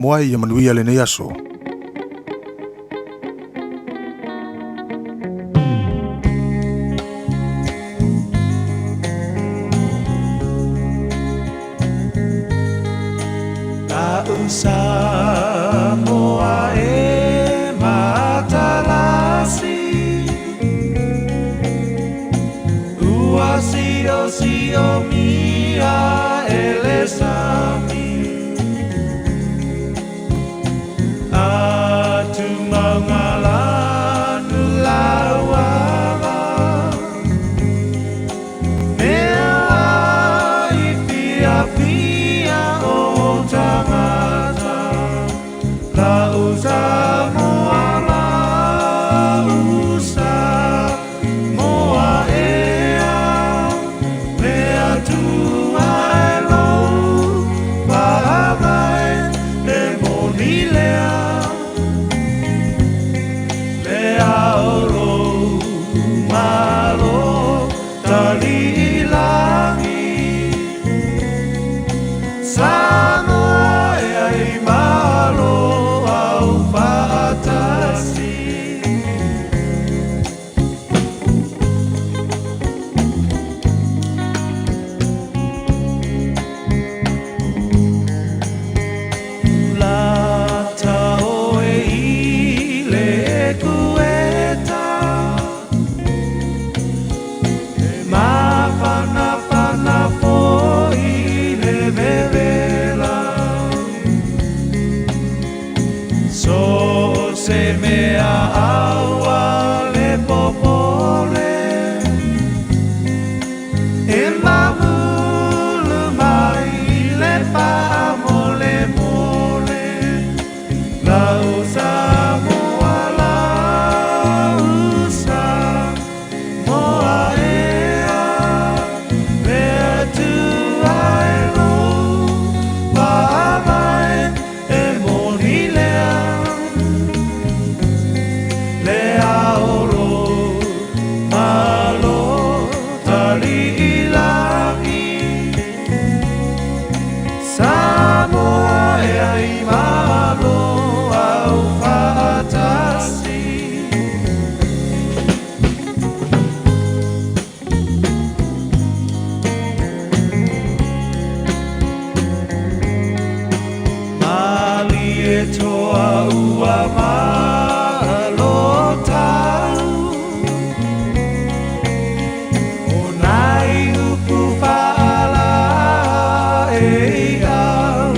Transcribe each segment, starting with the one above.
Moai ia manuia le nei aso. Tak usah moa e matalasi Ua sio mia elesami Atu mangalanu lawala Mea i pia o tangata La usa moa la usa moa ea Mea tua e lau pahamai e moni lea Lea oro malo tali ilangi Samoa e ai malo au whaatasi Lata oe i le kueta E mawhana po i le vevela So se mea aua le popole E mamulu mai le pamole mole La usa moa la usa moa ea Mea tua e lo paamai e moni lea Lea oro malo tali ilangi Samoa e ai malo au whaatasi Mali e toa ua malo tau O nai upu whaala e au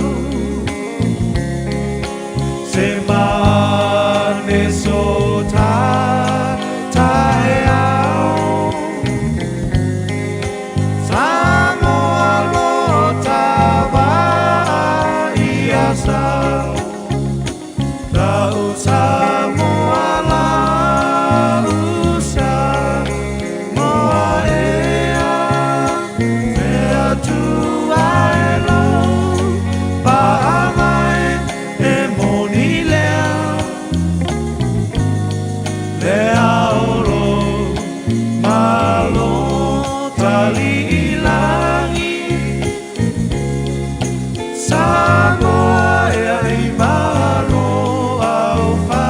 Se mane so tae au Samoa lo tawa i asau La usa moa la usa moa ea Mea tua e lau paamai e moni lea Lea oro malo tali ilangi Samoa e ai malo au wha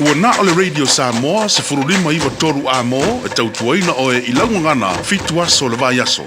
Ua na o le Radio Samoa se furulima iwa toru a mo e tautuaina o e ilangu ngana fitu aso le vai aso.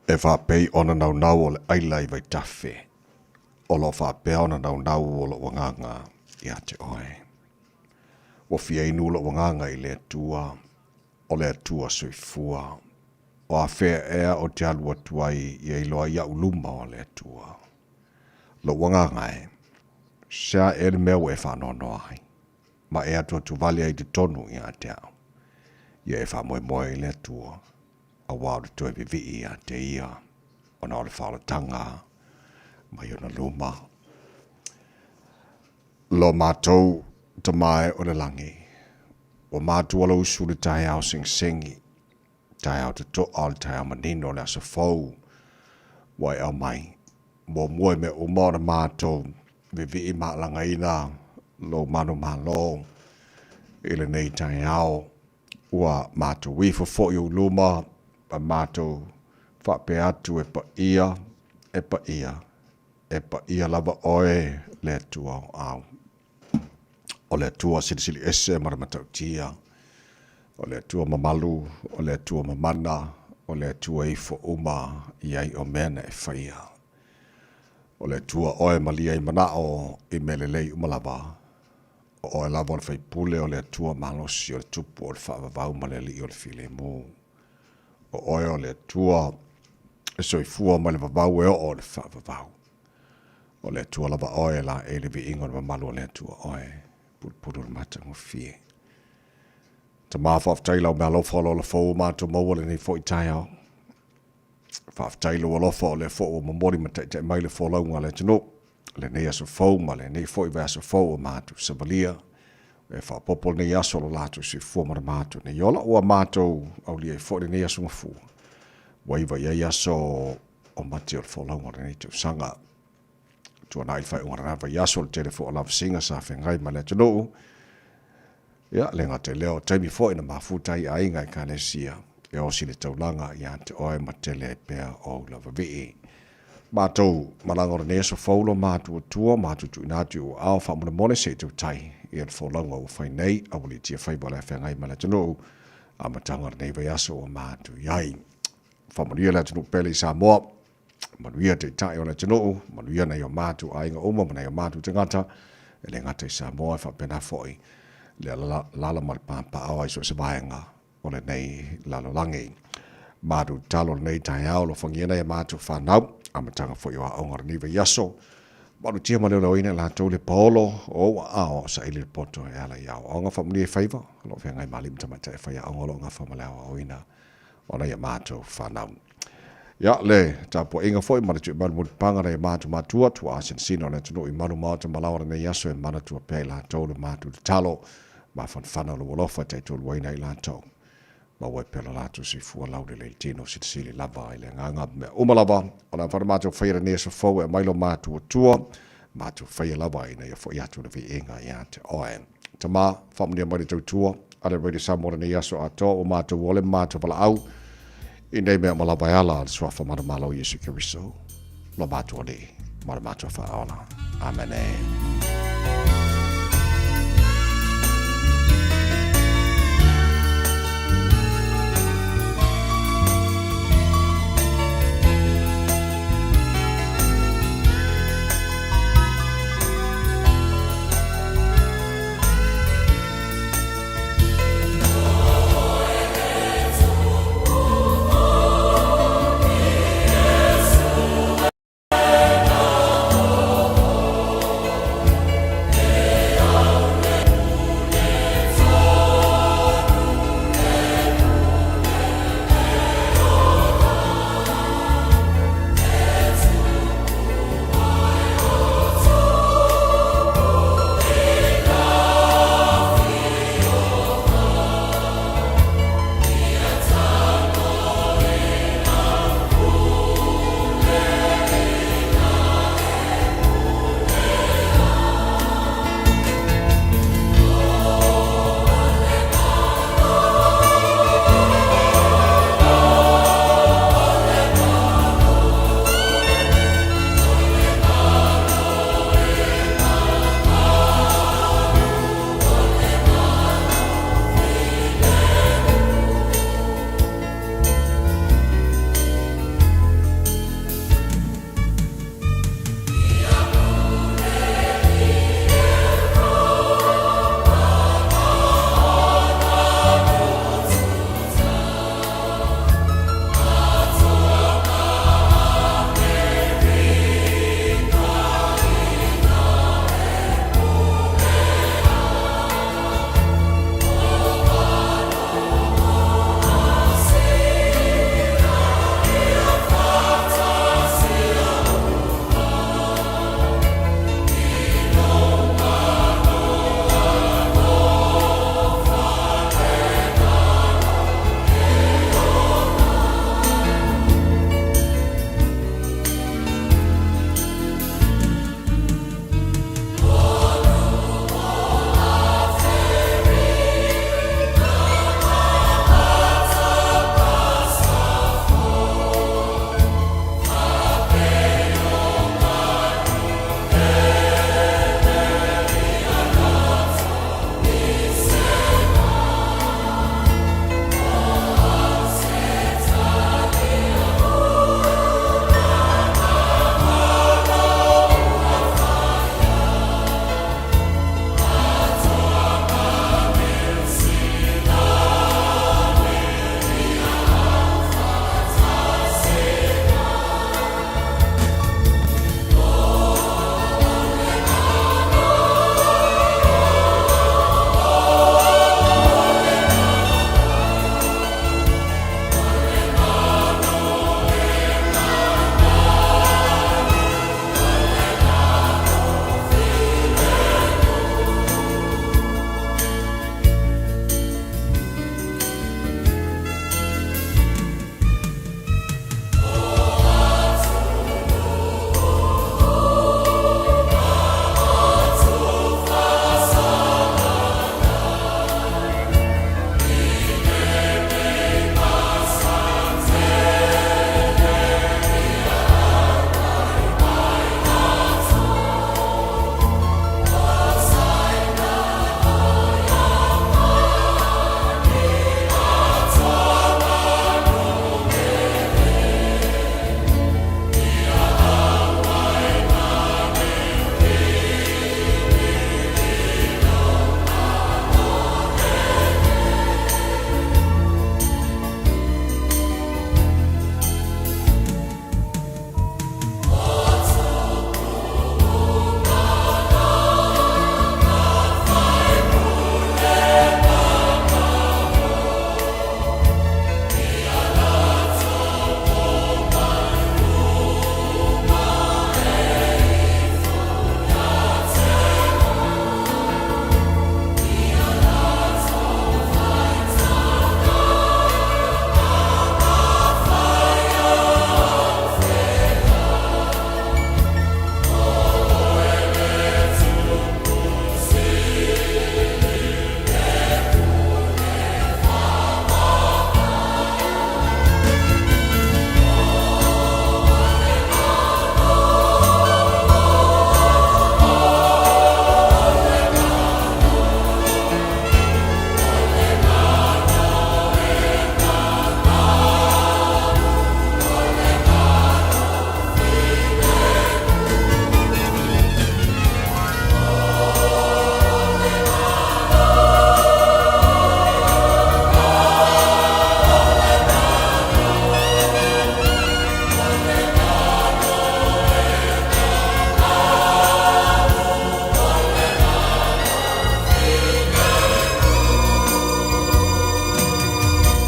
E whapei ona nau o le ailai vai tawhi. O lo whapea ona nau o lo wanganga i ate oe. O fia inu lo wanganga i le atua, o le atua soifua. O a whea ea o te alua tuai i eiloa ia uluma o le atua. Lo wanganga e, sea e le mea e whanono ai. Ma e atua tu vale ai te tonu i ate au. Ia e whamoe moe i le atua. A wau te toi vivi i a te ia, o na o le whaolatanga, mai o na luma. Lo mātou ta mai o le langi, o mātou ala usu le tai au sing-singi, tai au te toa le tai au manino le asa fau, wai au mai, mo mue me umona mātou, vivi i maalanga ina, lo manu malo, ile nei tai au, ua mātou wifo fo i uluma, a mātou whape atu e pa ia lava oe le atua au. O le atua silisili ese maramatau tia, o le atua mamalu, o le atua mamana, o le atua i fo uma iai o mena e whaia. O le atua oe malia i manao i melelei umalava, o oe lava o le whaipule o le atua malosi o le tupu o le whaavavau maleli o le file mū. O oe o le tua e soifua ma le vavau e o le whaavavau. O le tua lava oe la e le vi ingo le mamalu o le tua oe. Puru le matango fie. Ta maa whaaftaila o mea lofa o le fau mātou maua le nei fo i tai au. Whaaftaila o lofa o le fo o mamori ma te mai le fo launga le tino. Le nei aso fau ma le nei fo i vai aso fau o mātou sabalia. E whapopo nei aso lo lātou si fua mara mātou. Nei ola ua mātou au lia i fo le nei aso mafua. Waiva iai aso o mati o le wholaunga le nei tau sanga. Tua nai whai unga rava i aso le telefo o lava singa sa whengai ma le tano. Ia, le ngā te leo taimi fo ina mafutai a inga i kānesia. E osi le taulanga i ante oe ma tele e pēr o lava vii. Mātou malanga o le nei aso faulo mātou tua, mātou tu inatu o ao whamuna mone se tau tai. I al wholaunga o whai nei, a wali tia whaibala e whengai ma le tano. A matanga nei vai aso o mātou iai. Whamaria le tano pele i Samoa. Manuia te tai o le tano. Manuia nei o mātou a inga oma, nei o mātou te ngata. E le ngata i Samoa e whapena foi. Le lala mali pāmpa awa iso se vaenga. O le nei lalo langi. Mātou talo nei tai au lo whangia nei a mātou whanau. A matanga foi o a ongar ni vai aso. Malu tia ma leo ina la tau le polo o ao sa ili poto e ala iau. O nga whamuni e whaiva, lo whea ngai malim tamata e whaia angolo nga whamalawa o ina o na ia mātou whanau. Ia le, tapo inga foi mana tu manu mut pangara e mātou mātua tu asin sino na tunu i manu mātou malawara na yaso e mana tu a pēi la tau le mātou te talo ma whanwhana lo walofa te tolu waina i la tau. Ma wai pela lātou si fua laude le tino si te sili lava i le nganga me umalava o na whana mātou whaira nea sa fau e mailo mātou tua mātou whaia lava i na ia fo iatu na vi inga i ate oe. Tama, whamuni a maile tau tua, ale reidi samora na yaso a to o mātou wole mātou pala au i nei mea malabai ala al swafa mara malo Yesu Kiriso. Lo mātou ni, mara mātou whaola. Amen.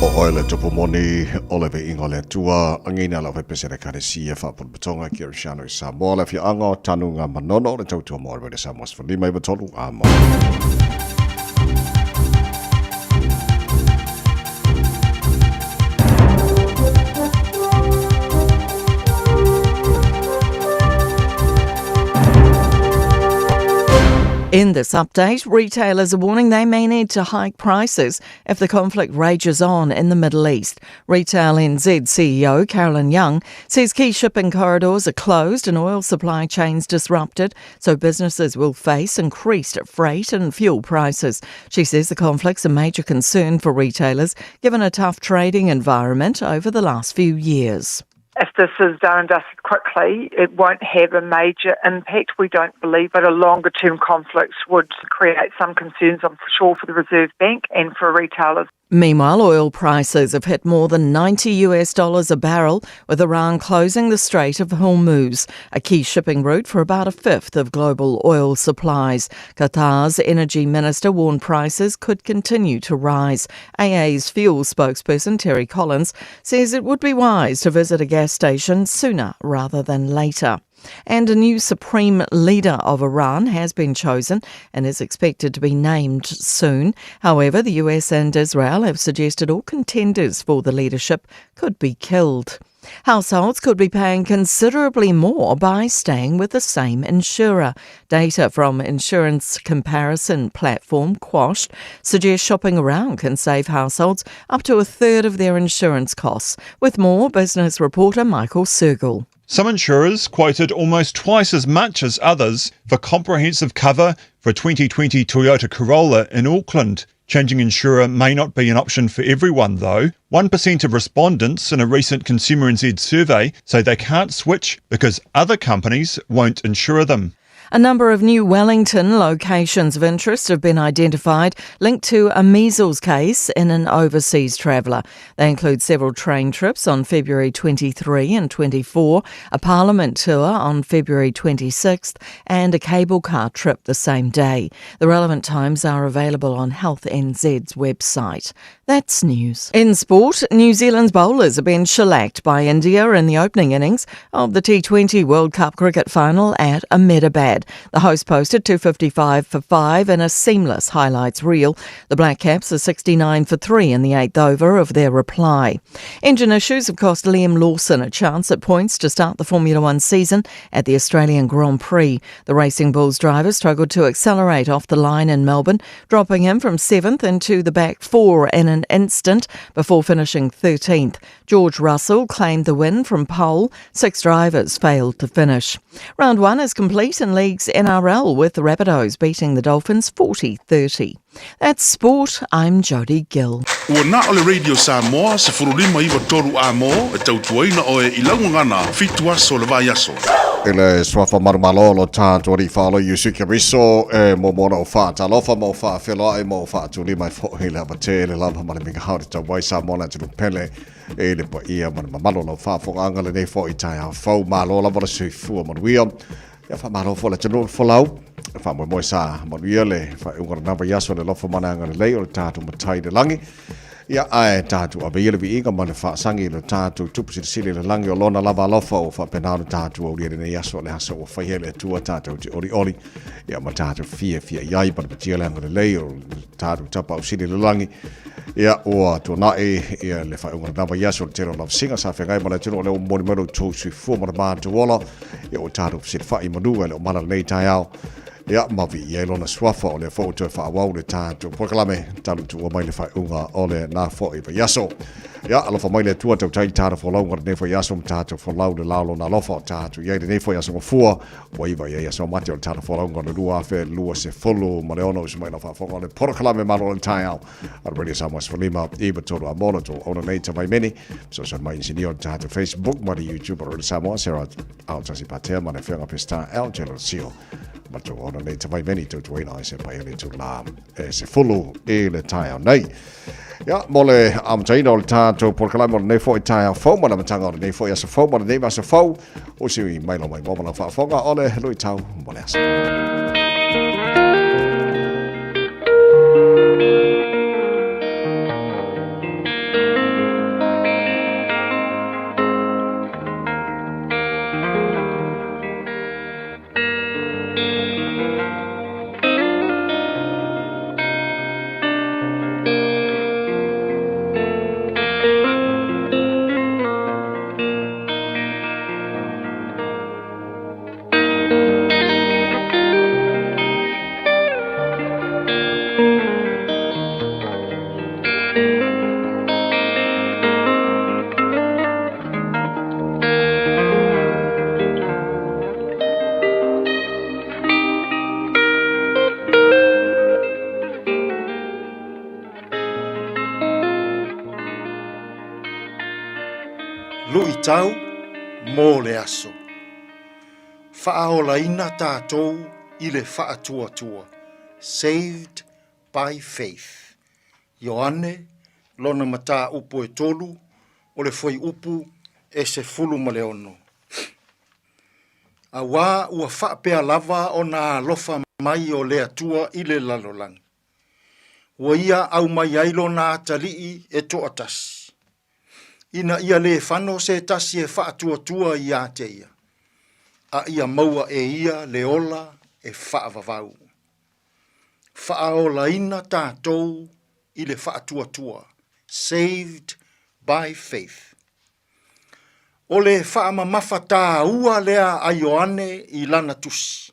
O oile tupu moni oleve ingo le tua angina la pese de karesia fa por betonga ki shano I Samoa le fi anga tanunga manono le tautua mo le Samoa for lima I tolu amo. In this update, retailers are warning they may need to hike prices if the conflict rages on in the Middle East. Retail NZ CEO Carolyn Young says key shipping corridors are closed and oil supply chains disrupted, so businesses will face increased freight and fuel prices. She says the conflict's a major concern for retailers, given a tough trading environment over the last few years. If this is done and dusted quickly, it won't have a major impact, we don't believe, but a longer-term conflict would create some concerns, I'm sure, for the Reserve Bank and for retailers. Meanwhile, oil prices have hit more than $90 a barrel, with Iran closing the Strait of Hormuz, a key shipping route for about a fifth of global oil supplies. Qatar's energy minister warned prices could continue to rise. AA's fuel spokesperson Terry Collins says it would be wise to visit a gas station sooner rather than later. And a new supreme leader of Iran has been chosen and is expected to be named soon. However, the US and Israel have suggested all contenders for the leadership could be killed. Households could be paying considerably more by staying with the same insurer. Data from insurance comparison platform Quashed suggests shopping around can save households up to a third of their insurance costs. With more, business reporter Michael Sergel. Some insurers quoted almost twice as much as others for comprehensive cover for a 2020 Toyota Corolla in Auckland. Changing insurer may not be an option for everyone though. 1% of respondents in a recent Consumer NZ survey say they can't switch because other companies won't insure them. A number of new Wellington locations of interest have been identified linked to a measles case in an overseas traveller. They include several train trips on February 23 and 24, a parliament tour on February 26th and a cable car trip the same day. The relevant times are available on Health NZ's website. That's news. In sport, New Zealand's bowlers have been shellacked by India in the opening innings of the T20 World Cup cricket final at Ahmedabad. The host posted 255 for 5 in a seamless highlights reel. The Black Caps are 69 for 3 in the 8th over of their reply. Engine issues have cost Liam Lawson a chance at points to start the Formula One season at the Australian Grand Prix. The Racing Bulls driver struggled to accelerate off the line in Melbourne, dropping him from 7th into the back 4 in an instant before finishing 13th. George Russell claimed the win from pole. 6 drivers failed to finish. Round 1 is complete in League's NRL with the Rabbitohs beating the Dolphins 40-30. That's sport. I'm Jody Gill. Ua na ole Radio Samoa se furulima iwa toru amo e tautuaina o e ilaungangana fitua so le vai aso. Ele swafa marmalolo tātua ri whalo Yusu Kiriso e mo mona o whāta lofa mo wha wheloa e mo whātu li mai whohi le te le lava mara minga hauri tau wai sa mona tunu pele e le pa ia mana mamalo lo whāwhonga anga le nei whoi tai a whau malola mara sui fua manuia. Ia wha malo fo le tunu wholau. Wha mo moi sa manuia le wha ungara namba yaso le lofa mana anga le lei o le tātu matai le langi. Ia ae tātu a veile vi inga mana wha sangi le tātu tupusi sili le langi o lona lava lofa o wha penāru tātu o lia ne yaso le hasa o whaiele tua tātu te ori ori. Ia ma tātu fia iai pana patia le anga le lei o tātu tapa o sili le langi. Ia oa tu nae ia le wha unga nawa yaso le tero lava singa sa whengai mana tino o leo moni mero tō sui fua mana mātu ola. Ia o tātu sili whai manua le o mana nei tai au. Ia mavi ia lona swafa o le foto e whaawau le tātu pokalame talu tu o mai le whaiunga o le nā fo i yaso. Ia alofa mai le tua tau tai tāra fo lau ngara nefo yaso m tātu fo lau le laulo na lofa o tātu. Ia le nefo yaso mo fua o iwa ia yaso mate o le tāra fo lau ngara lua afe lua se folu ma le ono usi mai la whaafonga o le pokalame malo le tai au. Ar Radio Samoa Sfalima iwa tolu a mono to ona nei ta mai meni. So sa mai insini o tātu Facebook ma le YouTube o Radio Samoa Sarah au tasi patea ma le whenga pesta au telo sio. Ma tu ona nei te vai meni tu tuina ai se pai ele tu la e se fulu e le tai au nei. Ia, mole amtaina o le tātou porkalai mo le nei fo i tai au fau mana matanga o le nei fo i asa fau mana nei masa fau o si i mailo mai momana whaafonga o le lui tau mo le asa. Lui tau mō le aso. Whaaola ina tātou i le whaatua. Saved by faith. Ioane, lona mata upo e tolu, o le foi upu e se fulu ma le ono. A wā ua whaapea lava o nā lofa mai o le atua i le lalolangi. Ua ia au mai ailo nā talii e toa tasi. Ina ia le whano se tasi e whaatua i a te ia. A ia maua e ia le ola e whaavavau. Whaaola ina tātou i le whaatua. Saved by faith. O le whaamamafa tā ua lea a Ioane i lana tusi.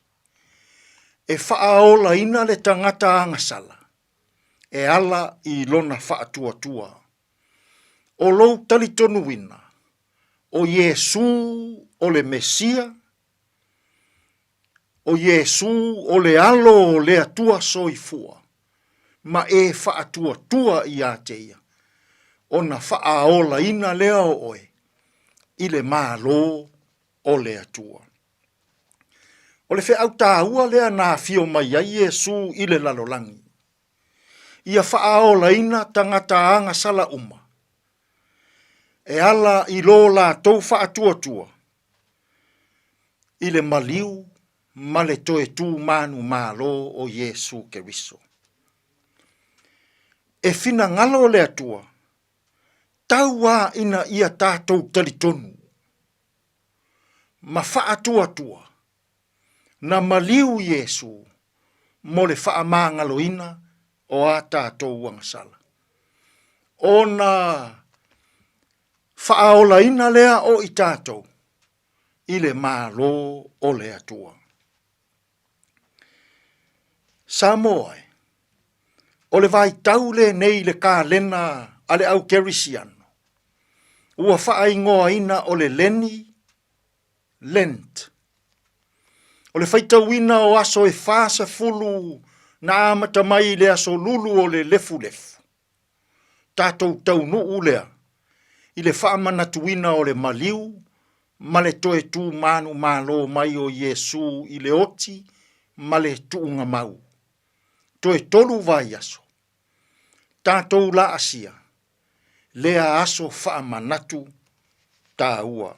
E whaaola ina le tangata angasala. E ala i lona whaatua. O lou talitonu wina. O Yesu o le Mesia. O Yesu o le alo o le atua soifua. Ma e whaatua i a teia. O na whaaola ina lea o oe. I le mālo o le atua. O le whea au tāua lea nā fio mai a Yesu i le lalolangi. Ia whaaola ina tangata anga sala uma. E ala i lo la tau whaatua. I le maliu ma le toe tū manu mālo o Yesu Keriso. E fina ngalo le atua. Taua ina ia tātou talitonu. Ma whaatua. Na maliu Yesu mo le whaamangalo ina o a tātou wangasala. Ona whaaola ina lea o i tātou. I le mālo o le atua. Samoai. O le vai taule nei le kā lena ale au kerisiano. Ua wha ingoa ina o le leni, Lent. O le whaitawina o aso e whasa fulu na amata mai le aso lulu o le lefu. Tātou tau nuu lea. I le whaamanatuina o le maliu, ma le toe tū manu mālo mai o Yesu i le oti, ma le tuunga mau. Toe tolu vai aso. Tātou la asia. Lea aso whaamanatu tā ua.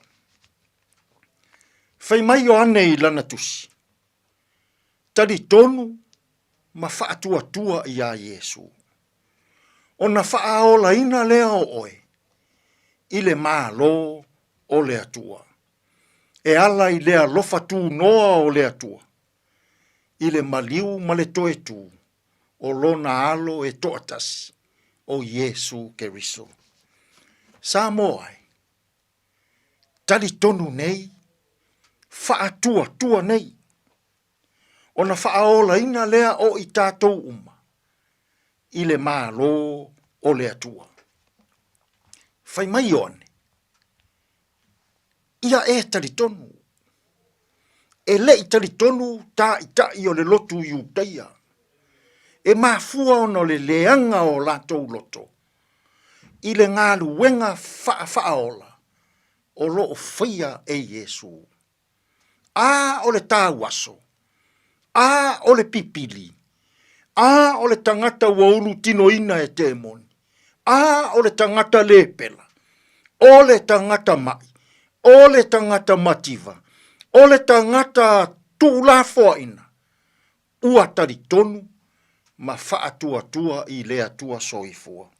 Whai mai o ane i lana tusi. Tari tonu ma whaatua i a Yesu. O na whaaola ina lea o oe. I le mālo o le atua. E ala i lea lofa tū noa o le atua. I le maliu ma le toe tū. O lona alo e toatasi. O Yesu Keriso. Samoai. Tali tonu nei. Whaatua nei. O na whaaola ina lea o i tātou uma. I le mālo o le atua. Whai mai one. Ia e tali tonu. E le i tali tonu tā i tai o le lotu i utaia. E mafua ono le leanga o latou loto. I le ngalu wenga whaaola. O lo fia e Yesu. A o le tāwaso. A o le pipili. A o le tangata waulu tino ina e temoni. A o le tangata lepela. O le tangata mai. O le tangata mativa. O le tangata tūlafoa ina. Ua tari tonu. Ma whaatua i le atua soifua.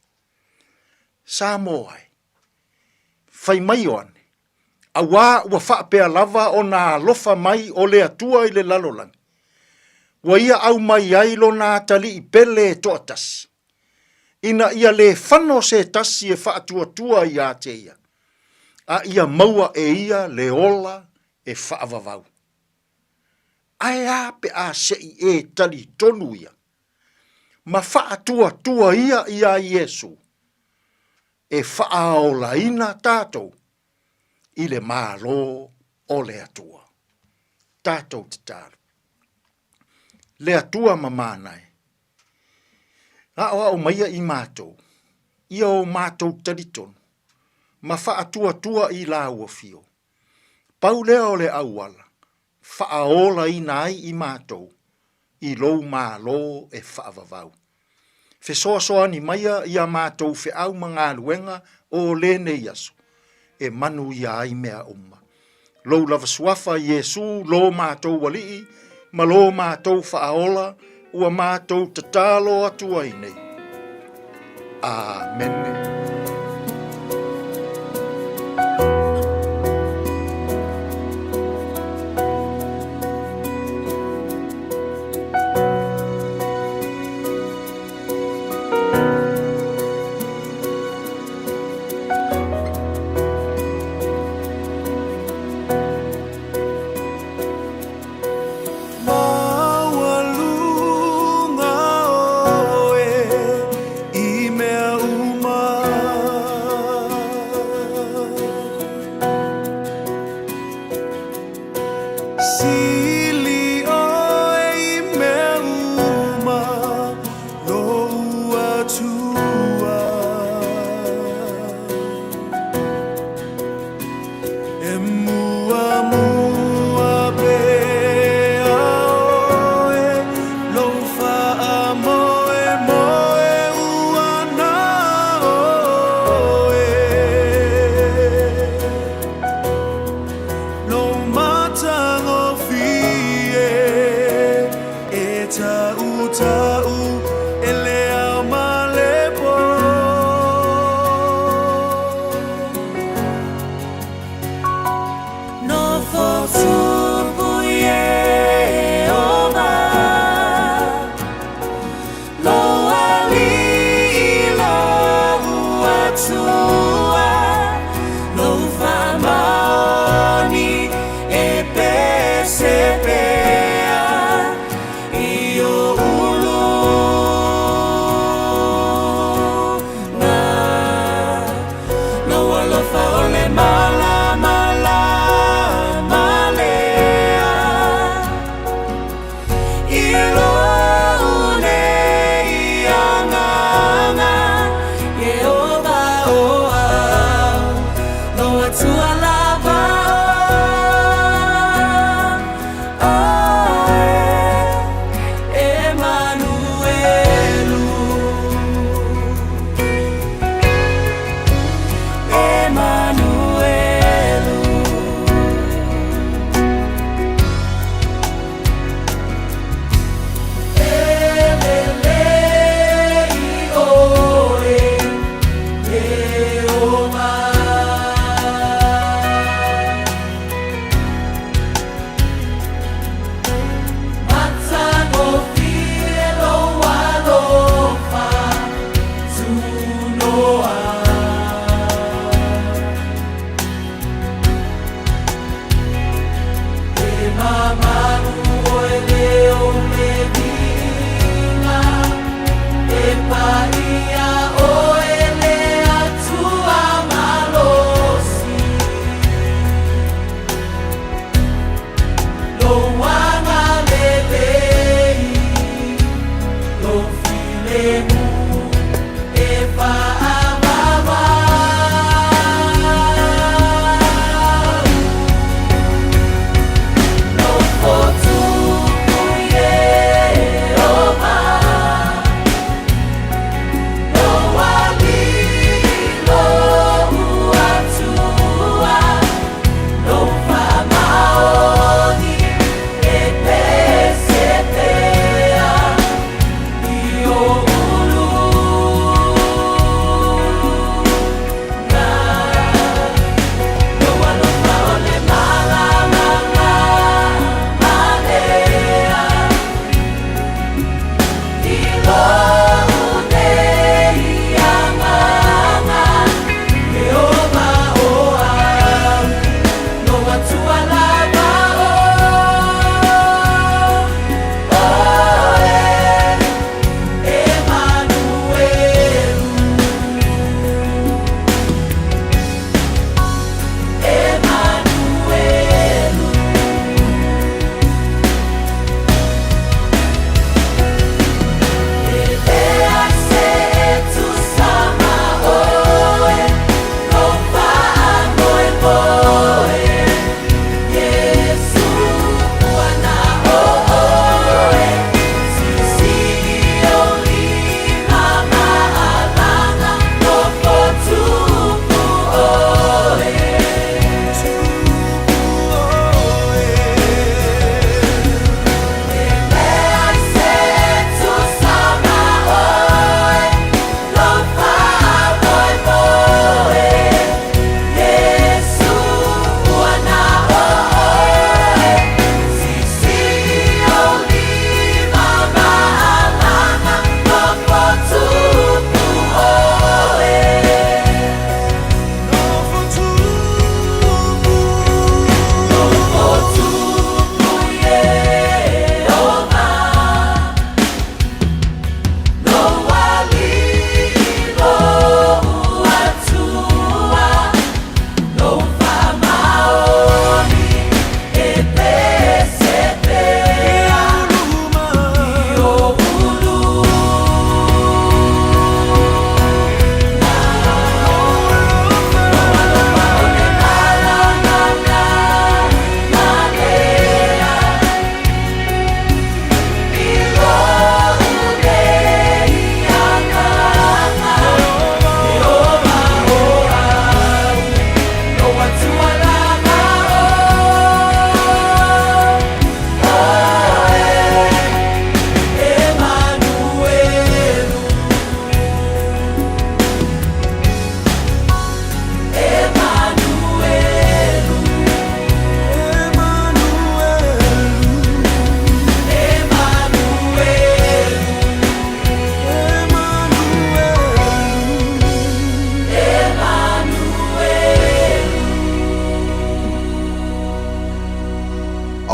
Samoai. Whai mai oane. A wā ua whaapea lava o nā lofa mai o le atua i le lalolangi. Wa ia au mai ailo nā tali i pele e toa tasi. Ina ia le whano se tasi e whaatua i a te ia. A ia maua e ia le ola e whaavavau. Ai a pe a sei e tali tonu ia. Ma whaatua ia i a Yesu. E whaaola ina tātou. I le mālo o le atua. Tātou te tāru. Le atua mamānai. A o maia i mātou. Ia o mātou taritonu. ma whaatua i la ua fio. Pau lea o le auala, whaaola i nai i mātou, i lou mā lo e whaavavau. Fe soa ni maia i a mātou fe au mga luenga o le nei aso, e manu i ai mea umma. Lou lava suafa Yesu lo mātou walii, ma lo mātou whaaola, ua mātou tatalo atua i nei. Amen. Mawalunga oe, I mea uma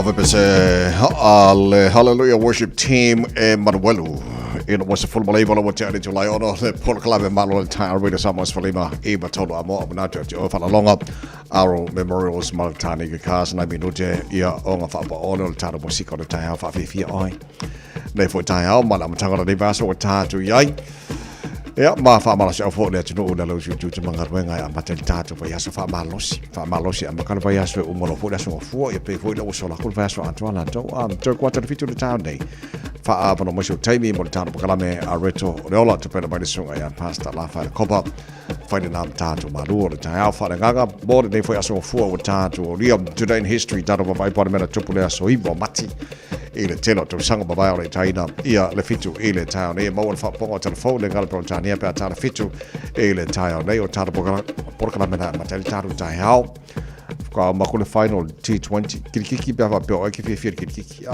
Ale Hallelujah Worship Team Manuelu. It was a full believer of what you July on the Port Club and Manuel Town Radio Samos Falima, Eba Total Amo Abnato, Falonga, Arrow Memorials, Maltani, Cars, and I mean, Ia on a Faba Ono, Tado Musico, the Taya, Fafi Oi. Therefore, Taya, Madame Tanga de Basso, Tatu Yai. Ya ma fa mala sa fo le tino na lo ju tu manga wenga ya matel tatu fa yaso fa malosi am kan fa yaso umolo fo da so fo ya pe fo lo so la kul fa yaso antwana to to kwata fitu le town day fa a no mo so taimi mo tano kala me a reto le ola to pena ba de sunga ya pasta la fa kopa fa de nam tatu malu le ta fa de gaga bo de fo yaso fo o tatu ri today in history tatu ba pa mena to pule so ibo mati ile telo to sanga ba le taina ia le fitu ile town e mo fa pongo telefone le gal pro nia pe tala fitu ele tayo nei o tala porkala mena matel taru tayo ka makule final T20 kirikiki pe va pe o ki fi kirikiki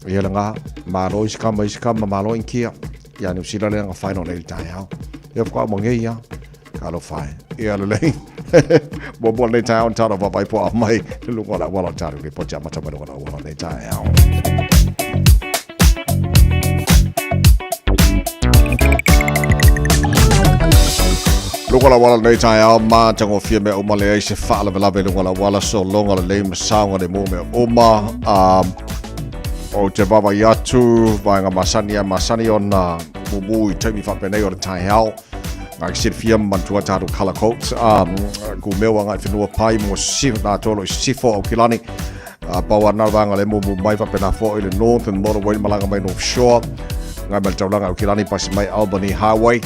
ele nga malo iskama malo inkia ya ni usila le nga final nei tayo e ko mo ngeia ka lo fai e ale le bo nei tayo tala va vai po mai lu wala wala taru le po chama chama wala nei tayo Lunga wala nei tai au ma tango fia me uma le se fala vela ve lunga wala so longa le masaunga le mo me uma o te baba yatu vanga masani ona bubu temi fa pene o tai au ngai sit fia mantua taru color coats ku me wanga finua pai mo sif na tolo sifo o kilani bawa na vanga le mo mai fa pena fo ile north and motorway malanga mai north shore ngai bel taulanga o kilani pas mai Albany highway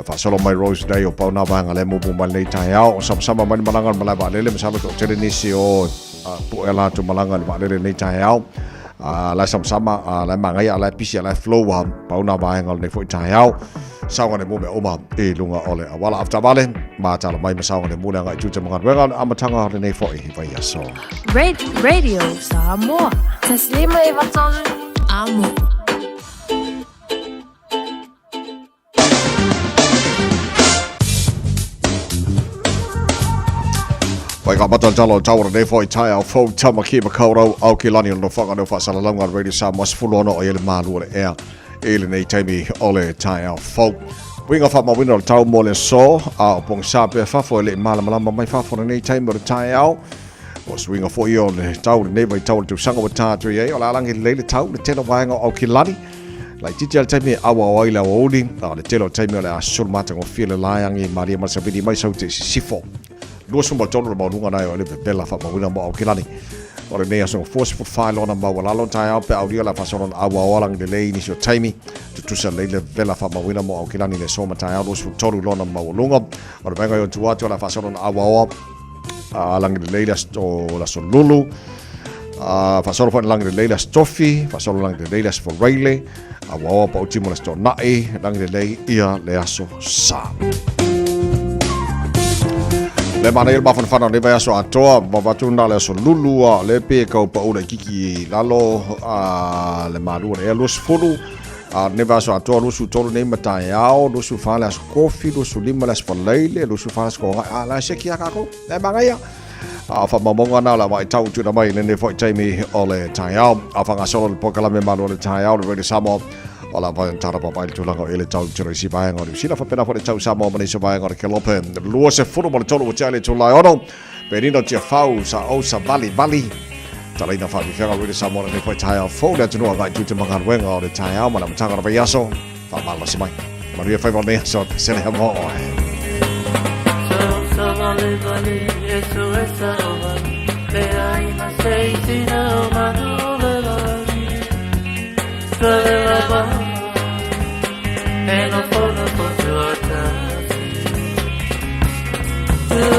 fa solo mai Rose Day o pauna vanga le mo mai nei tai au sama mai malanga malaba le masalo to tere ni si o po ela to malanga le nei tai au la sama la mangai ala pisi ala flow pauna vanga le foi tai au saunga le mo me oma e lunga ole wala after vale ma tala mai saunga le mo nga juta manga wenga amatanga le nei foi vai aso Radio Samoa taslima ivatolu amo Vai ka batal talo tawra nei foi tai au fo tama ki ma kauro au ki lani no fanga no fa sala langa radio sa mas fulono o ele malu le air ele nei taimi ole tai au fo winga fa ma winno tau mo le so a pong sa pe fa fo le mala mai fa fo nei taimi o tai au o swinga fo yo le tau nei vai tau tu sanga wa ta tu ye ola langi le tau le telo wanga au ki lani lai titi al taimi awa o ila o uli le telo taimi ole a sul mata ngo file layangi maria masabidi mai sau te sifo Dua sumber tono le maunga na ole bela fa mawina mo kilani. Ore nei so forceful file on ma wala lon tai pe audio la fason awa walang de lei ni so taimi to sa le bela fa mawina mo kilani le so ma tai audio so toru lona ma lunga. Ore venga yo tuato la fason awa alang de lei la so lulu. Fason fa lang de lei la stoffi, fason lang de lei la for raile. Awa pa utimo la sto nai lang de lei ia le aso sa. Le mana il bafon fana le vai so atoa bavatuna le so lulua le pe ka pa ora kiki lalo le maru e los fulu ne va so atoa lo su tolo nei matai ao lo su fala coffee lo su lima las falele lo su fala ko la sheki akako le mangaya fa mamonga na la vai tau tu na mai ne foi taimi ole tai ao afanga solo le pokala me malu le tai ao le samo Ola vai tara pa pai tulanga ele tau tiro si vai ngori sila fa pena fa tau sa mo mani so vai ngori ke lope luo se furu mo tolo chale tulai ono perino tia fau sa o sa vali tala ina fa fera le sa mo ne fa tai fo da tino vai tu te mangan wenga o le tai ao mana tanga va yaso fa malo si mai maria fa ne so se le mo so vale eso esa te ai na sei tina manu and no photo for your time. Oh,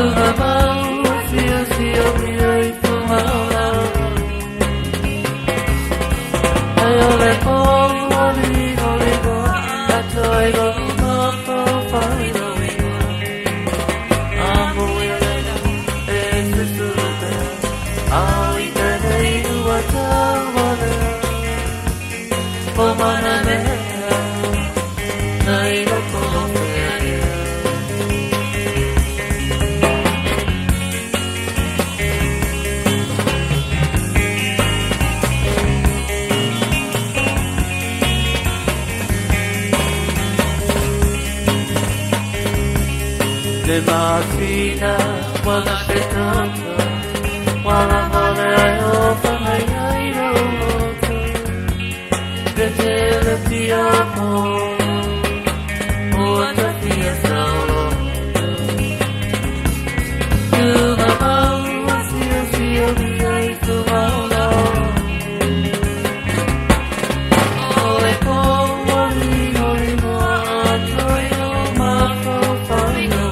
Le masina wana petata wana mole ayo fanai airo te le piamo o ta fia solo tu ma mau sio mi ai tu maula o e ko ni no no atoi no ma ko fai no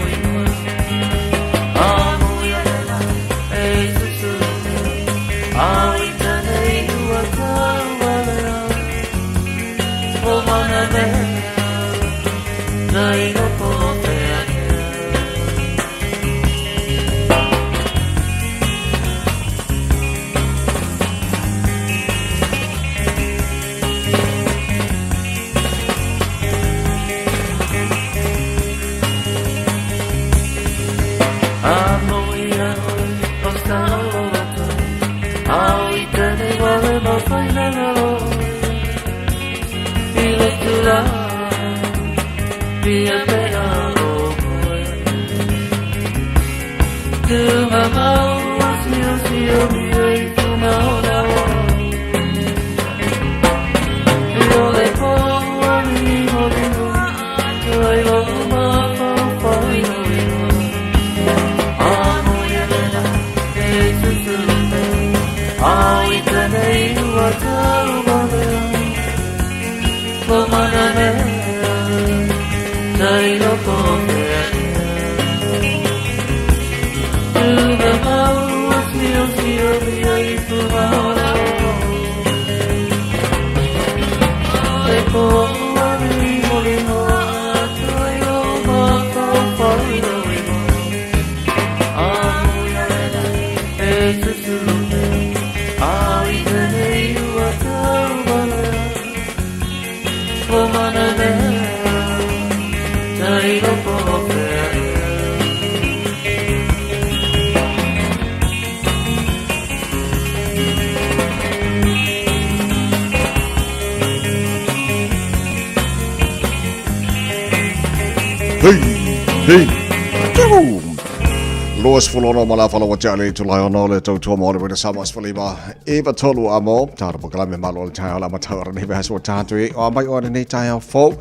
Luas fulono mala fala wa jale tu lai ono le tau tua mo le sama sfaliba eva tolu amo tar po kala me malo cha ala ma tar ni ba so ta tu o mai o ni cha fo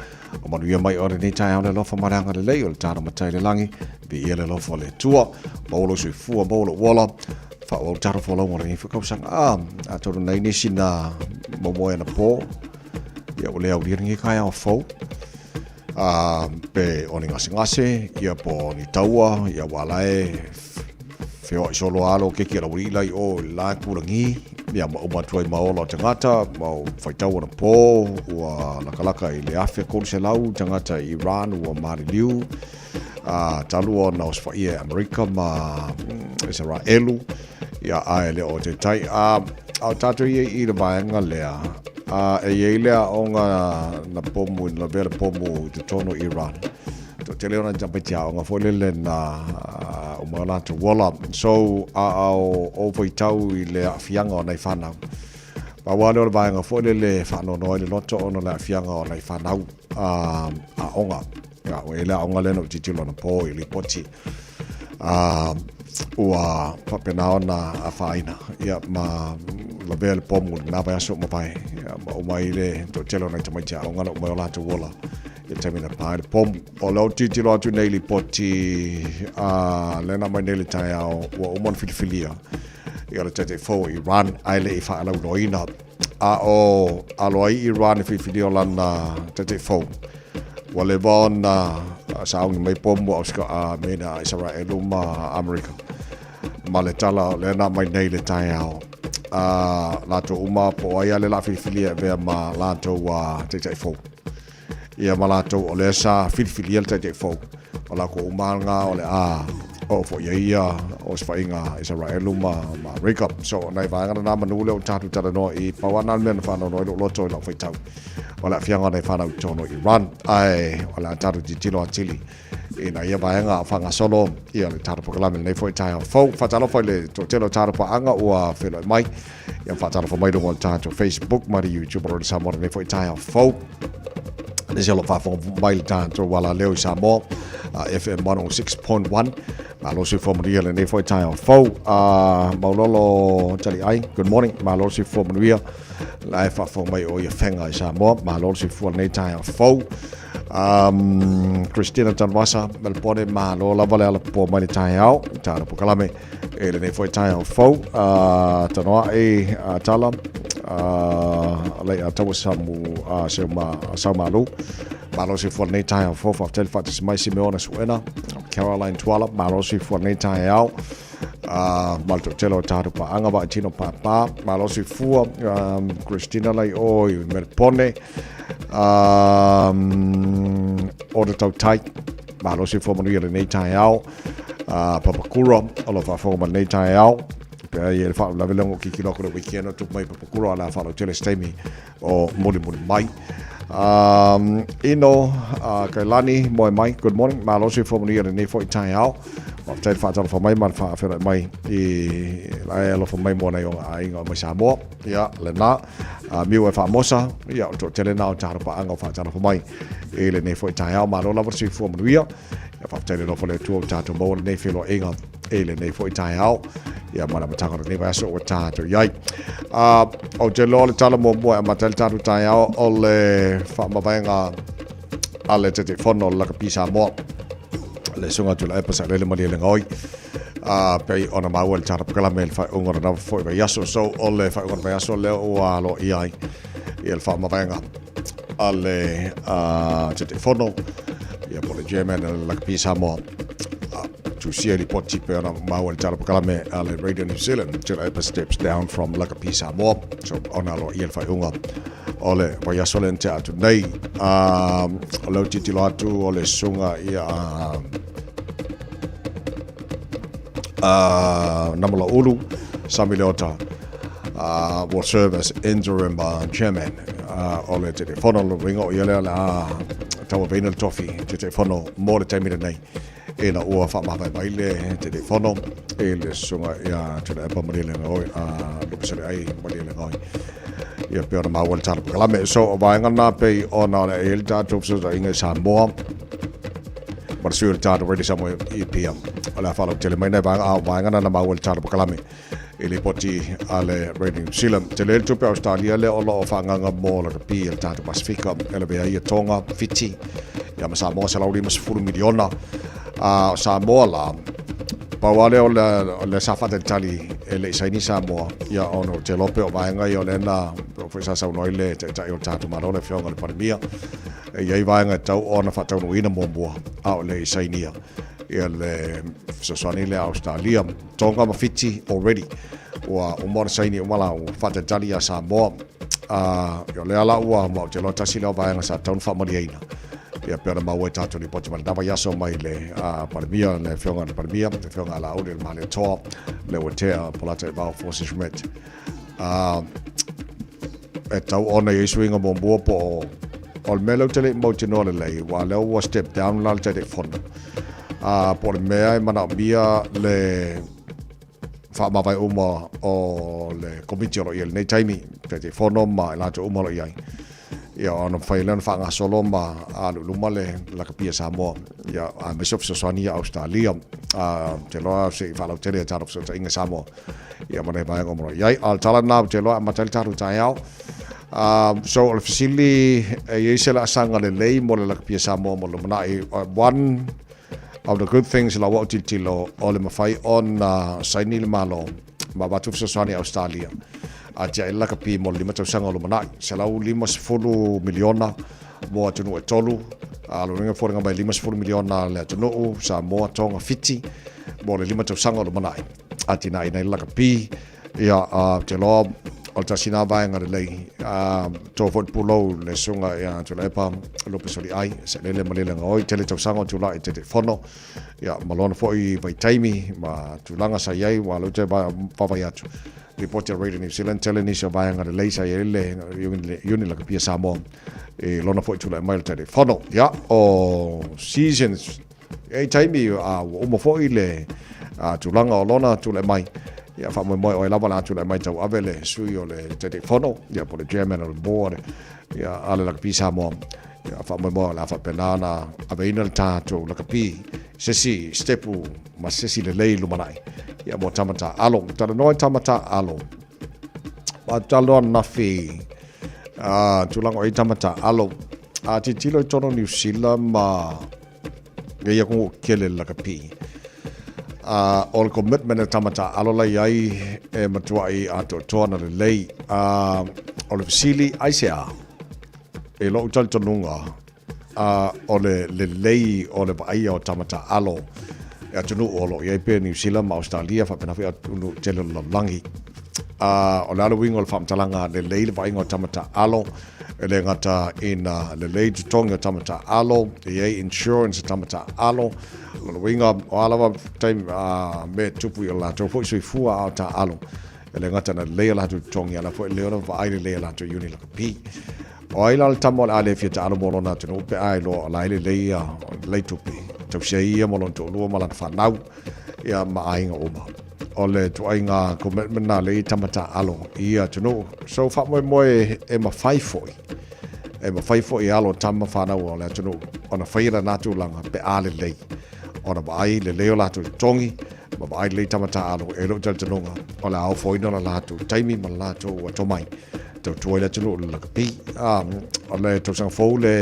o ma yu mai o ni cha le lo fa maranga le le o tar ma tai le langi bi ele lo fo le tua mo lo su fu mo lo wala fa o tar fo lo mo ni fu ka sang a to nei ni sina mo mo na po ya o le au ri ka ya fo pe o ni ngase ia po ni taua ia walae feo solo alo ke kira uri lai o la kurangi ia ma uma tuai maolo tangata mau fai tau na po ua lakalaka i le afia kolu se lau tangata Iran ua Mariliu talu o na osfaia Amerika ma Israelu ia ae le o te tai au tatu i le vaenga lea e lea o nga na pomu na vera pomu te tono Iran to te leo na jampatia o nga folele na o mala to wala so o foi tau i le afianga o nei whanau pa wale o le vaenga folele whanau no le loto o le afianga o nei whanau a onga ya o ele onga le no titilo na po i li poti ua papena ona a faina ia ma la bel pomu na vai aso mo pai o mai le to telo na tama ja ngana o mai la to wola e tamina pai pom o lo titi lo tu nei li poti le na mai nei tai o mon filifilia ia le tete fo Iran ai le fa la loina o aloi Iran filifilia lana tete fo wale bon sa mai pom o ska mena Israel ma America maletala le na mai nei le tai ao lato uma po ai le la filifilia ve ma lato te fo ia ma lato o le sa filifilia te fo o la ko uma nga o le o fo ia o sfainga Israel ma America so nei va nga na manu le o tatu tala no I pawana men fa no lo to la foi tau wala fianga nei fa na tono Iran ai wala tatu tilo atili ina ia vaenga fanga solo ia le taro programa nei foi tai fo fatalo foi le to telo taro pa anga o felo mai ia fatalo foi mai do on tato Facebook mari YouTube ro sa mor nei foi tai fo This is a from Bailtan to Walla Leo Samo, FM 106.1. Malosi from Real and Efoi Time Fo, Maulolo Jali Ai. Good morning, Malosi from Real. Life from my Oya Fenga Samo, Malosi from Natime Fo. Christina Janwasa, Melpone, Malola Valella, Poor Money Time out, Tana Pukalame, Ellen Efoi Time Fo, Tanoa A Talam. Lai atau samu Samalu Malosi for Natime for Telfatis My Simeona Suena Caroline Twala Malosi for Natime out Maltotelo Tarupa Angaba Chino Papa Malosi for Christina Lai O Melpone Auto tight Malosi for Maria Natime out Papakura all of our former Natime out ia fa la vela ngo kiki loko weekend tu mai papukuro ala fa lo tele stemi o moli mai ino kailani moi mai good morning malosi for me ni for time out of time fa for mai man fa fa mai I la lo for mai mo na yo ai ngo mai sa mo ya le na mi wa fa mosa ya to tele na ta pa anga fa ta for mai le ni for time out malo la versi for me ya fa tele no for le tu ta to mo ne fe lo inga le ni for time out ya mana matanga ni va so ta to yai o jelo le tala mo mo ma tel ta ta ya o le fa ma venga alle te fono la capisa mo le sunga tu la pasa le mo le ngoi pe ona ma wel ta kala mel fa ongora na fo va yaso so o le fa ongora va yaso le o alo iai il fa ma venga alle te fono ya po le gemen la capisa mo to see the pot chip on Mawel Talapalame Ale Radio New Zealand till upper steps down from Lakapisa Mo so on alo Ilfa Unga ole Vayasolente atu nei lo titilatu ole sunga ia Namala Ulu Samilota will serve as interim chairman ole te fono ringo yele la tawa venal toffee te fono mo le time nei ena ua fa ma vai le telefono e le sunga ya te pa marile ngoi lo pese ai marile ngoi ya pe ona ma wal tar kala me so va ngana pe ona le el ta to so inga sa mo par sur ta ready samo EPM ala fa lo tele mai na va ngana na ma wal tar kala me ele poti ale radio silam tele to pe Australia le olo fa nganga mo la pi el ta Pacifica ele be ai tonga fiti ya ma sa mo sa lauri mas fulu miliona Samoa la pawale o le safa del tali ele saini Samoa ya ono te lope o vaenga yo le na profesa sa no ile te tai o tatu marole fionga le pandemia e ia vaenga tau ona fa tau no ina mombo a le saini ya le sosani le Australia tonga mafiti already wa umor saini mala fa del tali ya Samoa yo le ala wa mo te lo tasi le vaenga sa tau fa moriina ya pera ma wai tatu ni poti dava yaso mai le parmia le fionga le fionga la audio male to le wotea polata ba forces met e tau ona yesuinga bombo po ol melo tele mo tino le wa le was step down la te fondo por mea mana bia le fa ma vai uma o le committee ro il nei taimi te fondo ma la to uma lo yai ya ona failan fa nga soloma alu lumale la kapia Samoa ya bishop sosani Australia te lo se fa lo tele tarf so inga Samoa ya mana ba ngomro ya al talana te lo matal taru tayao so al fasili ye sela sanga le lei mo la kapia Samoa mo lo mana one of the good things la wa tilo ole mafai on sainil malo ma batu sosani Australia aja ila kapi mo lima tau sanga lo manai selau 50 miliona mo atunu e tolu alo ringa foringa mai 50 miliona le atunu sa mo tonga fiti mo le lima tau sanga lo manai atina ina ila kapi ia te lo alta sina vaenga le lei to fot pulo le sunga ia to le pa lo pesori ai se le malele ngoi tele tau sanga tu la te fono ia malona foi vai taimi ma tu langa sa iai wa lo te va vai atu Reporter Radio New Zealand telling us about the laser uni la kapia Samoa e lona foi tu la mail tele fono ya o seasons e taimi o mo foi le tu langa o lona tu le mai ia fa mo o la bala tu le mai tau avele sui o le te fono ia po le chairman of the board ia ale la pisa mo ia fa mo la fa penana aveina ta to la kapi sesi stepu ma sesi le leilu manai ia mo tamata alo tala noi tamata alo pa talo na fi tulang o tamata alo titilo tono New Zealand ma ia ko kele la kapi all commitment e tamata alo la ai e matuai ato tona le lei o le fisili aisea e lo tal tonunga o le lei o le baia o tamata alo e atunu olo ia pe New Zealand ma Australia fa pena fa unu tele lo langi o le alo wingo le famtalanga le lei le baia o tamata alo le ngata ina le lei tutonga tamata alo e insurance tamata alo lo winga o ala time me tupu la to fo sui fua ta alo le ngata na le la tutonga la fo le ona va le la to uni la pi o ila al tamol ale fi ta alo mo na to pe ai lo la le tupi to sei mo lo to lo ma la fa nau ia ma ai nga oma o le to ai nga commitment na le tamata alo ia to no so fa mo e ma fai foi e ma fai foi alo tama fa na o le to no ona faira na tu langa pe ale le ona ba ai le o la to tongi ba ai le tamata alo e lo tal tonga o la au foi no la to taimi ma la to o to mai to le to la pi o le to sang fo le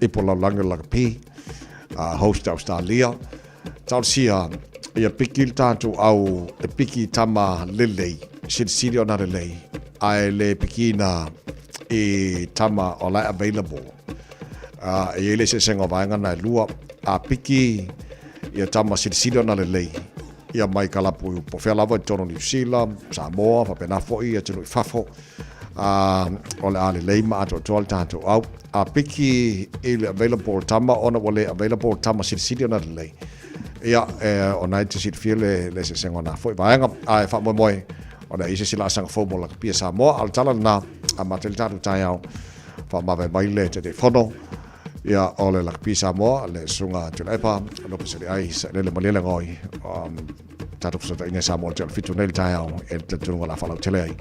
e po la langa la pi host Australia tal sia ia pikil tātou au e piki tama lelei, siri ona lelei, ai le piki na e tama o lai available. E ele se senga vaenga na lua, a piki ia tama siri ona lelei, ia mai kalapu po whea lava tono New Zealand, Samoa, whapena foi, ia tino i whafo, o le a lelei ma ato toal tātou au, a piki ele available tama ona wale available tama siri ona lelei. Ia o nai te sit fiele le se sengo na foi vaenga ai fa moi ona ise sila sang fo mo la pia sa mo al tala na a matel tatu tai au fa ma vai le te fono ia ole la pia sa mo le sunga te lepa lo pe se ai le malele ngoi tatu so ina sa mo te fitu nel tai au e te tunga la fa la tele ai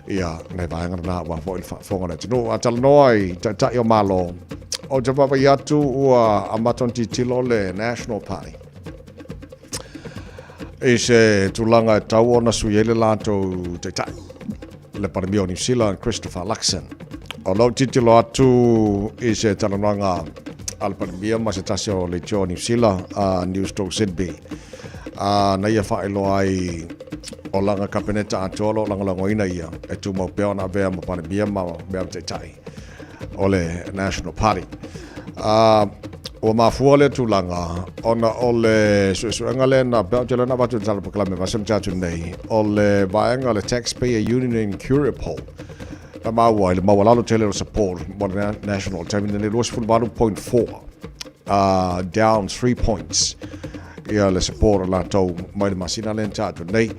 ia ne vaenga na wa fo fo ngona te no atal noi ta yo malo o te baba yatu ua amatonti tilo le National Party e se tulanga e tau ona suiele lātou te tai. Le paramio New Zealand, Christopher Luxon. O lau titilo atu e se talananga al paramia ma se tasi o le tio New Zealand, News Talk Sydney. Na ia whaelo ai o langa kapeneta atolo, langa langoina ia, e tu mau peo na vea ma paramia ma mea te tai. O le National Party. O mafua le tulanga ona ole suenga le na beutela na batu tala proklame vasem tatu nei ole vaenga le taxpayer union in Curipol na maua le mawalalo tele support mo national time in the was full 1.4 down 3 points ia le support la tau mai masina le tatu nei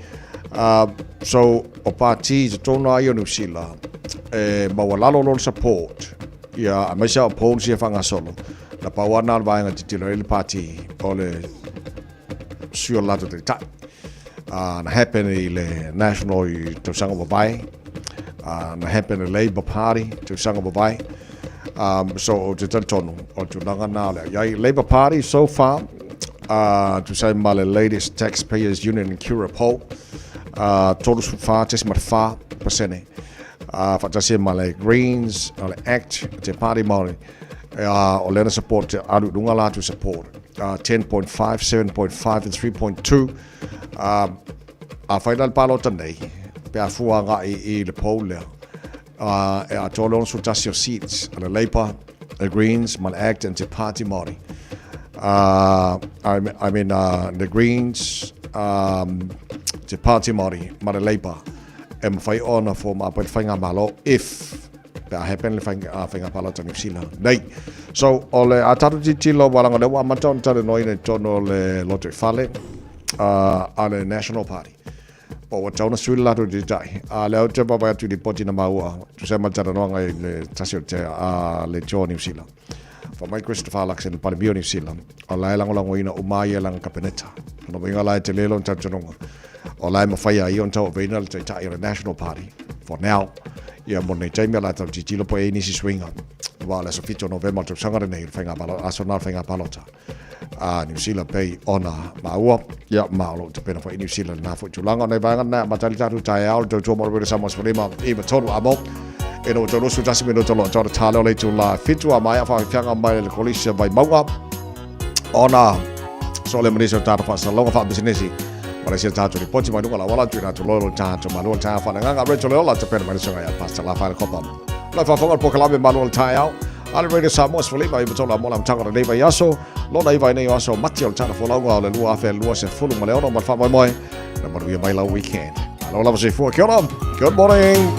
so o party to tona io New Zealand mawalalo lo support ia mai sa opponent ia fanga solo na pawana vaenga te tino ele party o le sio lato te tai na happen i le national i te sanga babai na happen i Labour Party te sanga babai so o te tonu o te langa na le ia Labour Party so far to say ma le latest taxpayers union in Curipol total so far tes ma fa percent fatasi ma le Greens o le ACT te party mori o lena support alu dunga la to support 10.5, 7.5 and 3.2 a final palo tanei pe a fuanga i le poll e a tolo su tasio seats the Labour, the Greens, mal ACT and the party mori I mean the Greens the party mori ma the Labour e ma fai ona for ma pa fai malo if a happen le fanga palo New Zealand nei so ole atatu tilo walanga le wa maton tale no ine tono le lote fale ale National Party o wa tona suila to dai le te baba tu di poti na maua tu se matara no ngai le tasio te le New Zealand for my Christopher Luxon pa New Zealand ala lango ina umai lang kapeneta no winga la te lelo tantonga O lai mawhaia i on tau veina le tai o le National Party. For now, ia mo nei taimea la tau titilo po e nisi swinga. Wa le so fito November tau sangare nei whainga palo, asonal whainga palota. New Zealand pei ona maua, ia maolo te pena whai New Zealand na fo tulanga nei vanga na matali tatu tai au tau tō mora Samos Frema, iwa tonu amo. E no tau losu tasi mino tolo tōra tāleo le tū la fitu a mai a whanga mai le kolisia vai maunga. Ona, so le manisio tāta whasa longa wha businesi. Malaysia tātu ni poti mai nunga la wala tūna tu lolo tātu malua tāa whananganga reto leo la te pena manisio ngai a pasta la whaina kopa. Lai whafonga po kalame malua tai au. Ale radio Samoas Frema iwa tola mola mtanga nei vai aso. Lona iwa nei aso mati o tāna wholaunga o le lua awhea lua se fulu ma leono ma wha moi. Na maruia mai lau weekend. Alo lava se fua, kia ora. Good morning.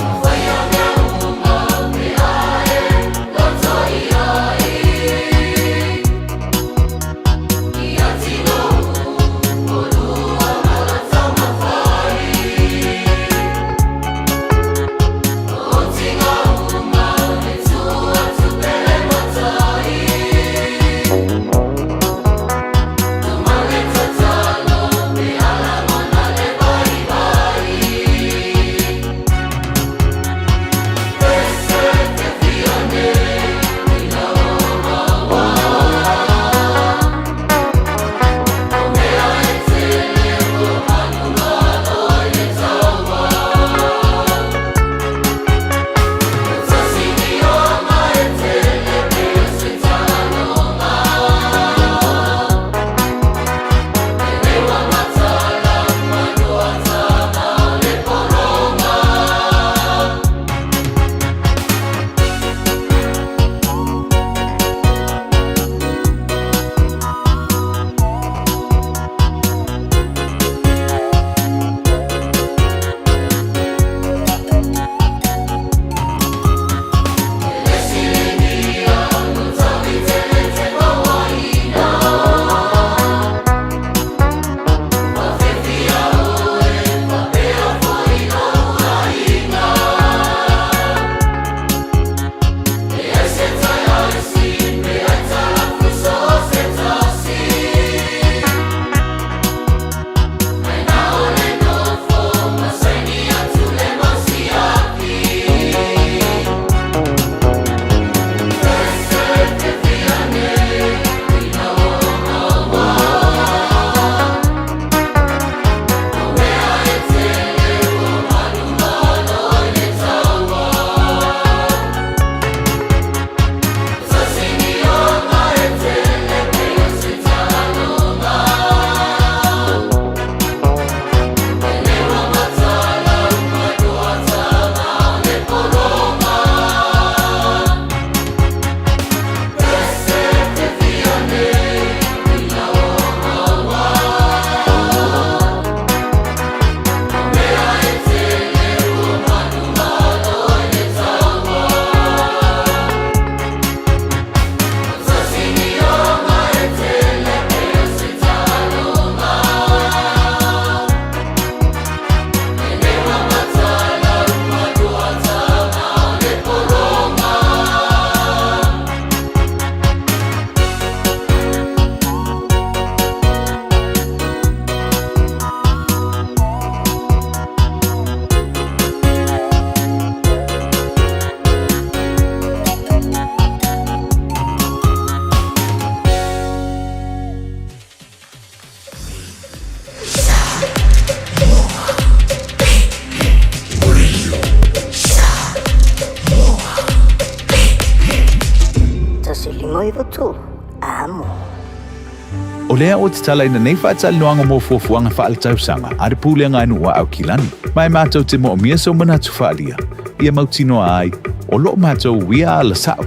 O lea o te tala ina nei whaatalinuanga mō fuafuanga whaaltausanga, are pūlenga anu au kilani. Mai mātou te mo o mia so manatu whaalia. Ia mautinoa ai, o lo mātou wia ala sao.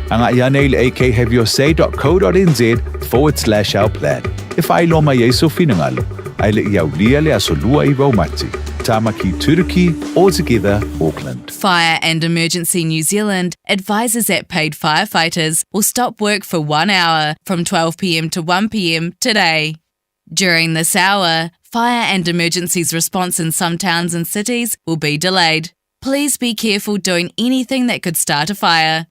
Anga ia nei le akhaveyourSay.co.nz/our plan. E whai lo mai eiso whinangalo, ai le iau lia le aso lua I Raumati. Tamaki Turiki, altogether Auckland. Fire and Emergency New Zealand advises that paid firefighters will stop work for 1 hour from 12 p.m. to 1 p.m. today. During this hour, fire and emergencies response in some towns and cities will be delayed. Please be careful doing anything that could start a fire.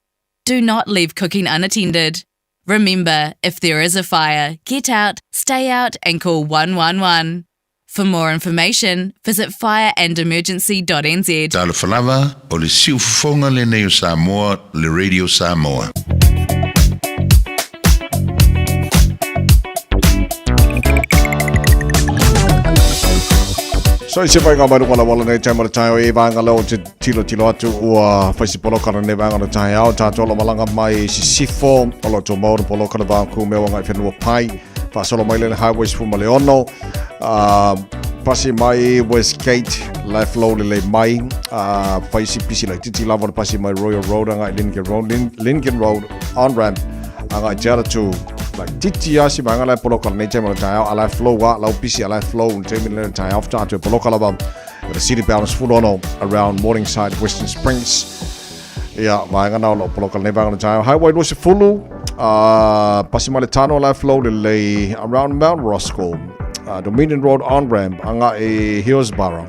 Do not leave cooking unattended. Remember, if there is a fire, get out, stay out and call 111. For more information, visit fireandemergency.nz. Tala falava o le siufonga le neo Samoa, le Radio Samoa. So isi vai ngā wala wala nei tai mara tai o e vanga leo te tilo atu ua whaisi polokana nei vanga na tai au tātou la malanga mai si sifo o lo tō maura polokana vāku mea wangai whenua pai whaasolo mai lene highways fu maleono pasi mai Westgate life low le mai whaisi pisi lai titi lava na pasi mai Royal Road anga Lincoln Road on ramp anga jara tu like titi asi manga lai polokala nei tai mara tai au alai flow wa lau pisi alai flow un teimi lene tai au tātou polokala ba the city balance full on around Morningside Western Springs vanga na lo polokala nei vanga tai au highway no se fulu pasi mai le tano alai flow le around Mount Roscoe Dominion Road on ramp anga e Hillsborough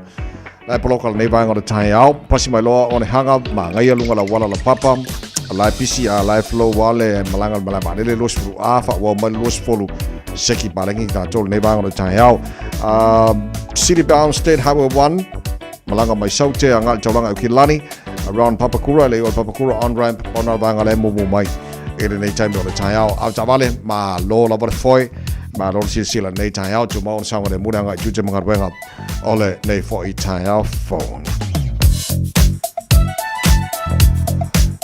lai polokala nei vanga tai au pasi mai loa o ne hanga ma ngai lunga la wala la papa lai pisi a lai flow wale malanga malama le los fulu afa wa mal los fulu seki balangi ta tol nei vanga tai au city bound state highway 1 malanga mai saute anga taulanga Kilani around Papakura le o Papakura on ramp ona vanga le mumu mai ele nei time o le tai au vale ma lo la bore foi ma lo sila nei tai au tu mo sanga le munanga juje manga wenga ole nei for i tai au phone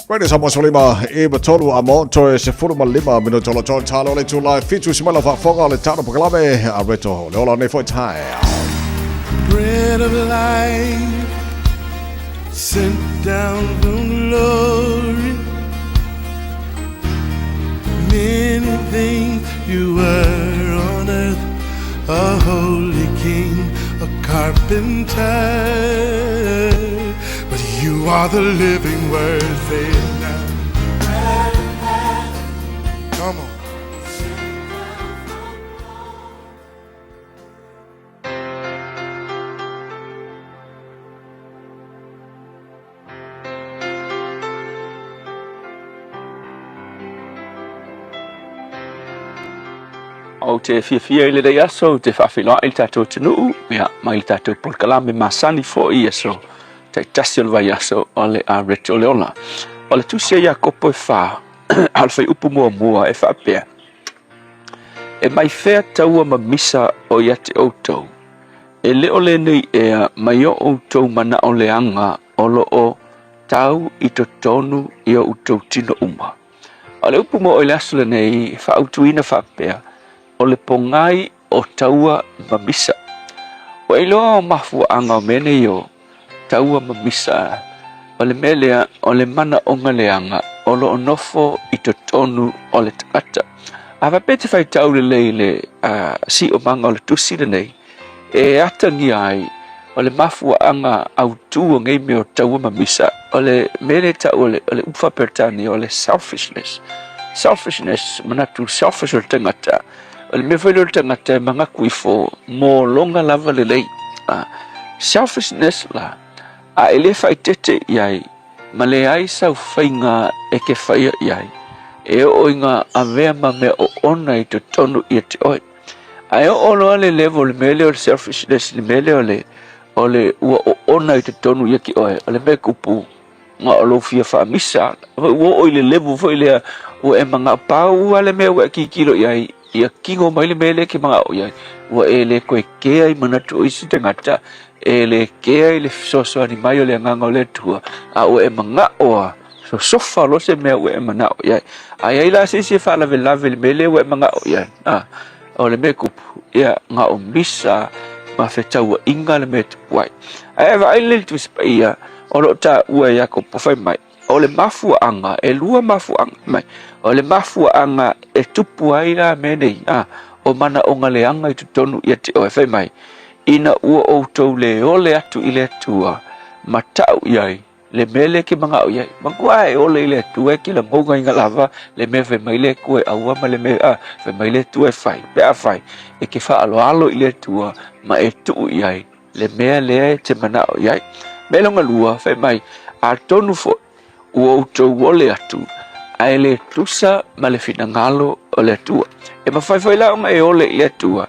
Radio Samoa Solima e batolu amo to se furu malima minuto lo talo le tu live feature simala fa fonga le tano proclame a reto le ola nei for tai Bread of life sent down from glory. Many things you were on earth, a holy king, a carpenter, but you are the living word. Say it now. Come on. O te fia ile dei aso te whawhinoa il tatou tenu ia mai il tatou polkalame masani fo i aso te tasi al vai aso o le a reto leona o le tusia ia kopo e wha al whai upu mua e whapea e mai whea taua ma misa o ia te outou e leo le nei ea mai o outou mana o le anga o lo o tau i to tonu i o outou tino uma o le upu mua o le aso le nei whautuina whapea o le pongai o taua mamisa. O iloa o mafua anga o mene yo taua mamisa. O le melea o le mana o ngaleanga o lo onofo i to tonu o le takata. A wapete whai tau le leile si o manga o le tusi le nei. E atangi ai o le mafua anga au tua ngei me o taua mamisa. O le mele tau o le ufa pertani o le selfishness. Selfishness, manatu selfish o le tangata. O le mea whaile o le tangata mga kuifo mō longa lava le lei. Selfishness la. A ele whai tete iai. Ma le ai sau whainga e ke whaia iai. E o inga a mea ma mea o ona i te tonu i te oi. A e o ono le level le mele o le selfishness le mele o le ua o ona i te tonu i ki oi. O le mea kupu nga o lo fia wha misa. Ua o i le level whaile o e mga pau a le mea ua ki kilo iai. Ia kingo mai le mele ke mga o iai. Ua e le koe kea i manatu o isi te ngata. E le kea i le fisoso ani mai o le nganga o le tua. A ua e mga oa. So sofa lo se mea ua e mana o iai. A iai la se se wha lave le mele ua e mga o iai. O le me kupu. Ia nga o misa ma whetaua inga le me tupuai. A ewa ai le tuispa ia. O lo ta ua ia ko pofai mai. O le mafua anga, e lua mafua anga mai. O le mafua anga e tupu ai la menei. O mana o ngale anga i tutonu ia te oe whai mai. Ina ua outou le ole atu i le atua. Ma tau iai, le mele ke mga o iai. Mangua e ole i le atua ki la ngonga inga lava. Le me whai mai le kue aua ma le me whai mai le tue whai. Pea whai, e ke wha alo alo i le atua. Ma e tuu iai, le mea lea te mana o iai. Me longa lua whai mai, a tonu fo. Ua outou ole atu, a e le tusa ma le finangalo o le atua. E mawhaiwhai launga e ole i le atua,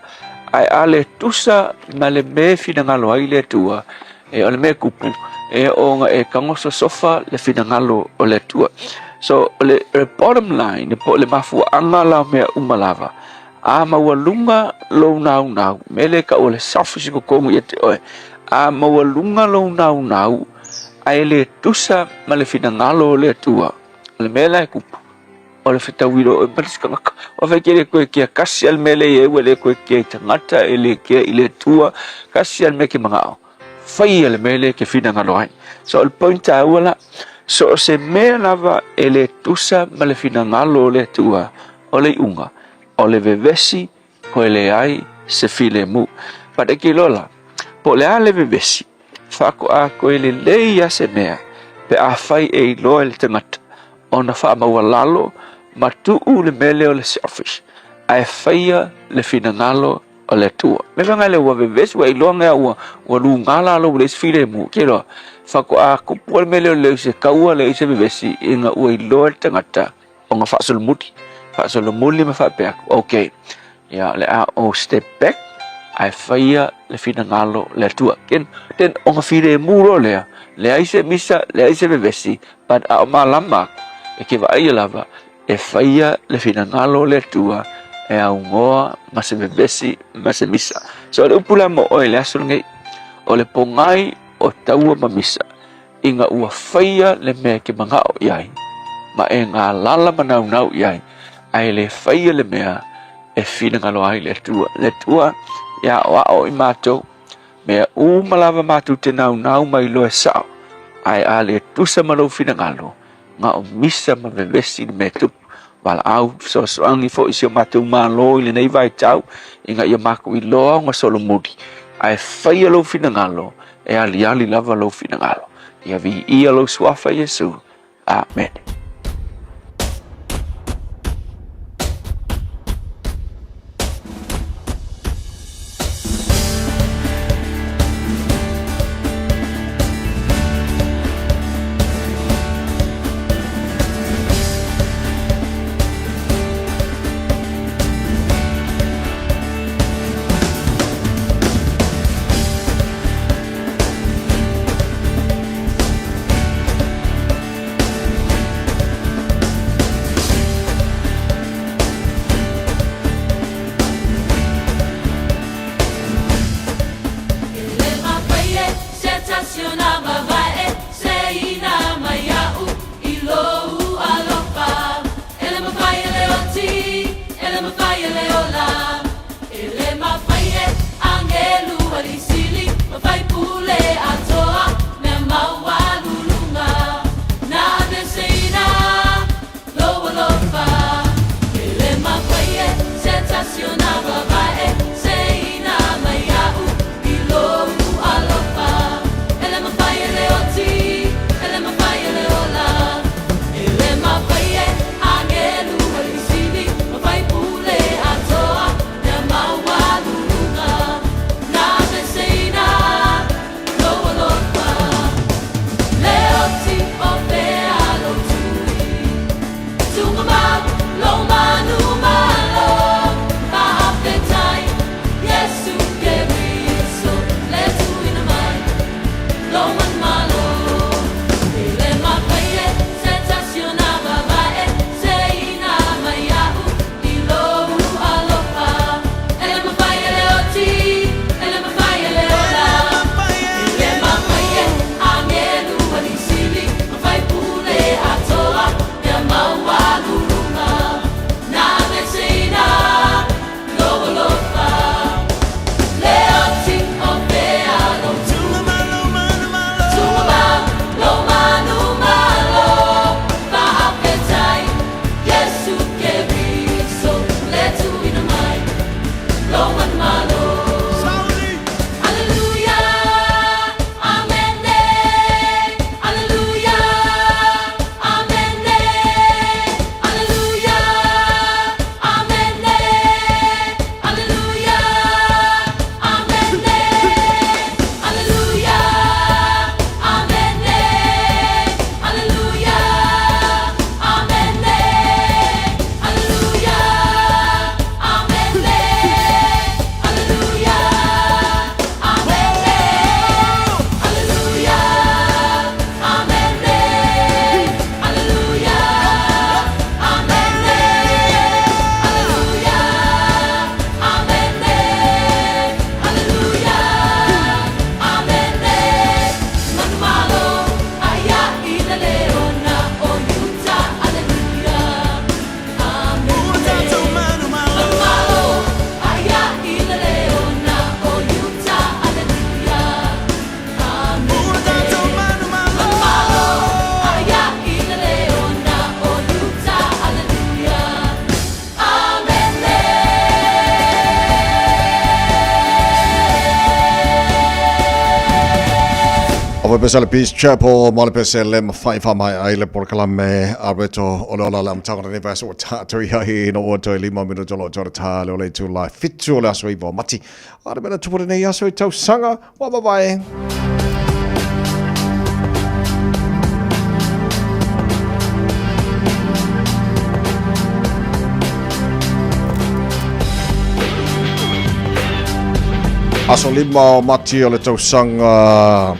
ai ale tusa ma le me finangalo ai le tua e ole me kupu e onga e kangoso sofa le finangalo o le tua. So le bottom line po le mafu anga la me umalava a mawalunga lo nau mele ka ole selfish ko komu yete oe a mawalunga lo nau ai le tusa ma le finangalo le tua le mele kupu ole fita wiro e mariska o fe kere ko ke kasial mele e wele ko ke tangata ele ke ile tua kasial me ke manga fai ele mele ke fina ngalo ai so el point wala so se me lava ele tusa male fina ngalo le tua ole unga ole vevesi ko ele ai se file mu pada ke lola po le ale vevesi fa ko a ko ele le ya se me pe a fai e lo ele tangata ona fa ma walalo matu le mele o le selfish ai faia le finangalo o le tua me vanga le wa veves wa ilonga wa ngala lo le file mu kilo fa ko a ko por mele le se kaua le se vevesi inga wa ilo tangata o nga fa sol muli ma fa pe okay ya le a o step back ai faia le finangalo le tua ken ten o nga file mu ro le ai se misa le ai se vevesi but a malama e ke va ai lava e faia le finangalo le tua e au ngoa ma se bebesi ma se misa so le upula mo o le asul ngai o le pongai o taua ma misa inga ua faia le me ke manga o iai ma e ngā lala manau iai ai le faia le mea e finangalo ai le tua ya o i mātou mea malava mātou te nau mai lo e sao ai a le tusa malo finangalo nga o misa ma vevesi me tupu wala au so angi fo isi o matu malo ile nei vai tau inga ia maku i loa nga solo mudi ai faia lo finangalo e ali lava lo finangalo ia vi ia lo suafa Yesu amen. Ove pesale Peace Chapel, mole pesale mafai mai ai le porkalame abeto olola lam tangata ne vaso tato ia no oto 5 minuto lo torta le tu live fitu la swivo mati ara bena tu ne ya so tau sanga wa bye. Aso lima mati o le tau sanga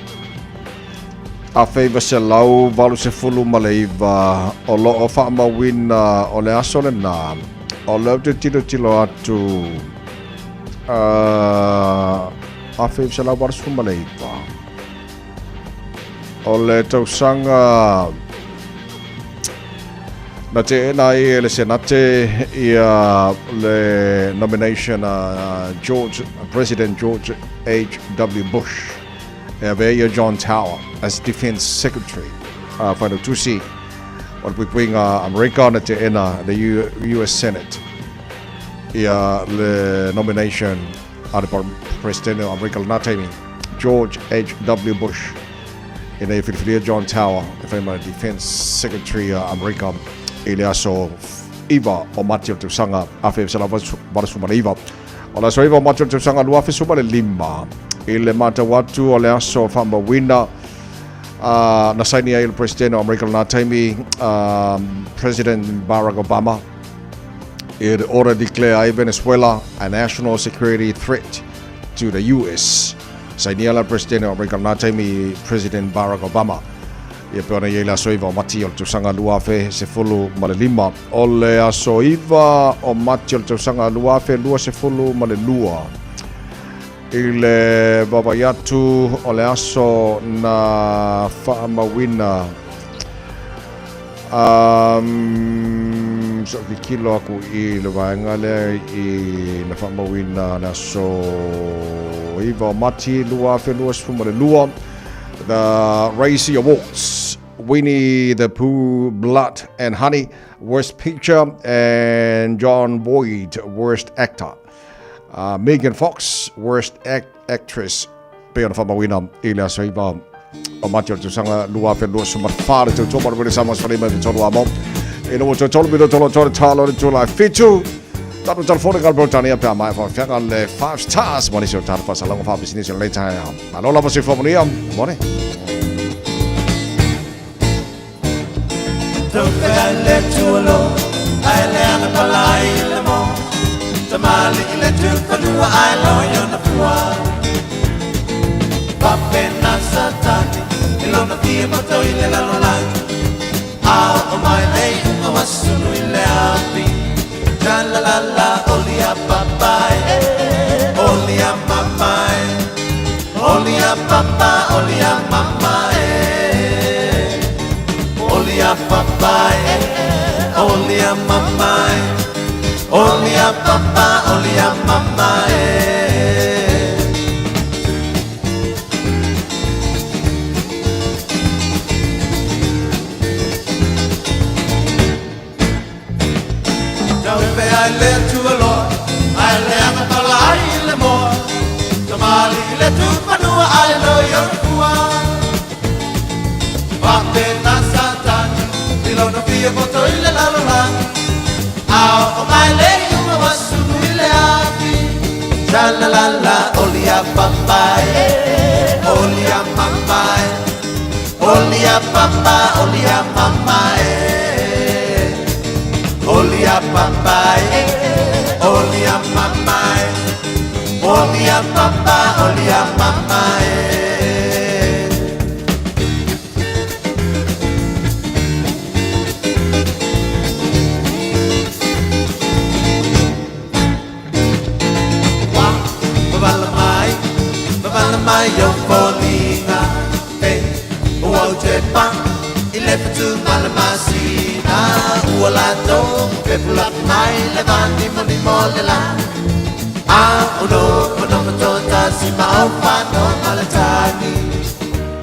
a feiva se lau valu se fulu maleiva o lo o wha mawina o le aso le nā o leo te tilo atu a feiva se lau valu se fulu maleiva o le tau sanga na te ena I le senate ia le nomination President George H.W. Bush Avea John Tower as Defense Secretary for the 2C. What we bring America na te ena the U.S. Senate ia le nomination a le President of America na taimi George H.W. Bush ina I whiwhiria John Tower e whaima Defense Secretary America Ile aso iwa o mati o te sanga a whewhi sala warasumana iwa. O la so iwa o mati o te sanga lua whi sumana lima. Ile mata watu o le aso whamba wina na saini ai le President o America na taimi President Barack Obama. It order declare ai Venezuela a national security threat to the US. Saini ai le President o America na taimi President Barack Obama. Ia peona ia la soiva o mati o tusanga luafe se fulu male lima o le asoiva o mati o tusanga luafe lua se fulu male lua ile baba yatu o le aso na whaamawina so kilo aku I le vaenga le I na whaamawina na so iva o mati luafe lua se fulu male lua. The Racy Awards, Winnie the Pooh, Blood and Honey, Worst Picture, and John Boyd, Worst Actor. Megan Fox, Worst Actress. Peon Famawina, Ila Saiba, Omatio Tusanga, Lua Fendu, Sumar Far, to Tobar with some of the Total Amo. In order to told me the Tolo to Life Fitu. That was telephonical Britannia per my for 5 stars. Money your time for a long of business later. And all of us from money. Don't let you alone. I learn a palai in the mall. Tamali let you do I know on the floor. Papena Satani, Ilona Timoto in the Lola. Out of my name, I was soon in the la la la, only a papa, only a mama, only a papa, only a mama, only a papa, only a mama, only a papa, only a mama. I let you alone. I let a palai more. Tamali let you panua. I know you're poor. Papena Satani, below the fear for toilet alone. Out of my lane, you was soon happy. Shalala, only a papa, only a mama, only a papa, only a mama. Only a papa, only a mama, only a papa, only a mama. Babalamai, yo polina, hey, oh, Jepa, 11 to Malamasina, Uolato, Pepula, my Levani, Money, Molela. Ah, no, Monomatota, Sima, Fano, Malatani.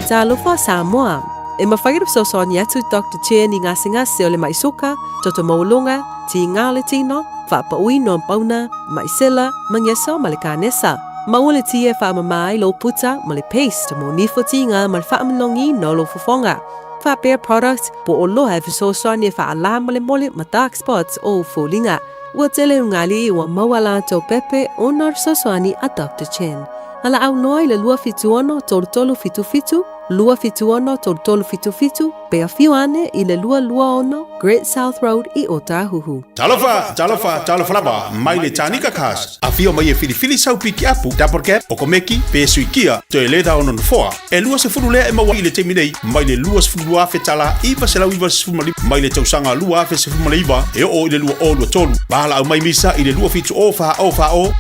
Talofa Samoa. E mawhairu so soani atu Dr. Chair ni ngasinga se ole maisoka, toto maulonga, ti ngale tino, whapa ui no pauna, maisela, mangeso malikanesa. Maua le tia whaamamai lo puta ma le paste mo nifotinga ma le whaamalongi no lo fufonga. Whapea products po o loha fisosoani whaala ma le mole ma dark spots o fulinga. Ua tele ungali ua mawala tau pepe o nar sosoani a Dr. Chen. Ala au noi le lua fituono tolu fitu fitu, lua fituono tolu fitu fitu, pea fiuane i le lua ono, Great South Road i Otahuhu. Talofa lava, mai le tanika kas. A fio mai e filifili sau piki apu, daporket, okomeki, pe suikia, to e leda ono foa. E lua se furu lea e mawa i le teminei, mai le lua se furu afe tala, iwa se lau iwa se furu malip, mai le tausanga lua afe se furu maliva, e o i le lua o lua tolu. Bahala au mai misa i le lua fitu o,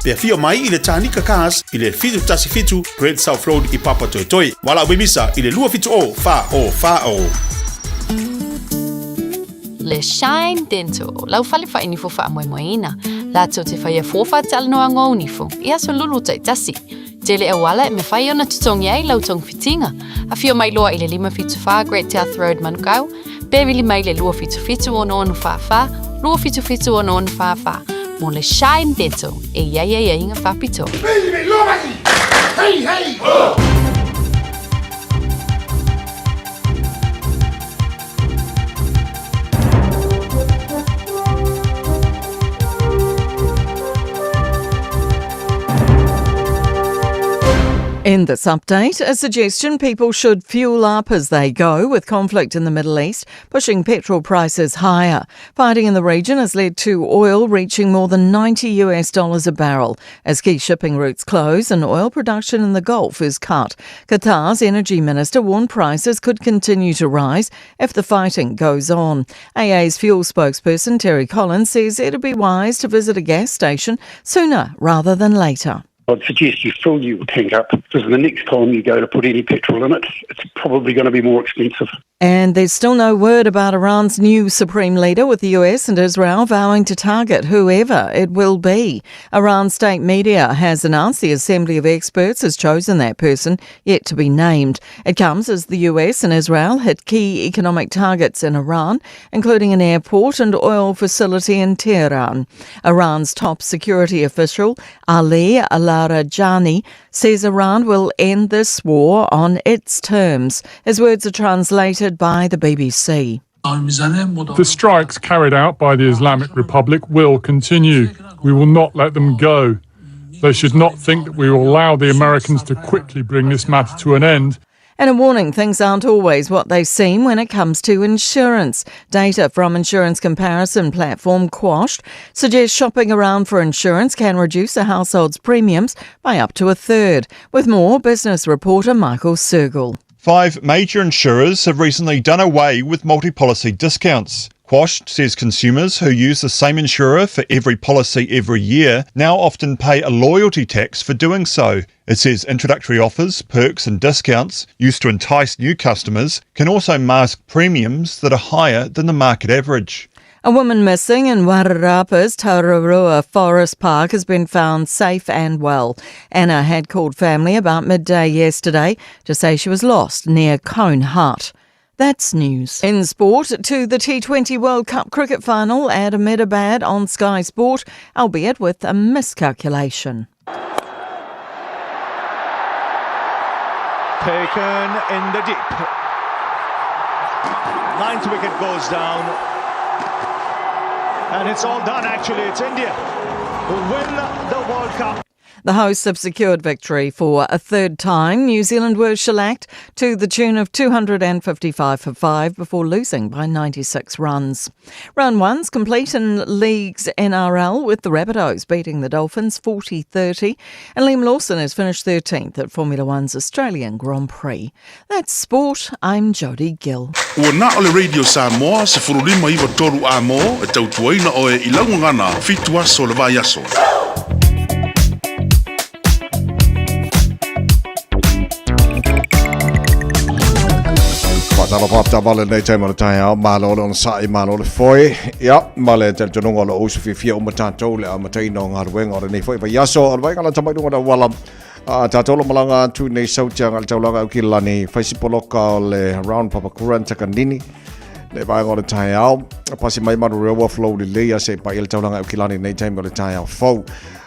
pe fio mai i le tanika kas, i le fitu tasi fitu, Great South Road i Papa Toi Toi. Wala au mai misa i le lua fitu o, fa o. Le Shine Dental, lau fale fa inifo fa moina. La to te fa ia fofa tal no ango unifo. Ia so lulu tai tasi. Tele e wala me fa ona tutongi ai lau tong fitinga. A fio mai loa i le 5 fitu fa Great South Road Manukau. Bevili mai le lua fitu ono onu fa. Lua fitu ono onu fa. Mo le Shine Dental. E ia inga fa pito. Baby, lomaki! Hey! In this update, a suggestion people should fuel up as they go with conflict in the Middle East, pushing petrol prices higher. Fighting in the region has led to oil reaching more than $90 a barrel as key shipping routes close and oil production in the Gulf is cut. Qatar's energy minister warned prices could continue to rise if the fighting goes on. AA's fuel spokesperson Terry Collins says it'd be wise to visit a gas station sooner rather than later. I'd suggest you fill your tank up because the next time you go to put any petrol in it, it's probably going to be more expensive. And there's still no word about Iran's new supreme leader, with the US and Israel vowing to target whoever it will be. Iran's state media has announced the Assembly of Experts has chosen that person, yet to be named. It comes as the US and Israel hit key economic targets in Iran, including an airport and oil facility in Tehran. Iran's top security official, Ali Al-Rajani, says Iran will end this war on its terms. His words are translated by the BBC. The strikes carried out by the Islamic Republic will continue. We will not let them go. They should not think that we will allow the Americans to quickly bring this matter to an end. And a warning, things aren't always what they seem when it comes to insurance. Data from insurance comparison platform Quashed suggests shopping around for insurance can reduce a household's premiums by up to a third. With more, business reporter Michael Sergel. 5 major insurers have recently done away with multi-policy discounts. Quashed says consumers who use the same insurer for every policy every year now often pay a loyalty tax for doing so. It says introductory offers, perks and discounts used to entice new customers can also mask premiums that are higher than the market average. A woman missing in Wairarapa's Taurarua Forest Park has been found safe and well. Anna had called family about midday yesterday to say she was lost near Cone Hut. That's news. In sport, to the T20 World Cup cricket final at Ahmedabad on Sky Sport, albeit with a miscalculation. Taken in the deep. 9th wicket goes down. And it's all done, actually. It's India who win the World Cup. The hosts have secured victory for a third time. New Zealand were shellacked to the tune of 255 for 5 before losing by 96 runs. Round 1's complete in League's NRL with the Rabbitohs beating the Dolphins 40-30 and Liam Lawson has finished 13th at Formula One's Australian Grand Prix. That's sport. I'm Jodie Gill. Ua na ole Radio Samoa se furulima iwa toru a mo e tautuaina o e ilaungangana fitua so le vai aso. Talo papta vale nei taimana tai au malo on sai malo le foi ya male te tonga lo usufi o matato le amatai no ngar wenga le nei foi va yaso al vai kala tamai no wala tatolo malanga tu nei sautia al taulanga o kilani faisipoloka le round papa kuranta kandini le vai ngore tai au pasi mai maru rewa flow le ya se pa el taulanga o kilani nei taimana tai au fo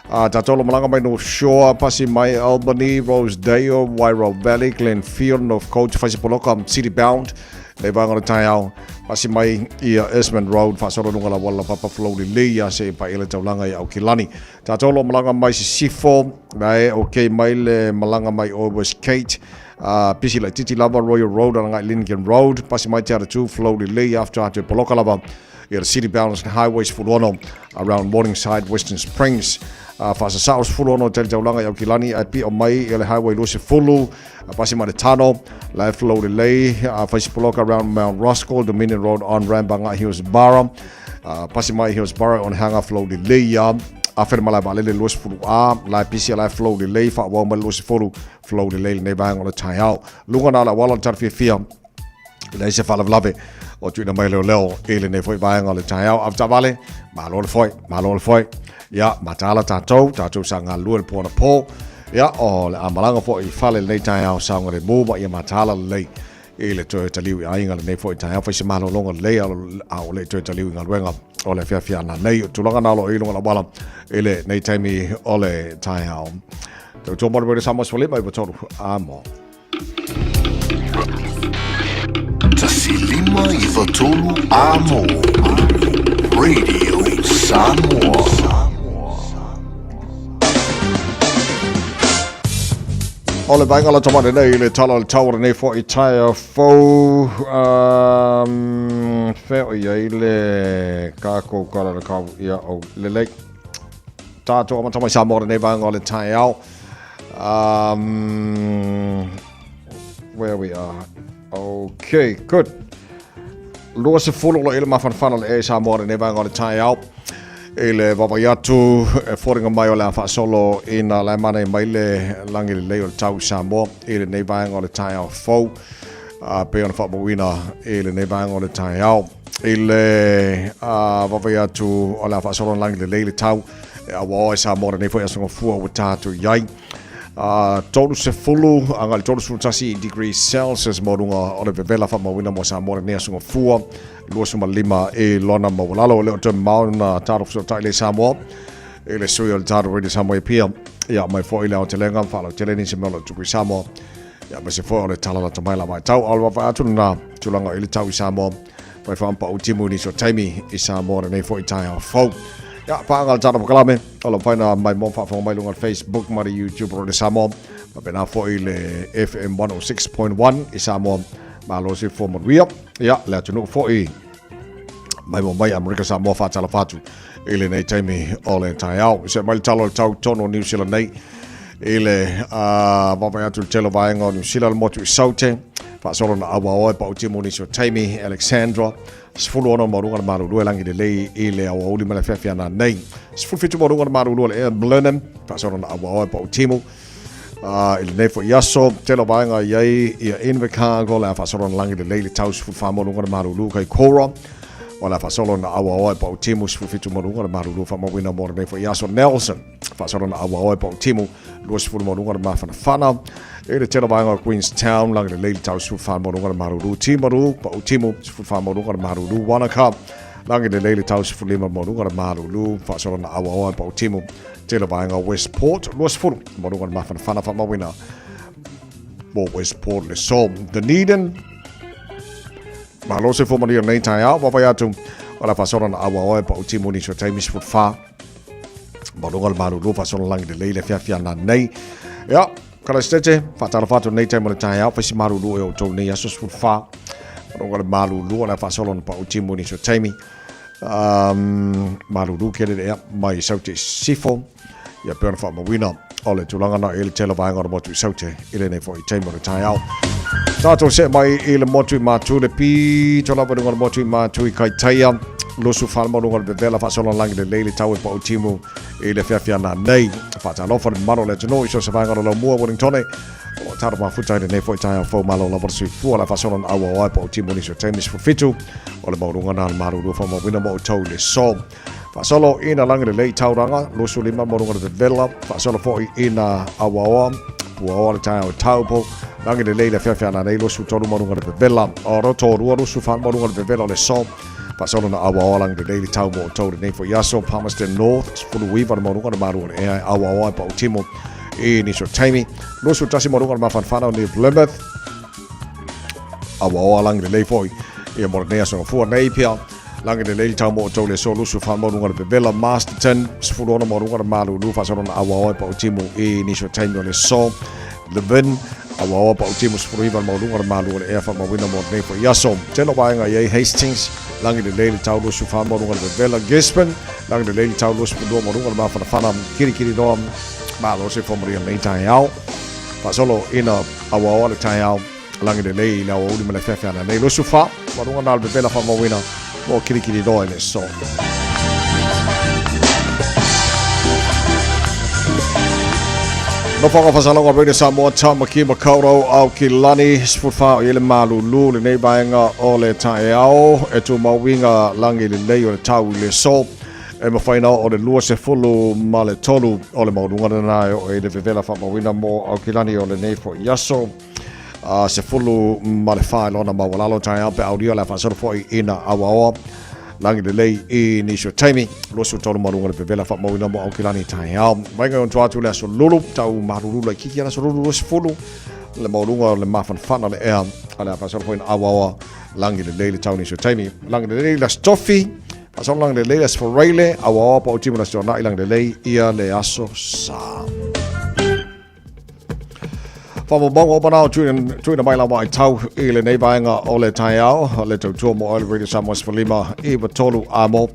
Tatolo malanga mai North Shore, pasi mai Albany, Rosedale, Wairau Valley, Glenfield, North Coast, Whaisipoloka, City Bound, le vangona tai au, pasi mai ia Esmond Road, whaasoro lunga la wala papa Flori Lia, se pa ele taulanga i Aukilani. Tatolo malanga mai Sifo, mai okay mai le malanga mai West Kate, pisi la Titi Lava, Royal Road, and Lincoln Road, pasi mai Tiara 2, Flori Lia, after Poloka Lava, the City Bound Highways Fulono, around Morningside, Western Springs. Fasa South Fulono tel taulanga i Aukilani ai pi o mai ele highway Lucy Fulu pasi mai Tano live flow delay Whaisipoloka around Mount Roscoe Dominion Road on Rambanga Hillsborough pasi mai Hillsborough on hanga flow delay ya afer malai ba lele Lucy Fulu lai pisi live flow delay fa wa mai Lucy Fulu flow delay ne bang on tai out lunga na la wala tarfia le se fala lave o tu na mai leo ele ne foi bang on tai out after vale malo foi ya matala tatou sanga luel pona po ya o le amalanga fo I fale nei tai au sanga le mo ya matala le ele to taliu ai nga nei fo tai au fa se malo longa le au le to taliu nga wenga o le fia na nei tu longa na lo I longa la bala ele nei tai mi o le tai au to mo be samo fo le mai botoru amo Tasilima I Vatolu amo Radio Samoa. Ole bainga la tamade nei le tala le tawara nei fo I taia fo feo ia I le kako kala le kau ia o le lake tato ama tamai Samoa nei bainga le taia au where we are okay good lua se fulu lo ile mafanfana le Samoa nei bainga le taia au ele vavaiatu foringa mai o le whaasolo ina lai mana mai le langi le leo le tau Samoa ele nei vaenga o le tai au fau pe ona whaamawina ele nei vaenga o le tai au ele vavaiatu o le whaasolo langi le leo le tau awa o Samoa nei fo asonga fua o tātu iai tolu se fulu anga le tolu tasi degrees Celsius morunga o le vevela whaamawina mo Samoa nei asonga fua lua suma lima lona mawalalo leo te mauna taro fso tai le Samoa le sui o le taro redi Samoa I pia ia mai fo ile o te lenga whalo te leni se melo tuku Samoa ia mai se fo o le talala ta maila mai tau alwa wha atu na tulanga ili tau I Samoa mai whampa o timu ni so taimi I Samoa nei fo I tai au fau ia paanga le taro pakalame o le whaina mai monfa wha mai lunga Facebook mari YouTube o le Samoa ma pena fo I le FM 106.1 I Samoa malo si fo moria ia le atu fo I mai Amerika Samoa fatala fatu ele nei taimi o le tai au se mai talo tau tono New Zealand nei ele vava atu telo vaenga o New Zealand motu I saute fa solo na awa o pa utimo ni so taimi Alexandra sfulu ono morunga maru lu langi de lei ele awa uli mala fefia na nei sfulu fitu morunga maru lu le Blenheim fa solo na awa o pa utimo ele nei fo yaso telo vaenga yai ia Invercargill la fa solo na langi de lei le tau sfulu fa morunga maru lu kai Cora Wala fasolo na awa oe pa utimu sifufitu morunga na marulu fa mawina mora nei fo Yaso Nelson fasolo na awa oe pa utimu lua sifufitu morunga na mafana fana ele tela vaenga Queenstown langi le leili tau sifufitu morunga na marulu timaru pa utimu sifufitu morunga na marulu Wanaka langi le leili tau sifufitu morunga na marulu fasolo na awa oe pa utimu tela vaenga Westport lua sifufitu morunga na mafana fana fa mawina mo Westport le so Dunedin malo se fo mari nei tai au va atu wala fasona na awa oe pa utimu ni so taimi se fa balongal maru lo fasona lang de leile fia na nei ya kala stete fatala fatu nei taimi tai au fasi maru lo e to nei aso fa balongal maru lo wala fasona pa utimu ni so taimi maru lo kele ya mai sauti sifo ya pena fa mawina ole tulanga na ele tela vaenga o motu saute ele nei fo I taimi tai au Tato se mai ile motu matu le pi tola pa dunga motu matu I kai taia losu falma dunga le vela fa solo langi le leile tau pa utimu ile fia na nei fa ta lofa mano le no iso se vanga lo mua Wellington o tato ma futa ile nei fo taia fo malo la borsu fu la fa solo awa o pa utimu ni so temis fo fitu o le maurunga na maru do fa mo wina mo tau le so fa solo ina langi le leile tau ranga losu lima mo dunga le vela fa solo fo ina awa o le taia o taupo langi le leile fia na nei losu tolu marunga le vela o roto rua losu fan marunga le vela le so Pasolo na awa lang the daily tau mo tau nei for Yaso Palmerston North for the weave on Morunga Maru e awa pa Timo e ni so Tammy no so tasi Morunga Mafanfano ni Plymouth awa lang the lei foi e Mornea so for nei pia lang the daily tau mo tau le so lusu fa Morunga de Bella Masterton for no Morunga Maru lu fa so na awa pa Timo e ni so Tammy le so the bin awa pa Timo for weave on Morunga Maru e fa Morwina Mornea for Yaso telo ba nga ye Hastings lang the daily tau lusu fa Morunga de Bella Gisborne lang the daily tau lusu do Morunga ma fa fana kiri no malo se fomri nei tai au pa solo ina awa le tai au lang the lei la o di me le fefa na nei lusu fa Morunga na de Bella fa Morwina mo kiri do le so no whaka whasalonga rei Samoa Tamaki Makaurau au ki lani spufa i le malulu le nei baenga o le tae au e tu mawinga langi le nei o le tau le so e mawhaina o le lua se fulu ma le tolu o le maurunga na o e le vevela wha mawina mo au ki lani o le nei fo yaso se fulu ma le whae lona mawalalo tae au pe au ria le whasaro fo i ina awa langi le lei i ni so taimi lo so tolu marunga le vevela fa mo ina mo au kilani tai au mai ngai tu atu le so lulu tau marulu le kiki ala so lulu so fulu le marunga le mafan fana le ea ala fa so point awa langi le lei le tau ni so taimi langi le lei la stoffi fa so langi le lei la sforele awa pa uti mo so na langi le lei ia le aso sa Famo bongo banao tuina mai lawa I tau I le nei baenga o le tai au le tau tua mo oil radio Samoa Sfalima I batolu amo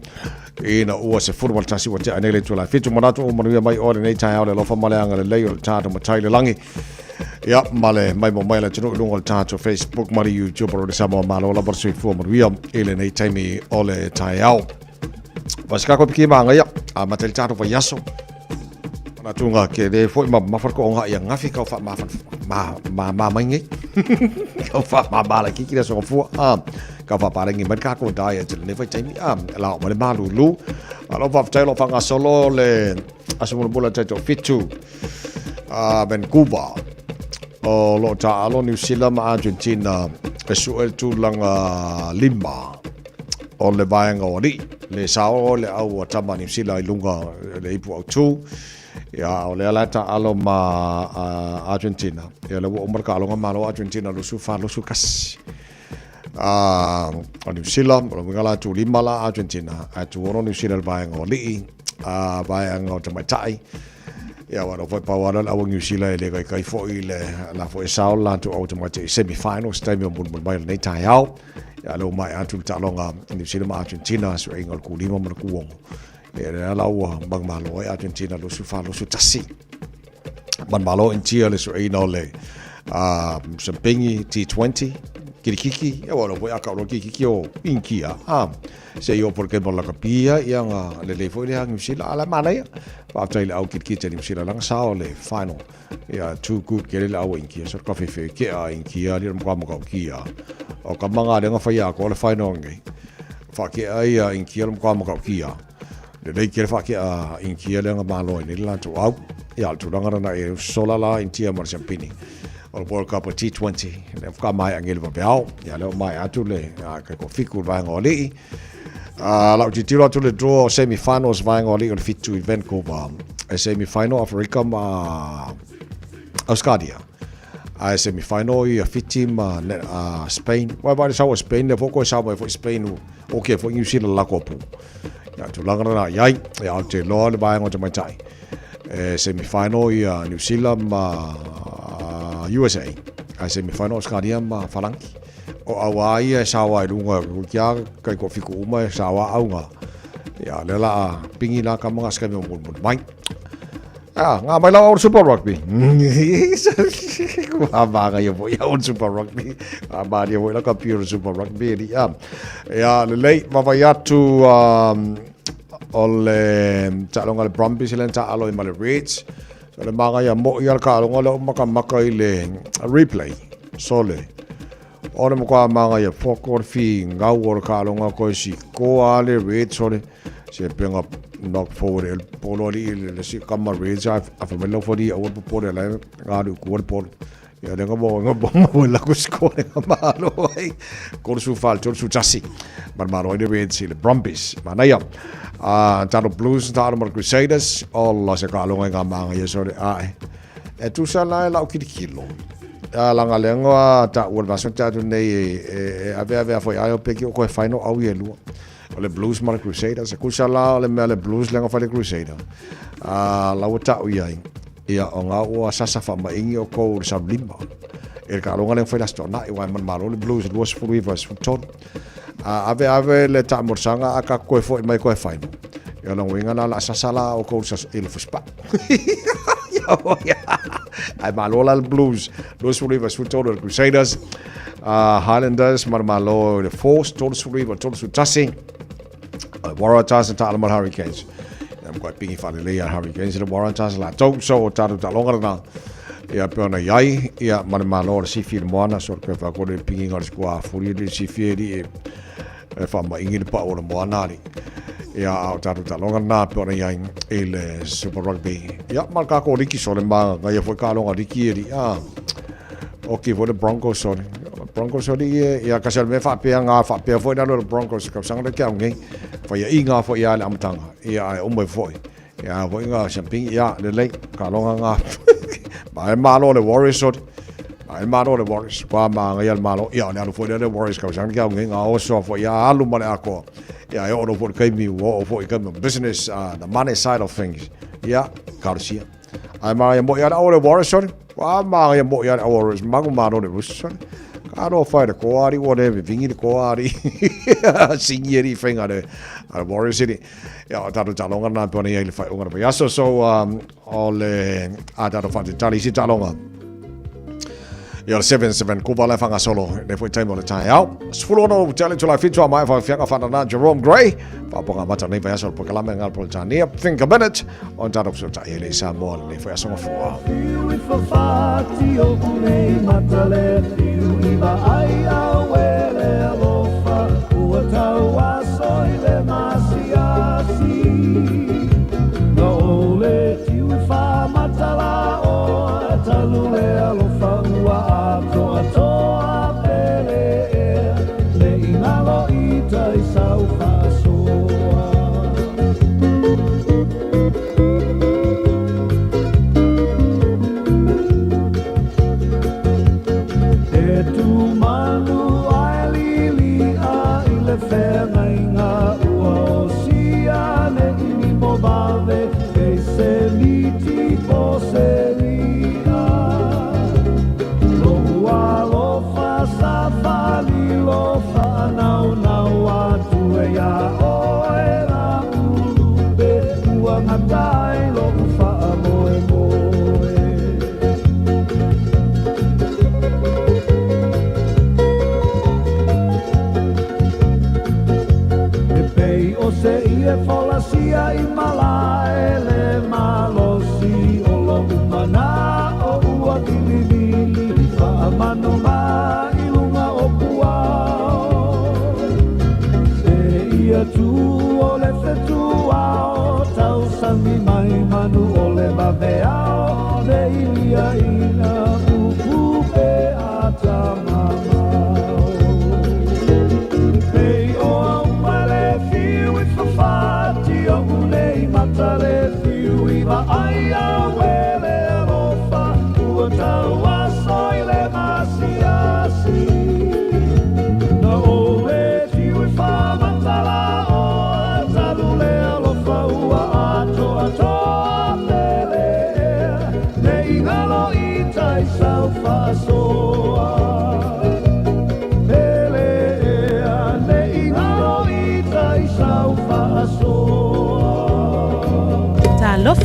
I na ua se furu wal tasi wa te anele tu la fitu manatu o manuia mai o le nei tai au le lofa maleanga le lei o le tata matai le langi ia male mai mo mai le tunu lungo le tata Facebook mari YouTube o le Samoa malo la bar sui fu manuia I le nei taimi o le tai au Pasikako piki maanga ia a matel tata wa yaso na tunga ke de foi ma farko nga ia ngafi ka fa ma mangi ka fa ma bala ki ki so fu ka fa para ngi ka ko dai te ne fa taimi la ma le malu lu alo fa tailo fa nga solo le aso bola tato fitu Vancouver o lo ta alo New Zealand Argentina e su el tu langa lima o le baenga o le sao le au tama New Zealand lunga le ipu au tu ya o le alata alo ma Argentina ya le o marka alo ma Argentina lo su fa lo su kas o New Zealand o ngala tu lima la Argentina atu o New Zealand baenga o baenga o tamatai ya wa foi pa wala au New Zealand le kai fo ile la fo sao la tu automatic semi finals time mo mai nei tai au ya lo mai atu ta longa New Zealand Argentina so engol ku lima mo ku wong e la ua bang malo e Argentina lo su fa lo su tasi ban malo in tia le so e no le Sampingi T20 kirikiki e wala voi aka lo kiki o inkia se yo porque por la capilla yang le foi le New Zealand ala mana ya pa tai le au kiriki New Zealand lang sao le final ya too good ke le au inkia so coffee fe ke inkia le mo ka kia o ka manga le nga fa ya ko le final ngai fa ke ai inkia mo ka kia le kere fa ke in kia le nga malo ni la tu au ya tu ranga na e sola la in tia mar champini o World Cup T20 le fa mai angel va beau ya le mai atu le ka ko fiku va ngoli la ti tiro tu le draw semi finals va ngoli on fit to Vancouver a semi final Africa ma Australia a semi final i fit team Spain wa ba sa Spain le foko sa ba Spain o ke fo New Zealand la kopu ya tu langa na yai ya te lo le ba ngo te mai tai semi final i New Zealand USA a semi final Australia ma Falanki o awai sa wa lunga kia kai ko fiku uma sa wa aunga ya le la pingi la ka mga ska mo mai nga mai la Super Rugby ba ga yo ya Super Rugby ba dia la ka pure Super Rugby di ya le lei ma vai atu ole ta longa le Brumbies le ta alo i male Reds so le maga ya mo ya ka longa le maka ile replay sole ona mo ka maga ya fokor fi ngau or ka longa ko si ko ale Reds sole se penga knock forward el polo le si kama Reds a fa melo for di o polo le ngadu ko polo Ya le ngabo la kuskore malo ai. Ko su fal to su chasi. Mar malo de red seal Brumbies. Manaya. Tano Blues tano mar Crusaders all se ka longa ngama ya so ai. E tu sa la kilo. Langa lenga ta ul vaso ta tu nei ave foi ai pe ki ko final au yelu. Ole Blues mar Crusaders e kusala ole mele Blues lenga fa le Crusader. La wata u yai. Ia o ngā ua sasa whamaingi o kou sa lima. E ka longa leng whaila stona i wai man malo le Blues luas furu ivas futon. Ave le ta morsanga a ka koe fo i mai koe whaino. Ia long winga la sasa la o kou sa ilu fuspa. Ai malo la le Blues luas furu ivas futon le Crusaders. Highlanders mar malo le Force todos furu ivas todos futasi. Waratahs and Talaman Hurricanes. I'm quite big fan of the Hurricanes. The Waratahs la tau so taru ta longa na. Ia pena yai ia malo si fil moana so que fa ko le pinging ar squa furi le si fieri e fa ma ingil pa o moana ri. Ia taru ta longa na pena yai il Super Rugby. Ia marka ko riki so le ma ga ia foi ka longa riki ri. Okay for the Broncos so Broncos so ia ka sel me fa pe nga fa pe foi na le Broncos ka sang le ka ngai. Fa ia inga foi ia le amtanga. Ia o mo foi. Ia foi nga champing ia le le ka longa nga. Mai malo le Warriors so. Mai malo le Warriors. Kwa ma ia malo ia le foi le Warriors ka sang ka ngai nga o so foi ia alu male ako. Ia o no foi kai mi o foi kai business the money side of things. Ia Garcia. Ai ma ia mo ia o le Warriors so. Wa ma ia mo ia o Warriors magu malo le Roosters so. Karo fai de koari whatever vingi de koari singeri fenga de Warriors City ya taru talonga na pone ia le fai unga pa so ole taru fai tali si talonga ya 77 kuba la fanga solo le foi time le tai out sfulo no tele to la fitua mai fa fianga fa na Jerome Gray pa ponga mata nei vai so por kala mengal por tania think a minute on taru so tai le sa mo le foi so fo Iba ai awele alofa ua tau aso I le masiasi Na ole tiu wha matala o talu le alofa ua ato atoa pele e Le inalo I tai sau whasoa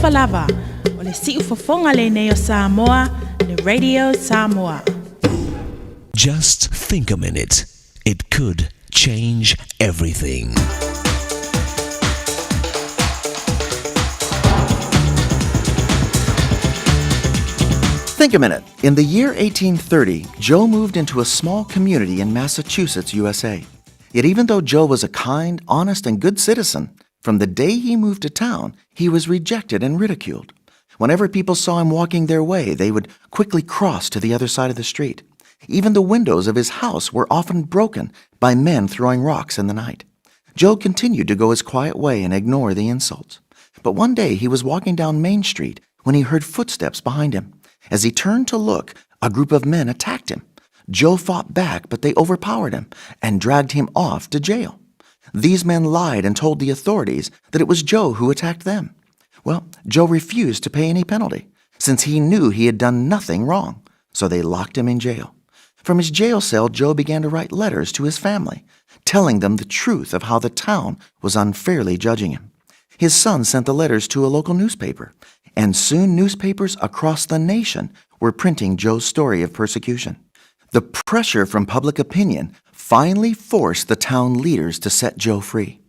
Lava, o le si'u fofonga le nei o Samoa, le Radio Samoa. Just think a minute. It could change everything. Think a minute. In the year 1830, Joe moved into a small community in Massachusetts, USA. Yet even though Joe was a kind, honest, and good citizen, from the day he moved to town, he was rejected and ridiculed. Whenever people saw him walking their way, they would quickly cross to the other side of the street. Even the windows of his house were often broken by men throwing rocks in the night. Joe continued to go his quiet way and ignore the insults. But one day he was walking down Main Street when he heard footsteps behind him. As he turned to look, a group of men attacked him. Joe fought back, but they overpowered him and dragged him off to jail. These men lied and told the authorities that it was Joe who attacked them. Well, Joe refused to pay any penalty, since he knew he had done nothing wrong, so they locked him in jail. From his jail cell, Joe began to write letters to his family, telling them the truth of how the town was unfairly judging him. His son sent the letters to a local newspaper, and soon newspapers across the nation were printing Joe's story of persecution. The pressure from public opinion finally forced the town leaders to set Joe free.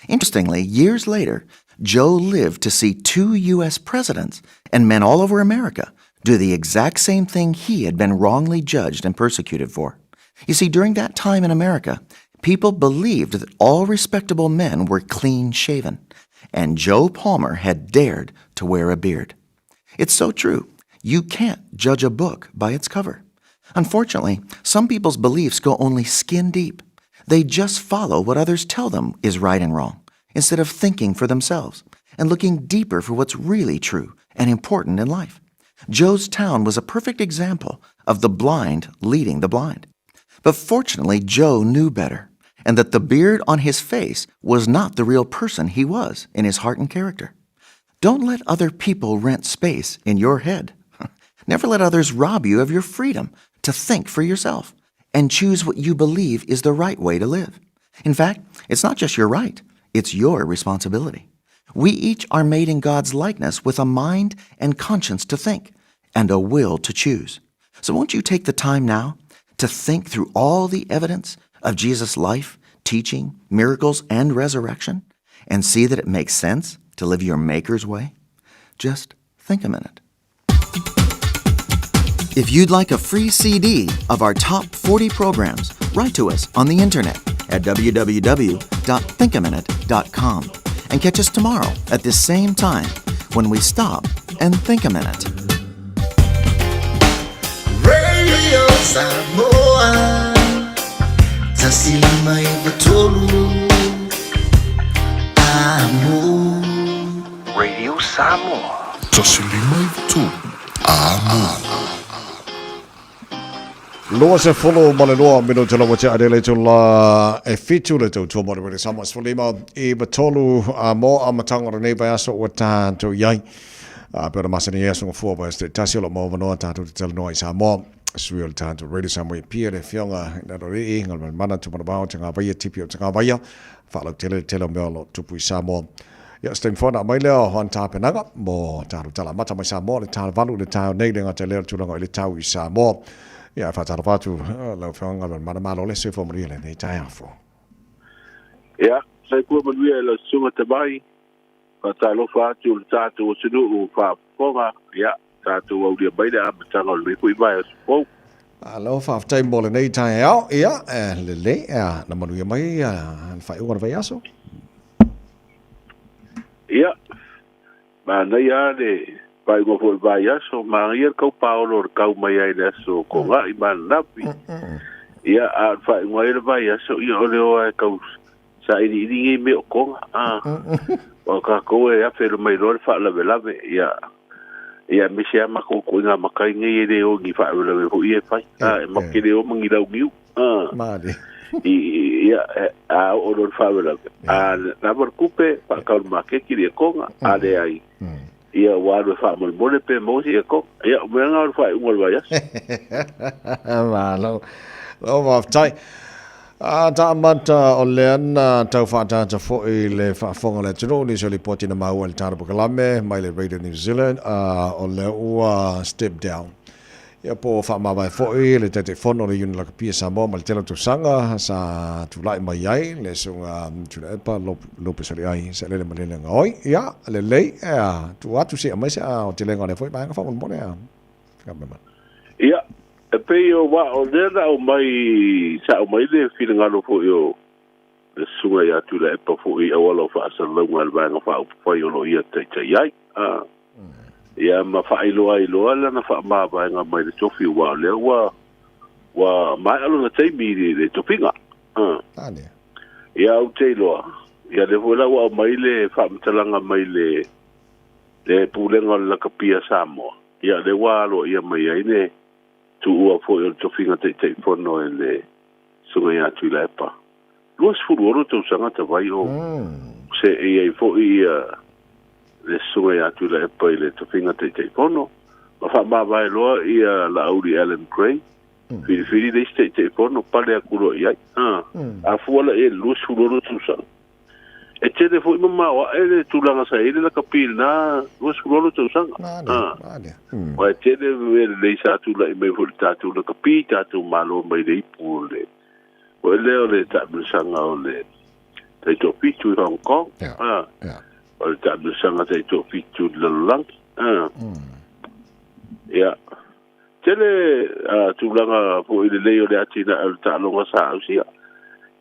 Interestingly, years later, Joe lived to see 2 U.S. presidents and men all over America do the exact same thing he had been wrongly judged and persecuted for. You see, during that time in America, people believed that all respectable men were clean-shaven, and Joe Palmer had dared to wear a beard. It's so true. You can't judge a book by its cover. Unfortunately, some people's beliefs go only skin deep. They just follow what others tell them is right and wrong, instead of thinking for themselves and looking deeper for what's really true and important in life. Joe's town was a perfect example of the blind leading the blind. But fortunately, Joe knew better, and that the beard on his face was not the real person he was in his heart and character. Don't let other people rent space in your head. Never let others rob you of your freedom to think for yourself and choose what you believe is the right way to live. In fact, it's not just your right, it's your responsibility. We each are made in God's likeness with a mind and conscience to think and a will to choose. So won't you take the time now to think through all the evidence of Jesus' life, teaching, miracles, and resurrection, and see that it makes sense to live your Maker's way? Just think a minute. If you'd like a free CD of our top 40 programs, write to us on the internet at www.thinkaminute.com and catch us tomorrow at this same time when we stop and think a minute. Radio Samoa, tasilima ibatolu, amo. Radio Samoa. Tasilima ibatolu, amo. Loa se follow ma le loa mino te lawa te adele te la e fitu le tau tua mora mene sama sfolima I batolu mo a matanga rane bai aso o tātou iai. Pero masani e aso ngā bai este tasi o la mo wanoa tātou te tala noa I sa mo. Sui o le tātou radio sa mo I pia le whionga na rore I ngal mana tu mana bao te ngā baia tipi o te ngā baia. Whaalau tele mea lo tupu I sa mo. Ia stein whona mai leo hoan tāpenanga mo tātou tala mata mai sa mo le tātou valu le tātou nei le ngā te leo tūranga I le tau I sa mo. Ia whatara watu lau whionga mana malo le se whomri le nei tai afo. Ia, sai kua manuia la sunga te mai, whatalo whatu le tātou o sinu o whafonga, ia, tātou au lia maina a matanga o le kui mai o sipou. Alo whaftai mo le nei tai au, ia, le le, na manuia mai, whai unga vai aso. Ia, ma nei a le, pai go foi vai aso ma ia kau paulo kau mai ai aso ko nga I man napi ia a fai ngai le vai aso ia ole o kau sa I ni me ko o ka ko e a fer mai lo fa la vela ia me sia ma ko nga makai ngai le o gi fa le ko ia fai e ma ke le o mangi lau giu ma de ia a o lo fa vela na por kupe pa ka ma ke ki le ko a le ai ia wāru whaamol mole pe mōsi e ko. Ia, mea ngā uru whae ungol vai as. Mā, lau waftai. Tā manta o lean tau whaatata fōi le whaafonga le tino, ni so li poti na maua le tāra Pukalame, mai le Radio New Zealand, o le ua Step Down. Ia po whaamawai fōi le tete whono le Uni Lakapia Samoa, ma le tela tu sanga, sa tu lai mai ai, le sunga tuna epa, lope sari ai, sa lele malele ngoi, ia, le lei, tu atu si amai se o te lenga le fōi, mai nga whamon mone Ia, e pei o wa o lera o mai, sa o mai le whina ngalo fōi o, le sunga ia tu le epa fōi, a wala o whaasa launga le mai nga wha o whai o lo ia te tai ai, ia ma whaailoa lana whaamāwaenga mai le tofi wa lea wa mai alo na teimi le topinga. Ia au te iloa. Ia le vola wa mai le whaamatalanga mai le pulenga le lakapia Samoa. Ia le wa alo ia mai aine tu ua fo i tofinga te fono e le sunga ia tu la epa. Luas furu oro tau sanga ta vai o se e fo i le sunga ia tu la epa i le tofinga te fono. Ma whaamāwae loa ia la auri Alan Gray. Fili le te fono pale a kuro iai. A fuala e luas furu oro tau sanga. E tene fo i mama wa e le tūlanga sa ele la kapil na luas furu oro tau sanga. Wa e tene le sa tūla i mai fo le tātou la kapi, tātou malo mai le ipu le. O leo le tāblusanga o le taito fitu i Hong Kong. O le tāblusanga taito fitu i Lalulangi. Ia. Tele tūlanga po i le leo le atina o le tālonga sa ausia.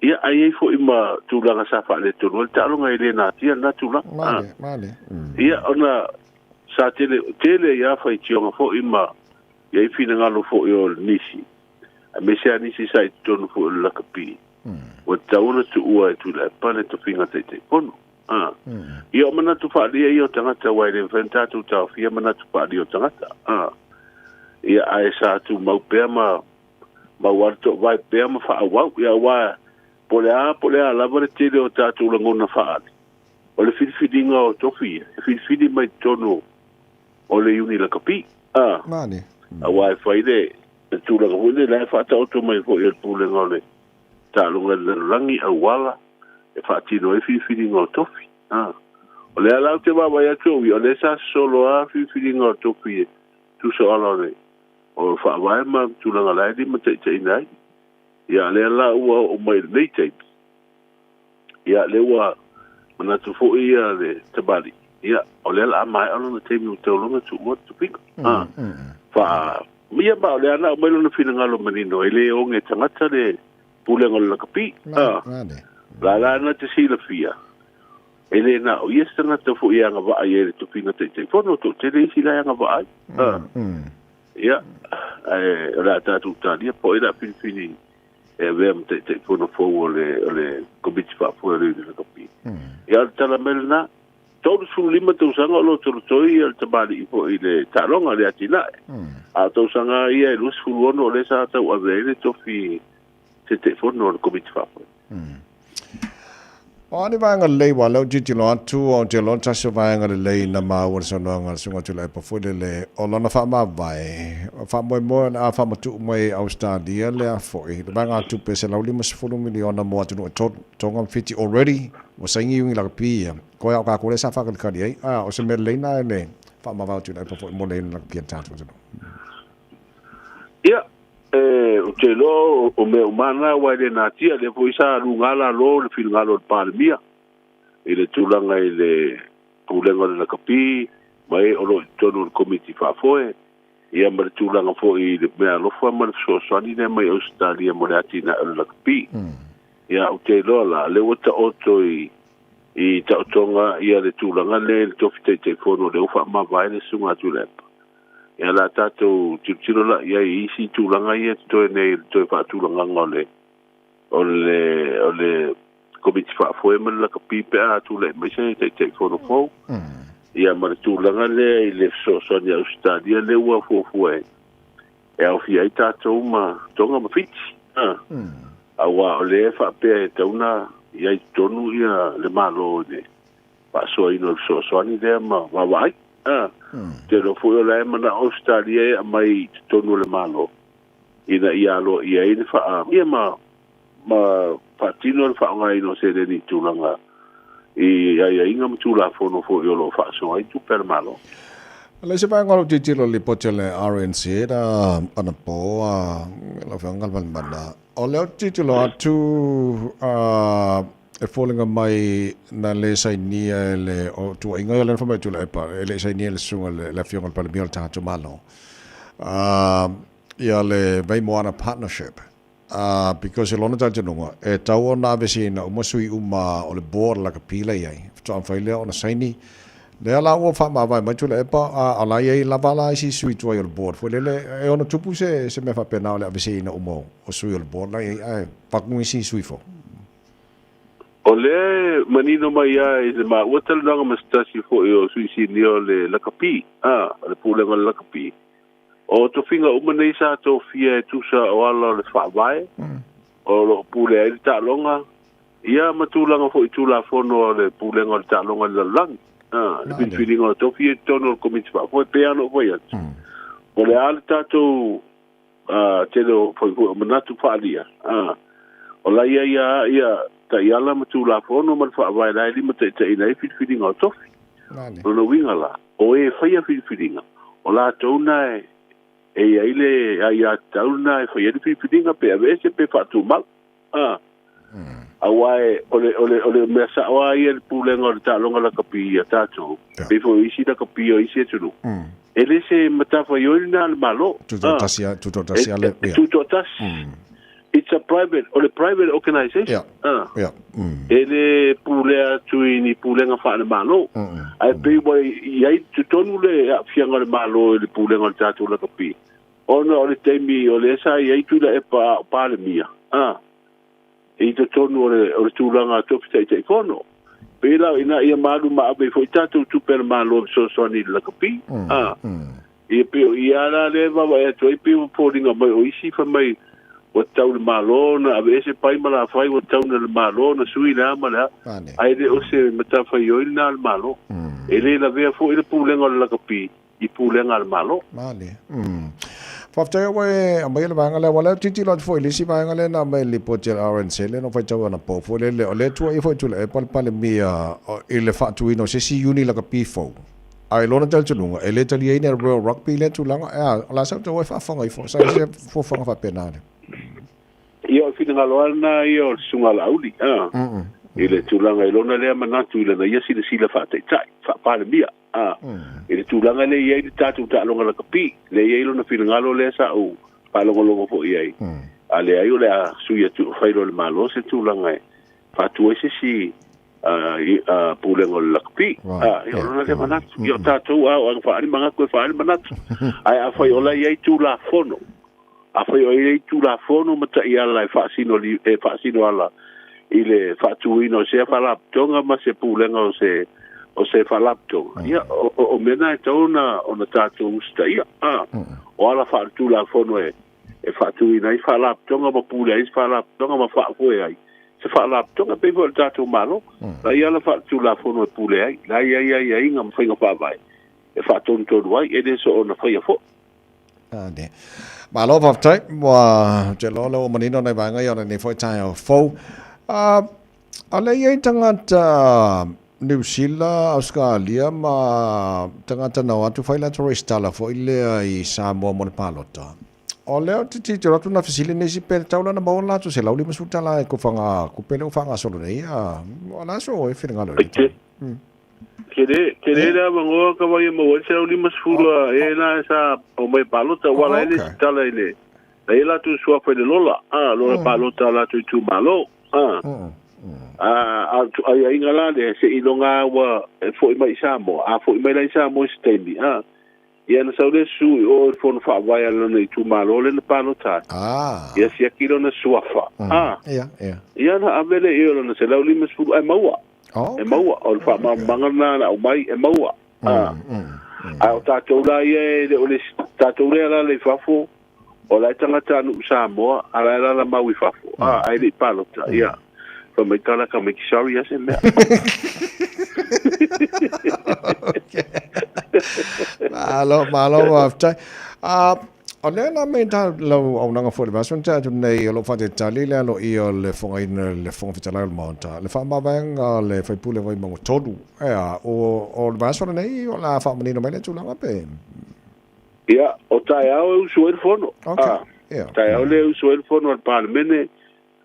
Ia ai fo i ma tūlanga sa wha le tonu. Le tālonga i le nātia na tūlanga. Ia ona sa tele ia whai tionga fo i ma ia i whina ngalo fo i o nisi. A me sea nisi sa i tonu fo i lakapi. O tauna tu ua e tu le pane to finga te pono. Ia o mana tu whaalia i o tangata wai le whenta tu tau fia mana tu whaalia o tangata. Ia ae sa tu mau pēr ma warto vai pēr ma wha awau. Ia wā pole a lava le tele o tātou langona whaali. O le whidiwhidinga o tofi. E whidiwhidi mai tono o le uni lakapi. A wā e whaile e tūlanga hule lai whata oto mai fo i al pūlenga o le tālunga le rangi au wala e whaatino e whidiwhidinga o tofi. O le alau te wawa atu o le sa solo a whidiwhidinga o tofi e tu so ala le. O whaawai ma tūlanga lai di ma te nai. Ia le ala ua o mai le nei teipi. Ia le ua manatu fo ia le tabali. Ia o le ala mai alo na teimi o teolonga tu ua tu pika. Mia ba o le ana o mai lona whina ngalo manino. E le o nge tangata le pulenga le lakapi. La na te sila fia. E le na o yes tangata fo ia nga waa ia le tu pinga te fono to te le isi la nga waa. Ia o le atatu talia po ina pinfini. E vea te fono fo o le komiti whaafua le lakapi. Ia le tala melena. Tau su lima tau sanga o lo torotoi al tabali i po i le taronga le atinae. A tau sanga ia e lus fuluono o le sa tau avele tofi te fono o le komiti whaafua. O ane vaenga lei wa lau jiti lo atu o te lo tasio vaenga le lei na maa wana sanoanga sunga tula e pafuile le o lona wha maa vai. Wha moe moe na a wha matu moe Australia le a foi. Le vaenga atu pese lau 5 miliona mo atu no e tonga fiti already. O saingi yungi laka pia. Koe au kakore sa whakalikari ei. O se mele leina e le wha maa vau tula e pafuile mo leina laka pia tātu. Ia. O te lo o me umana wa le natia le poisa lungala lo le filngalo le palmia e le tulanga i le pulenga le kapi mai o lo tonu le komiti fafoe ia ma le tulanga fo i le mea lo fa ma so sani ne mai Australia mo le atina le kapi ia o te lo la le wata oto i ta otonga ia le tulanga le tofite te fono le ufa ma vai le sunga tu le ia la tātou tiro la ia isi tūlanga ia toi nei toi whaatūlanga ngole o le komiti whaafoe man la ka pipe a tūle mai se te whono fau ia ma le tūlanga le i le sosoni Australia le ua fuafue e au fia i tātou ma tonga ma fiti a wa o le whaapea e tauna ia i tonu ia le malo ne whaasoa ino le sosoni le ma wawai te lo fo la mana Australia mai tonu le malo ina ia lo ia ina fa ia ma patino fa ngai no se ni tulanga ia inga mtula fo no fo yo lo fa so ai tu per malo le se va ngalo titilo li potele RNC da ana po la fa ngal banda o le titilo atu e falling mai na le sainia le o tu inga le fa tu le pa le sainia le sunga le fiona pa le mil ta to malo ia le vai moana partnership because e lona tata nunga e tau na vesi na umasui uma o le board la kapila ia to am faile ona saini Le ala o fa ma vai mai tula e pa ala ye la vala si sui tu el board fo le e ona tupu se me fa pena le avese ina umo o sui el board la ai pa ku si sui fo o le manino mai ai le ma o tala nga mastasi fo o sui si ni o le lakapi le pule nga lakapi o to finga o manei sa to fia tu sa o ala le fa vai o lo pule ai ta longa ia matulanga fo itula fo no le pule nga ta longa le lang le bin feeling o to fia tono komiti fa fo pe ano fo ia o le ala tato te lo fo manatu fa alia o la ia ta yala matula fono man fa vai dai li mate te ina feeling o to no winga la o e fa feeling o la tona e ile ia tauna e fa feeling pe ave se pe fa tu mal awai ole mesa wa ia pulenga ta longa la kapi ta to pe fo isi da kapi o isi tu ele se mata fa yona malo tu tasia le tu tas it's a private organization ele pulea tu ni pulenga fa malo ai pe boy ia tu tonu le fianga malo le pulenga ta tu la kapi ono ole temi ole sa ia tu la e pa le mia e te tonu o tūranga topita i te kono. Pēra ina ia maru maa be fo i tātou tūpera malo so ni lakapi. Ia peo i ara lewa wa e toi peo pōringa mai o isi fa mai o tau le malo na ave ese pai mala fai o tau na le malo na sui le ama lea. Ai le o se matawhai o ina le malo. E le la vea fo i le pūlenga o le lakapi i pūlenga le malo. Male. Faftai we amai le vanga le wala titi lot foi le si vanga le na mai le potel RNC le no fai tau na po fo le le tu i foi tu le pal mia ile fa tu no se si uni la kapi fo ai lona tel tulunga ele tali ina Royal Rugby le tu langa la sa tu fa fanga i fo sa se fo fanga fa penale io fina loana io sunga la uli ile tu langa lona le manatu ile na yesi le sila fa tai fa pal mia ele tulanga le ia i tatu ta longa la kapi le ia lo na filangalo le sa o pa longo fo ia ale ai le suia tu failo le malo se tulanga fa tu ese si pulengo la kapi io lo le manatu io tatu o fa ani manga ko fa ani manatu ai a foi ola ia tu la fono a foi o ia tu la fono mata ia la fa sino ala ile fa tu ino se fa la tonga ma se pulengo o se falapto ia o mena e tona ona tatou usta ia o ala fa'atu la fono e fa'atu ina i falapto nga ma pule i falapto nga ma fa'afu e ai se falapto nga pe vo tatou malo la ia la fa'atu la fono e pule ai la ia inga ma whainga wha'avai e fa'atonu tonu ai e de so ona whaia fo ade malo faftai wa te lolo o manino nei vanga ia nei foi tai o fo ale ia tangata New Zealand, Australia, ma tangata na watu faila tourist tala fo ile i Samoa mo palota. O leo titi rotu na fisili nesi per taula na baon la tu se lauli masuta la ko fanga ko pele o fanga solo nei ona so e finga lo. Kede da bango ka vai mo se lauli masfula e na sa o mai palota wala ele tala ile. Ela tu sua foi de lola. Lola palota la tu malo. Ai ingala le se ilonga wa foi mai Samoa foi mai lai Samoa stendi ia na saule su o fon fa vai ala nei tu malo le na palota ia se akilo na suafa ia na avele io na se lauli masfu ai maua o fa mangana na o mai e maua o tatou la ia o le tatou la le fafo o la tangata nu Samoa ala la maui fafo ai le palota ia me kala ka me sorry as me malo after ole na me ta lo au nanga fo ba son ta tu nei lo fa te tali le lo i le fonga in le fonga fitala le monta le fa ma venga le fa pule vai mo todu o ba son nei o la fa menino me le tu langa pe o tai au su el fono tai au le su el fono al parlamento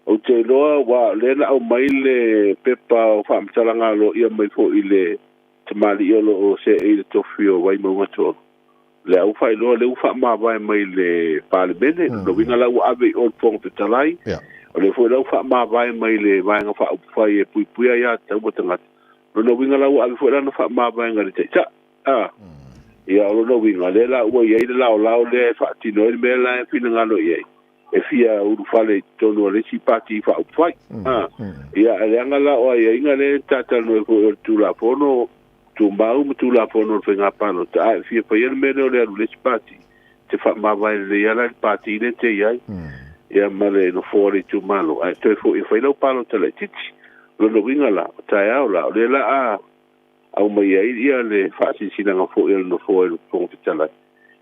o te loa wa le la o mai le pepa o whaamtalanga lo ia mai fo i le tamali i o se e le tofi o wai maunga tō. Le au whai loa le uwha maa wai mai le palemene, no winga lau ave o tōng te talai, o le fo lau wha maa wai mai le wainga wha upuwhai e pui pui a ia tau matangata. no winga la wa fo na fa ma ba nga te cha ia no winga le la wa ye la le fa ti no me la fi nga no ye e fia u fale tono le si parti fa fai ia le nga la o ye nga le tata no ko tu la fono tu mau tu la fono fe nga pa no ta fia pa ye me no le si parti te fa ma ba le ya la parti le te ia ia male no fori tu malo ai te fo e fa lo palo te le titi lo winga la ta ya la le la au mai ia le fa si sina nga fo no fo el fo te tala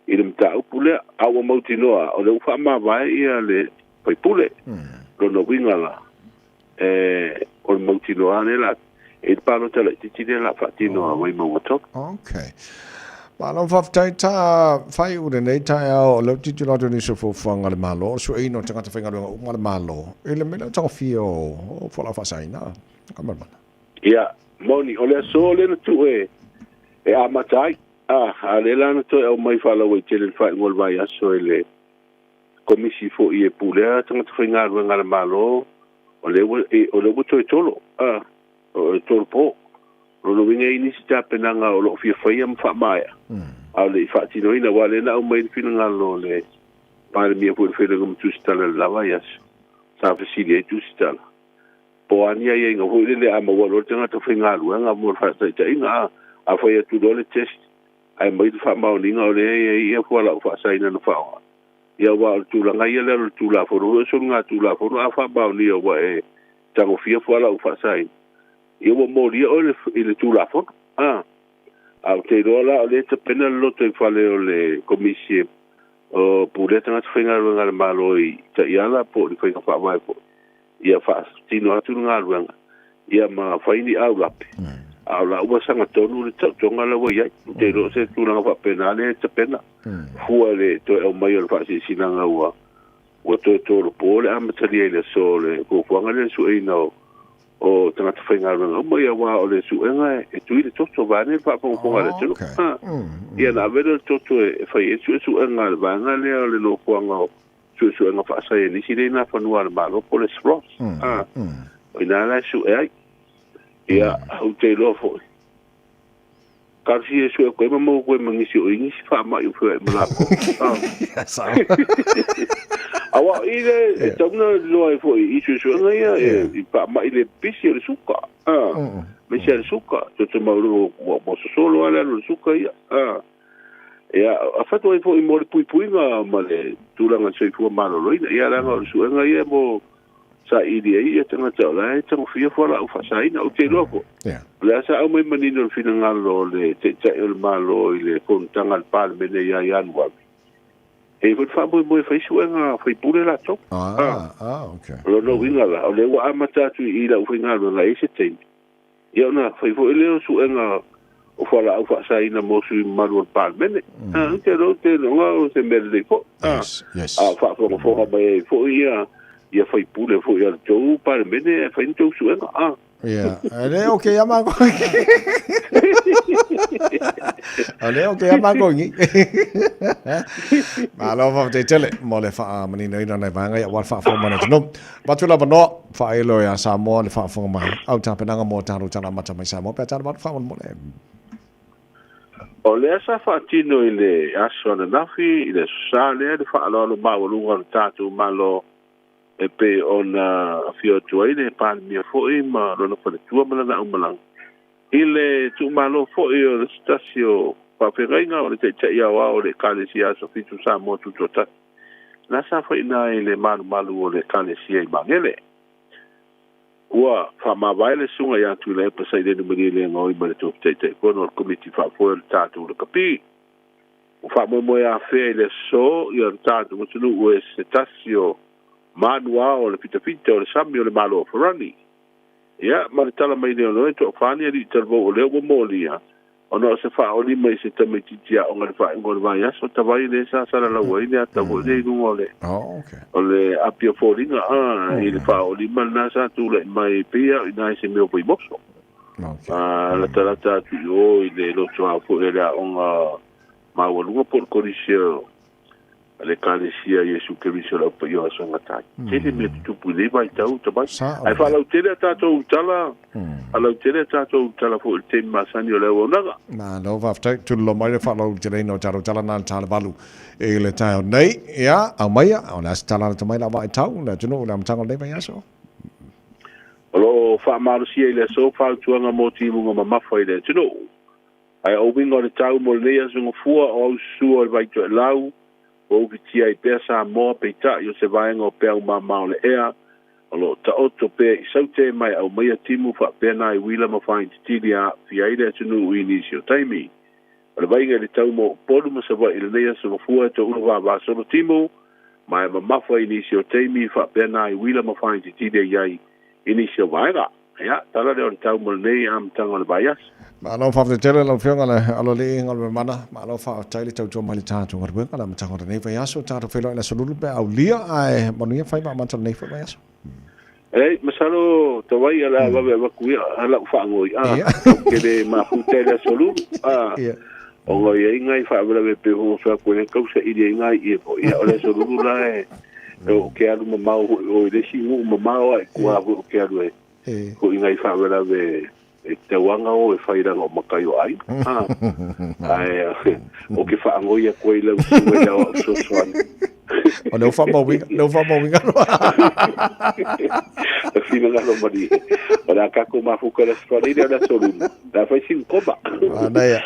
ile mta upule au mo tinoa o le fa ma vai ia le pai pule lo winga la o mo tinoa ne la e palo tala titi la fa tinoa mai mo to okay ma lo fa ta fai u ne ta o lo titi lo ni so fo fanga le malo so e no tanga fanga lo ma le malo ile me lo tanga fio o fo la fa sai na kama mana ia moni ole so le tu e amatai ale la no to o mai fala we tele fa ngol vai aso ele komisi fo ie pule tanga fanga lo ngala malo ole o to tolo o tolo po lo winga ini si ta penanga o lo fia fai am fa mai ale fa ti no ina wale na o mai fina lo le para mi por fe ngam tu stala la vaias sa fasili tu stala po ania ye ngo le ama wo tanga to finga lu nga mo fa ta inga a foi tu dole test ai mai fa ma ni nga le ye fo la fa sai na fa ya wa tu la nga ye le tu la fo so nga tu la fo a fa ba ni wa e tango fia fo la fa sai ye wo mo ri o le tu la fo a te do la le te pena lo te fa le commission o pure tanga finga lu nga malo i ta ya la po ni fa fa mai po ia fa tino atu nga ruanga ia ma faini au lape au la ua sanga tonu le tonga la wa ia te ro se tu nga fa penale te pena fuale to e mai fa si sinanga ua o to pole am tali le sole ko fuanga le su ina o tanga te fainga ruanga mai wa o le su enga e tu ile to vane fa po le tu ia na vero to e fa e su enga va nga le no fuanga su nga fa sai ni si na fa no al malo por spros ina la su ai ia au te lo fo kasi su ko mo ko mo ni si o ni si fa ma yu fa mo la awa ile tona lo ai fo i su nga ia i pa ma ile pisi le suka me si le suka to mo mo solo ala le suka ia ia a fato ai fo i mo pui nga male tulanga sei fu malo loina ia la ngo su nga ia mo sa idi ia tanga tala e tanga fia fo la fa sai na o te loko la sa o mai manino fina ngalo le te el malo ile kon tanga al palme ne ia wa e fo fa mo fa su nga fa pure la to okay lo winga la o le wa amata tu i la u ngalo la ise te ia na fa fo ile su nga o fala au fa sai na mo su malu palmene te lo nga se merde ko yes fa fo ba fo ia fai pule fo ia jo palmene fa into su nga ale okay ama ko ale okay ama ko ni malo fa te tele mo le fa mani nei na vai nga wa fa fo mana no patula bano fa ilo ya samo le fa fo ma au ta penanga mo ta ro ta na mata mai samo pe ta ba fa mo le o le asa fa tino ile aso na nafi ile sale de fa lo ba lu ngon tatu malo e pe ona fio tuaile pan mi fo i ma lo fa tu ma na umala ile tu malo fo i o stasio pa perenga o te ia wa o le kalesia so fitu sa mo tu tota la sa fa ina ile malu o le kalesia i mangele ua fa ma vaile sunga ya tu le pa sai de numeri le ngoi ma to te ko no committee fa fo el tatu le kapi u fa mo ya fe le so ya tatu mo tu o stasio manua o le pita o le sami o le malo forani ia ma le tala mai le no to fani ali tervo o le mo lia o no se fa o li mai se tame titia o ngal fa ngol vai aso ta vai le sa sala la wai le ta vo le no le okay o le apia foringa il fa o li mal na sa tu le mai pia ina se me o poi moso la tala ta tu o ile lo so a fo le a on ma o lungo por corisio ale kalesia Yesu Keriso la pa yo so ngata tele me tu pule vai tau tabai ai fa lau tele tatou tala alo tele tatou tala fo te masani ole ona ma no va ftai tu lo mai fa lau tele no taro tala na tala balu e le tau nei ya au mai ona tala to mai la vai tau na tuno na mtango nei vai aso alo fa marusia ile so fa tuanga mo timu ngoma mafa ile tuno ai obingo le tau mo le aso fua o suo vai to lau o vitia I pesa mo peita yo se vai ngo pe uma maule ea alo ta otto pe saute mai au mai timu fa pena I wila ma find tidia fi aida tunu inisio taimi alo vai nge tau mo polu mo se vai ile nei so fua to uva va so timu mai ma fa inisio taimi fa pena I wila ma find tidia yai inisio vai ga ya tala de tau mo nei am tanga le bias ma no fa tele lo fionga le alo le ngol mana ma lo fa tele tau to mali ta to ngor ala ma tanga nei fa yaso ta to felo la solulu pe au lia ai monia fa ma ta nei fa yaso masalo to vai ala va ku ala fa ngoi ke de ma fu tele solu o ngoi ngai fa bla be pe ho fa ko ne ko se ide ngai e po ia ole solulu la o ke alu ma o de si mo ma o ku a ke alu ko ngai fa bla be te wanga o e whaira o makai o ai. Ai, o ke wha angoi a koe lau suwe lau au sosuan. O leu wha mawinga roa. E whina ngalo mani. O nā kako mafuka la suani rea na solunu. Nā whai sin koma. Anaya.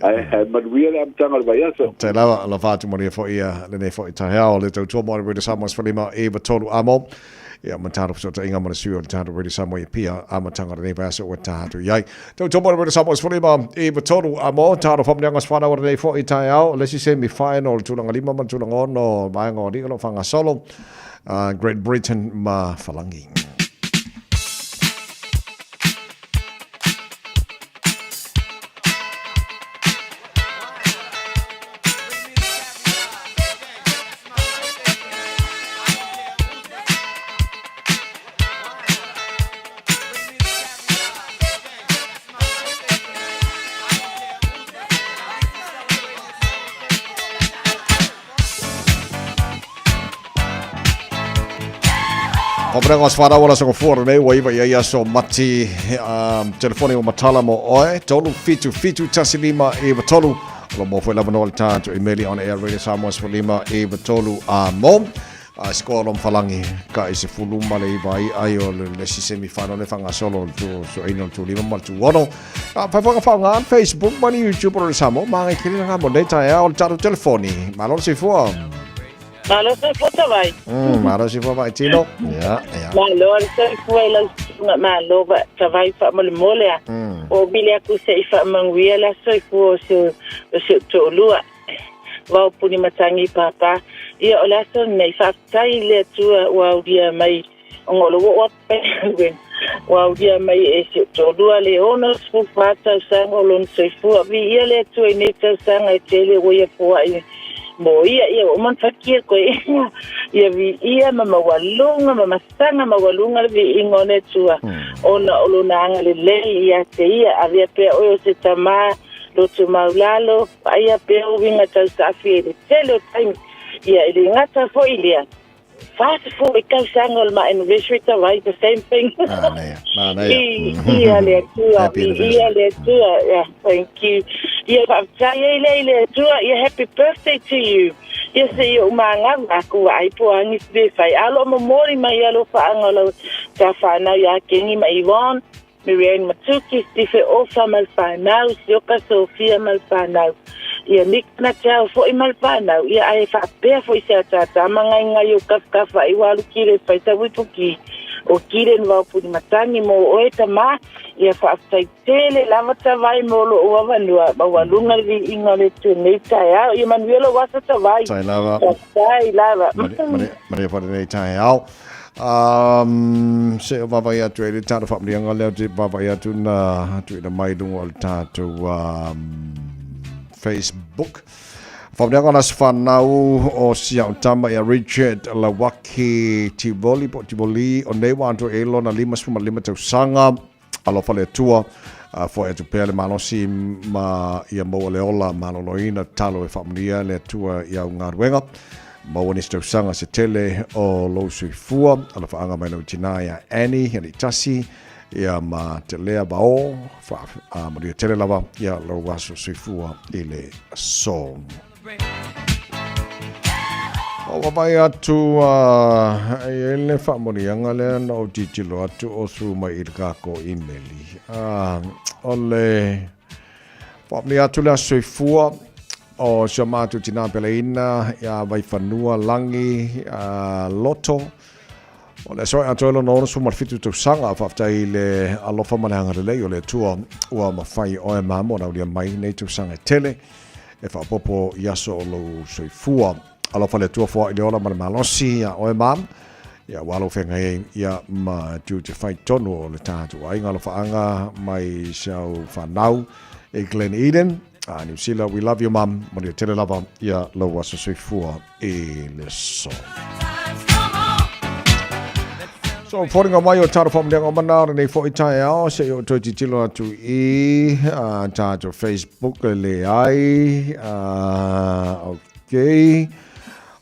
Ai, manuia le amtanga le vai aso. Te lawa la whātu mani a whaia, lene whai tahea o le tau tua mori reda Samoa Sfalima Eva Tolu Amo. Ia mataro so ta inga mana sui o tātou redi Samoa pia a matanga rei vasa o tātou iai. Tau tomo redi Samoa Sfalima Eva Tolu Amo, tātou whamneanga swana o rei fo I tai au, lesi semi final tulanga lima man tulanga ono, maenga o rikalo whanga solo, Great Britain ma whalangi. O brenga os whara wala songo fuara nei wa iwa ia so mati telefoni o matala mo oe tolu fitu tasilima iwa tolu lo mo fwe lava noa tātu emaili on air radio Samoa Sfalima iwa tolu a mo skoa lom falangi ka isi fuluma le iwa ai o le semi final le whanga solo so ino tu lima mal tu wono whaiwhanga whaunga Facebook mani YouTube o le Samoa mangai kiri nga mo nei tae o le tātu telefoni malolo si fua Malo se foto vai. Malo si fua vai tino. Ya. Malo se fua la malo va vai fa mole. O bilia ku se fa mangwia la se fua se to lua. Va puni matangi papa. Ia ola so nei fa tai le tu wa dia mai ngolo wa pe. Wa dia mai e se to lua le ono fu fa ta sango lon se fua vi ia le tu e ne ta sanga tele wo ia fua mo ia o man fakia ko ia vi ia mama walunga vi ingone tua ona olunanga le ia te ia avia pe o se tama lo tu maulalo ia pe o vinga ta safi le telo time ia ile ngata fo ilia fast for we can sangle my anniversary to write the same thing ia le tua yeah thank you ia papaya le tua ia happy birthday to you ia se o manga aku ai po angi be fai alo mo mori mai alo fa angalo ta fa na ya kengi mai Ivan Miriam Matuki Steve Ofa Malfanau Sioka Sofia Malfanau ia nik na tau fo I Malfanau ia ai fa pe fo I se tata manga ngai o kaf ai walu kire fai ta wipuki o kire no puni matangi mo o eta ma ia fa tai tele lava ta vai mo lo o vanua ba walunga vi ingale tu nei tai au ia manuelo wasa ta vai tai lava Maria for nei tai au se baba ia tu ele tata fa mrianga le te baba ia tu na tu na mai dungo al tatu Facebook Fabia nas fanau o sia tama ya Richard Lawaki Tivoli o nei wanto elo na 5.5 tau sanga alo fale tua Fo e tu pele malosi ma ia mo le ola maloloina talo e whamunia le tua ia ungaruenga. Mau ni stau sanga se tele o lo sui fua ala whaanga mai no tina ia Annie heni tasi ia ma te lea bao ma ria tele lava ia lo waso sui fua i le song. O wapai atu e le whamonianga le na o titilo atu o through mai i kako emaili. O le whamoni atu le sui fua o sa matu tina peleina ia vai whanua langi loto o le soi atoilo no su marfitu tu sanga whaftai le alofa mananga le lei o le tua ua mawhai o e mamo na ulia mai nei tu sanga tele e whapopo iaso o lo soi fua alofa le tua fua i le ola malosi ia o e mam ia walo whenga ia ma tu te whai tonu o le tātu ai ngalofa anga mai siau whanau e Glen Eden. New Zealand, we love you, Mum. Maria tele lava ia lo wasa sui fua e le so. So, whoringa mai o tāra whamleanga o manara nei fo i tae ao, se o toi titilo atu i tātou Facebook le ai, ok.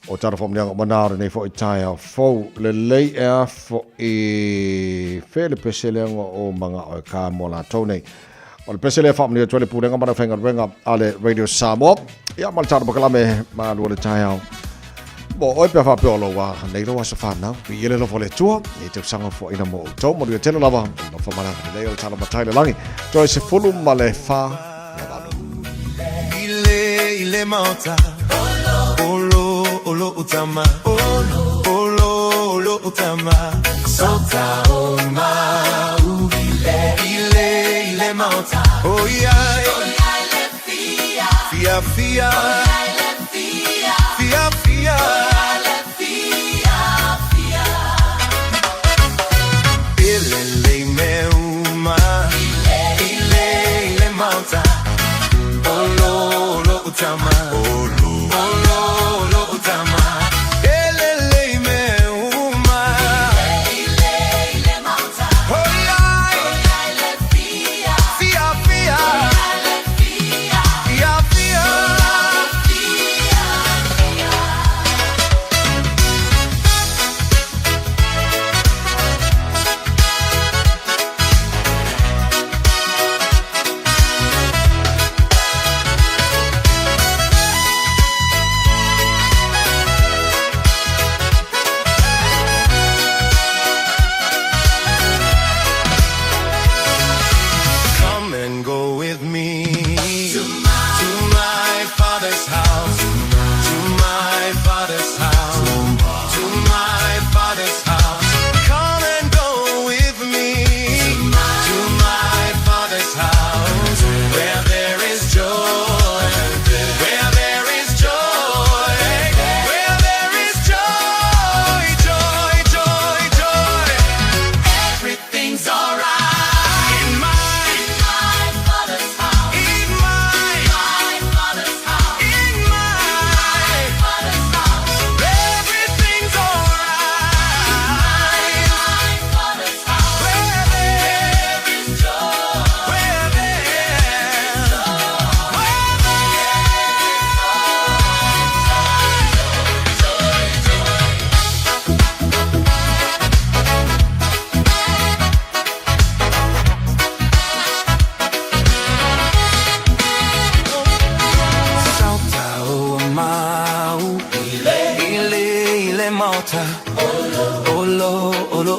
O tāra whamleanga o manara nei fo i tae ao fau le lei ea fo i whele peseleanga o manga o ka mo la tau nei. O le pesele whamni o tuale pūrenga mana whenga ruenga ale Radio Samoa. Ia maltara bakalame maa lua le tae au. Mo oi pia whape olo wa nei roa sa whanau. Pi ele lo le tua. Ni te usanga fo ina mo tau. Mo ria tele lava. No whamana. Nei o le tala matai le langi. Toi se fulu ma le wha. Ile mauta. Olo utama. Olo utama. Sota o mau. Ile mauta. Oh yeah. Fia. Fia. Ile meuma. Ile mauta. Olo utama. Olo utama. Ile meuma. Ile mauta. Oh yeah. Fia.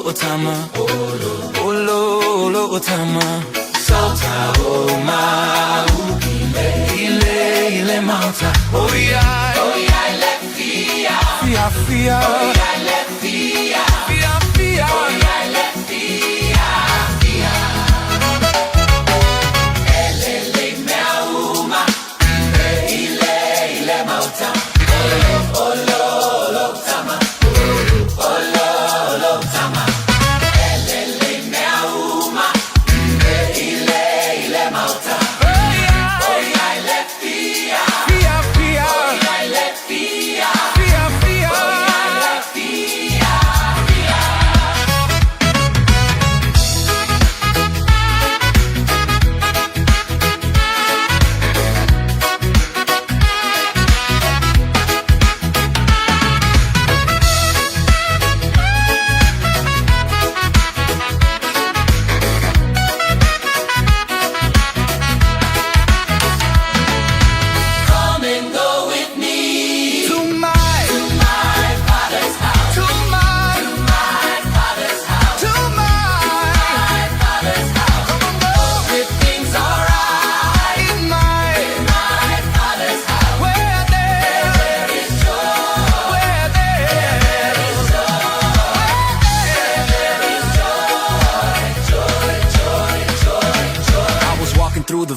utama olo utama sota o ma ile mauta oh yeah let fia fia oh yeah let fia fia oh yeah let fia fia ele meuma ile mauta olo utama olo utama ele meuma ile mauta oh yeah let fia fia oh yeah let fia fia oh yeah let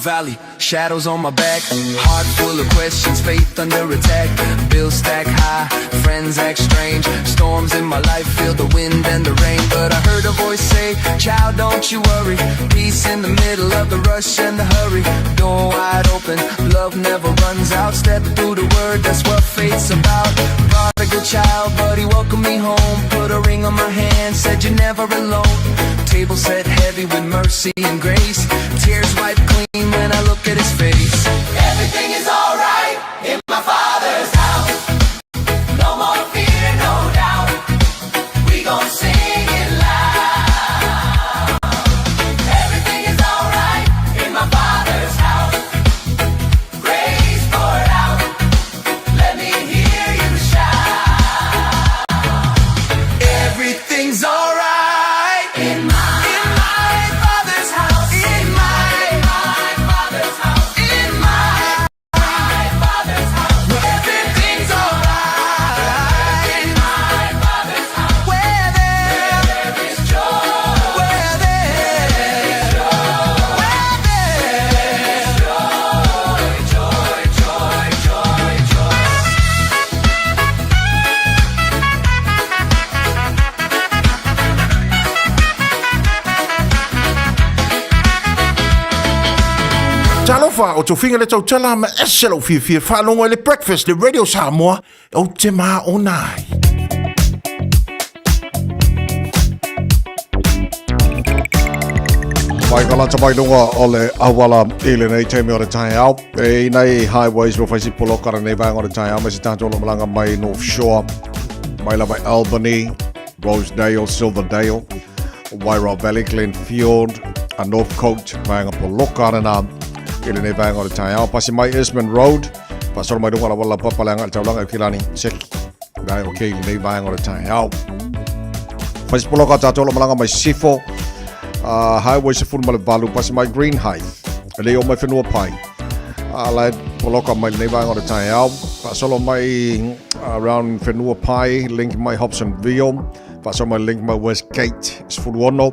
valley, shadows on my back, heart full of questions, faith under attack. Bills stack high, friends act strange, storms in my life feel the wind and the rain. But I heard a voice say, child, don't you worry, peace in the middle of the rush and the hurry. Door wide open, love never runs out. Step through the word, that's what faith's about. Prodigal child, but he welcomed me home. Put a ring on my hand, said you're never alone. Table set heavy with mercy and grace. Tears wiped clean when I look at his face. Everything is alright in my Father's house. No more fear, no doubt. We gon' sing it loud. Everything is alright in my Father's house. Praise poured out. Let me hear you shout. Everything's alright in my Father's house. In my Father's house. In my Father's house. Everything's alright in my Father's house. Where there is joy. Where there is joy. Where there is joy. Joy, joy, joy, joy. Talofa o tofinga le tau tala ma eselo fia whanonga le breakfast le Radio Samoa o te maa o nai. Mai kalata mai lunga o le awala ile nei teimi o le tai au. E nei highways ro faisi polokara nei vanga o le tai au. Mesi tanto o malanga mai North Shore. Mai lava Albany, Rosedale, Silverdale, Wairau Valley, Glenfield, a North Coast vanga polokara na ile nei vanga o le tai au. Pasi mai Esmond Road. Pasor mai lunga la wala papalanga le taulanga kilani seki. Dai o kei nei vanga o le tai au. Faisi polokara tato o malanga mai Sifo. Highway se fulu male valu pasi mai Green High. Le o mai whenua pai. Lai poloka mai nei vanga o le tai au. Pasolo mai around whenua pai, link mai Hobsonville. Pasolo mai link mai Westgate. Se fulu ono.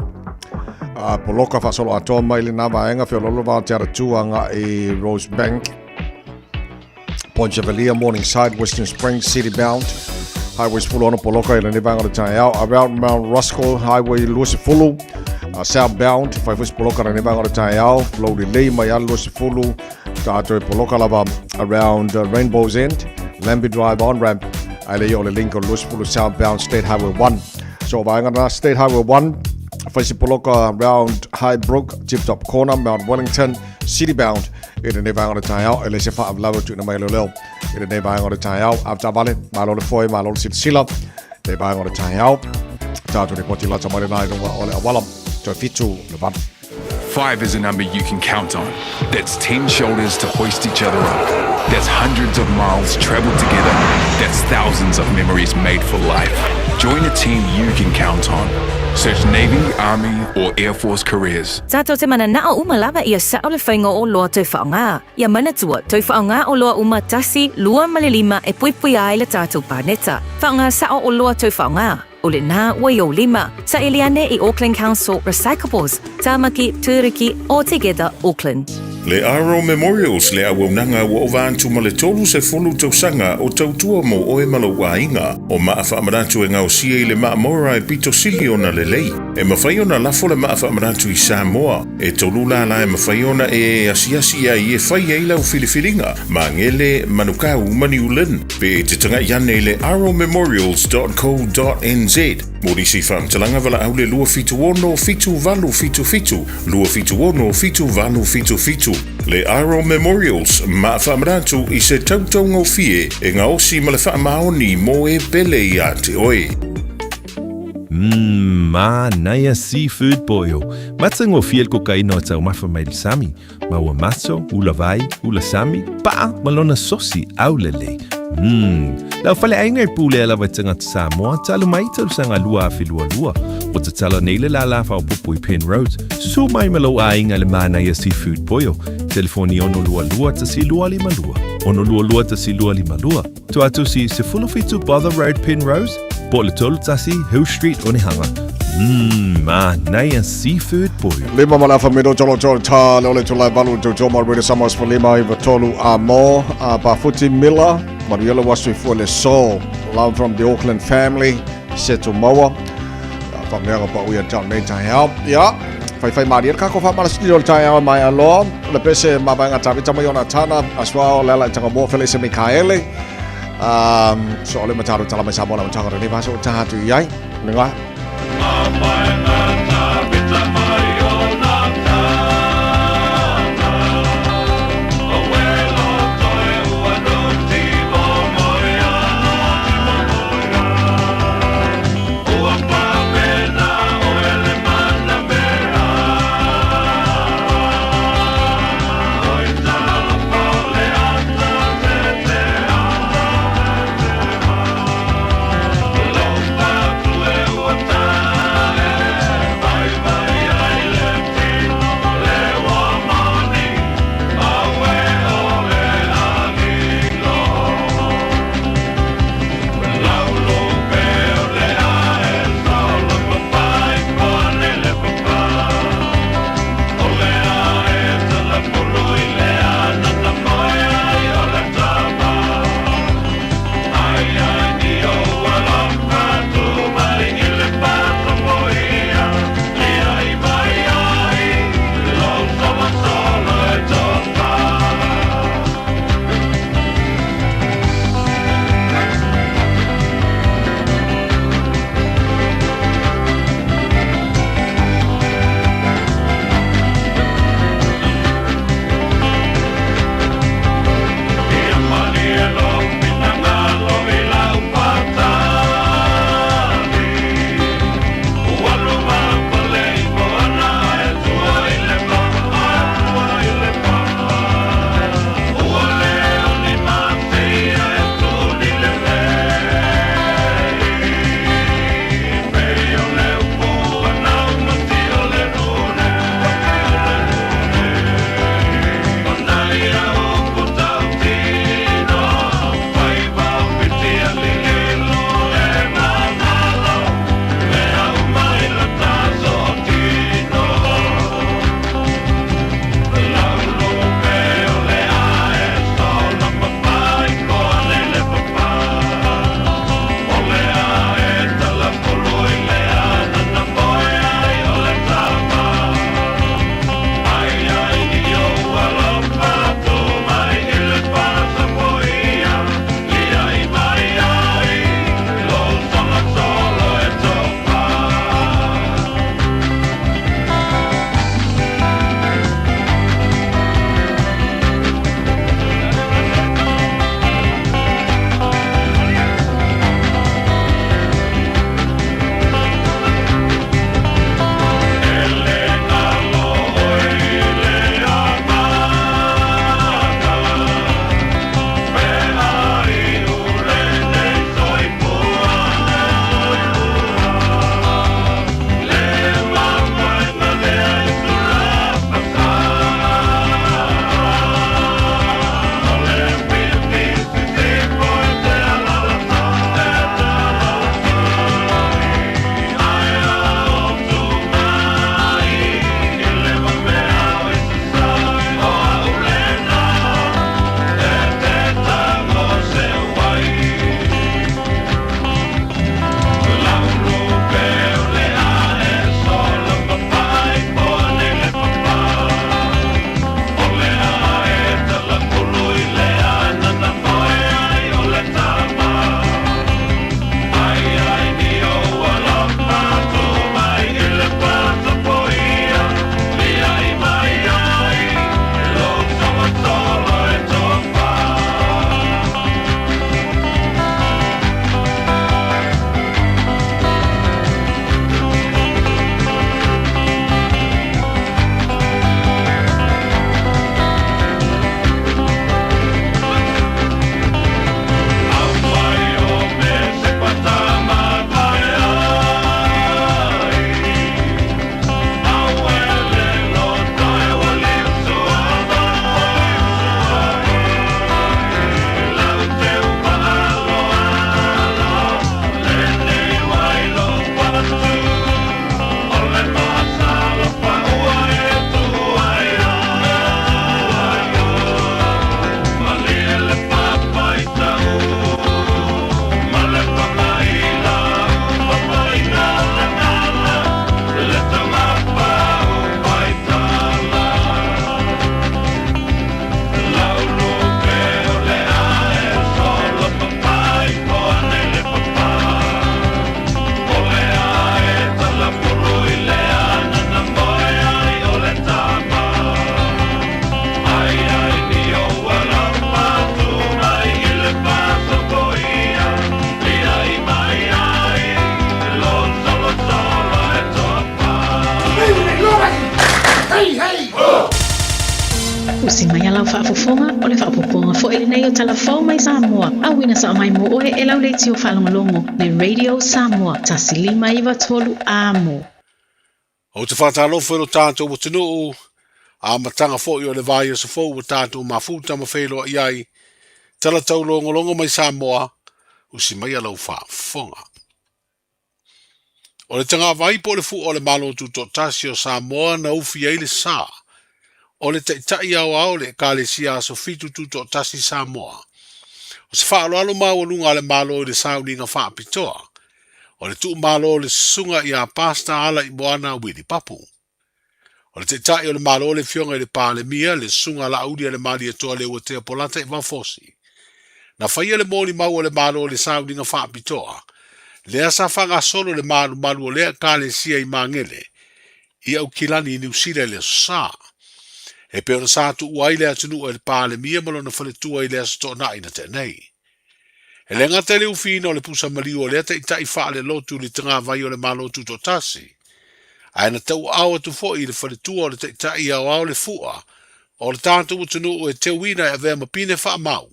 Poloka pasolo atoa mai le na vaenga whiololo vau te aratuanga i Rosebank. Point Chevalier, Morningside, Western Springs, City Bound. Highways fulu ono poloka i le nei vanga o le tai au. Around Mount Ruskell, Highway Luasi fulu. Southbound, fai fusi poloka na nevanga o le tai au, Lodi Lei mai alu se fulu, tātou e poloka lava around Rainbow's End, Lambie Drive on-ramp, ai lei o le link o lusi fulu southbound State Highway 1. So vaenga na State Highway 1, fai si poloka around Highbrook, Tip Top Corner, Mount Wellington, City Bound, i le nevanga o le tai au, e le se wha avlawa tu na mai leo, i le nevanga o le tai au, avta vale, malo le foi, malo le silsila, nevanga o le tai au, tātou ne poti lata mai le nai runga o le awalam. Five is a number you can count on. That's 10 shoulders to hoist each other up. That's hundreds of miles traveled together. That's thousands of memories made for life. Join a team you can count on. Search Navy, Army, or Air Force careers. Tato te mana na o umalawa ia sa o le whainga o loa tau whaonga. Ia mana tua, tau whaonga o loa umatasi, lua malilima e puipui ai le tātou pāneta. Whaonga sa o loa tau whaonga. O le nā Waio Lima, sa Eliane i Auckland Council Recyclables, Tāmaki, Turiki, All Together, Auckland. Le Aro Memorials le awaunanga wa o vāntu ma le tolu se folu tausanga o tautua mo o e malo wainga o maafa amarantu e ngau sia I le maamora e pito sili ona le lei. E mawhaiona lafo le maafa amarantu I Samoa. E tolu la e mawhaiona e asiasi I e whai e lau filifilinga ma ngele manukau mani ulen. Pe te tanga iane le aromemorials.co.nz. Mori si whamtalanga wala au le lua fitu ono fitu valu fitu fitu. Lua fitu ono fitu valu fitu fitu. Le Aro Memorials, ma whaamarantu I se tautongo fie e ngā osi ma le whaamaoni mo e pele I a te oe. Naya seafood boil. Matsango fiel ko kaino at au mafa mai sami. Maua maso, ula vai, ula sami, pa malona sosi au lele. Lau fale ainga I pule ala watanga te Samoa, talu mai talu sanga lua a filua lua. O te tala neile la la whao pupu I Penrose. Su mai malo a inga le Naya seafood boil. Telefoni ono lua lua ta si lua lima lua. Ono lua lua ta si lua lima lua. Tuatu si se fulofitu Bother Road Penrose. Po le tolu tasi Hill Street Onehanga. Naya seafood boil. Lima malafa mido jolo jolo ta le tulai balu jojo marwede samos for lima iva tolu amo Bafuti Miller Mariela wasui for le soul love from the Auckland family Seto Moa from there about we are John May time help yeah fai Maria ka ko fa mala studio time mai alo le pese mabanga tavi tama yona tana aswa lela tanga mo fele se Mikaele so le mataru tala mai sabona tanga ni baso ta tu yai nenga si mai alau whaafofonga o le whaapoponga fo ele nei o talafou mai Samoa. Awina sa mai mo oe e lau leiti o whalongolongo le Radio Samoa. Tasi 5 a mo. O te whatalofo e lo tātou o tunu a matanga fo i o le vai o sa fo o tātou ma futa ma whelo i ai. Tala tau longo mai Samoa o si mai alau whaafonga. O le tanga vai po le fu o le malo tu to tasi o Samoa na ufi ai le sa. O le tai au le kalesia so fitu tu to tasi Samoa. O se whaalo alo mau lunga le malo le sauni nga whaapitoa. O le tu malo le sunga i a pasta ala i moana wili papu. O le tai o le malo le fionga i le pāle mia le sunga la audia le mali atoa le ua tea polata i wafosi. Na whaia le moli mau o le malo le sauni nga whaapitoa. Lea sa whanga solo le malu o lea kalesia i mangele. I au kilani i niusile le saa. E pe ona sa tu uai lea tunu o le pāle mia malo na whaletua i lea sa tō nai na te nei. E le ngata le ufina o le pusa mali o lea tai wha le lotu li tanga vai o le malotu to tasi. Ai na tau awa tu fo i le whaletua o le tai au le fua. O le tātou tunu o e te wina e vea mapine wha mau.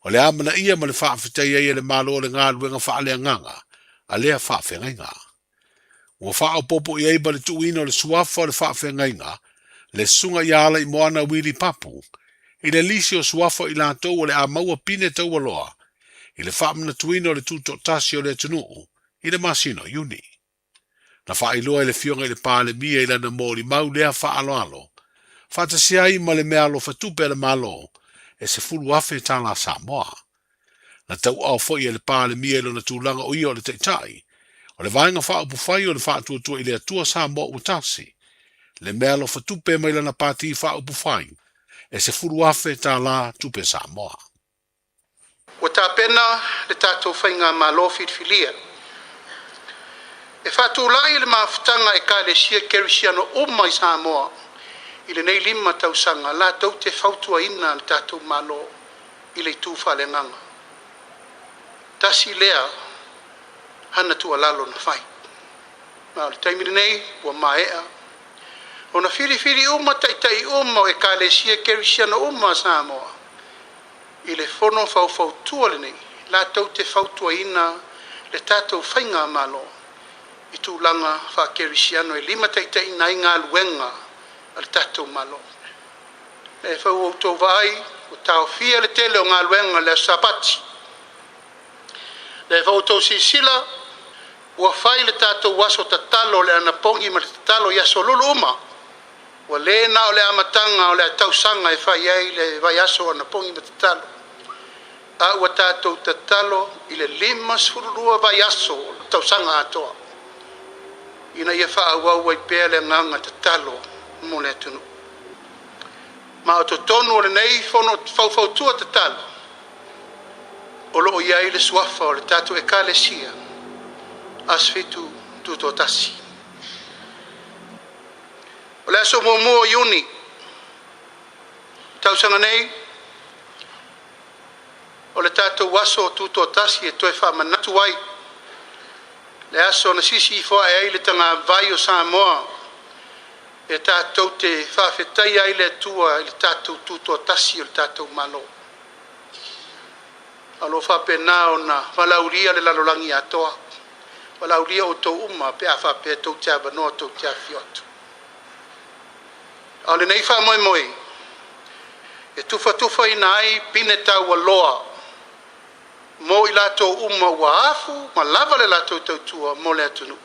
O le amana ia ma le wha whitai e le malo o le ngā luenga wha lea nganga. A lea wha whengainga. Ua wha o popo i eiba le tuina o le suafa o le wha whengainga. Le sunga i ala i moana wili papu, i le lisi o suafa i la tau o le a maua pine tau aloa, i le whaamna tuino le tuto tasi o le tunuu, i le masino uni. Na wha i loa i le fionga i le pāle mia i lana mōri mau lea wha alo alo, whata si ai ma le mea lo whatupe le malo, e se fulu afe tā la Samoa. Na tau au fo i le pāle mia i lana tūlanga o i o le teitai, o le vaenga wha upu whai o le wha atua i le atua Samoa utasi, le mea lo whatupe mai lana pāti wha upu whai, e se furu afe tā la tupe Samoa. O tā pena le tātou whainga mā lo whitwhilia. E whātū lai le mawhitanga e ka le sia kerisiano o mai Samoa, i le nei 5 tausanga, la tau te whautua ina le tātou mā lo, i le tū whale nganga. Tasi lea, hana tua lalo na whai. Mā le taimiri nei, ua maea, ona firi uma tai uma o e kalesia kerisiana uma Samoa. I le fono fau tua le nei, la tau te fautua ina le tātou whainga malo. I tūlanga wha kerisiano e 5 tai nai ngā luenga a le tātou malo. Le fau au tau vai, o tau fia le tele o ngā luenga le sapati. Le fau tau sisila, ua whai le tātou waso tatalo le anapongi ma le tatalo yaso lulu uma. Wa le na o le amatanga o le tausanga e whai ai le vai aso ana pongi ma tatalo. A ua tātou tatalo i le 5 sururua vai aso tausanga atoa. Ina ia wha awau ai pēr le nganga tatalo mo le tunu. Ma o to tonu o le nei fono fau tua tatalo. O loo iai le suafa o le tātou e kalesia. Asfitu tuto tasi. O le aso mo iuni, tausanga nei, o le tātou waso tuto tasi e toi wha manatu ai. Le aso na sisi i fua e ai le tanga vai o Samoa, e tātou te whawhetai ai le tua i le tātou tuto tasi o le tātou malo. Alo whapena o na walauria le lalolangi atoa, walauria o tau uma pe a whape tau tia wanoa tau tia fiotu. O le nei wha moi, e tufa ina ai pine tau aloa, mo i lato uma ua afu, ma lava le lato tautua mo le atunu.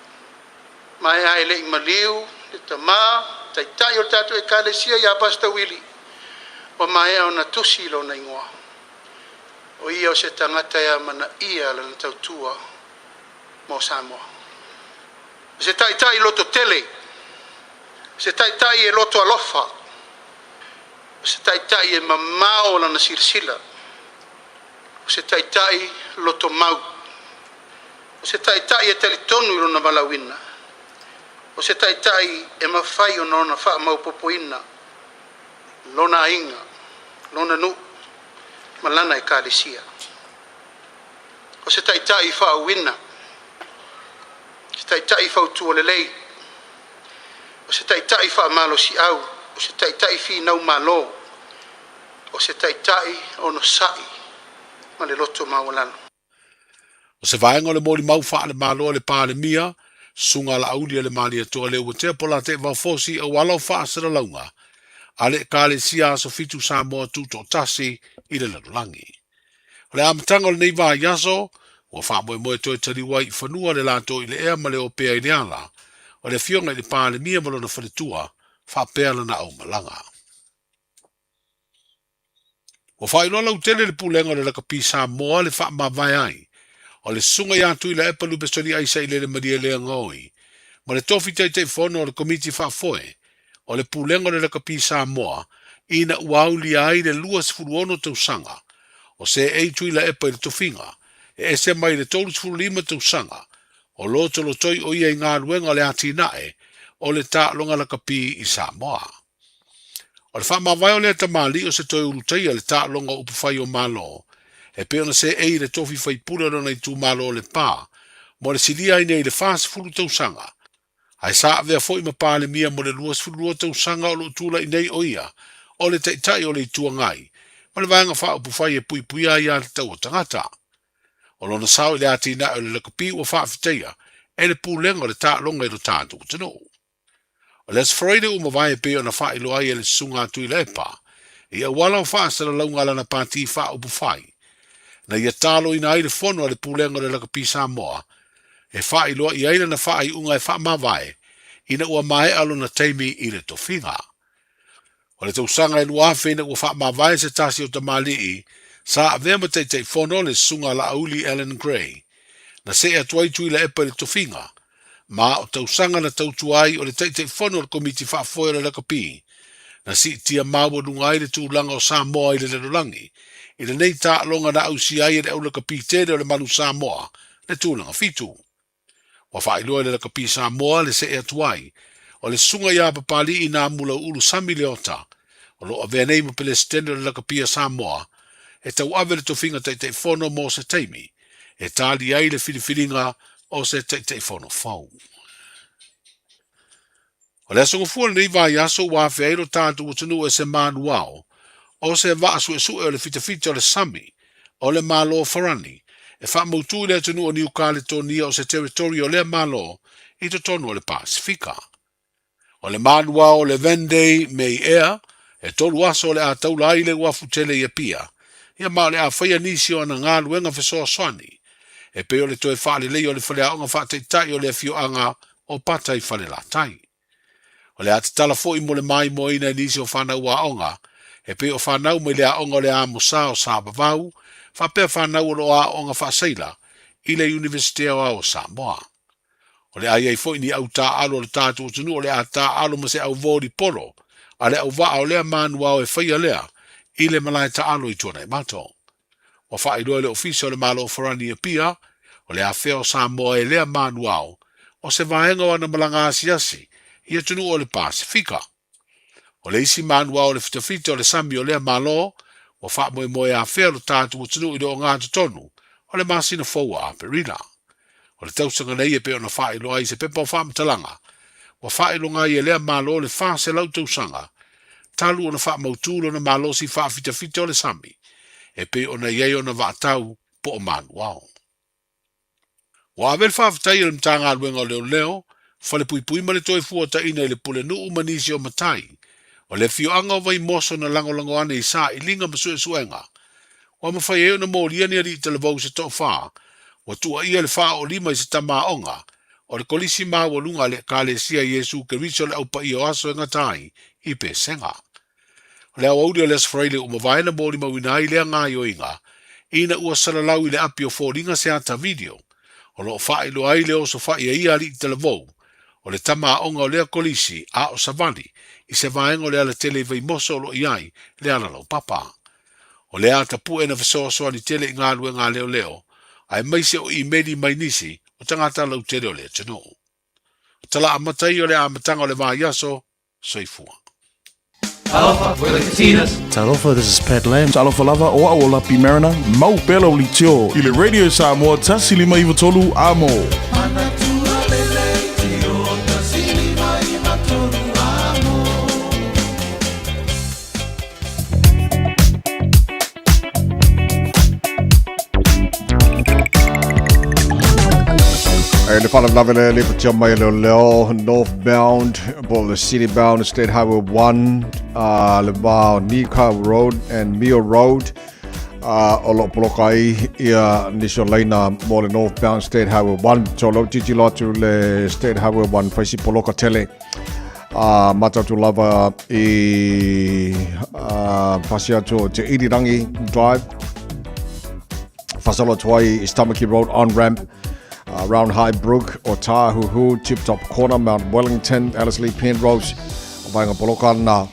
Mai ai le imaliu, le tamā, tai o tato e kalesia i apasta wili, o mai au na tusi lo na ingoa. O ia o se tangata ia mana ia le tautua mo Samoa. Se tai loto tele, se tai e loto alofa, se tai e mamao lana sirsila, se tai loto mau, se tai e talitonu i lona malawina, o se tai e mawhai o nona wha mau popoina, lona inga, lona nu, malana e kalesia. O se tai wha wina, se tai wha utua lelei, o se tai wha malo si au, o se tai fi nau malo, o se taitai o no sai ma le loto maulano. O se vaenga le moli mau faa le malo le pāle mia, sunga la auli le mali atua le ua te pola te waufosi a walau faa sara launga, ale kāle sia so fitu Samoa tuto tasi i le lalulangi. O le amatanga o le nei vā yaso, o faa moe toi tariwa i whanua le lato i le ea ma le o pea i le ala, o le fionga i le pāle mia malo na whanetua, faa pea na au malanga. O faa ilo lau tele le pulenga le lakapi Samoa le faa mawai ai, o le sunga ya tui la epa lupe soni aisa i le maria lea ngoi, ma le tofi te fono o le komiti faa foe, o le pulenga le lakapi Samoa, ina uauli ai le lua sifuruono tau sanga, o se ei tui la epa i le tofinga, e se mai le tolu sifurulima tau sanga, o loto lo toi o ia i ngā luenga le ati nae, o le ta longa lakapi i Samoa. O le wha mawai o le tamali o se toi urutai le ta longa upufai o malo, e pe ona se ei le tofi fai pura rona i tu malo o le pā, mo le silia i nei le whāsi furu tau sanga. Ai sa avea foi ma pāle mia mo le luas furu tau sanga o lo tula i nei o ia, o le taitai o le tua ngai, ma le vanga wha upufai e pui pui ai a le tau o tangata. O lona sao i le ati na o le lakapi o wha fitea, e le pūlenga o le ta longa i lo tātu kutano. O les Friday uma vai pe ona fa ilo ai le sunga tu le pa. Ia wala fa sa la lunga la na pati fa upu fai. Na ia talo ina ai le fono le pulenga le lakapi Samoa. E fa ilo ai ai na fa ai unga e fa ma vai. Ina ua mai alo na teimi i le tofinga. O le tausanga e lua fe ina ua fa ma vai se tasi o tamali i. Sa avea ma te fono le sunga la auli Ellen Gray. Na se e tuai tui le epa le tofinga. Ma o tausanga na tautuai o le teitei fono o le komiti whaafoe le lakapi. Na si tia maua nungai le tūlanga o Samoa i le lerolangi. I le nei tā longa na ausi ai e le au lakapi tere o le manu Samoa, le tūlanga fitu. Wa whailua le lakapi Samoa le se e atuai. O le sunga ia papali i nā mula ulu sami leota. O lo avea nei ma pele stende o le lakapi a Samoa. E tau ave le tofinga teitei fono mo se teimi. E tāli ai le filifilinga o se te fono fau. O le asongo fua nei vai aso wa feiro tātu utunu e se manuao, o se va asu e su e le fitafita o le sami, o le malo farani, e wha mautu le atunu o New Caledonia o se territorio le malo, i to tonu o le Pasifika. O le manuao o le Vendei mei ea, e tolu aso le a taula ai le wafu tele ia pia, ia ma le a whaia nisi o na ngā luenga fesoa swani, e pe o le toe whaale lei o le whale aonga whaateitai o le fio anga o patai whale la tai. O le ati tala fo i mo le mai mo ina nisi o whanau a onga, e pe o whanau me le aonga le a mosa o Sabavau, whapea whanau o lo a onga whaaseila, i le Universitea o Samoa. O le ai fo i ni au tā alo le tātu o tunu o le a tā alo ma se au vori poro, a le au waa o lea manua o e whaia lea, i le malai tā alo i tuana i mato. O whaeroa le ofisa o le malo o Farani e pia, o le awheo Samoa e lea manuao, o se vaenga o ana malanga asiasi, i atunu o le Pasifika. O le isi manuao o le fitafita o le sami o lea malo, o wha moe moe a wheo tātu o tunu i do o ngātu tonu, o le masina foua a perila. O le tausanga nei e pe o na whaeroa i se pepa o whaamatalanga, o whaeronga i e lea malo le whaase lau tausanga, talu o na wha mautulu na malo si wha fitafita o le sami, e pe ona iei ona vaatau po o manuao. Wa avel whaafitai o mtanga aluenga o leo leo, whale pui pui ma le toi fuata ina i le pule nuu manisi o matai, o le fio anga o vai moso na lango ane i saa i linga masue suenga. Wa mawhai eo na mōlia ni ari i televau se tō whaa, wa tua ia le whaa o lima i se tama onga, o le kolisi maa wa lunga le kāle sia Yesu ke riso le aupa i o aso e ngatai i pe senga. Le au audio les freile o mawai mōli mawina i lea ngā yoinga, ina ua salalau i le api o fōringa se ata video, o lo wha ilo ai leo so wha ia ia li i televou, o le tama onga o lea kolisi a o savali, i se vaenga o lea le tele vei moso lo iai le ala lau papa. O lea tapu e na fesoa soa ni tele i ngā lue ngā leo leo, ai maise o i meri mai nisi o tangata lau tele o lea tino. O tala amatai o lea amatanga o le vā yaso, soifua. Talofa, we're the Katinas. Talofa, this is Pat Lam. Talofa lava o aola pi marina. Mau pelo li tio. I le radio Samoa tasi lima iwa tolu amo. le whana lawe le patia mai leo northbound, bo the citybound State Highway 1, le bao Nika Road and Mio Road, o lo polokai ia nisho leina mo le northbound State Highway 1, so lo titi lotu le State Highway 1 faisi poloka tele, matatu lava I pasia to Te Irirangi Drive, fasalo tuai Stamaki Road on-ramp, around High Brook, Otahuhu, Tip Top Corner, Mount Wellington, Ellerslie, Penrose, Vanga Polokan,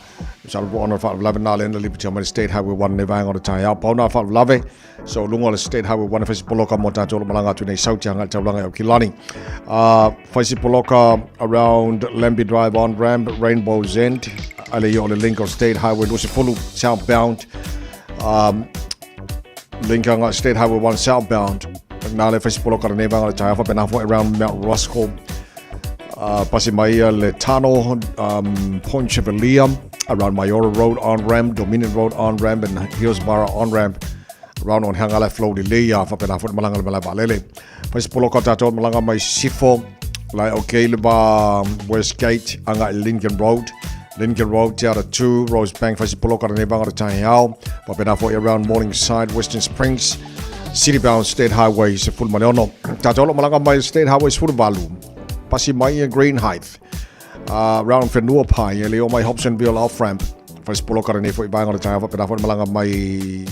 Salvo on the Fat of Lave, Nala, Lipitum, State Highway 1, Nevang on the Taya, Pona Fat of Lave, so Lungo State Highway 1, Fasi Poloka, Motato, Malanga, to South Yang, Talanga, Kilani, Fasi Poloka around Lemby Drive on ramp, Rainbow's End, Alayo on the link of State Highway, Lucifulu, southbound, Lincoln State Highway 1 southbound. Nale fasi poloka ne vanga tai fa pena fo around Mount Roscoe, Pasimaia le Tano, Point Chevalier, around Mayora Road on ramp, Dominion Road on ramp, and Hillsborough on ramp, around on Hangala Flow de Lea fa pena fo malanga bala balele. Fasi poloka tato malanga mai sifo, lai okay le ba Westgate anga Lincoln Road. Lincoln Road, Tiara 2, Rosebank, Fasi poloka ne vanga tai hao, fa pena fo around Morningside, Western Springs. Citybound State Highway se full maniono. Tatolo malanga mai State Highway full balu. Pasi mai Green Heights. Round Fenua Pai, leo mai Hobsonville off ramp. Fasi poloka ne fo ibanga o taia pena fo malanga mai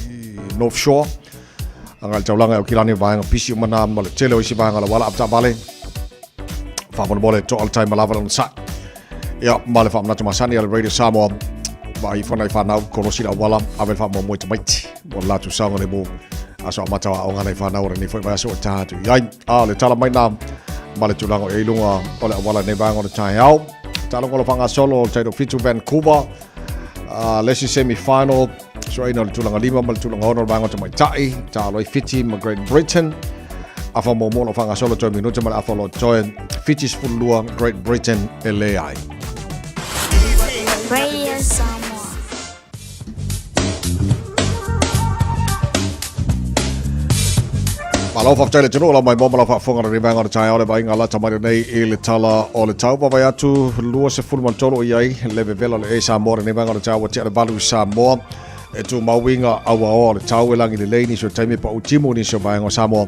North Shore. Angal taulanga o kilani banga pisi mana mal tele o sibanga la wala apta bale. Fa mon bole to all time malava on sa. Ya male fa mnatu masani al Radio Samoa. Vai fona fa na korosira wala ave fa mo mo tmait. Wala tu sanga le bo. Aso matawa o ngana fa na ora ni foi ba so tatu yai le tala mai na male tulango e lunga ole wala ne bang on tai au tala ko fanga solo tai do fitu Vancouver let's semi final so ai no tulanga lima mal tulanga ono bang on mai tai talo fiti ma Great Britain afa mo mo fanga solo to minuto mal afa lo join fitis fulua Great Britain LA Radio Samoa. Malo fa tele tino la mai bomba la fa fonga ri banga o tai ole ba inga la tamari nei e le tala o le tau pa vai atu lua se fulman tolo iai le vela le sa more nei banga o tai o te balu sa mo e tu mawinga awa o le tau e langi le leini so taimi pa utimo ni so banga sa mo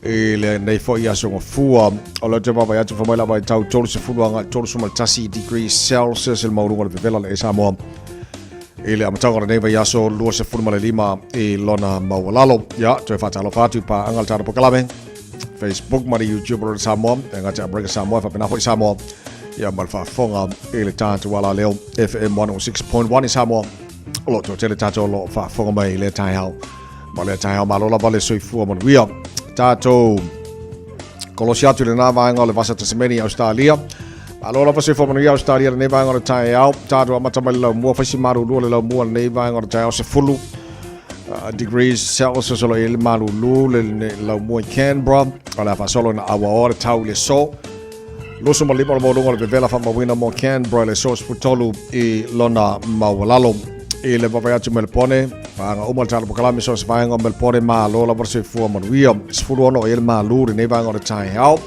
e le nei fo ia so fua o le te pa vai atu fa mai la vai tau tolo se fulanga tolo so mal tasi degrees Celsius il maurunga le vela le sa mo ele amatanga nei vai aso lua se fulma le lima e lona mawalalo ya to fa talo fatu pa angal tara pokalame Facebook mari YouTube ro Samoa nga ta break Samoa fa pena ho Samoa ya mal fa fonga ele tatu wala leo FM 106.1 Samoa lo to tele tatu lo fa fonga mai le tai hao male tai hao malo la vale soifu mon wia tatu kolosiatu le na va ngale vasa tsemeni Australia. Alola fa se fo manu Australia ne va ngora tai au tatu amata mai la mo fa si maru lo le mo ne va ngora tai se fulu degrees Celsius lo il maru le la mo Canberra ala fa solo na awa ora tau le so lo so mali mo lo le vela fa mo wina mo Canberra le so sputolu e lona mawalalo e le va ya Melbourne fa nga umal tala pokalami so se va nga Melbourne ma lo la verse fu mo wia sfulu no il malu ne va ngora tai au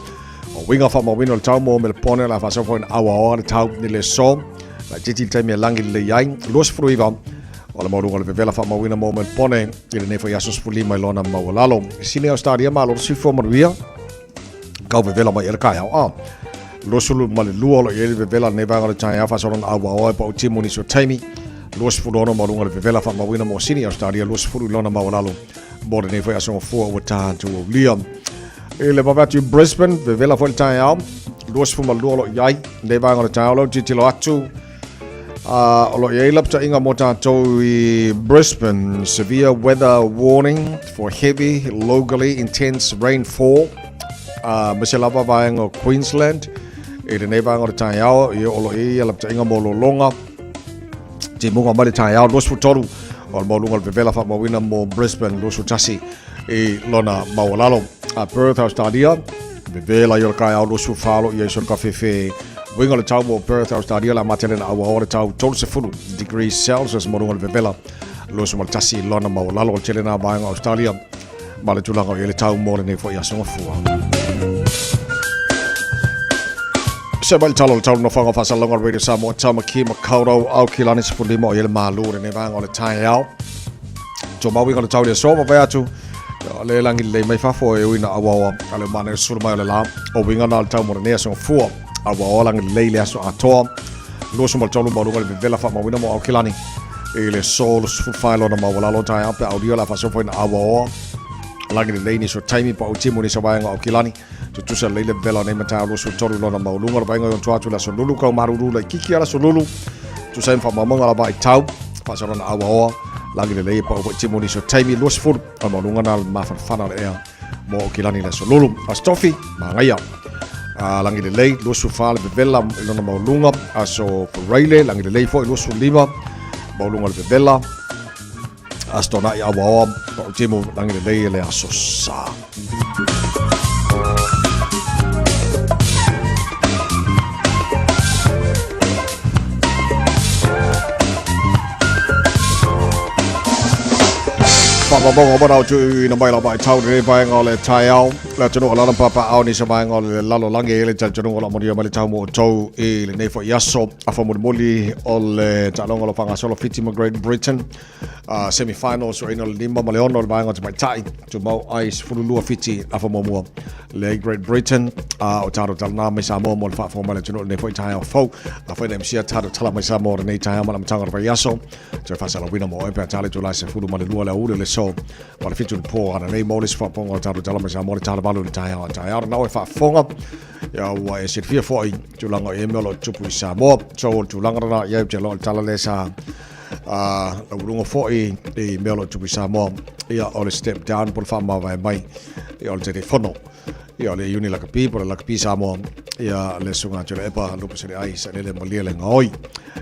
winga fa mo wino le tau mo Melbourne la fa so fo awa ora tau ni le so la titi temi langi le yai los fruiva o le mo le vela fa mo wino mo Melbourne ile ne fa yasos fuli mai lona mawalalo sine Australia ma lo si fo mo wia ka vela mai el kai au lo sulu mal luo lo ile vela ne va ngala tai fa so awa ora pa utimo ni so taimi los fulono mo le vela fa mo wino mo sine Australia los fulu lona mawalalo mo ne fa yaso fo o ta to Liam ele va tu Brisbane vela fo tai au los fu mal lo yai ne va ngala tai lo titilo atu lo yai lapta inga mota to Brisbane severe weather warning for heavy locally intense rainfall Miselava vaenga Queensland e ne vaenga tai au e lo e lapta inga mo lo longa ti mo ngam tai au los fu toru o mo lunga vela fa mo wina mo Brisbane los fu tasi e lona mawalalo a Perth Australia vela yo kai au los fu falo ye so kafefe winga le tau mo Perth Australia la matelen au ora tau tol se fulu degrees Celsius mo lunga vela los mo tasi lona mawalalo chelena vaenga Australia male tulanga ele tau mo ne fo ya so fu Sebal talo no whanga whasalonga Radio Samoa Tamaki Makaurau au kilani sifundimo o yele mālure ne vanga o le tae au. Tō mawinga le tau le soa mawai atu. Le langi le mai whafo e uina awawa ale mana suru mai o le la. O winga na le tau mora nea songa fua. Awawa langi le le aso atoa. Losu mal tolu maurunga le vela wha mawina mo au kilani. E le so lo sufufai lo na mawalalo tae au pe audio la whasofo ina awawa. Langi le leini so taimi pa utimu ni sa waenga au kilani. Tutusa leile vela nei mata lo so toru lo na maulunga ba ngo tuatu la so lulu ka maruru la kiki ala so lulu tu sai fa mamanga la ba tau fa so na awa langi le lei pa o timoni so taimi lo so fur a maulunga na ma fa fana e mo kilani la so lulu a stofi ma ngaya a langi le lei lo so fa le vela lo na maulunga a so raile langi le lei fo lo so lima maulunga le vela a sto na awa pa o timo langi le lei le aso sa Whakabonga wana o tu ina mai la mai tau re pai ngā le tai au. La tunu o lana papa au ni sa mai ngā le lalo langi e le tunu o la moria mai le tau mo o tau e le neifo yaso. A whamuri o le talonga lo whanga solo fiti ma Great Britain. Semi-finals o ina le lima ma le ono le mai ngā te mai tai. Tu mau ai furulua fiti a whamomua le Great Britain. O taro talana mai sa mo mo le whakafo mai le tunu o le neifo i tai au fau. A whaina msia taro tala mai sa mo o le nei tai au ma la matanga rai yaso. Tu whasala wina mo e pe a tale tu lai se furu ma le lua le ure le so wala fitu le po ana nei moles fa ponga taru tala mai sa mo le tala balu le tai au na o fa fonga ya wa e sit fia foi tu langa e melo tupu i sa mo so tu langa na ya je lo tala le sa la urunga foi e melo tupu i sa mo ya o le step down por fa ma vai mai ya o te fono ya le uni la kapi por la kapi sa mo ya le sunga tele epa lupa se ai sa le molia le ngoi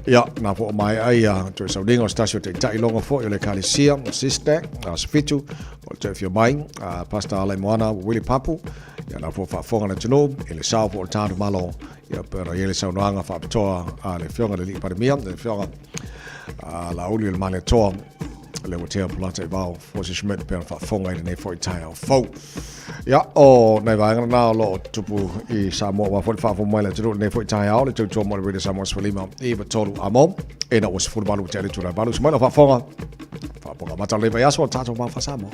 ya na fo mai ai ya tu sa dingo stasio te tai longa fo le kalisia sister as fitu o te fio mai pasta ale moana Willy Papu ya na fo fa fonga le tino ele sa fo tanto malo ya pero ele sa noanga fa toa le fionga le li para mia le fionga la uli le male toa le wotea plata e bao fo se schmet per fa fonga i nei fo i tai au fo ya o nei vai na lo tupu i Samoa wa fo fa fo mai le tiro nei fo i tai au le tu mo le Samoa sfalima e va tolu amo e na was futbalu te tu la balu se mai fa fonga fa ponga mata le vai aso tato ma fa Samoa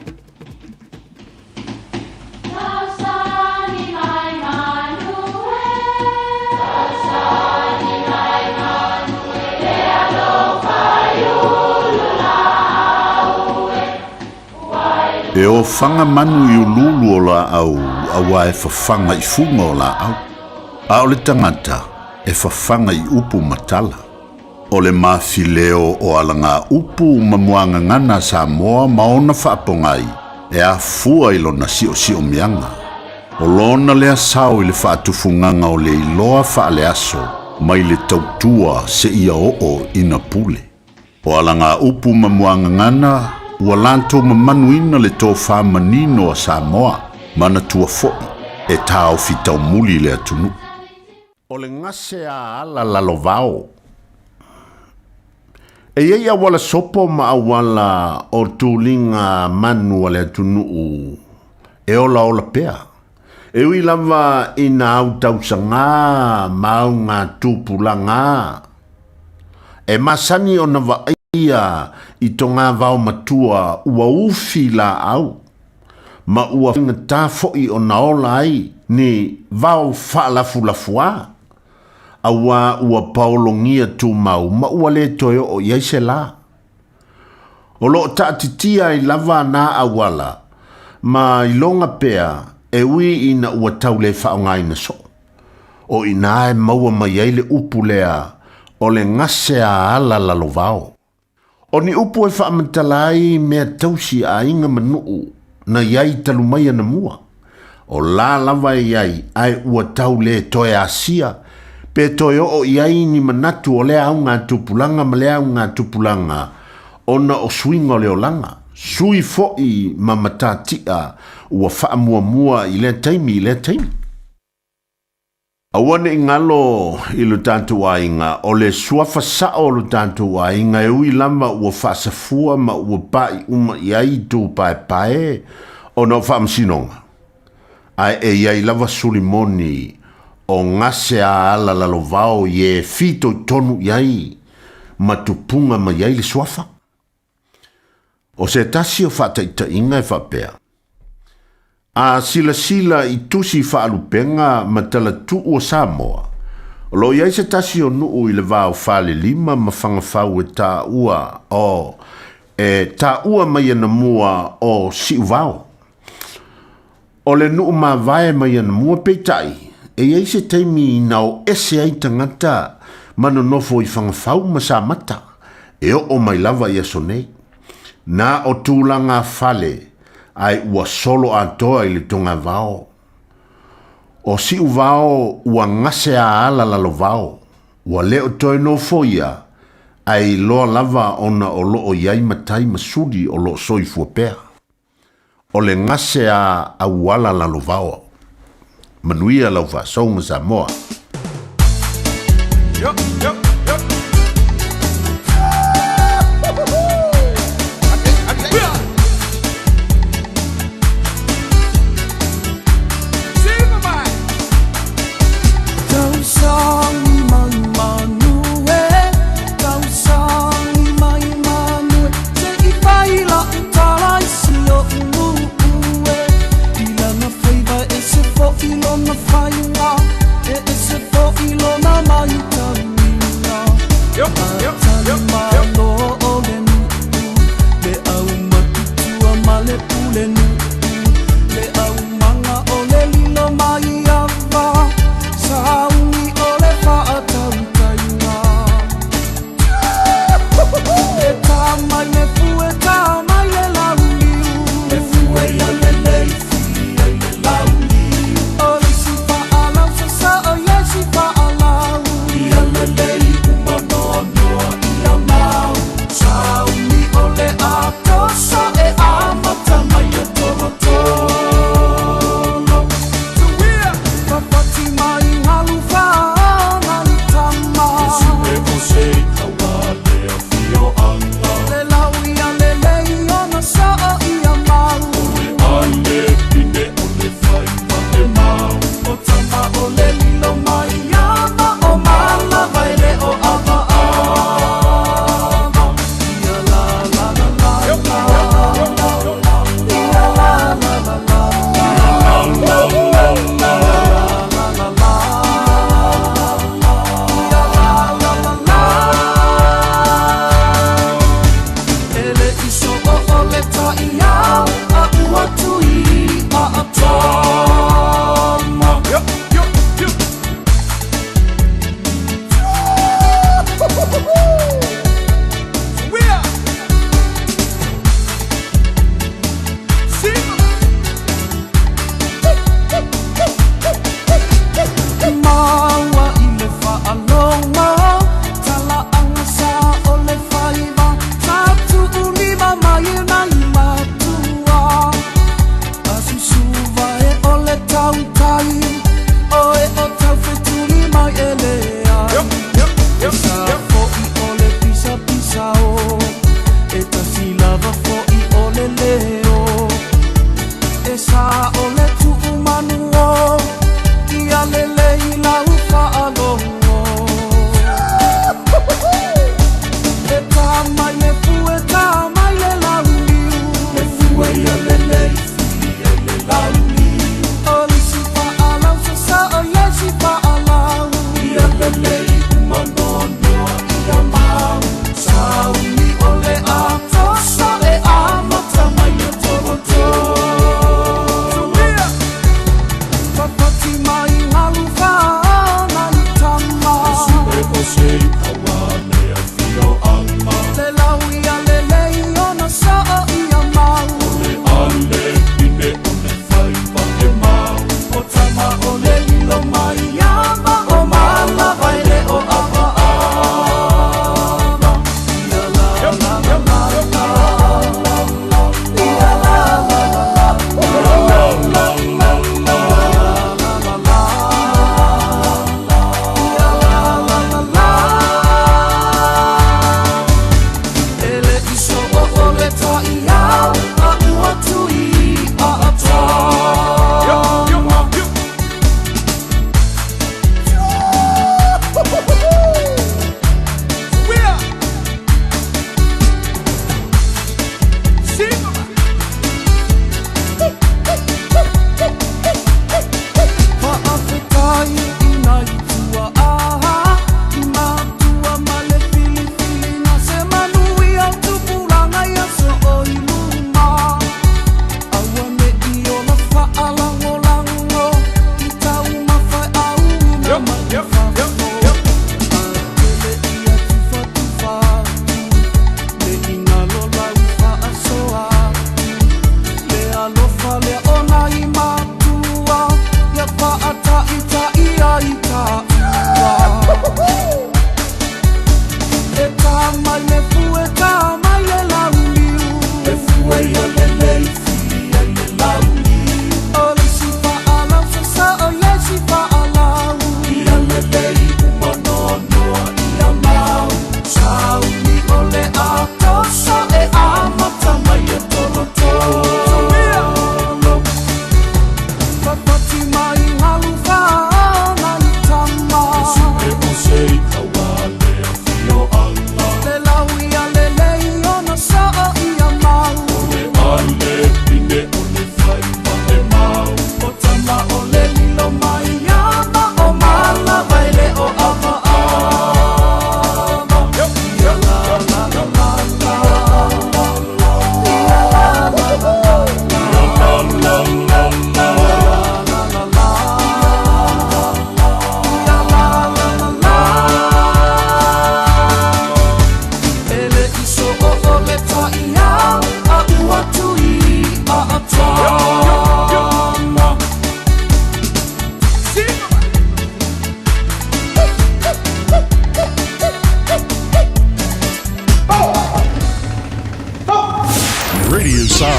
E o whanga manu i ululu o la au, awa e whawhanga i funga o la au. A o le tangata, e whawhanga i upu matala. O le mawhileo o alanga upu mamuanga ngana Samoa maona whaapongai, e a fua i lona si o mianga. O lona lea sao i le whaatufunganga o le iloa whaale aso, mai le tautua se ia o ina pule. O alanga upu mamuanga ngana, ua lanto mamanuina le tō whamanino a Samoa, mana tua fo'i, e tāo fitau muli le atunu. O le ngase a ala lalo vao. E ia wala sopo ma awala o tūlinga manu le atunu e ola pea. E ui lava ina au tausanga, maunga tūpulanga. E masani o na vai ia i tonga vau matua ua ufi la au. Ma ua ngata fo'i o naola ai ni vau whaalafulafua. Awa ua paolongia tu mau ma ua le toyo o iaise la. O lo taatitia i lava na awala ma ilonga pea e ui ina ua taule whaongai na so. O ina e maua mai eile upu lea o le ngase a ala lalo vau. O ni upu e whaamantalai mea tausi a inga manuu na iai talumaya na mua. O la lava iai ai ua tau le toe asia, pe toe o iai ni manatu o lea au ngā tupulanga ma lea au ngā tupulanga o na o swinga o leo langa. Sui fo'i ma matatia ua whaamua i le taimi. Awane ngalo i lo tantu ainga o le suafa sao lo tantu ainga e ui lama ua whaasafua ma ua pai uma iai tu pae o no whaamsinonga. Ai e iai lava sulimoni o ngase a ala lalovao ye fito tonu iai matupunga ma iai le swafa. O se tasi o whataita inga e whapea. A sila i tusi whaalupenga ma tala tu o Samoa. O lo iai se tasi o nuu i le vau whale lima ma whangawhau e tā ua o tā ua mai ana mua o si uvao. O le nuu ma vae mai ana mua peitai e iai se teimi nao ese ai tangata mano nofo i whangawhau ma sa mata e o mai lava i aso nei. Na o tūlanga whale ai ua solo atoa i le tonga vao. O si uvao ua ngase a ala lalo vao. Ua leo toi no foia ai loa lava ona o loo iai matai masudi o loo soi fuapea. O le ngase a awala lalo vao. Manuia lau fa songa Samoa. Yup, yup.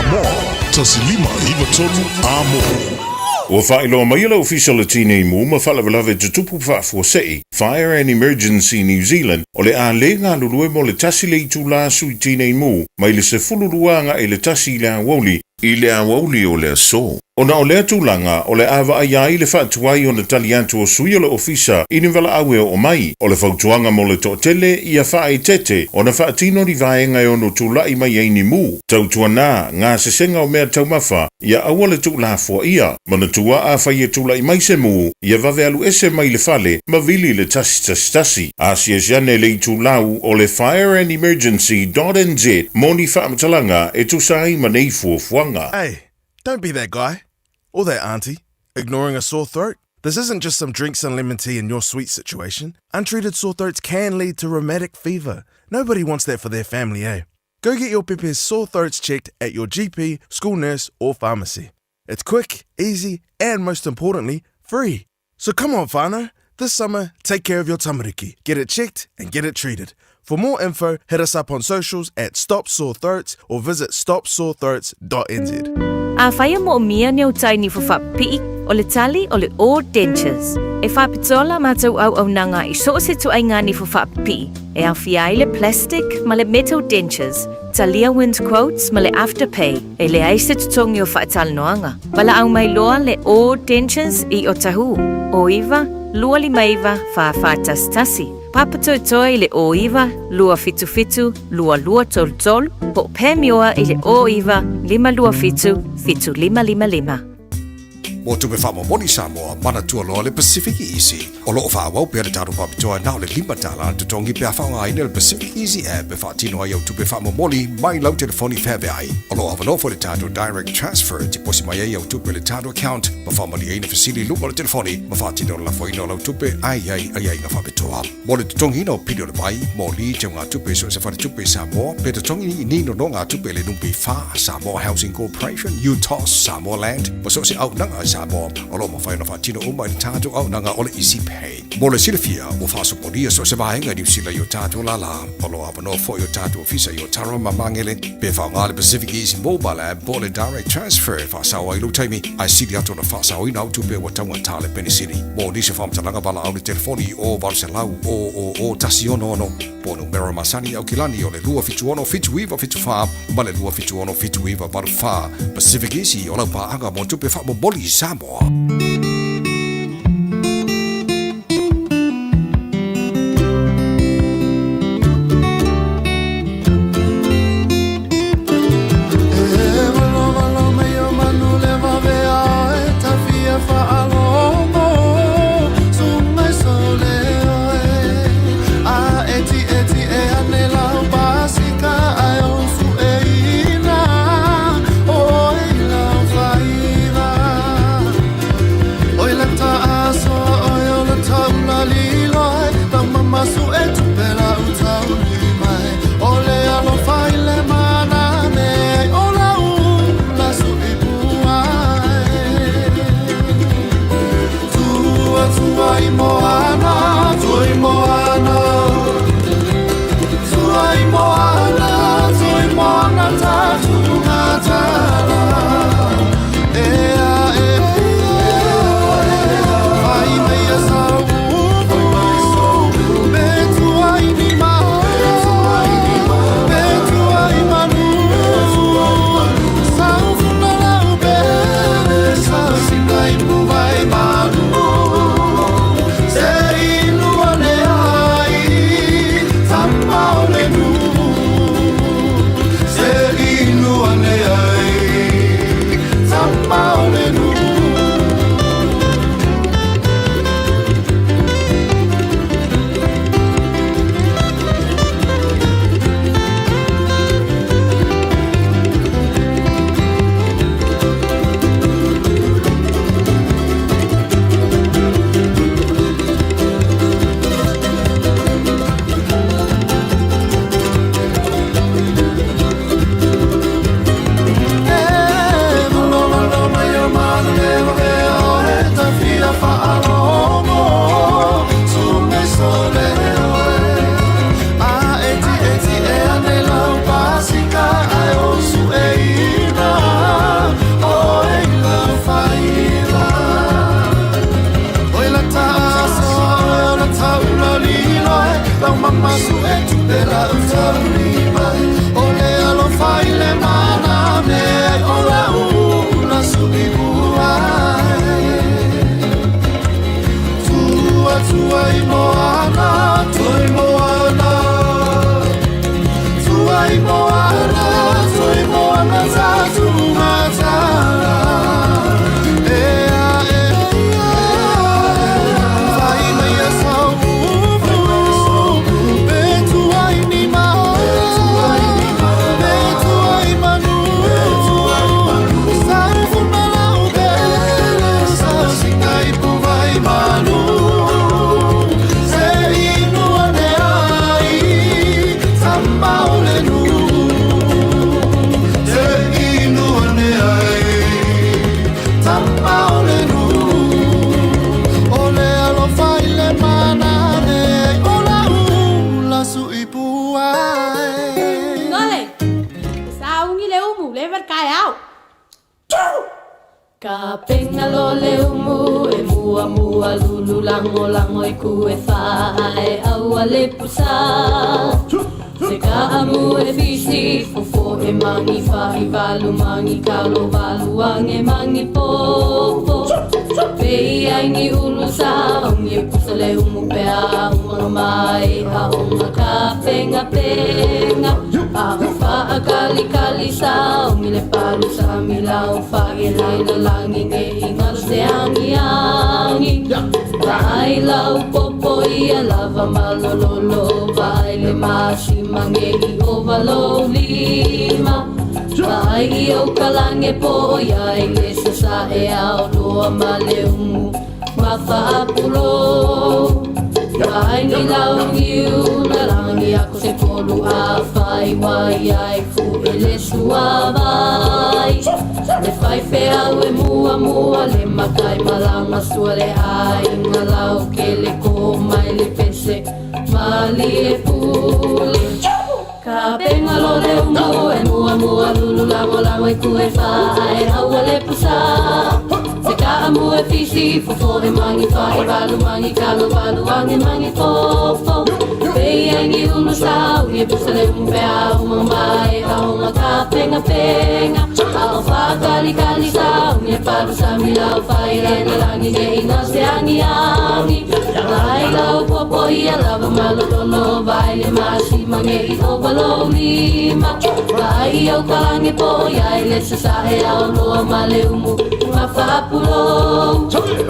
Samoa. Tasilima iwa tolu amo. Ua whaeloa mai ala official le tine mu ma whalawalawe tutupu whaafuasei Fire and Emergency New Zealand o le a le ngā lulue mo le tasi le itu la sui tine mu mai le se fululuanga e le tasi le awoli i le awoli o le aso. Ona o lea tūlanga o le awa ai ai le whaatuai o le taliantu o sui o le ofisa i ni wala awe o mai o le whautuanga mo le tōtele i a whae tete o na whaatino ni vaenga e ono tūlai mai eini mu. Tautua nā ngā sesenga o mea taumafa i a awa le tūla fua ia mana tua a whai e tūlai mai se mu i a vave alu ese mai le fale ma vili le tasi. A siasiane le i tūlau o le Fire and Emergency.nz moni whaamatalanga e tūsai ma nei fuafuanga. Hey, don't be that guy. Or that auntie, ignoring a sore throat. This isn't just some drinks and lemon tea in your sweet situation. Untreated sore throats can lead to rheumatic fever. Nobody wants that for their family, eh? Go get your Pepe's sore throats checked at your GP, school nurse, or pharmacy. It's quick, easy, and most importantly, free. So come on, whānau. This summer, take care of your tamariki. Get it checked and get it treated. For more info, hit us up on socials at Stop Sore Throats or visit stopsorethroats.nz. A whaia mo o mia ni o tai ni whawhapi'i o le tali o le All Dentures. E whapitola mātou au nanga i so se tu ai ngā ni whawhapi'i. E awhia le plastic ma le metal dentures. Talia Wind Quotes ma le Afterpay. E le aise tutongi o whaatal noanga. Bala au mai loa le All Dentures i o tahu. O iwa, lua li maiva, whaafatas tasi. Papato toi le o iwa, lua fitu, lua tol, po pēmioa i le o iwa, lima lua fitu, lima. Mo tupe whamo moni Samoa, mana tua loa le Pacific Easy. O loo whawau pia le taru papitoa nao le lima tala tutongi pia whaunga aina le Pacific Easy app e whaatino ai au tupe whamo moni mai lau telefoni whebe ai. O loo awanofo le taru direct transfer ti posi mai ai au tupe le taru account ma whamani aina fasili lupa le telefoni ma whaatino la whaino lau tupe ai na whapitoa. Mo le tutongi ina o pidio le vai, mo li te ngā tupe so se whare tupe Samoa, pe tutongi ni nino no ngā tupe le numpi wha Samoa Housing Corporation, UTOS, Samoa Land, ma so se au nanga Samoa, o lo mawhaina whaatino uma i tātou au nanga o le Easy Pay. Mo le silafia, o whaasoporia so se vahenga ni usila i o tātou lala, o lo awano fo i o tātou ofisa i o taro mamangele, pe whaunga le Pacific Easy Mobile App, po le Direct Transfer, whaasawa i lo taimi, ai siri atu na whaasawa i nau tupe wa taunga tāle penisiri. Mo nisi whamtalanga bala au le telefoni o varse lau o tasi ono, po numero masani au kilani o le lua fitu ono fitu iwa fitu wha, ma le lua fitu ono fitu iwa varu wha, Pacific Easy o lau paanga mo tupe wha mo boli Samoa. Ka penga lo le umu e mua mua lulu lango lango I ku e whae au a le pusa Se ka amu e fisi fofo e mangi whahi walu mangi kalo walu ange mangi popo Pei ai ni ulu sa ongi e pusa le umu pea umanga mai a onga ka penga penga A wha kali kali sa ongi le palu sa mi lau whae lai na langi nge inga se angi angi Vai lau popo ia lava malololo Vai le masi mangehi o valo lima Vai I o kalange po ia I le sasa e ao loa ma le umu Ma whaapulo Vai ni lau ngiu na rangi ako se polu a whai wai ai fu e le sua vai Le whai whea ue mua mua le makai malanga sua le ai Nga lau ke le ko mai le pese mali e pule Ka penga lo le umu e mua mua lulu lango lango I ku e whai Aua le pusa Se ka amu e fisi fofo e mangi whae walu mangi kalo walu ange mangi fofo Pei angi ulu sa ui e pusa le umu pea umang mai Aonga ka penga penga Ao wha kali kali sa ui e paru sa mi lau whae Rena langi nge inga se angi angi Lai lau popo ia lava malololo Vai le masi mange I o valo lima Vai au kalange po ia I le sasahe ao loa ma le umu Ma whapulo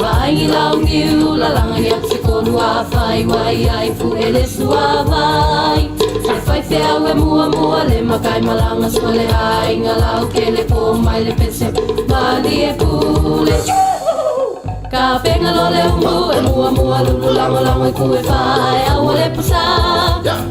Vai lau ngiu la langa ni ap se konu a whai Wai ai fu e le sua vai Se whai whea ue mua mua le makai malanga sua le ai Nga lau ke le ko mai le pese mali e pule Ka penga lo le umu e mua mua lulu lango lango I ku e whae Aua le pusa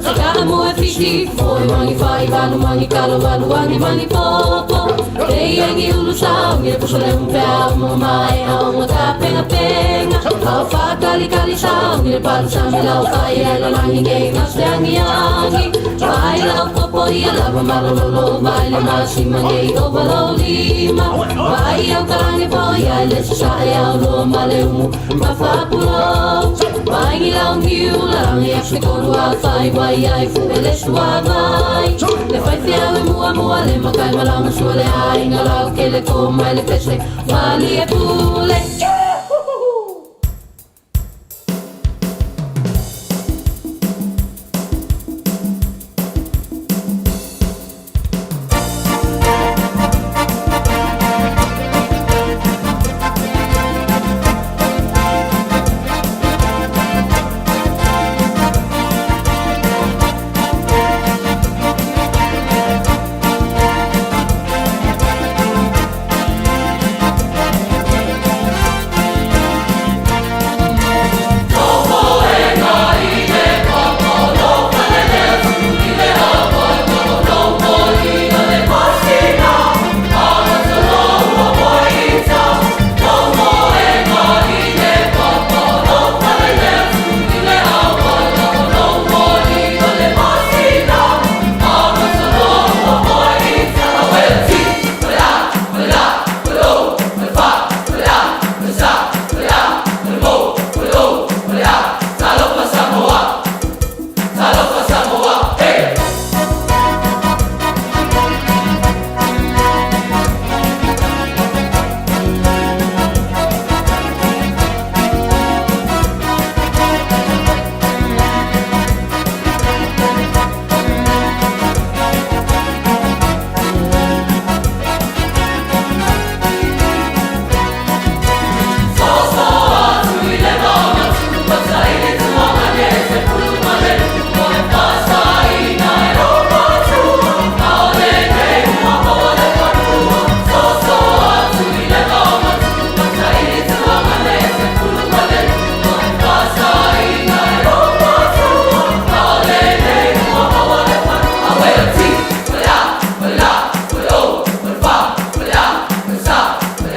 Se ka amu e fiti Fo e mangi whai walu mangi kalo walu angi mangi popo Pei angi ulu sa Ungi le pusa le umu pea umu mai Aonga ka penga penga Ao wha kali kali sa Ungi le palu sa mi lau whai E la langi nge inga se angi angi Vai lau popo ia lava malololo Vai le masi mange I o valo lima Vai au kalange po ia le sa e au loa male umu ma whapulo Vai ngi lau ngiu la rangi ap se konu a whai Wai ai fu e le sua vai Le whai whia e mua mua le makai malanga sua le ai Nga lau ke le ko mai le pese mali e pule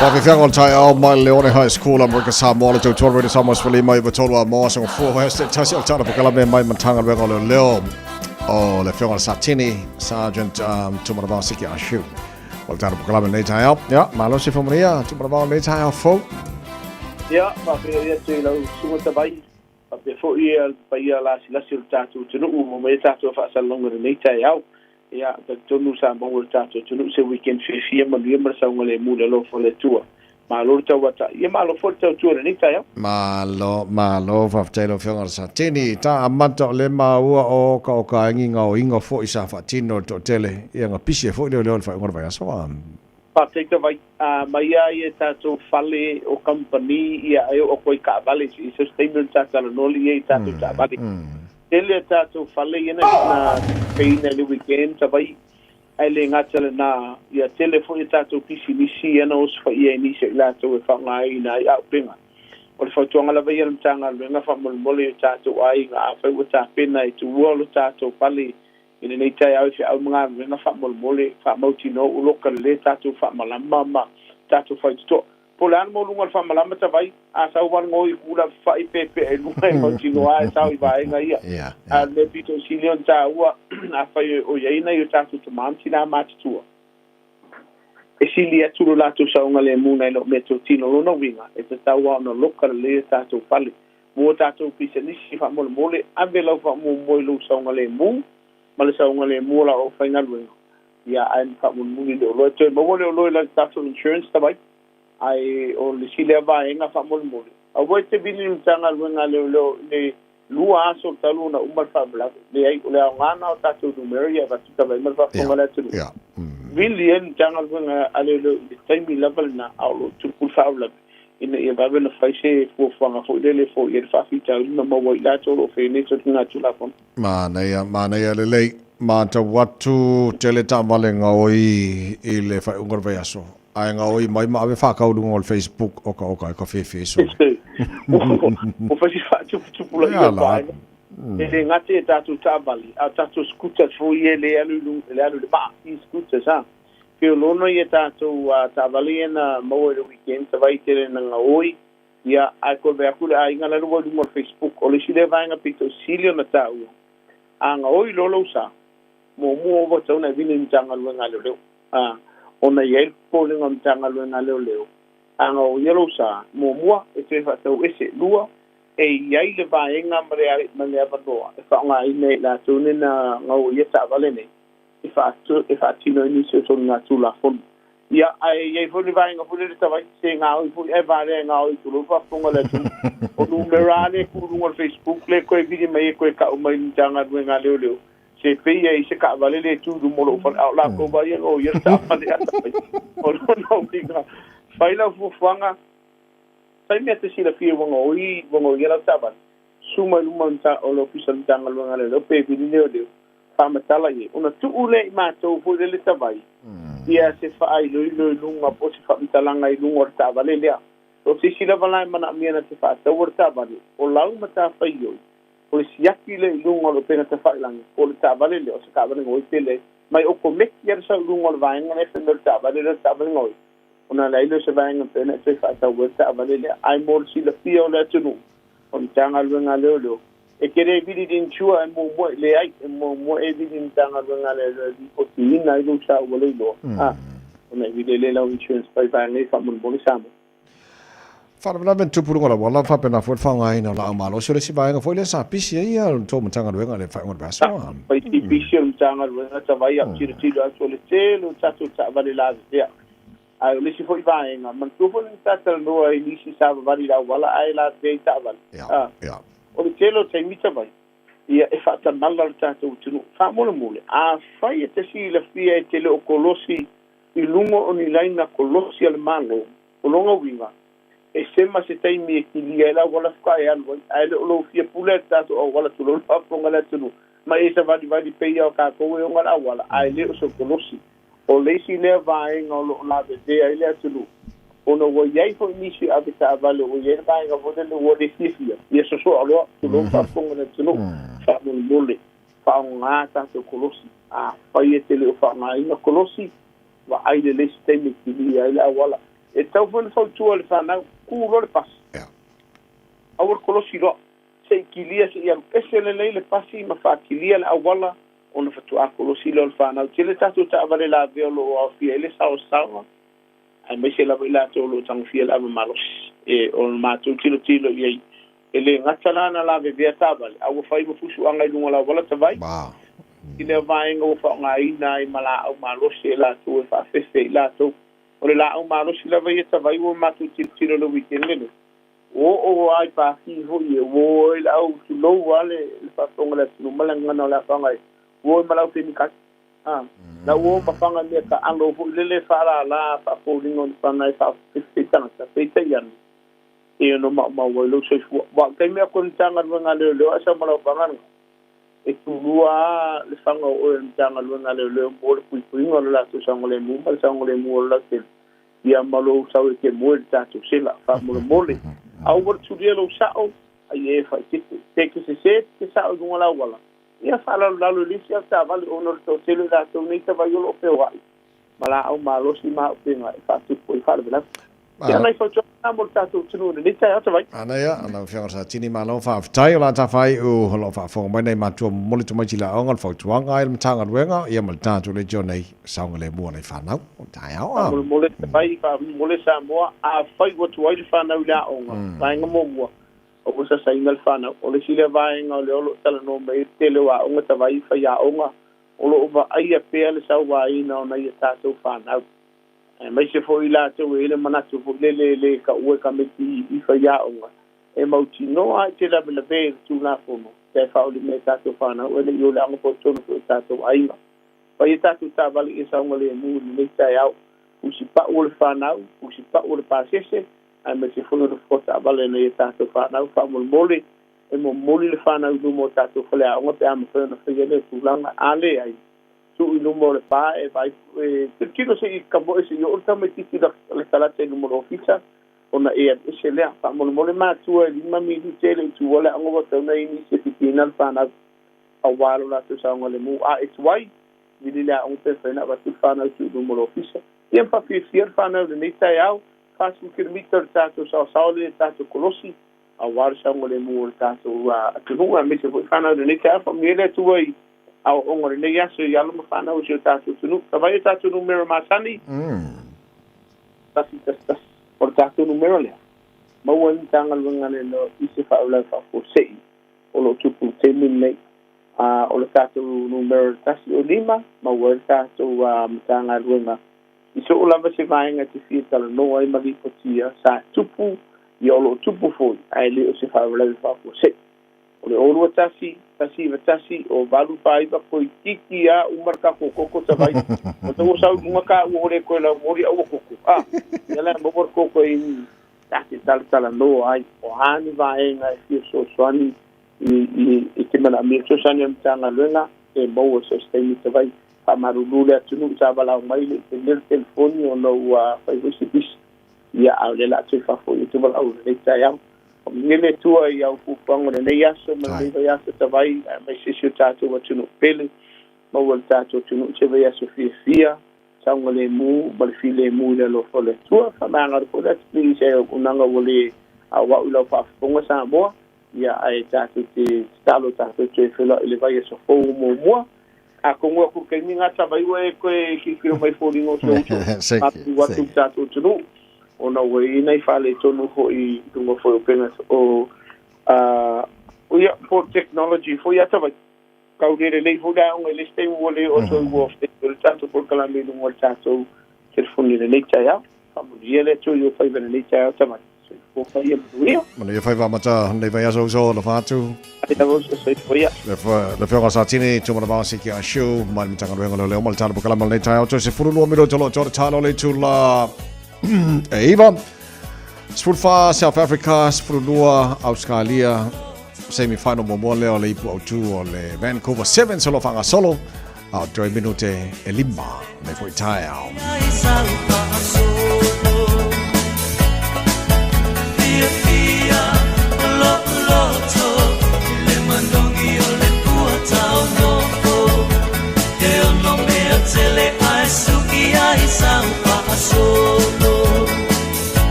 Whawhiwhiangon tai au mai Leone High School America Samoa le tau tuarwere Samoa Swali mai wa tolu a moa sanga fuho heste tasi al tana pakala me mai mantanga wenga le leo o le whiangon Satini Sergeant Tumarabao Siki Ashu O tāna pukalama nei tai au. Ia, malo se whamaria, tu paravao nei tai au fau. Ia, whapea ia te lau sunga tawai. Whapea fo ia paia lasi o tātou tunu mo me tātou whaasalonga nei tai au. Ia, ta tonu sa mongo tātou tunu se weekend fia manuia marasaunga le mula lo fo le tua. Malo tau wata. Ia malo fo tau tua nei tai au. Malo, whaftailo whionga sa tini. Tā amata o le maua o ka o ka inga o inga fo i sa whatino to tele. Ia ngā pisi e fo i leo le whai ngora vai asoa. Pateka vai, mai ia tātou whale o company ia ai o koi ka vale. I sustainable tātala noli ia tātou tā vale. Tele tātou whale ina na peina le weekend ta vai. Ai le ngatala na ia telefo i tātou pisi nisi ana o sfa ia nisi la tau e whangai na i au penga. O le whautuanga la vai alam tanga luenga whamolmole o tātou ai ngā awhai o tā pena i tu uolo tātou pale ina nei tai au fi au mga luenga whamolmole whamauti no uloka le tātou whamalama ma tātou whaituto. Po le anu mo lunga le whamalama ta vai a sau wan ngoi hula whai pepe e lunga e mauti no a e sau i vaenga ia. A le pito silion tā ua a whai o iaina i o tātou tumanti nā mātitua. E sili atulu lātou saunga le mūna i lo me tō tino lona winga e te tau ana loka le tātou pale. Mua tātou pisa nisi whamole mole ave lau whamole mole saunga le mū ma le saunga le mū la o whainga luenga. Ia aen whamole muli le o loe tō mawole o loe la tātou insurance ta vai. Ai o le sile ava e ngā whamole mole. A wai te bini mtanga luenga le lua aso talu na umar whamela. Le ai o le au ngana o tātou numeri a vatuka vai mar whafonga le tunu. Vili en tanga luenga ale le taimi level na au lo tupul whaula. Ina ia vawe na whaise fuafanga fo ilele fo i e whawhita urima mawa i lato lo whene to tina tula pon. Māneia le lei. Māta watu tele tā male ngā oi i le whai ungar vai aso. Ai ngā oi mai ave whakaurunga o le Facebook oka e ka whewhi so. O whasi whaatupula i a paenga. E le ngate e tātou tābali. A tātou scooters fo i e le alu le maa i scooters ha. Pio lono i e tātou tābali e na maua le weekend. Ta vai tere na ngā oi. Ia ai ko vea kule a inga la rua lunga o Facebook. O le sile vaenga pito silio na tāua. A ngā oi lolo sa. Mo mua ova tau na vini mtanga luenga leo leo. Ona iei pōlinga mtanga luenga leo leo. Anga o yellow sa, mo mua, e te whatau ese lua, e iei le vaenga mare avanoa. E whaonga i nei la tūne na ngau ieta avale nei. E whaatino ini se tonu ngā tūla fonu. Ia, iei funi vaenga funi le tawai, se ngā oi funi, e vare ngā oi tulu, whafonga le tū. O numerane kurunga Facebook, le koe vidi mai e koe ka umai mtanga luenga leo leo. Se peia i se ka vale le tu du molo fa la ko ba ye o ye ta fa le ata o no pinga fai la fu fanga sai me te si la fie wongo ye la ta ba suma lu monta o lo pisa tanga lu ngale lo pe vi le o fa matala ye una tu ule ma to fu le ta vai ia se fa ai lo lunga po se fa mitalanga i lunga ta vale le o si la vala mana mi na te fa ta ta vale o lau mata fa yo o le siaki le lunga lo pena te whailangi. O le tāwale le, o se tāwale ngoi pele. Mai o ko meki ar sa lunga lo vaenga ne whenga le tāwale ngoi. O na leilo se vaenga pena te whaatau le tāwale le. Ai mō si le pia o le atunu. O ni tanga luenga leo leo. E kere e vidi din chua e mō le ai. E mō e vidi din tanga luenga leo. O ti ina i lu sa ua le loa. O na e vidi le lau insurance pai vaenga i whamon boni samu. Whanamana men tupurunga la wala whapena fuat whangaina la amalo so le si vaenga foi le sa pisi ia tō matanga ruenga le whaingon basa. Pai ti pisi o matanga ruenga ta vai ap tira aso le telo tatu ta vale la dea. Ai le si foi vaenga man tupo ni tata noa i nisi sa vale la wala ai la dea ta vale. O le telo te mita vai. Ia e whata mala le tatu tunu. Whamole mole. A whai e te si le fia e tele o kolosi i lungo o ni laina kolosi al malo. O longa winga. E sema se taimi e kilia e la wala whae anu. Ai le olo fia pule tatu o wala tu lolo whaponga le tunu. Ma e sa vadi peia o kākou e o ngara wala. Ai le o so kolosi. O leisi lea vaenga o lo la vede ai le tunu. O no wo iei fo inisi ave ta avale o iei vaenga vode le wo le fifia. Ia so so aloa tu lolo whaponga le tunu. Whamon mole. Whaonga tatu kolosi. A whai e tele o whaonga ina kolosi. Wa ai le leisi taimi e kilia ai le wala. E tau fwene whautua le whanau, kūro le pasi. Awar kolosi roa, se i kilia se i aru ese le nei le pasi, ma wha kilia le awala, ona fatu akolo silo le whanau. Tile tatu ta avare la veo lo au fia ele sao. Ai mai se lava ila tō lo tangu fia lava malos. O le mātou tilo iei. Ele ngatalana la vea tabale. Awa whai mafusu anga i lunga la wala tawai. Tile vaenga o whaonga ina i mala au malos e la tō e whawhewhe i la tō. O le la au malos i lava i tawai o mātou tilo le weekend lele. O ai pāki hoi e o i lau tu lou wale le whawhonga le tunu malangana o la whangai. O i malau tēni kati. Na o mawhanga mea ka alo hoi lele whara la whawhoringo ni whangai whawhewhe tangata. Peita iana. E no mau lo so wa kai me ko ntanga luenga leo asa mala bangana e tulua le fanga o ntanga luenga leo mo le pui ngol la so sangole mu la te ia malo sa ke mo ta to sela fa mo le au vor tu lo sa o ai e fa te ke se sa o ngola wala ia fa la lo lisia ta vale onor to selo da to ni ta va yo lo pe wa mala au malo si ma pe nga fa tu poi fa le ya mai fo tōna mo tātou tunu ni tai ata vai. Ana ia, ana whianga sa tini ma lau whaafitai o la ta whai o holo whaafonga mai nei matua mole tu mai tila aonga le whautuanga il matanga ruenga ia mal tātou le jo nei saunga le mua nei whanau. O tai au. Mole te vai, mole sa moa a whai watu ai le whanau la aonga. Vaenga mo mua. O kusa sa inga le whanau. O le sile vaenga o le olo tala no mei te leo aonga ta vai whai aonga. O lo ova aia pēa le sau waina o nei tātou whanau. Mai se foi la te ele manatu fo le ka ue ka meti I fa ya onga e mauti no ai te la be tu la fono te fa o me ta to fana o le yo la ngo po tonu ko ta to ai ma pa i ta tu ta vali e sa ngo le mu le ta ya u si pa o le fana u si pa o le pa sese ai me se fono fo ta vale ne ta to fana fa mo mole e mo mole le fana u mo ta to fle a ngo te am fa no fa le tu la ale ai tu I numero pa e vai perché lo sei cabo e io oltre a metti le salate numero ufficia ona e se le fa mo ma tu e ma mi di tele tu vuole ango va una iniziativa al pana a walo la tu sa ngole mu it's why vi le a un persona va tu fa tu numero ufficia e fa fier fa na ne ta yao fa su kilometer tato sa le tato colosi a walo sa ngole mu tato a tu no me se fa na ne ta fa mi le tu ai au ongore ne yaso yalo mafana o tatu tunu vai tatu numero masani tas por tatu numero le ma won tangal ngale no isi fa ula fa fo sei o lo tupu te minne o lo tatu numero tasi o lima ma won tatu tangal wenga iso ula va se vai ngati fi tala no ai mali potia sa tupu yo lo tupu fo ai le o se fa ula fa fo sei o le oro tasi o valu pai va ko tiki a umarka ko ta vai o to sa uma ka o re ko la mori o ko ela mo por ko in tal no ai o hani vai nga fi so swani I te mana mi so sani mtanga lenga e mo so stay te vai pa marulule tunu sa bala mai le telefoni o no fa isi bis ya ale la te fa fo te bala o le ta ya Nile tua I au kupango ne yaso ma le yaso tavai mai sisi tato watu no pele ma wal tato tunu te vai yaso fia sanga le mu bal file mu le lo fole tua fa manga ko that please e unanga wole a wa ulo fa fonga sa mo ya ai tato te stalo tato te fela ele vai yaso fo mo a kongo ku ke ninga tavai we ko ki mai fo ringo so watu tato tunu ona we nei fale tonu ho I tungo fo pena o ya for technology fo ya tava kaudere le fo da un le stay wole o to wo de tanto por kala me no tanto telefoni le ya famu ele to yo fa ben le ya tava fo fa ya buia mana ia fai va mata nei vai aso so la fatu ita vos so fo ya le fo sa tini tu mana ba si ki a show mal mitanga rengo le mal tanto por kala le ya to se furu no miro to lo talo le tu la Eva Spurfa South Africa Spurlua Australia semi-final mo leo le ipu au tu o le Vancouver 7 solo fanga solo au 2 minute e lima le foi tai au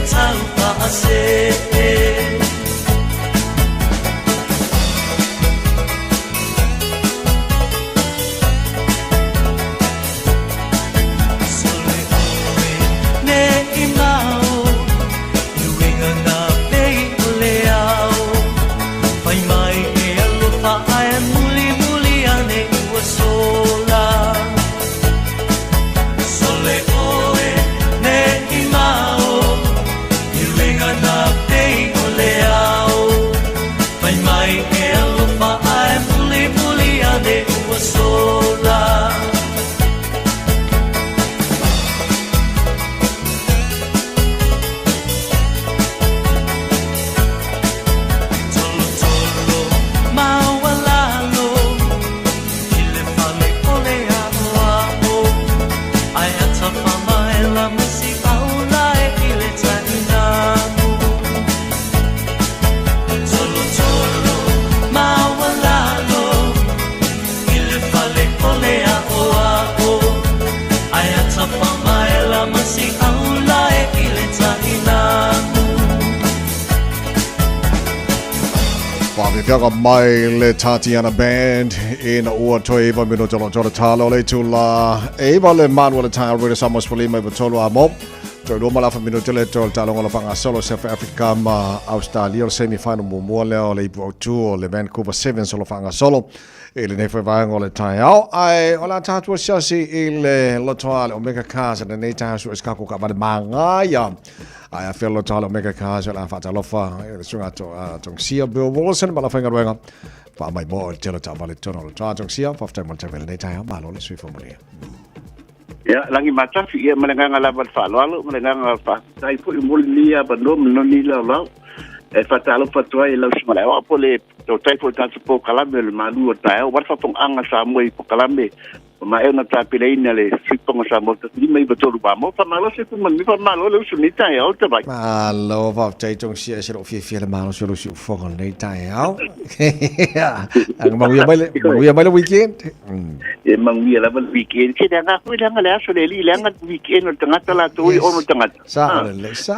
tau paase Kaga mai le Tatiana Band in ua toi eva mino tolo tolo talo le tula eva le manuel tile with samos polima eva tolo amo toi do mala fa mino tele tolo talo ngola panga solo South Africa ma Australia semi final mo le ipo tu le Vancouver Sevens solo panga solo ele ne foi vai ngole tai au ai ola tatu shasi ile lotoale omega casa na nei tasu eskaku ka ba manga ya ai feel lotoale omega casa la fata lofa ele sunga to tong sia Bill Wilson bala fanga wenga pa mai mo tele ta bale tono lo tong sia fa fta mo tele nei tai ba lo le sui formulia ya langi mata fi ia melenganga la ba fa lo melenganga fa tai fu mulia ba no ni la e fatalo fatua e lau simala o pole to tai po tanto po kalame le malu o tai o fa pong anga sa mo po kalame ma e na tapile ina le sipong sa mo ni mai betul ba mo fa malo se man mi fa malo le sunita e o te vai malo va tai tong sia se lo fi le malo se lo su fo con nei tai au ang manguya mai le weekend e manguya la weekend ke danga ko danga le aso le li langa weekend o tanga la to o mo tanga sa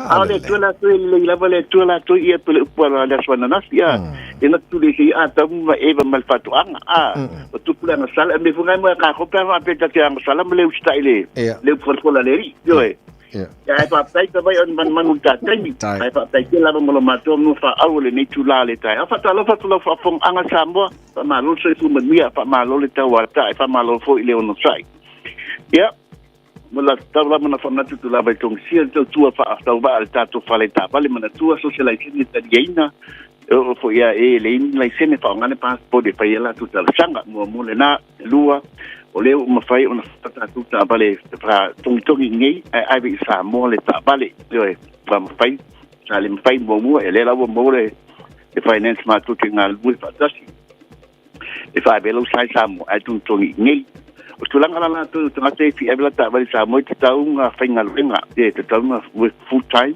ale tu la to le la vale tu la to ia tu po la swana na sia e na tu le si ata ma e va mal fatu anga o tu pula na sala me funga mo ka ko pa pe ta yang sala me le style le por la le yo ya pa tai ta vai on man uta tai pa tai ke la mo ma to no fa au le ni tu la le tai fa ta lo fa fong anga sambo pa ma lo se fu mia pa ma lo le ta wa tai fa ma lo fo ile on sai ya mala tabla mana fa na tu la ba tong sia tu fa ta ba al ta tu fa le ta vale mana tu socialization ni ta yeina o fo ya e le in le sene fa ngane pa po de fa yela tu ta sanga mo le na lua o le ma fai ona ta tu ta vale pra tong ngi ai bi sa mo le ta vale yo e pa ma fai sa le fai mo e le la mo le e finance ma tu ngal mu fa tasi e fa be lo sai sa mo ai tu ngi o tulanga la tu te fi evela ta vale sa mo te tau nga fai ngal wenga te tau nga with full time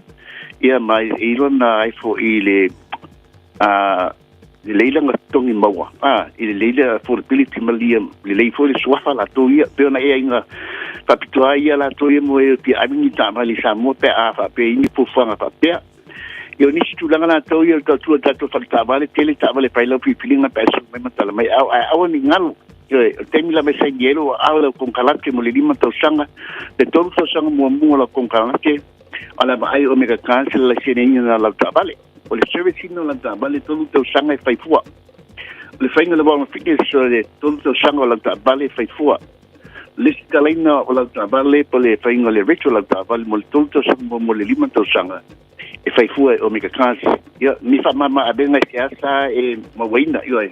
ia mai ilon na ai fo ile leila nga tongi maua ile leila affordability maliam le fo le swafa la to ia pe na ia nga papitua ia la to ia mo e pi ami ta mali sa mo pe a fa pe ni pu fanga pa pe yo ni tulanga la to ia to tu ta to falta vale tele ta vale pa lo pi pilinga pe so me mata mai au ni ngalu yo temi la mesa yelo au con calate mo le lima to sanga de todo so sanga mo la con calate ala ba ai omega cancel la sene na la ta vale o le service no la ta vale todo to sanga e fai fua le fai ngala ba fitness so de todo to sanga la ta vale fai fua le scalina o la ta vale po le fai ngala ritual la ta vale mo todo to sanga mo le lima to sanga e fai fua omega cancel ya mi fa mama abenga siasa e mo waina yo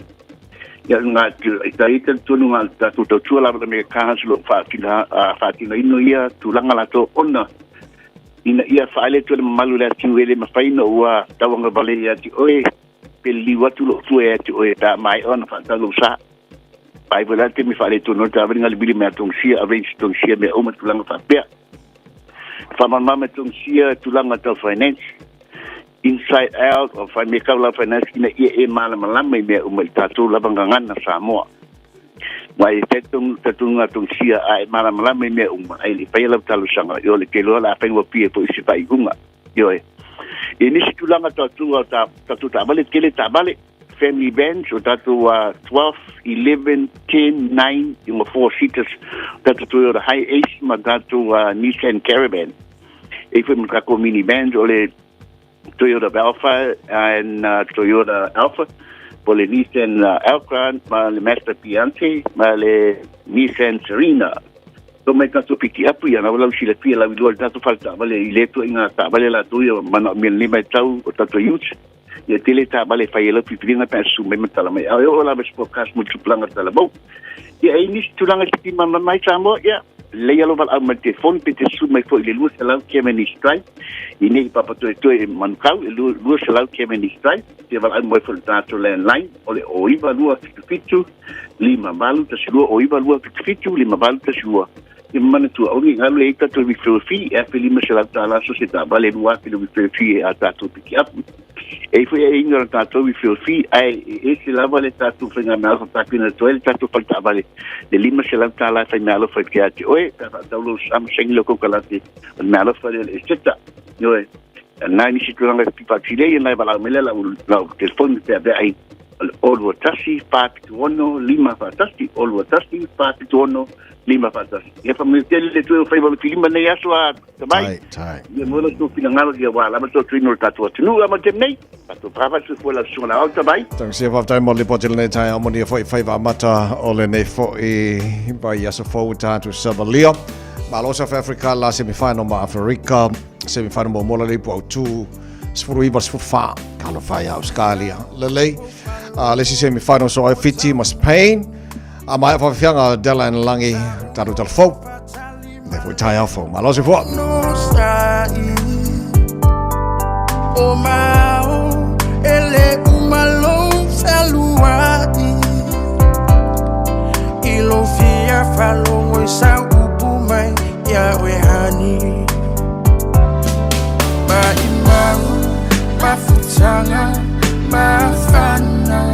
ya nga dai tan tunu ngal ta tu tu la me cancel fa tina ino ia tulanga la to ona ina ia faile tu malu la tiwele mafaino wa tawanga vale ya ti oe peli watu lo tu e ti oe ta mai on fa ta lo sa pai vola te mi faile tu no ta bringa libili me tong sia arrange tong sia me o ma tulanga fa pe fa mama tong sia tulanga ta finance inside out of I make out la finance ina e mala me me o ma ta tu la bangangan na Samoa mai tetung tung sia ai mala me me ai li pai la talu sanga yo le kelo la pai wo pie po isi pai gunga Yo ini situlanga tatu tabale kele tabale family bands o tatu 12 11 10 9 yung 4 seaters tatu Toyota High Ace ma tatu Nissan Caravan even kako mini bands ole Toyota Alpha and Toyota Alpha pole Nissan Alcran ma le Mazda Piante ma le Nissan Serena. So mai ka tu piki apu ya na wala sila pia la wilua tatu falta vale ileto inga ta vale la tu yo mana mil lima tau o tatu youth ya tele ta vale fa yelo pipinga pa su mai mata la mai yo la bes podcast mutu planga tala bo ya ini tulanga ti mama mai samo ya le yelo val am telefon pete su mai fo ile lu sala kemeni strike ini papa tu man kau lu sala kemeni strike dia val am mai fo tatu landline ole o iba lu fitu lima balu tasua o iba lu fitu lima balu tasua mana tu ongi ngalo ita tu bifofi e fili masala tala societa vale lua fili bifofi ata tu piki up e foi e inga ta tu bifofi ai e se lava le tatu fenga na ta pina tu el tatu falta vale de lima masala tala fa malo fa kiati oi ta lu sam senglo ko kalati malo fa le seta yo na ni situanga pipa chile na bala mele la telefon te ai Olwa Tasi, Papituono, Lima Fatasti, Olwa Tasi, Papituono, Lima Fatasti. E fa me tele tu fai vale filima nei asua, tabai. Tai. Ye mola tu filangalo dia wala, ma tu trino tatu tunu ama temnei. Tatu prava su fola sona alta bai. Tang se va tai mo le potel nei tai amoni fai va mata ole nei fo e vai aso fo tatu Savalia. Malo South Africa la semifinal ma Africa, semifinal mo mola le po tu. Sfuru iba sfufa kalo fai Australia. Lelei lesi semifinal so ai fiti mas Spain. Mai fa fianga dela en langi taru tal fo. Ne foi tai au fo. Malo se fo. O mau ele umalo saluai. Ilo fia falo ngoi sa upu mai ya we hani. Ba imau mafutanga mafana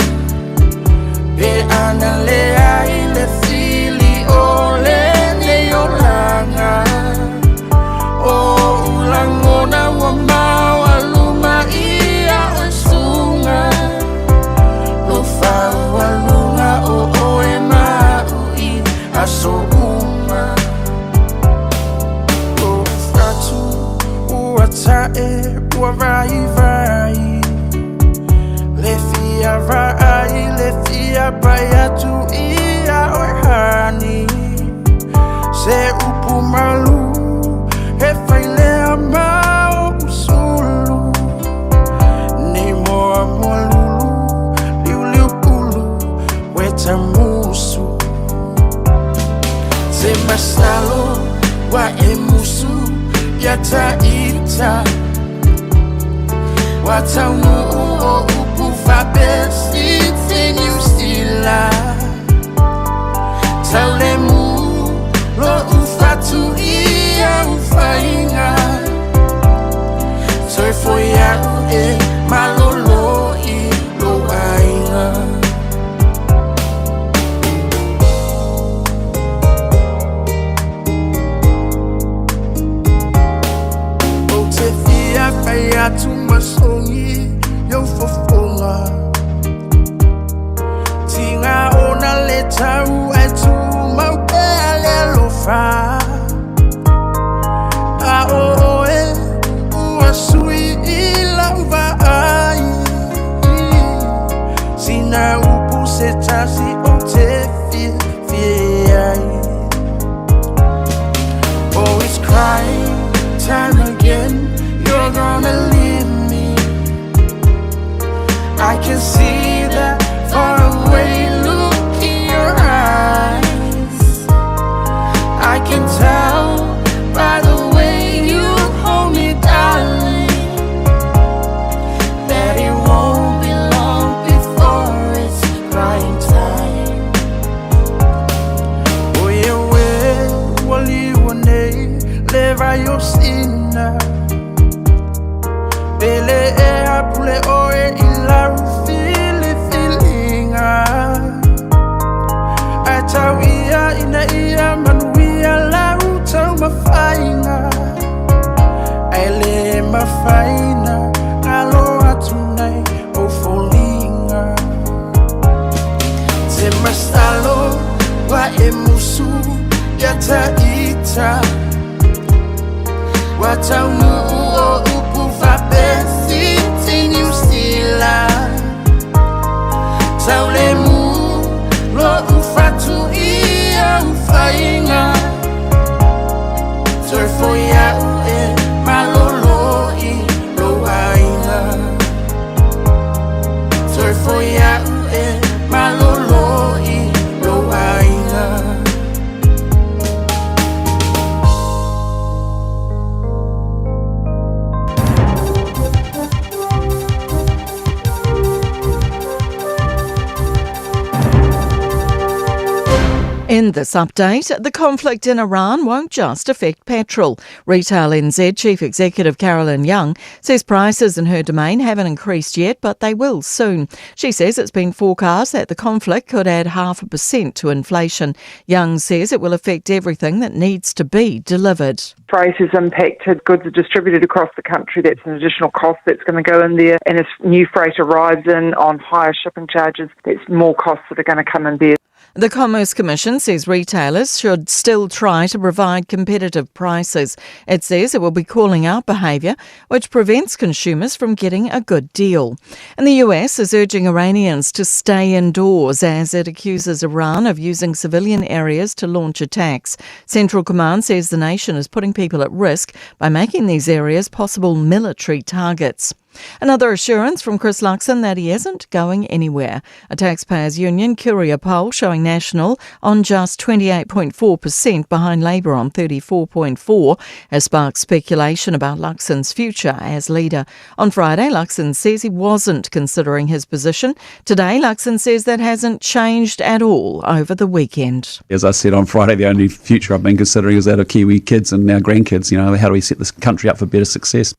be anale ai le fili ole ne yolanga o ulangona wa mawaluma ia osunga lo fa walunga o e mai aso uma o fatu o atae o vai le fia vai le fia baya tu ia ohani se upumalu e faile amao usulu ni moa molulu liu pulu weta musu se masalo wa emusu yata ita watau o upufa besi you still Taulemu lo ufatu ia ufainga Soy foi a e malolo i lo ainga O te fia fai atu masongi yo fofonga Tinga ona le tau e tu mau pe ale lofa A o e ua sui i lauva ai Sina upu se tasi o te fie ai Always crying time again You're gonna leave me I can see that far away look in your eyes I can tell by the way you hold me darling That it won't be long before it's crying time Oye we wali wane leva yo sina Bele e apule oe ila Atawia ina ia manuia lau tau mafainga Aile faina Kalo atunai o folinga Te mastalo wa emusu Yata ita Wa taunu o upu fapesi Tinu sila Taulemu lo ufatu ia ufainga Turfo ya ue malolo i lo ainga Turfo ya ue malolo i lo ainga In this update, the conflict in Iran won't just affect petrol. Retail NZ Chief Executive Carolyn Young says prices in her domain haven't increased yet, but they will soon. She says it's been forecast that the conflict could add 0.5% to inflation. Young says it will affect everything that needs to be delivered. Freight is impacted, goods are distributed across the country, that's an additional cost that's going to go in there, and if new freight arrives in on higher shipping charges, that's more costs that are going to come in there. The Commerce Commission says retailers should still try to provide competitive prices. It says it will be calling out behaviour which prevents consumers from getting a good deal. And the US is urging Iranians to stay indoors as it accuses Iran of using civilian areas to launch attacks. Central Command says the nation is putting people at risk by making these areas possible military targets. Another assurance from Chris Luxon that he isn't going anywhere. A taxpayers' union Curia poll showing National on just 28.4% behind Labour on 34.4% has sparked speculation about Luxon's future as leader. On Friday, Luxon says he wasn't considering his position. Today, Luxon says that hasn't changed at all over the weekend. As I said on Friday, the only future I've been considering is that of Kiwi kids and our grandkids. You know, how do we set this country up for better success?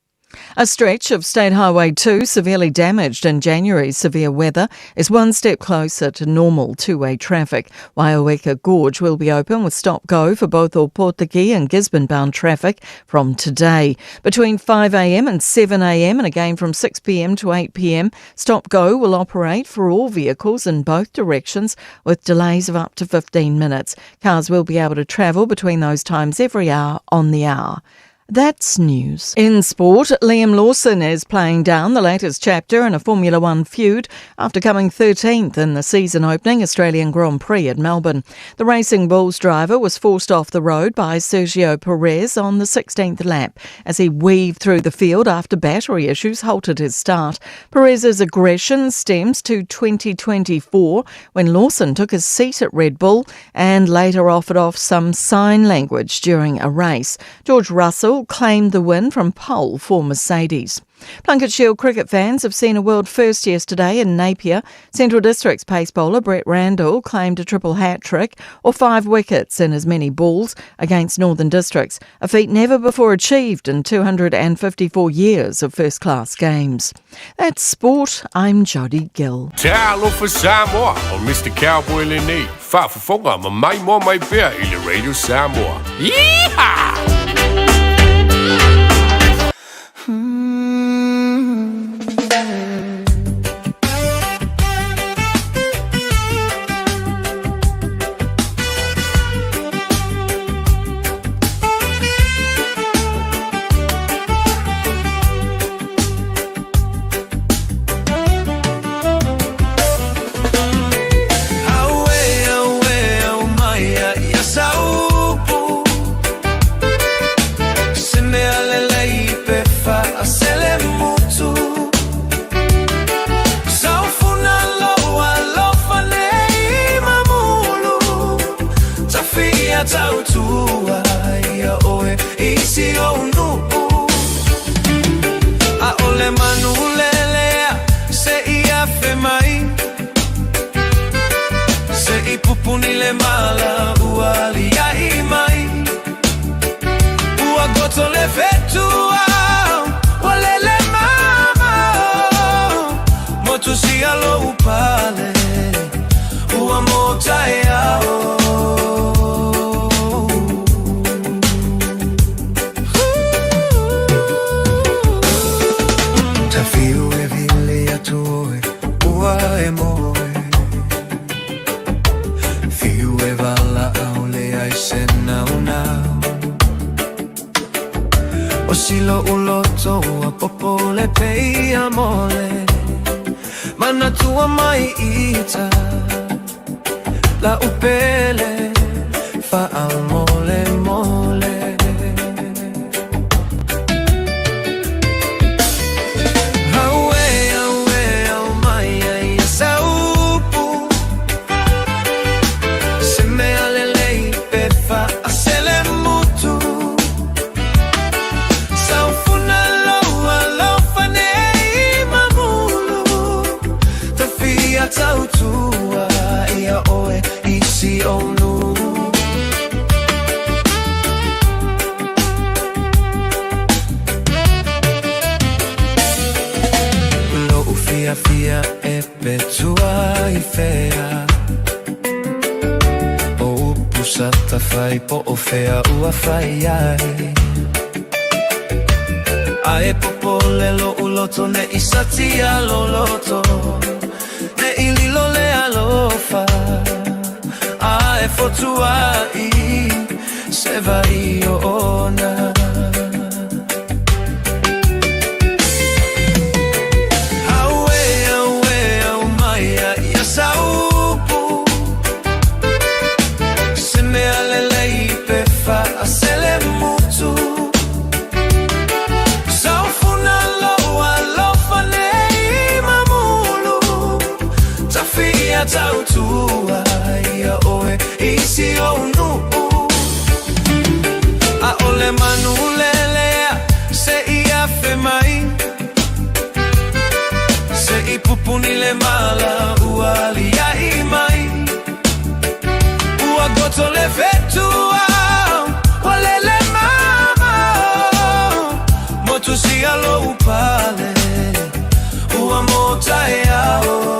A stretch of State Highway 2 severely damaged in January's severe weather is one step closer to normal two-way traffic. Waiaweka Gorge will be open with stop-go for both Opotiki and Gisborne-bound traffic from today. Between 5am and 7am and again from 6pm to 8pm, stop-go will operate for all vehicles in both directions with delays of up to 15 minutes. Cars will be able to travel between those times every hour on the hour. That's news. In sport, Liam Lawson is playing down the latest chapter in a Formula One feud after coming 13th in the season-opening Australian Grand Prix at Melbourne. The Racing Bulls driver was forced off the road by Sergio Perez on the 16th lap as he weaved through the field after battery issues halted his start. Perez's aggression stems to 2024 when Lawson took his seat at Red Bull and later offered off some sign language during a race. George Russell claimed the win from pole for Mercedes. Plunket Shield cricket fans have seen a world first yesterday in Napier. Central District's pace bowler Brett Randall claimed a triple hat-trick or 5 wickets in as many balls against Northern Districts, a feat never before achieved in 254 years of first-class games. That's sport. I'm Jodie Gill. Te alofa Samoa o Mr. Cowboy Lenny. Whaafafonga ma mai mo mai pea i le Radio Samoa. Yeehaw! mole peia mole mana tua mai ita la upele fa al mole mole hawe au mai ai saupu se me alelei pe fa asele mutu saufuna loa lofanei mamulu tafia tautua ia oe isi onu Fia e petua I fea O pusata fai po o fea ua fai ai Ae popole lo uloto ne isatia lo loto Ne ililo le alofa Ae fotua I se vai o ona saupu se me alelei pe fa asele mutu saufuna loa lofanei mamulu tafia tautua ia oe isi onu a ole manulelea se ia fe mai se I pupuni le mala uali ai mai ua goto le vetua wale le mama motu si alo upale ua mota e ao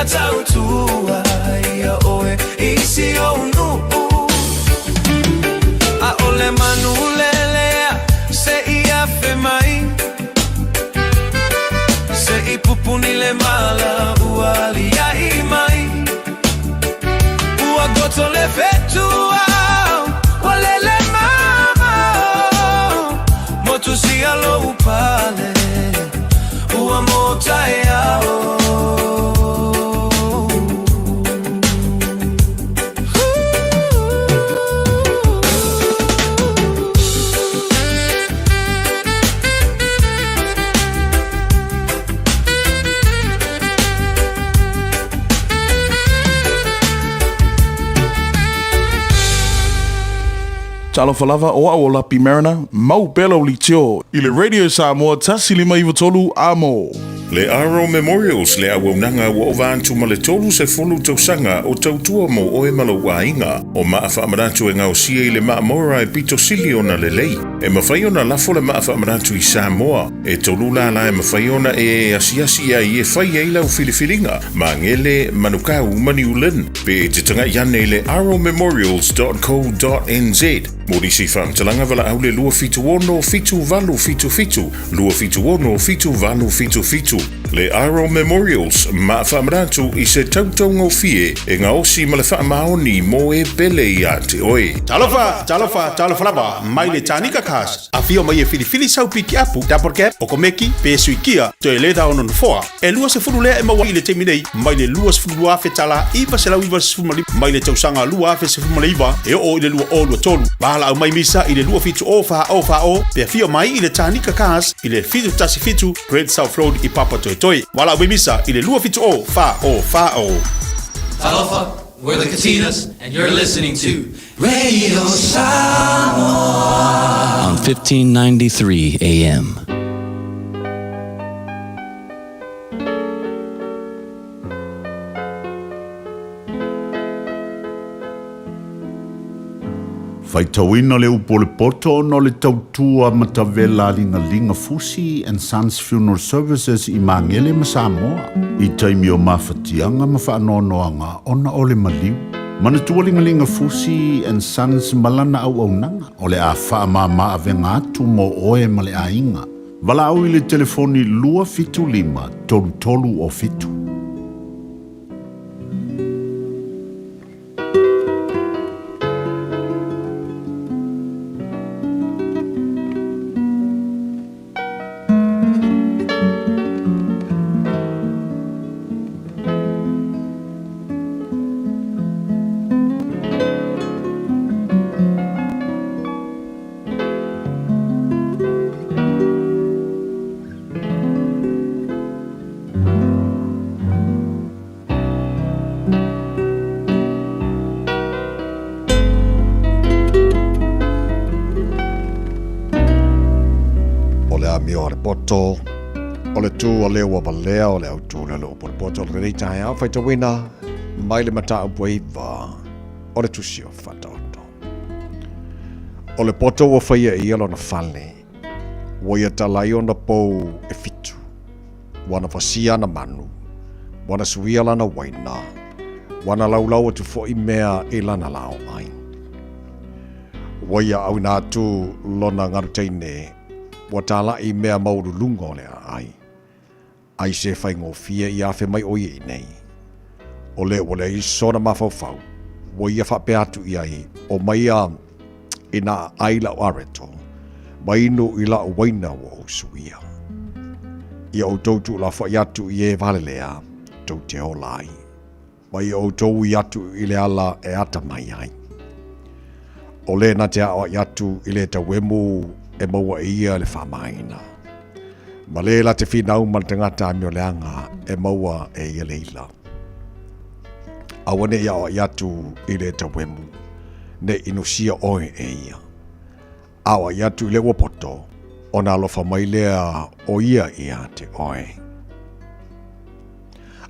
tautua ia oe isi onu a ole manulelea se ia fe mai se I pupuni le mala uali ai mai ua goto le vetua wale le mama motu si alo upale ua mota e ao Talo falava o a ola pi marina, mau belo li tio, I le radio Samoa tasi lima iwa tolu amo. Le Aro Memorials le awaunanga wa o vantu ma le tolu se fulu tausanga o tautua mo o e malo wainga o maafa amaratu e ngau sia I le maamora e pito sili ona le lei. E mawhaiona lafo le maafa amaratu I Samoa. E tolu la e mawhaiona e asiasi ia I e whai e lau filifilinga. Ma ngele manukau mani ulen. Pe te tanga iane le aromemorials.co.nz. Mori si whaamtalanga wala au le lua fitu ono fitu valu fitu fitu. Lua fitu ono fitu valu fitu fitu. Le Aro Memorials ma whaamratu I se tautongo fie e ngā osi ma le whaamaoni mo e pele I te oe. Talofa lava, mai le tānika kas. A fio mai e filifili sau piki apu, taporke, okomeki, pe suikia, to e le da ono foa. E lua se furu lea e mawa I le teminei, mai le lua se furu afe tala, iwa se lau iwa se furu mali, mai le tausanga lua afe se furu maliwa, e o I le lua o lua tolu. Bahala au mai misa I le lua fitu o, pe fio mai I le tānika kas, I le fitu tasi fitu, Great South Road I Papa Toi. Wala au mai misa I le lua fitu o. Talofa, we're the Katinas, and you're listening to Radio Samoa on 1593 AM. Faitauina le upo le poto no le tautua matavela linga fusi and Sons Funeral Services I Mangele ma Samoa. I taimi o mawhatianga ma whaanoanoanga ona o le maliu. Mana tualingalinga Fusi and Sons malana au nanga o le a whaamama avenga atu mo oe ma le a inga. Wala au I le telefoni lua fitu lima tolu tolu o fitu. Poto o le tū o leo wa lea o le au tū le loo poto o le reita hea o whaita wina mai le mata o pueiva o le tusi o whataoto. O le poto o whaia I alo na whale wa ia talai o na pou e fitu wana whasia na manu wana suia lana waina wana laulau atu fo I mea I lana lao ai. Wa ia au nā tū lona ngaruteine wa tala I mea mauru lunga o lea ai. Ai se whai ngofia I awhi mai o I nei. O le I sona mawhauwhau. Wa ia whape atu I ai. O mai a ina aila o areto. Mai ino I la o waina o suia. Ia o tautu la whai atu I e vale lea. Tau te o lai. Mai o tau I atu I le ala e ata mai ai. O le na te a I atu I le ta wemu e maua ia le whamaina. Ma le la te whinau ma te ngata amio leanga e maua e ia leila. Awane ia o iatu I le ta wemu, ne inusia oe e ia. Awa iatu I le wapoto, o na alofa mai lea o ia te oe.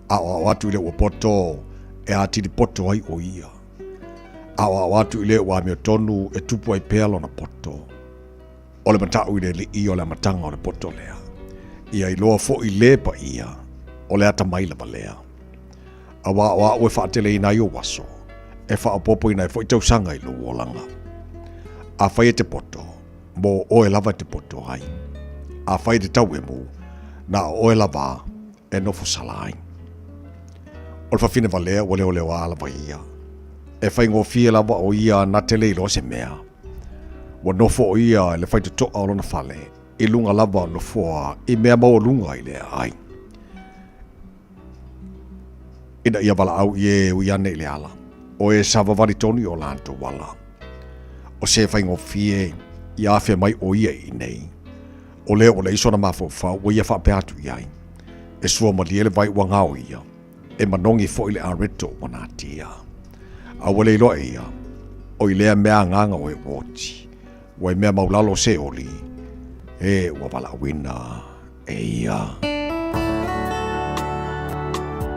Awa watu I le wapoto e ati li poto ai o ia. Awa watu I le wa mio tonu e tupu ai pealo na poto. O le matau I le I o le matanga o le poto lea. Ia I loa fo I le pa ia, o le ata maila pa lea. Awa ue whaatele I nai o waso, e whaapopo I nai fo I tausanga I lo wolanga. A whai e te poto, mo o e lava te poto ai. A whai te tau e mu, na o e lava e nofo salai. O le whawhine valea o leo ala pa ia. E whai ngō fie lava o ia na te leilo se mea. Wa nofo o ia le whai te toa o lona whale, I lunga lava nofoa I mea mau lunga I lea ai. Ina ia wala au I e uiane I le ala, o e sawa varitoni o lanto wala. O se whai ngō fie, I awhia mai o ia I nei. O le isona mawhauwha, o ia whapeatu I ai. E sua maliele vai wangao ia, e manongi fo I le areto wana tia. A wale iloa ia, o I lea mea nganga o e woti. Wa I mea maulalo se oli, e wa wala wina e ia.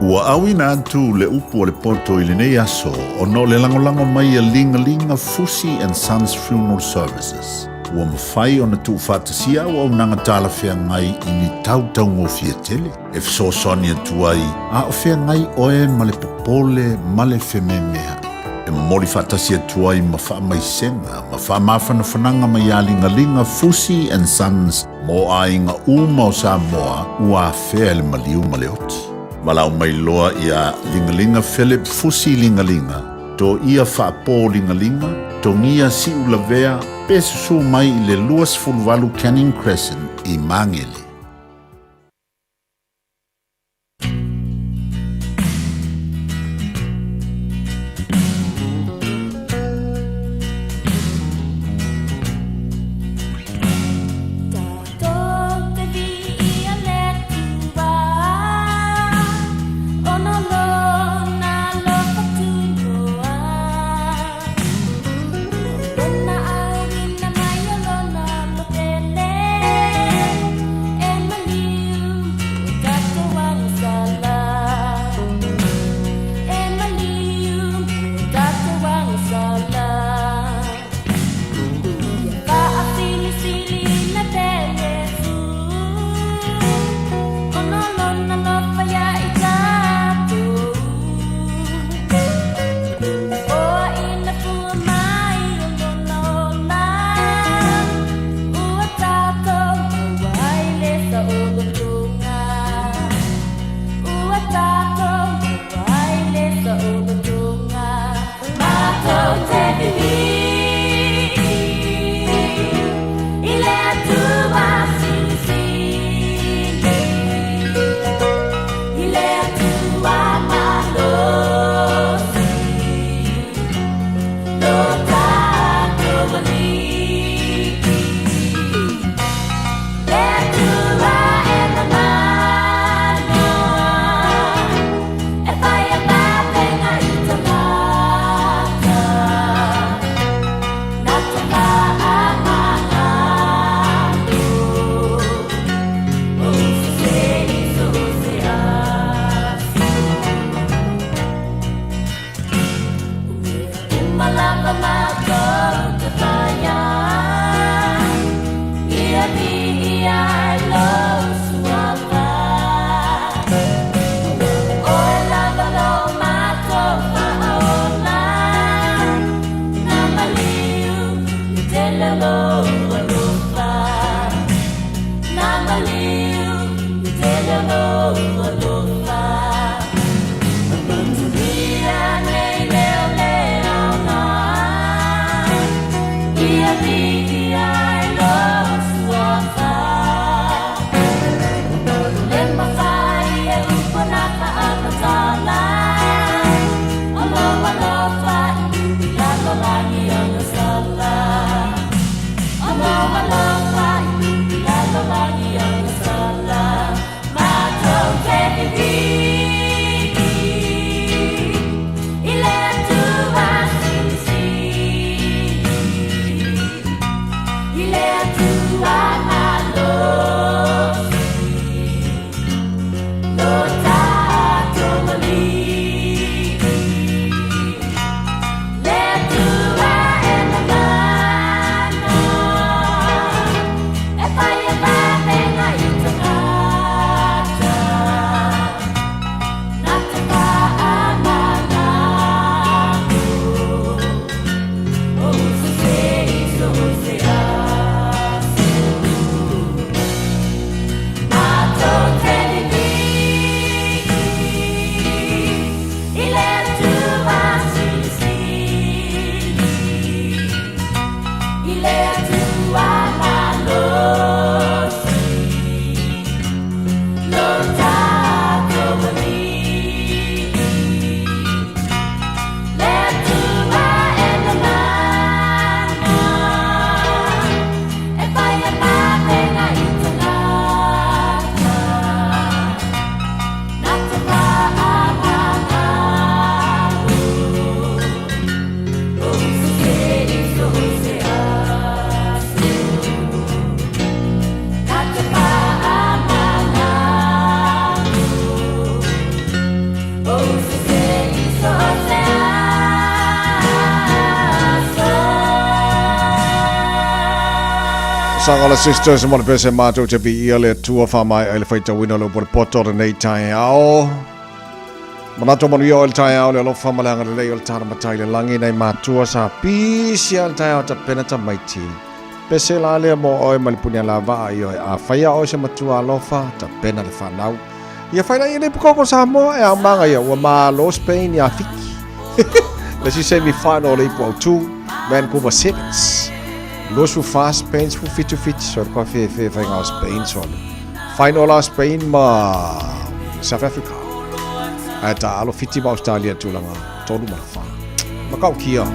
Ua awina atu le upu o le poto I le nei aso o no le langolango mai a linga Fusi and Sons Funeral Services. Ua mawhai o na tu whatasia ua unanga tala whea ngai I ni tautau ngō fia tele. E fso soni atu ai, a o whea ngai oe ma le popole ma le whememea. E mori whatasia atu ai ma wha mai senga, ma wha mawhana whananga mai a linga Fusi and Sons mo a inga uma o Samoa ua whea le maliu ma le oti. Malau mai loa ia lingalinga Philip Fusi lingalinga, to ia whaapo lingalinga, to ngia si ulavea, pesusu mai I le luas fulvalu Canning Crescent I Mangele. Sangala sisters mo le pese mato te bi ia le tua fa mai ele faita wino lo por poto de nei tai ao. Manato mo yo el tai ao le lo fa malanga le el tara matai le langi nei matua sa pisia el tai ao ta pena ta maiti. Pese la le mo oi mal punya lava yo a faia o se matua lo fa ta pena le fa nau. Ia faina ile poko sa mo e a manga yo wa ma lo Spain ya fiki. Le si semi final le po 2 Vancouver Sevens. Los fu fast Spain fu fit so ko fe nga Spain so. Final la Spain ma South Africa. Ata alo fiti ba Australia tu langa tolu ma fa. Ma ka kia.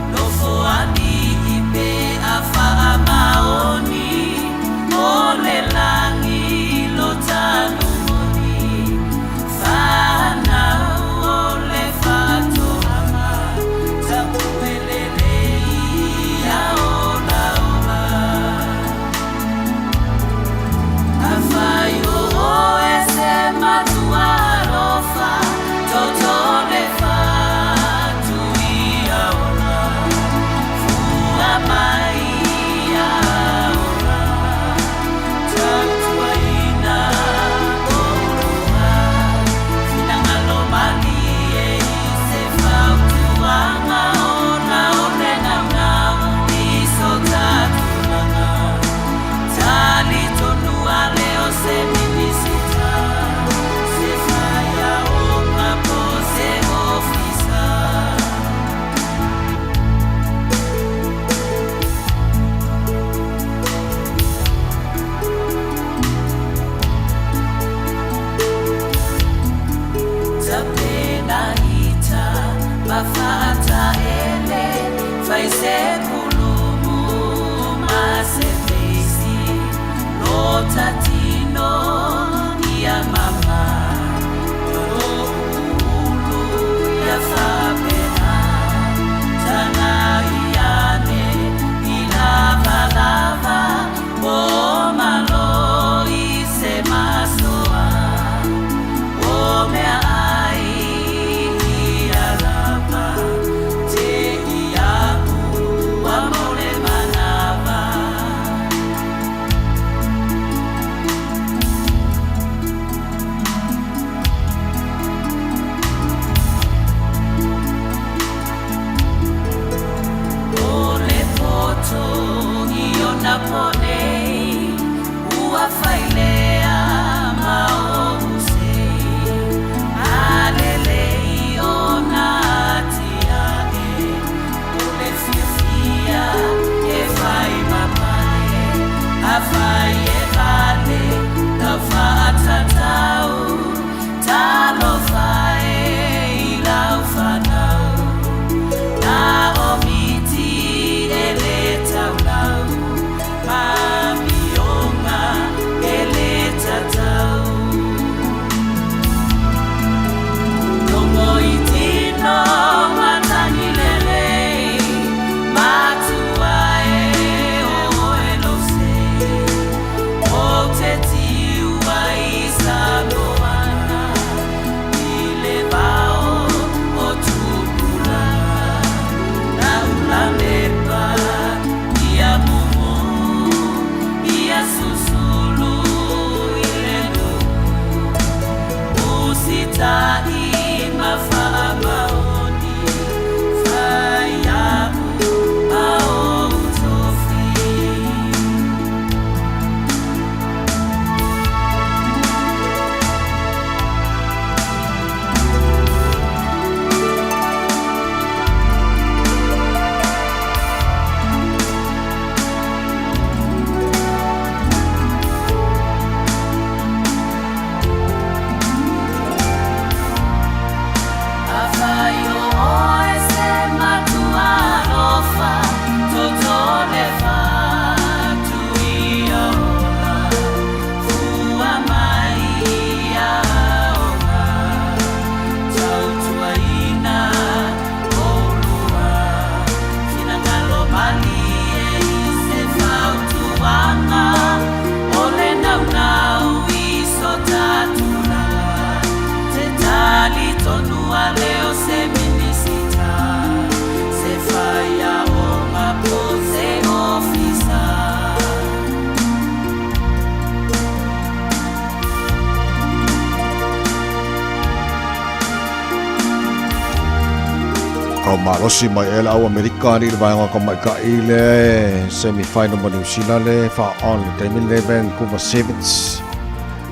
Kau malosi mai e lau Amerika ni le vaenga ko mai ka i le semi-final ma New Zealand le fa on le time 11 Vancouver Sevens.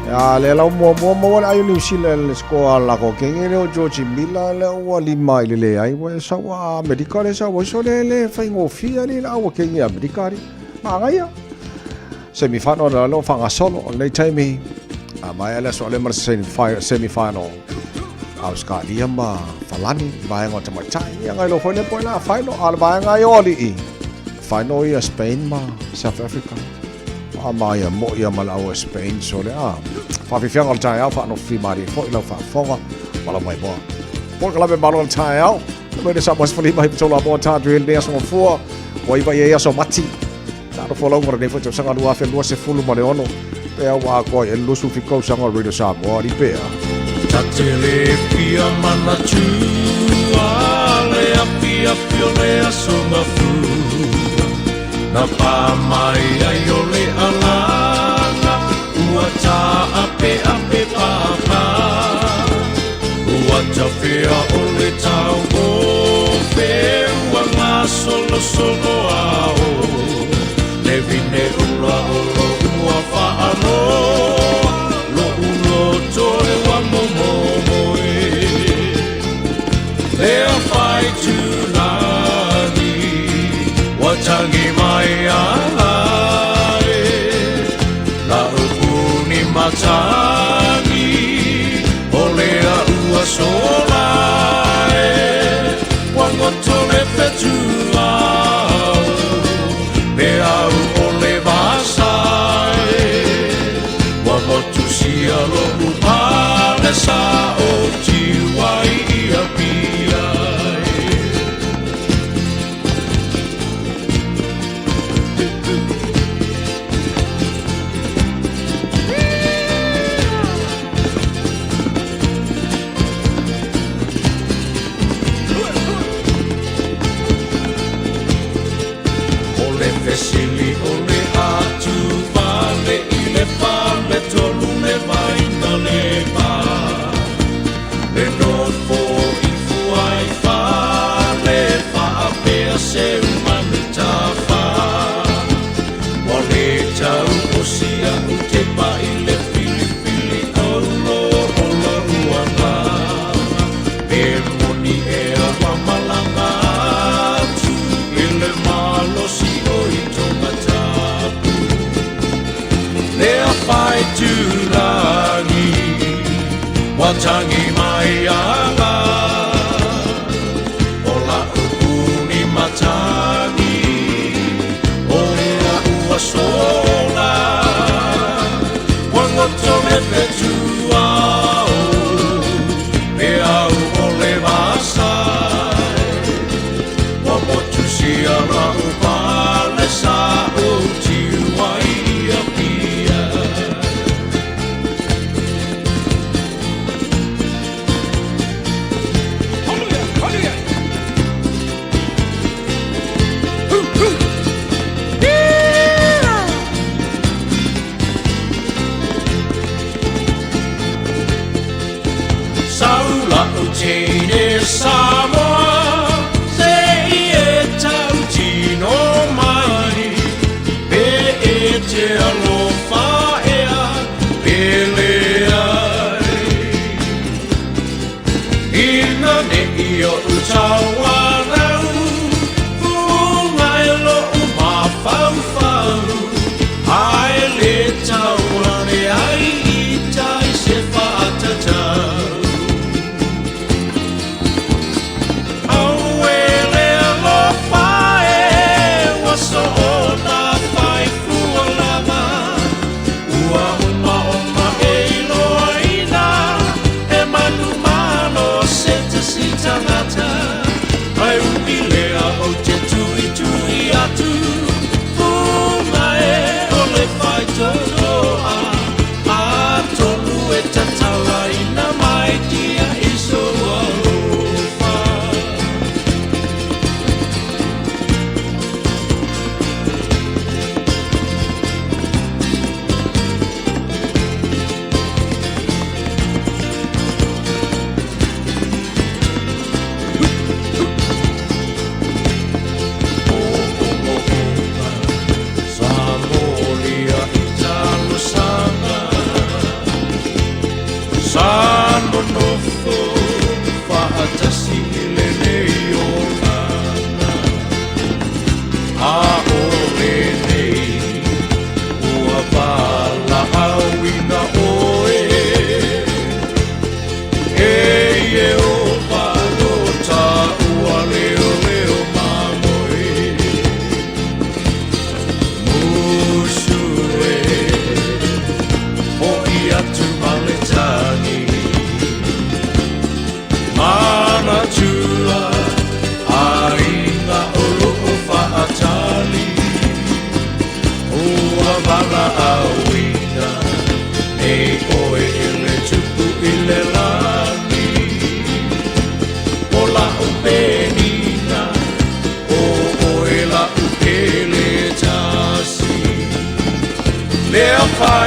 Ya le lau mo wala ayu New Zealand le score la ko kenge le o George Miller le o lima i le ai wa sa wa Amerika le sa wa so le fa ngofia ni la o kenge Amerika ni. Ma ngai semi-final lo fa ngasolo le time mai le so le mar semi-final. Australia ma falani vai ngon tama chai ngai lo foi le poi la final al vai ngai oli i final ia Spain ma South Africa ma ia mo ia ma la Spain so le fa fi fiang al chai fa no fi mari foi la fa fonga wala mai bo por kala be balon chai au me de sa mas fali mai to la bo ta drill de so fo oi vai ia so mati ta do follow ngor de fo so sanga lua fe lua se fulu ma le ono pe wa ko e lu su fi ko sanga radio sa bo ri pe Tatele pia mana tua le api api o le asonga fu na pa mai ai o le alanga ua ta ape ape papa ua ta fea o le tau o ua ngā solo solo ao le vine ura o lo ua whaano Tore wa momoe Lea whai tūlani Watangi mai alae La upuni matangi O lea ua solae Wangotole petu au Lea u o le vasae Wamotu sia lohu sa o tiwai ia pia Ole fesili ole atu vale ile fale tolu le vai na le se umanu tafa Wale tau osia ute pa ile fili fili olo olo uanga E moni e awa malanga atu Ile malo si o i tonga tapu Lea whai tūrangi Watangi mai ala Matangi Ola ua sola Wangoto me petu au Me au ole vasai Wamotu sia rau pale sa o tiwai ia pia Tine Samoa se e tau tino mai pe e te alofa ea pele ai Ina ne i o utawa rau Fungai lo uma fau fau Ai le tau ane ai i tai se whaatatau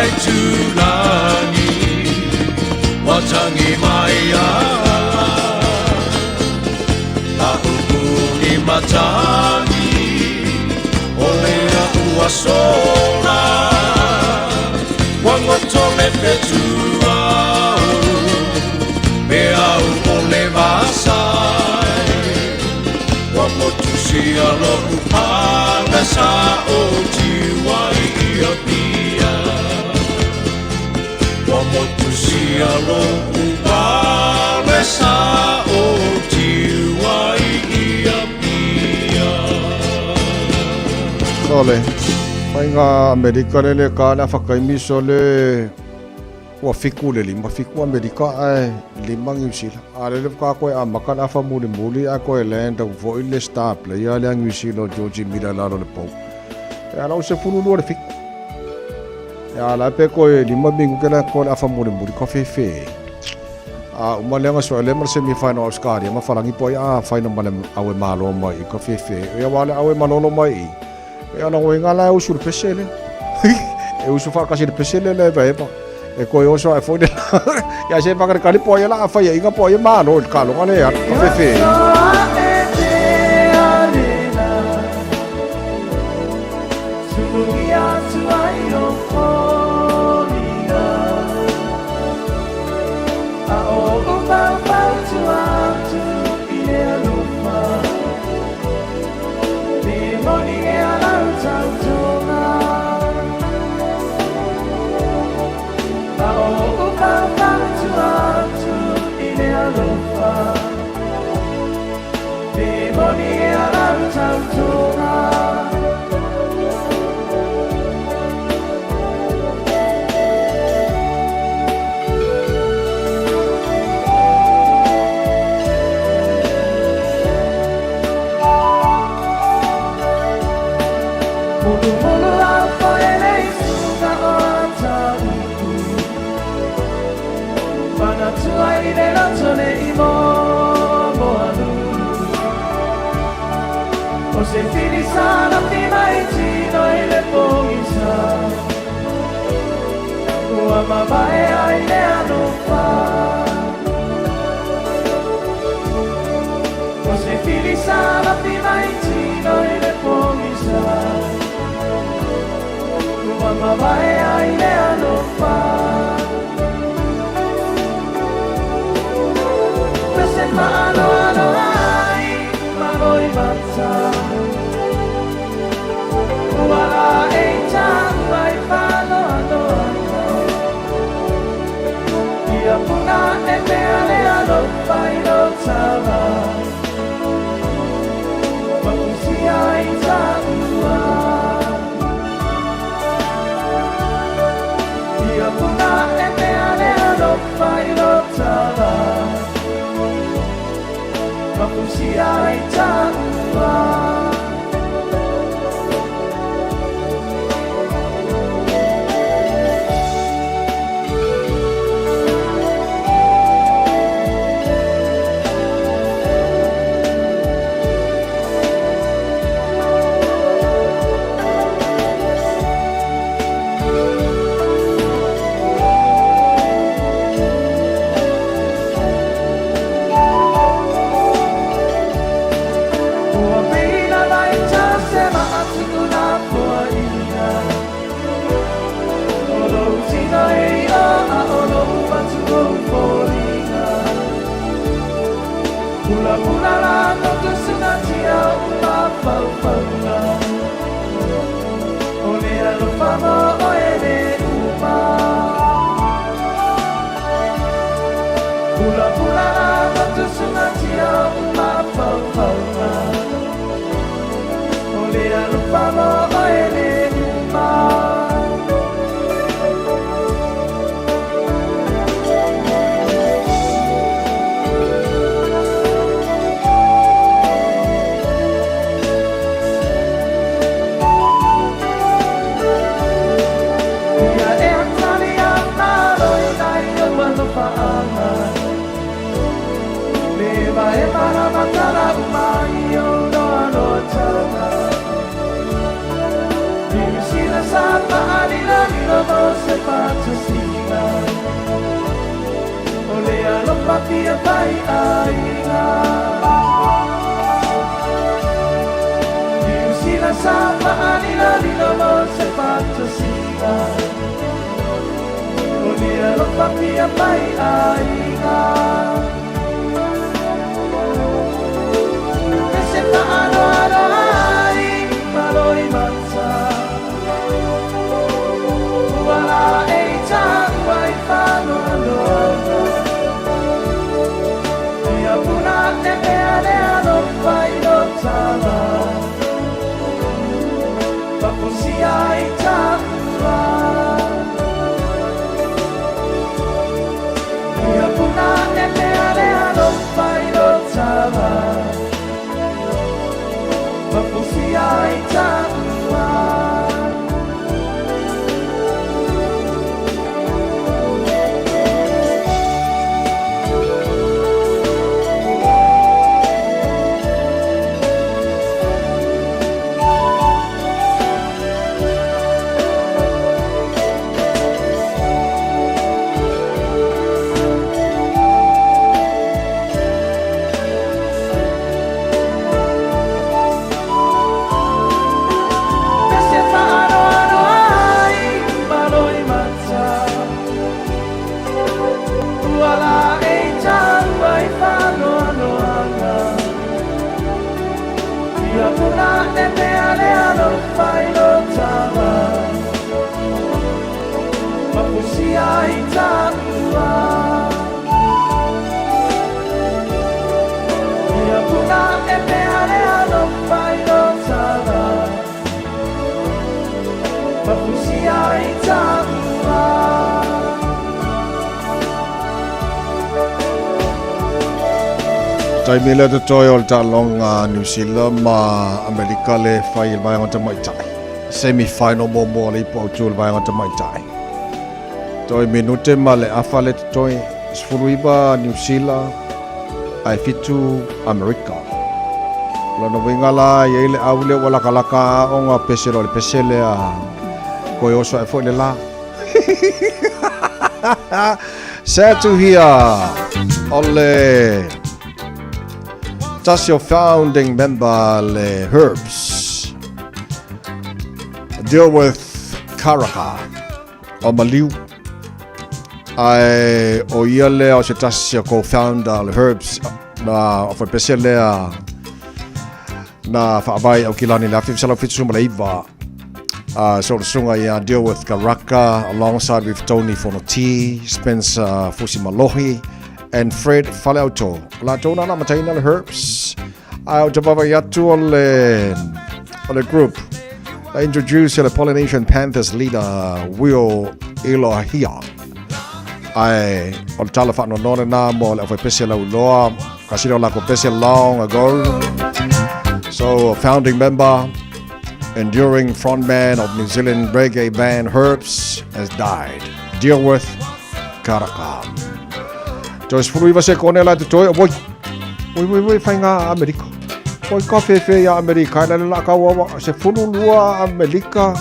mai tūlangi Watangi mai ala A uku I matangi Ole a ua sola Wangoto me petua Me au ole vasai Wamotu si alo upale sa o tiwai ia pia Wamotu si alo upale sa o tiwai ia pia Ole, mai ngā Amerika lele ka na whakaimiso le ua fiku le lima fiku Amerika ai lima New Zealand. A lele ka koe a maka na whamuli muli a koe land au vo le star player le New Zealand Georgie Miller lalo le pau. E ala o se fululu le fiku. E ala pe koe lima mingu ke la koe a whamuli muli ko fefe. A umalenga so le mar semi-final Oscar ma falangi po a final male awe malo mai ko fefe. E wale awe malolo mai. E ana o ngala o sur pesele. E usu fa kasi de pesele le vai pa. E ko yo so e foi de. Ya se pa ka po ya la fa ya inga po ya ma no ka lo ngale ya fefe. Se filisana pimaiti no ile pongisa Ua mabae aile anufa Se filisana pimaiti no ile pongisa Ua mabae aile anufa Pese maano ano ai Magoi matsa Wala eita vai falo ano Ia puna e te ale ano pai no tava Makusia eita ua Ia puna e te ale ano pai no tava Makusia eita ua Pula la no tu sunatia uma paupanga Ole alo famo oele uma Pula la no tu sunatia uma paupanga Ole alo famo oele uma mai ainga New Zealand sama anila lila mo se fantasia Olia lo papia mai ainga Ese paano ai maloi matsa Wala e tang wai fano Tai mila te toi o ta longa New Zealand ma Amerika le fai vai ngata mai tai. Semi final mo le po tul vai ngata mai tai. Toi minute ma le afa le toi sfuruiba New Zealand ai fitu Amerika. La no winga la ye le aule wala kalaka onga peselo le pesele a koi oso e foi le la. Sad to hear. Ole Just your founding member, Le Herbs, deal with Karaka, or Maliu. I oiale o se tasi a co-founder, Le Herbs, na of a peselea na whaabai au kilani na whiwsala whitusuma leiva. So the sunga ia deal with Karaka alongside with Tony Fonoti, Spencer Fusimalohi, and Fred Falauto. La tona na mataina Le Herbs. I'll jababa yatu on the group. I introduce the Polynesian Panthers leader Will Elohia. I on talafano nona na mo le pese la uloa kasino la pese long ago. So founding member, enduring frontman of New Zealand reggae band Herbs has died. Deal with Karaka. Joyce Furu se kone la te toi oi whainga Amerika. Oi ka whewhe ia Amerika na la ka wawa se furu lua Amerika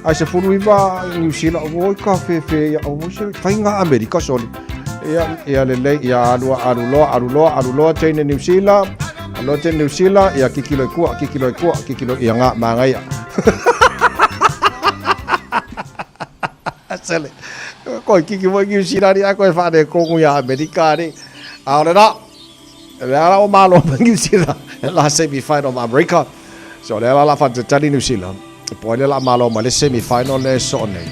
ai se furu iwa New Zealand oi ka whewhe ia o se whainga Amerika soli. Ia lele ia aruloa tene New Zealand alo tene New Zealand ia kikilo ia ngā māngai ia. Asale. Koi kiki mo New Zealand ia koe whare kongu ia Amerika ni. Aole na. Lea o malo New Zealand. La semi-final of America. So lea la whante tani New Zealand. Poi la malo ma le semi-final le so nei.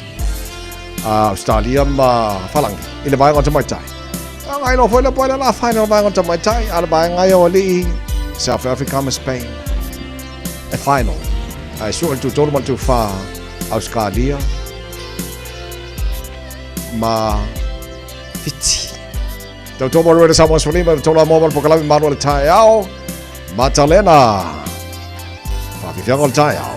Australia ma whalangi. Ina vai ngota mai tai. Ngai no foi le poi la final vai ngota mai tai. Ala vai ngai o li South Africa ma Spain. A final. Ai so tu tolu tu fa Australia. Ma fiti. Tau tō maru e Samoa Swanima, tōla mōmal pokalawi maru le tae au. Matalena. Whakifionga le tae au.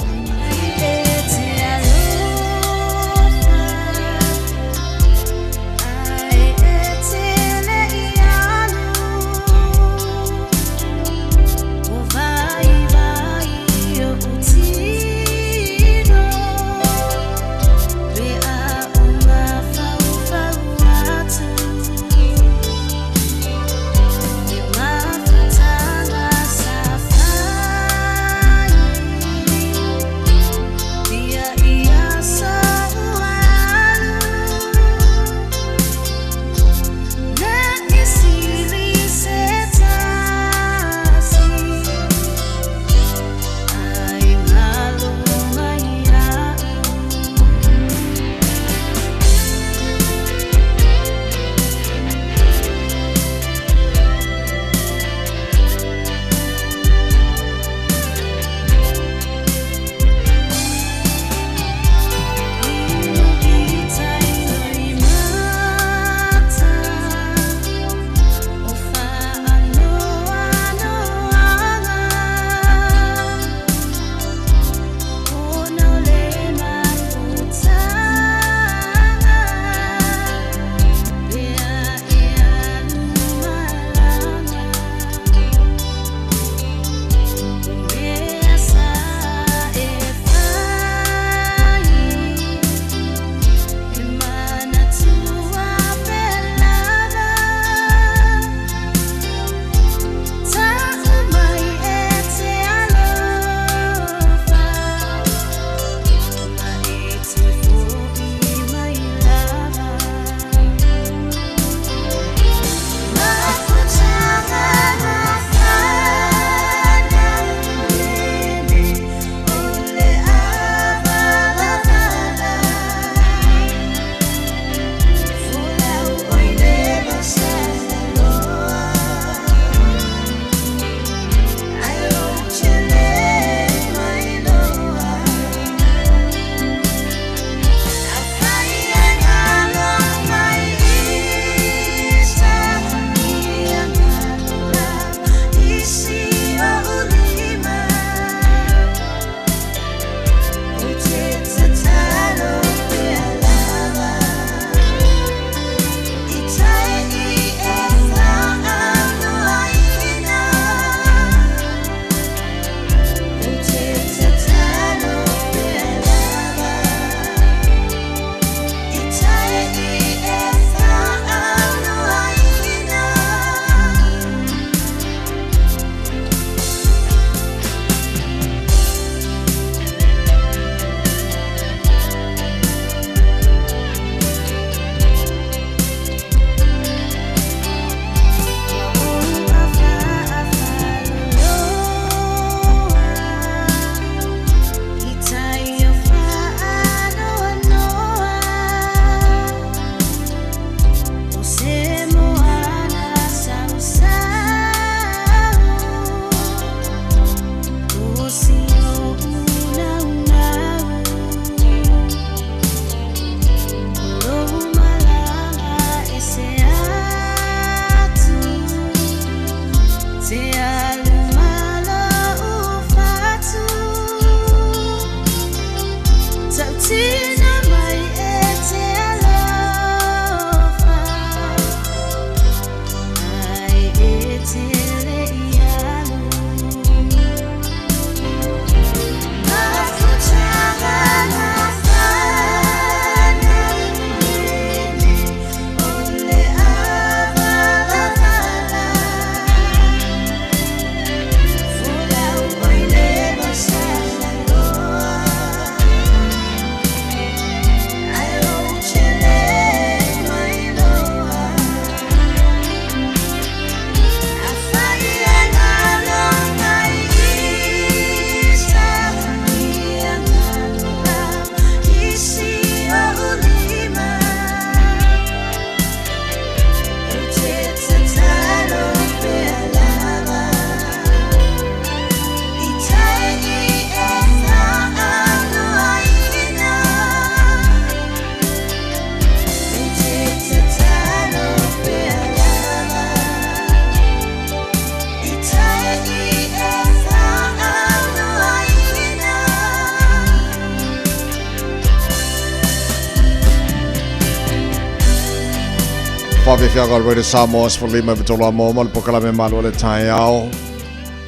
Whawhiwhianga Radio Samoa Sfalima Vitola Momo Le Pokalame Malo Le Taiao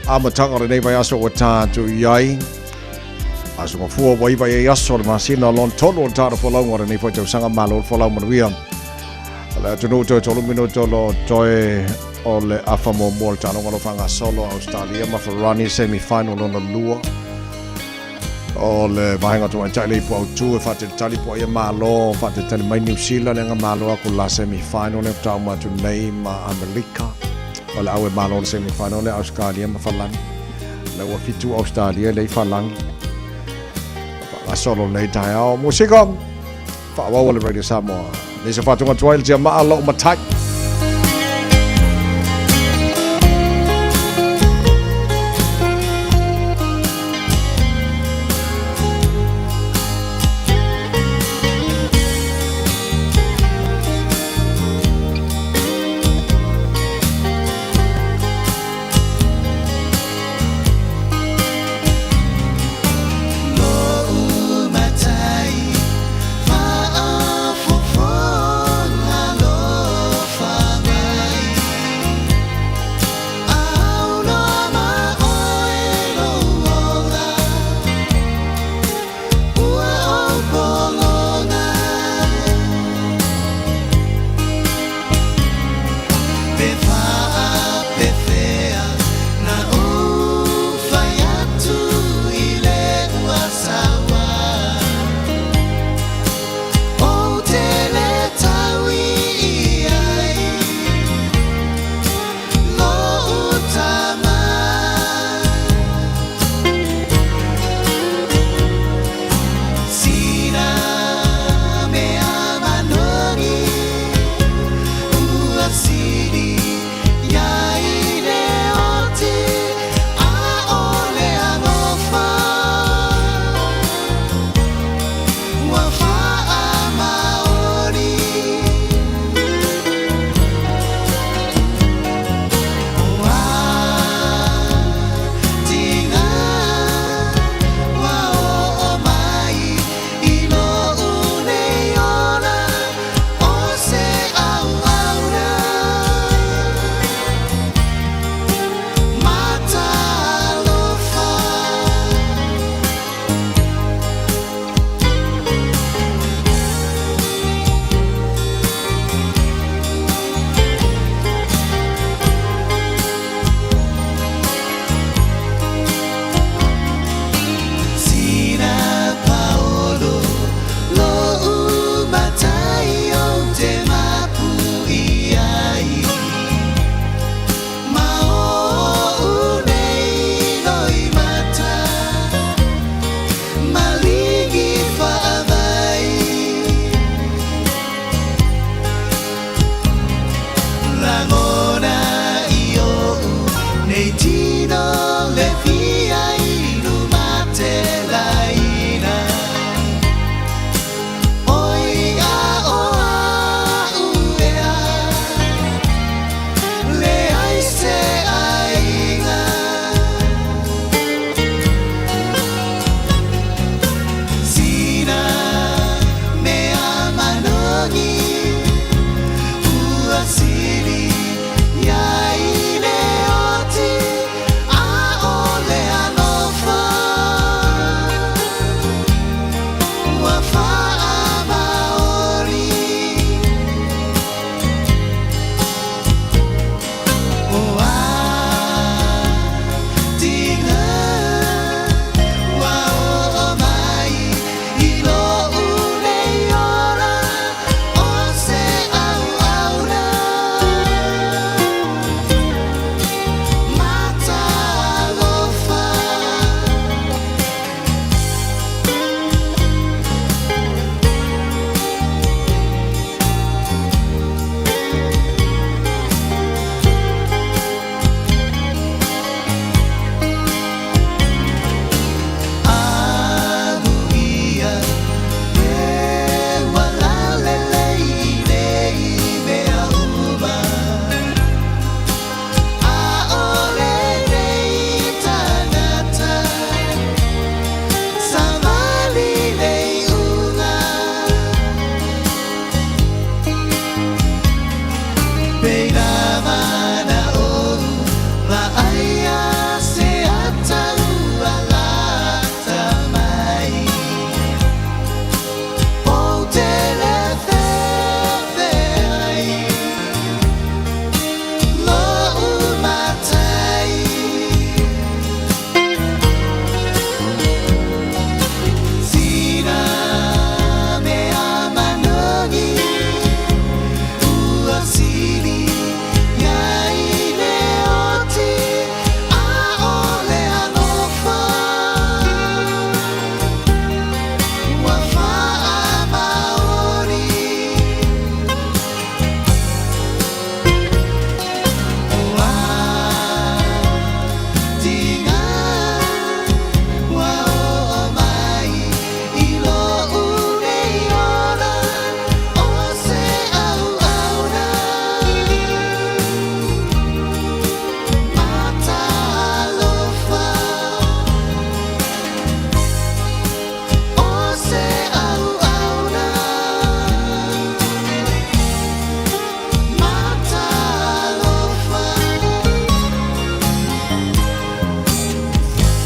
Amatanga Le Nei Vai Aso O Tātu Iai Aso Mafua Wai Vai Aso Le Masina Lon Tolo Le Tāra Whalaunga Le Nei Vai Tausanga Malo Le Whalaunga Wia Le Tunu Toi Tolu Mino Tolo Toi O Le Afamo Mo Le Tānonga Lo Whanga Solo Australia Mafarani Semi-final on the Lua O le vahenga tu an tali po tu e fate tali po ia malo fate tali mai New Zealand nga malo aku la semi final le tau ma tu nei ma America o le au malo le semi final le Australia ma falan le wa fitu Australia le falan la solo le tai au musika fa wa le Radio Samoa le se fatu ngatoa le ma alo ma tai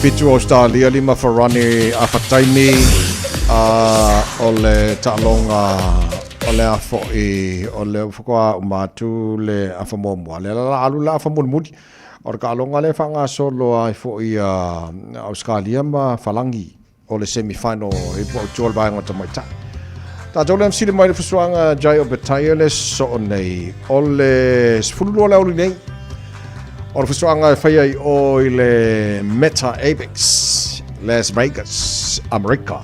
fitu Australia lima farani afataimi ole talonga ole afoi ole fukwa umatu le afamomo le la alula afamulmudi or kalonga le fanga solo ai foi Australia ma falangi ole semi-final e po tol ba ngata mai ta jolem sile mai fusuanga Jayo Betaia le so nei ole sfulu le ole nei or fusuanga fai o ile Meta Apex Las Vegas America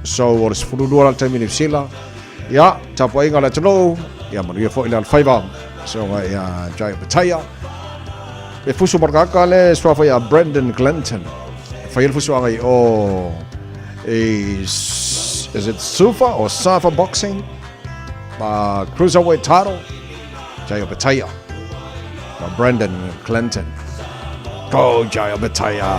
so or sfulu le time New Zealand ya tapo inga la tlo ya maria fo ile al faiva so ya Jayo Betaia e fusu marka le so fai Brendan Clinton fai fusuanga o is it Sufa or Safa boxing? Cruiserweight title? Jayo Betaia. Brendan Clinton. Go Jayo Betaia.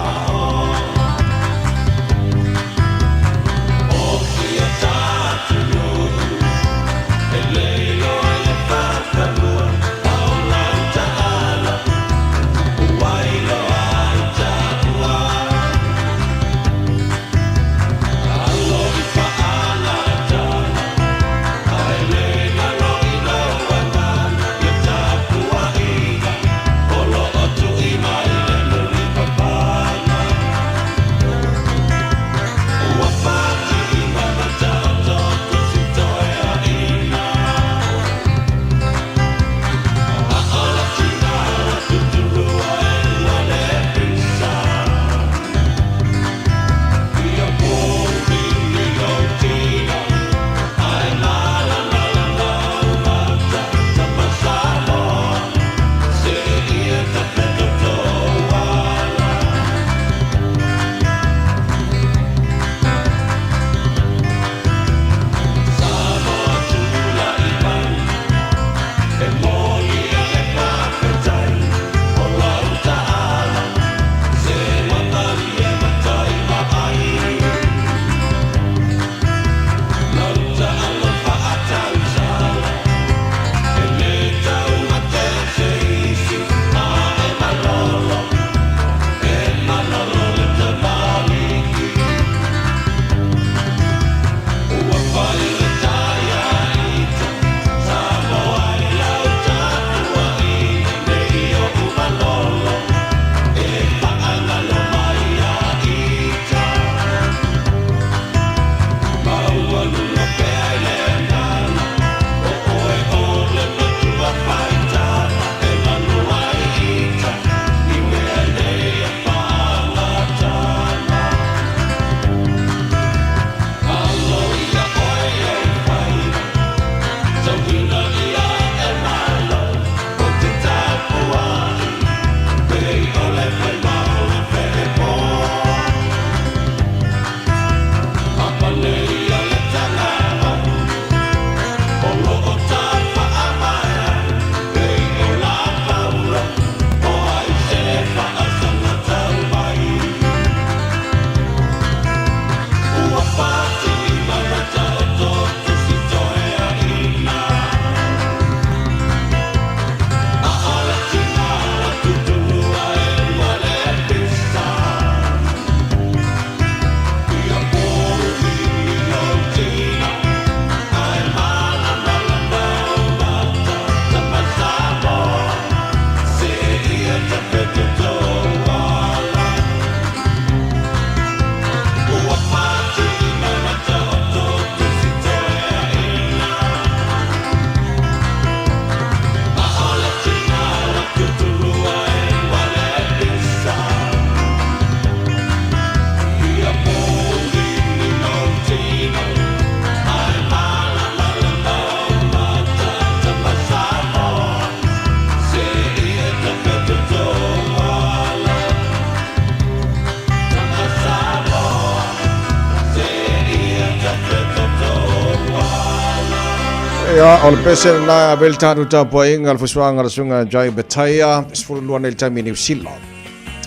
Ya, ol pesen na belta duta poing al fuswang al sunga Jayo Betaia sfulu luan el time New Zealand.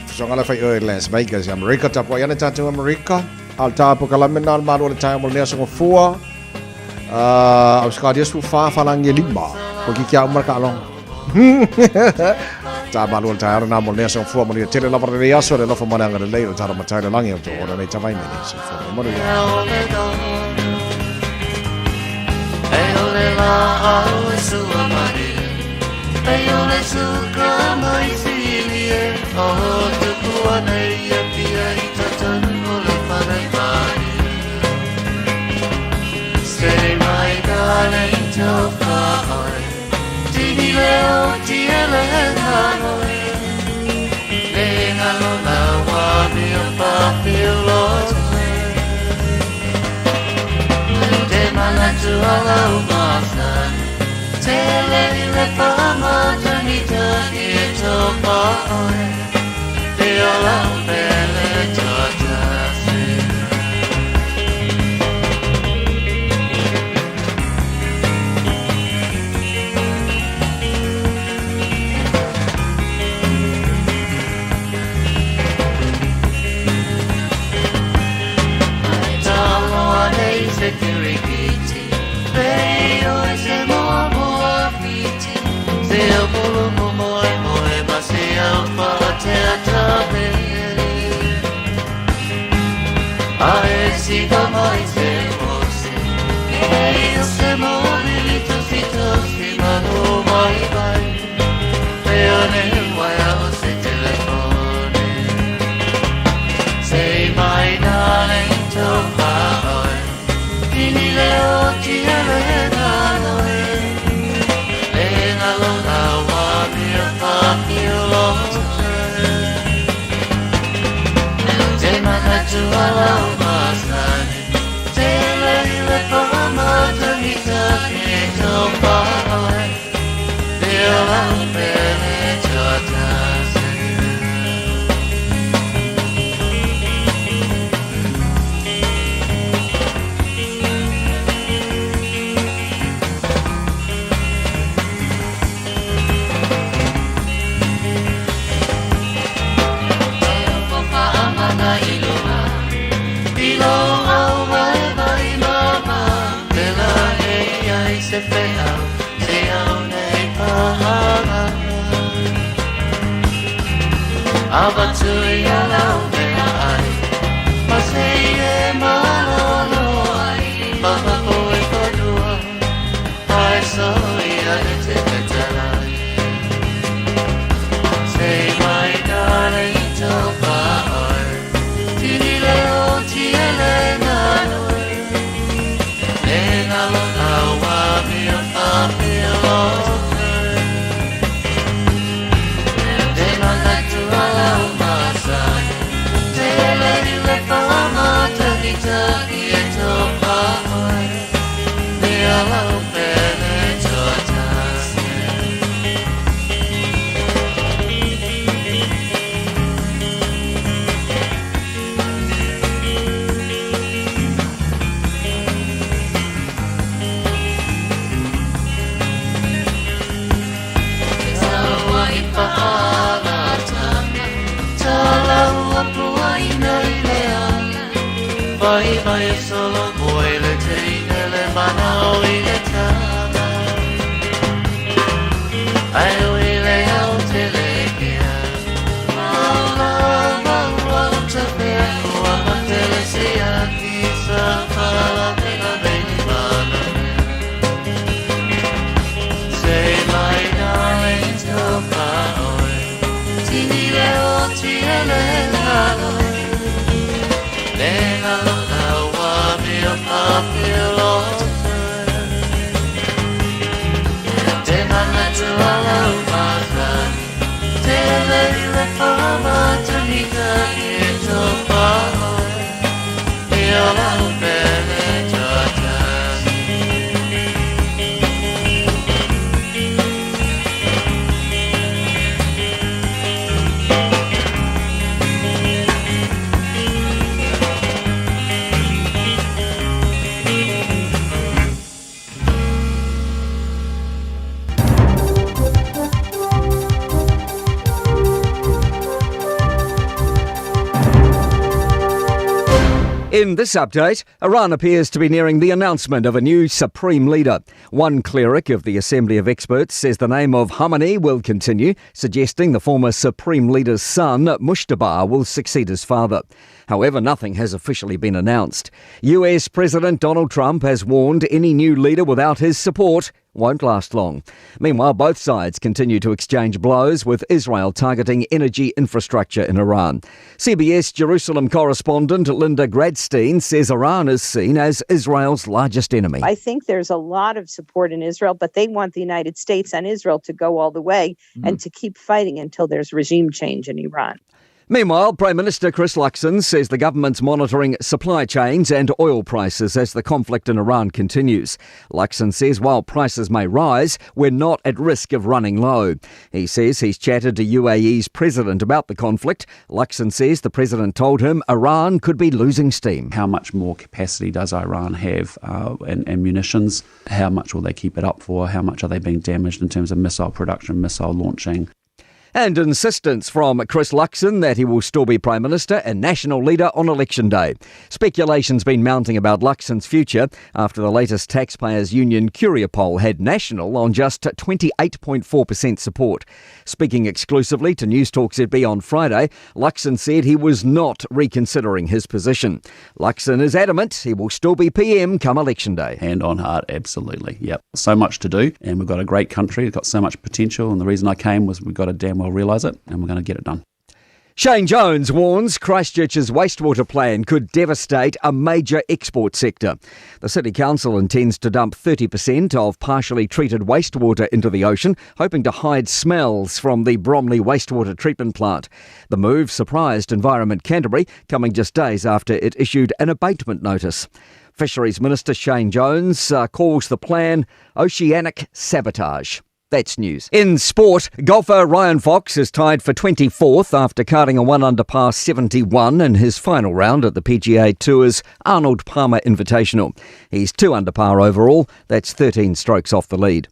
Fuswang ala fai Las Vegas America ta poyana ta to America. Al ta po kalamen al malu al time ol nesa ngofua. Australia su fa falang ye lima. Ko ki kia umar ka long. ta malu ta ara na mo le so fu mo le tele la para le aso le lo fo mana ngale le ta ma ta le langi o ora nei ta vai me ni so fu mo le Eole la au su amare Eole su kramai silie O tu kua nei e pia i tatan o le pare pare Stay my darling to far Tini leo tiele hanoi Le halo la wa mi o pa filo Manatu alau masan Tele le pama tanita ito pae Te alau pele tatasi Talo anei security Peo ese momo afiti Se o bolo momo e moe ma se au fa te atabe A esi da mai se mose Peo se mobilito si tosi manu mai vai Peo ne vai au se telefone Say my darling to my Tini leo tiele nanoi Le ngalo na wa mia pa pilo Te manatu alau masani Te leile pama tanita kito pae Te alau pele tatasi Se fea, se aune pahala Abatui alau mea ai Masei e malolo ai Papa koe kodua Ai soi ane te petalai Say my darling to paoi Tini leo tiele nanoi Le ngalo awa mia papilo De manatu alau masai Te leile pama tanita kieto paoi De alau pele totasi Vai vai solo vuoi le teine le manaui le tana Ai ui le au te le kia Maula maula te pea Kua ma te le sia ki sa pala te la veni mana Say my darling to paoi Tini leo tiele laloi Le ngalo In this update, Iran appears to be nearing the announcement of a new supreme leader. One cleric of the Assembly of Experts says the name of Khamenei will continue, suggesting the former supreme leader's son, Mujtaba, will succeed his father. However, nothing has officially been announced. US President Donald Trump has warned any new leader without his support won't last long. Meanwhile, both sides continue to exchange blows, with Israel targeting energy infrastructure in Iran. CBS Jerusalem correspondent Linda Gradstein says Iran is seen as Israel's largest enemy. I think there's a lot of support in Israel, but they want the United States and Israel to go all the way and to keep fighting until there's regime change in Iran. Meanwhile, Prime Minister Chris Luxon says the government's monitoring supply chains and oil prices as the conflict in Iran continues. Luxon says while prices may rise, we're not at risk of running low. He says he's chatted to UAE's president about the conflict. Luxon says the president told him Iran could be losing steam. How much more capacity does Iran have and munitions? How much will they keep it up for? How much are they being damaged in terms of missile production, missile launching? And insistence from Chris Luxon that he will still be Prime Minister and National Leader on Election Day. Speculation's been mounting about Luxon's future after the latest Taxpayers Union Curia poll had National on just 28.4% support. Speaking exclusively to News Talk ZB on Friday, Luxon said he was not reconsidering his position. Luxon is adamant he will still be PM come Election Day. Hand on heart, absolutely. Yep. So much to do, and we've got a great country. We've got so much potential, and the reason I came was we've got to damn well realise it, and we're going to get it done. Shane Jones warns Christchurch's wastewater plan could devastate a major export sector. The City Council intends to dump 30% of partially treated wastewater into the ocean, hoping to hide smells from the Bromley wastewater treatment plant. The move surprised Environment Canterbury, coming just days after it issued an abatement notice. Fisheries Minister Shane Jones calls the plan oceanic sabotage. That's news. In sport, golfer Ryan Fox is tied for 24th after carding a 1-under par 71 in his final round at the PGA Tour's Arnold Palmer Invitational. He's 2-under par overall. That's 13 strokes off the lead.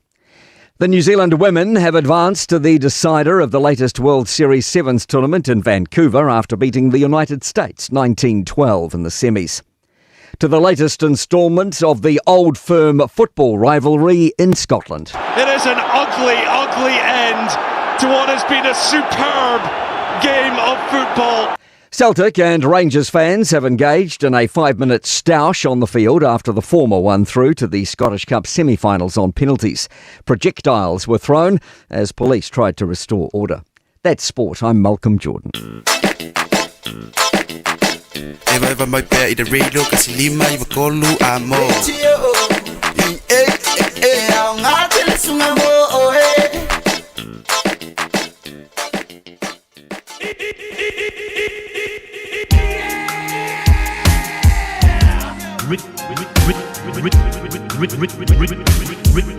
The New Zealand women have advanced to the decider of the latest World Series Sevens tournament in Vancouver after beating the United States 19-12 in the semis. To the latest instalment of the Old Firm football rivalry in Scotland. It is an ugly end to what has been a superb game of football. Celtic and Rangers fans have engaged in a 5-minute stoush on the field after the former won through to the Scottish Cup semi-finals on penalties. Projectiles were thrown as police tried to restore order. That's sport. I'm Malcolm Jordan. Eva mai pea I te reilo kasi lima I wakolu a mo au ngā tele sunga mo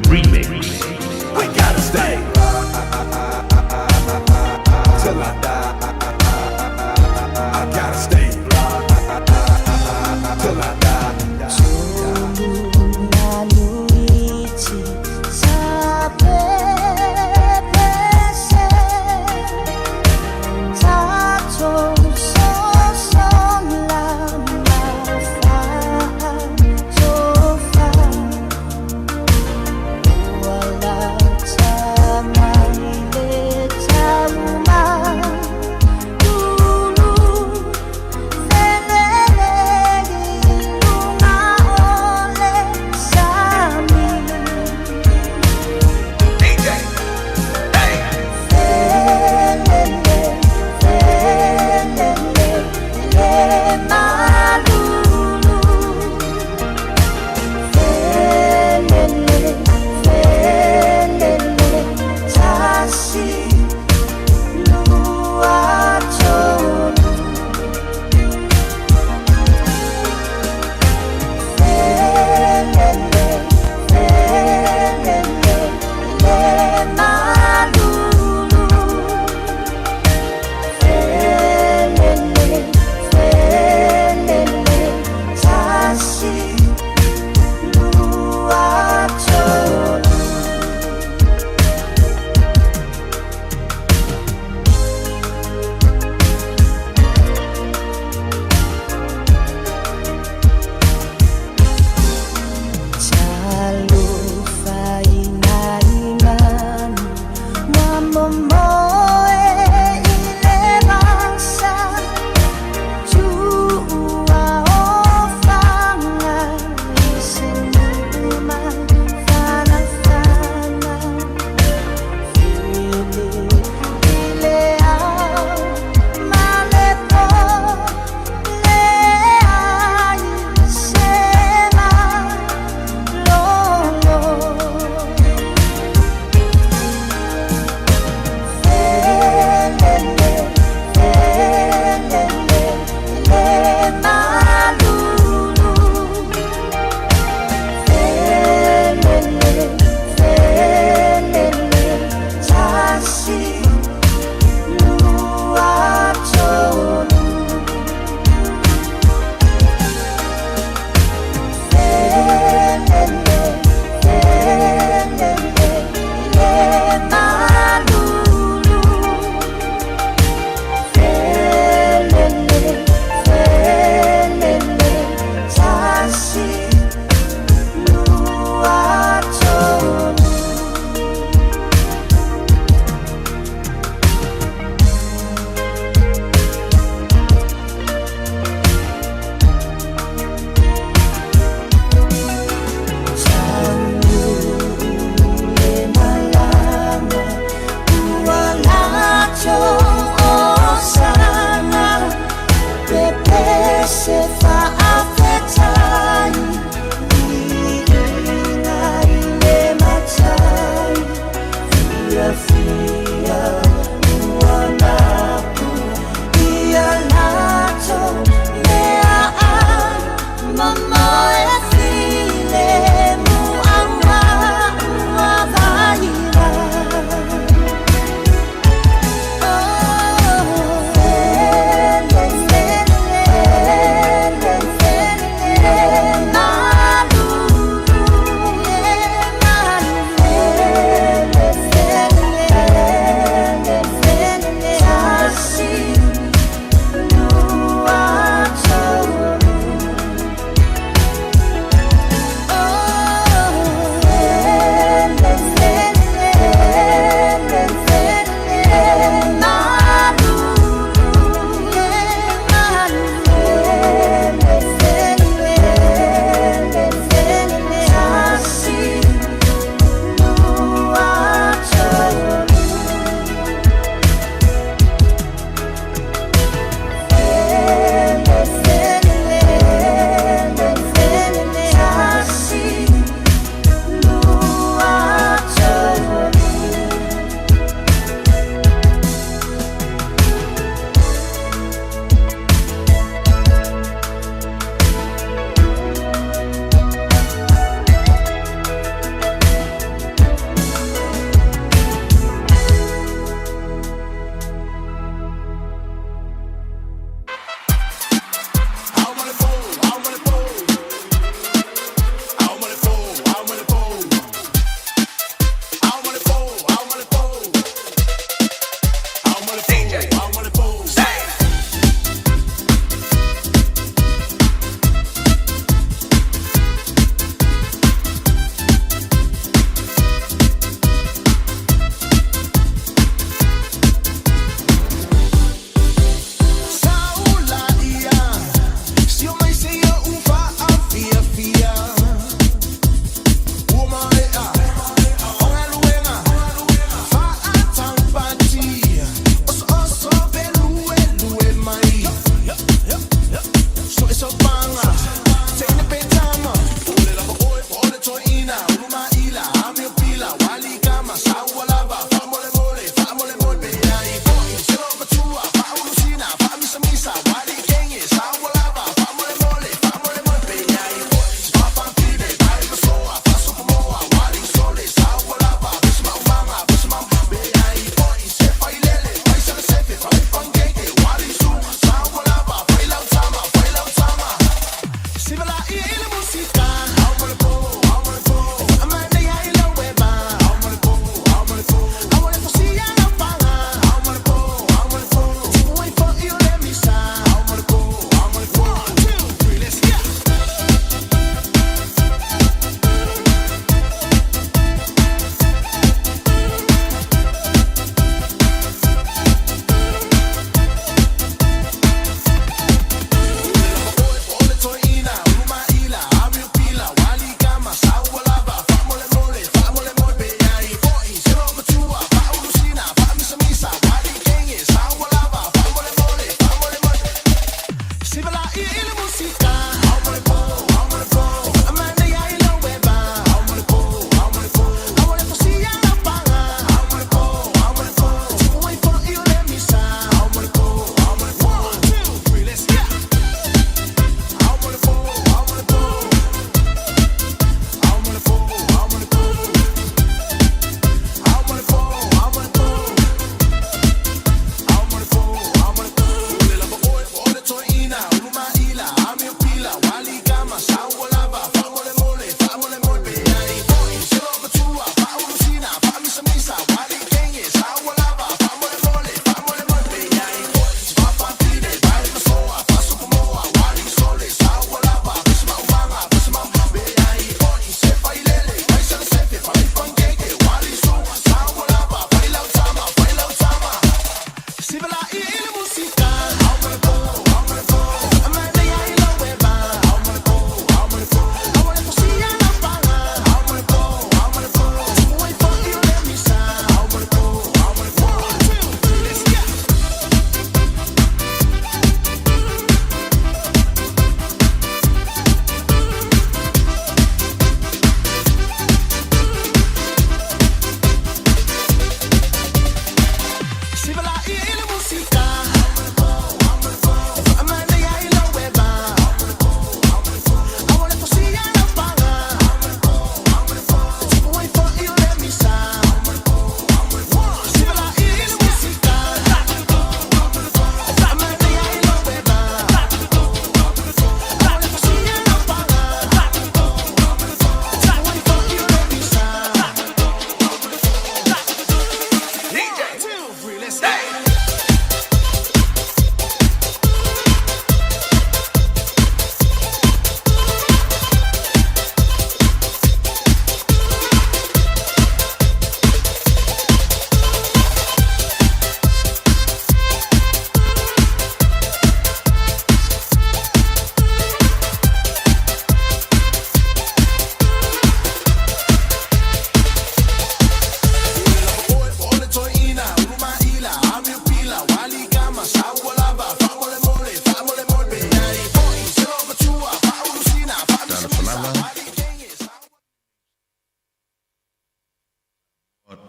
Remix. I gotta stay till I die. I gotta stay till I die.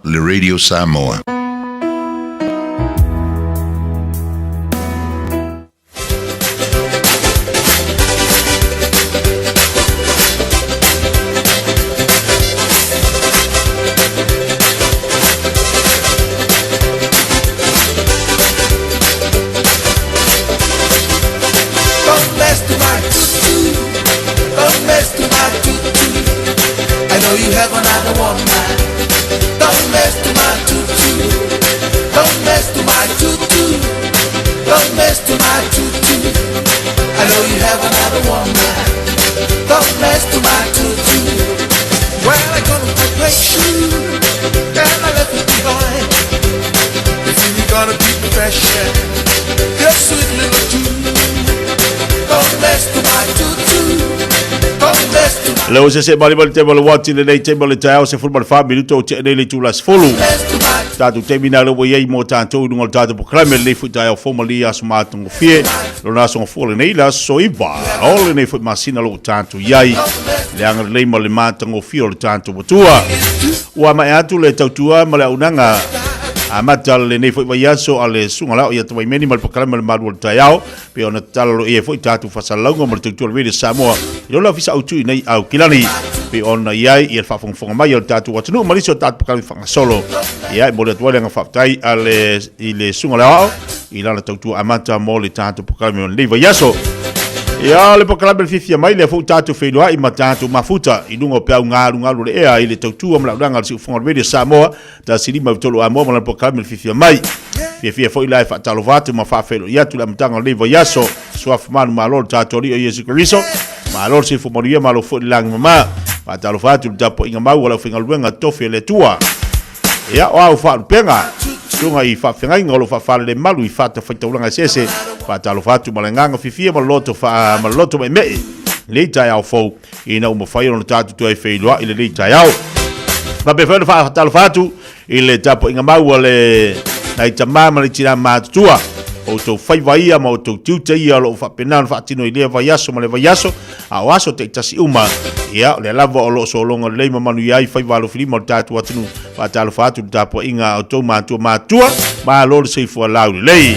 Le Radio Samoa. Leo se mali mali te mali wati le nei te mali tau se fulu mali wha minuto te nei le tulas fulu. Tatu te mina le wei mo tātou nungal tātou poklame le fu tai au formali asu mātungo fie. Lo naso ngafua le nei la so iwa. Ole nei fu masina lo tātou iai. Le anga le mali mātungo fie o le tātou matua. Ua mai atu le tautua mali aunanga. Amata le nei fu iwa yaso ale sunga lao ia tawai meni mali poklame le madu le tai au. Pe ona talo e fu tātou fasalaunga mali tautua le vede Samoa. Yola fisa autu nei au kilani pe ona iai ia fafonga mai o tatu watunu maliso tatu pakali fanga solo ia mo le tuale nga fatai ale ile sunga lao ila la tautu amata mo le tatu pakali on leva yaso ia le pakali fifia mai le fu tatu feilua i matatu mafuta ilungo pe ngalu le ia ile tautu am la danga si fonga vede Samoa ta silima vitolo amo mo le pakali fifia mai fifia foi life atalovatu mafa felo ia tu la mtanga leva yaso swaf manu malol tatu ri Yesu Kristo malor si fu moria malo fu lang mama patalo fatu tapo inga mau wala finga luenga tofi le tua ya wa fa penga tunga I fa finga ngolo fa fa le malu I fa ta fa taulanga sese patalo fatu malanganga fifia maloto fa maloto me le tai au fo ina uma fa yon tatu to e feilwa ile le tai au ba be fa patalo fatu ile tapo inga mau wala nai tamama le tira matua o tau whaivaia ma o tau tiuteia lo whapena na whaatino I lea vaiaso ma le vaiaso a o aso te tasi uma ia o le lava o lo solonga le ma manu iai whaivalo filima o tātua atinu whaatalo whaatu tāpua inga o tau mātua ma lo le seifua lauri lei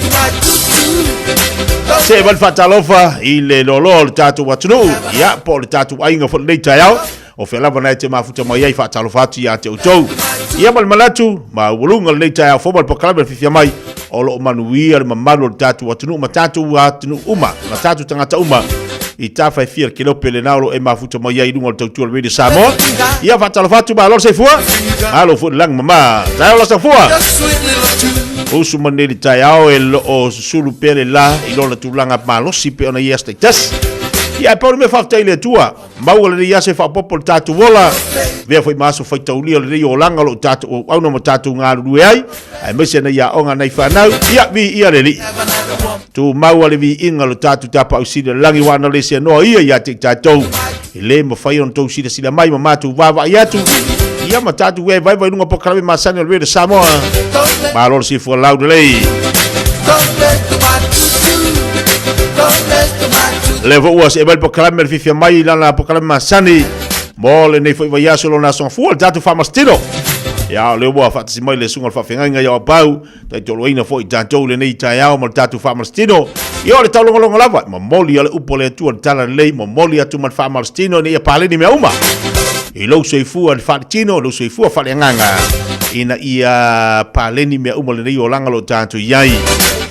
se wal whaatalofa I le lolo le tātua atinu ia po le tātua ainga fo le tai au o fe lava nei te mafuta mai ai whaatalofa atu ia te utou ia mal malatu ma ulunga le tai au fo mal pokalame fifia mai o lo manuia le mamalo le tātua atinu ma tātua atinu uma ma tātua tangata uma I tawhai fia ke lope le nauro e mafuta mai ai lunga le tautua le Radio Samoa ia whaatalofa atu ma alor seifua alo fu lang mama tai ola seifua Usu maneli tai ao e lo o sulu pele la I lona tulanga malosi pe ona ia status. Ia pa me fa tele tua. Mau le ia se fa popo tatu vola. Vea foi maso foi taulia le rio langa lo tatu au no tatu nga lu ai. Ai me se na ia onga nei fa nau. Ia vi ia le li. Tu mau le vi inga lo tatu tapa au sida langi wana le se no ia te tatu. Ile mo fai on to sida mai ma tu va ia tu. Ia ma tatu we vai nunga pokalame masani le Radio Samoa. Ma lor si fu loud lei. Levo was e bel pokalame fifia mai lana pokalame masani. Mo le nei foi vai aso na son fu tatu famastino. Ya le bo fa tsi mai le sunga fa fenga ya pau. Tai tolo ina foi tatu le nei tai au mo tatu famastino. Io le talo longa lava. Ma moli ale upole tu tala lei mo moli atu man famastino ni pale ni me uma. I lo soifua le fatino lo soifua fale nganga ina ia paleni me umole nei o langa lo tanto iai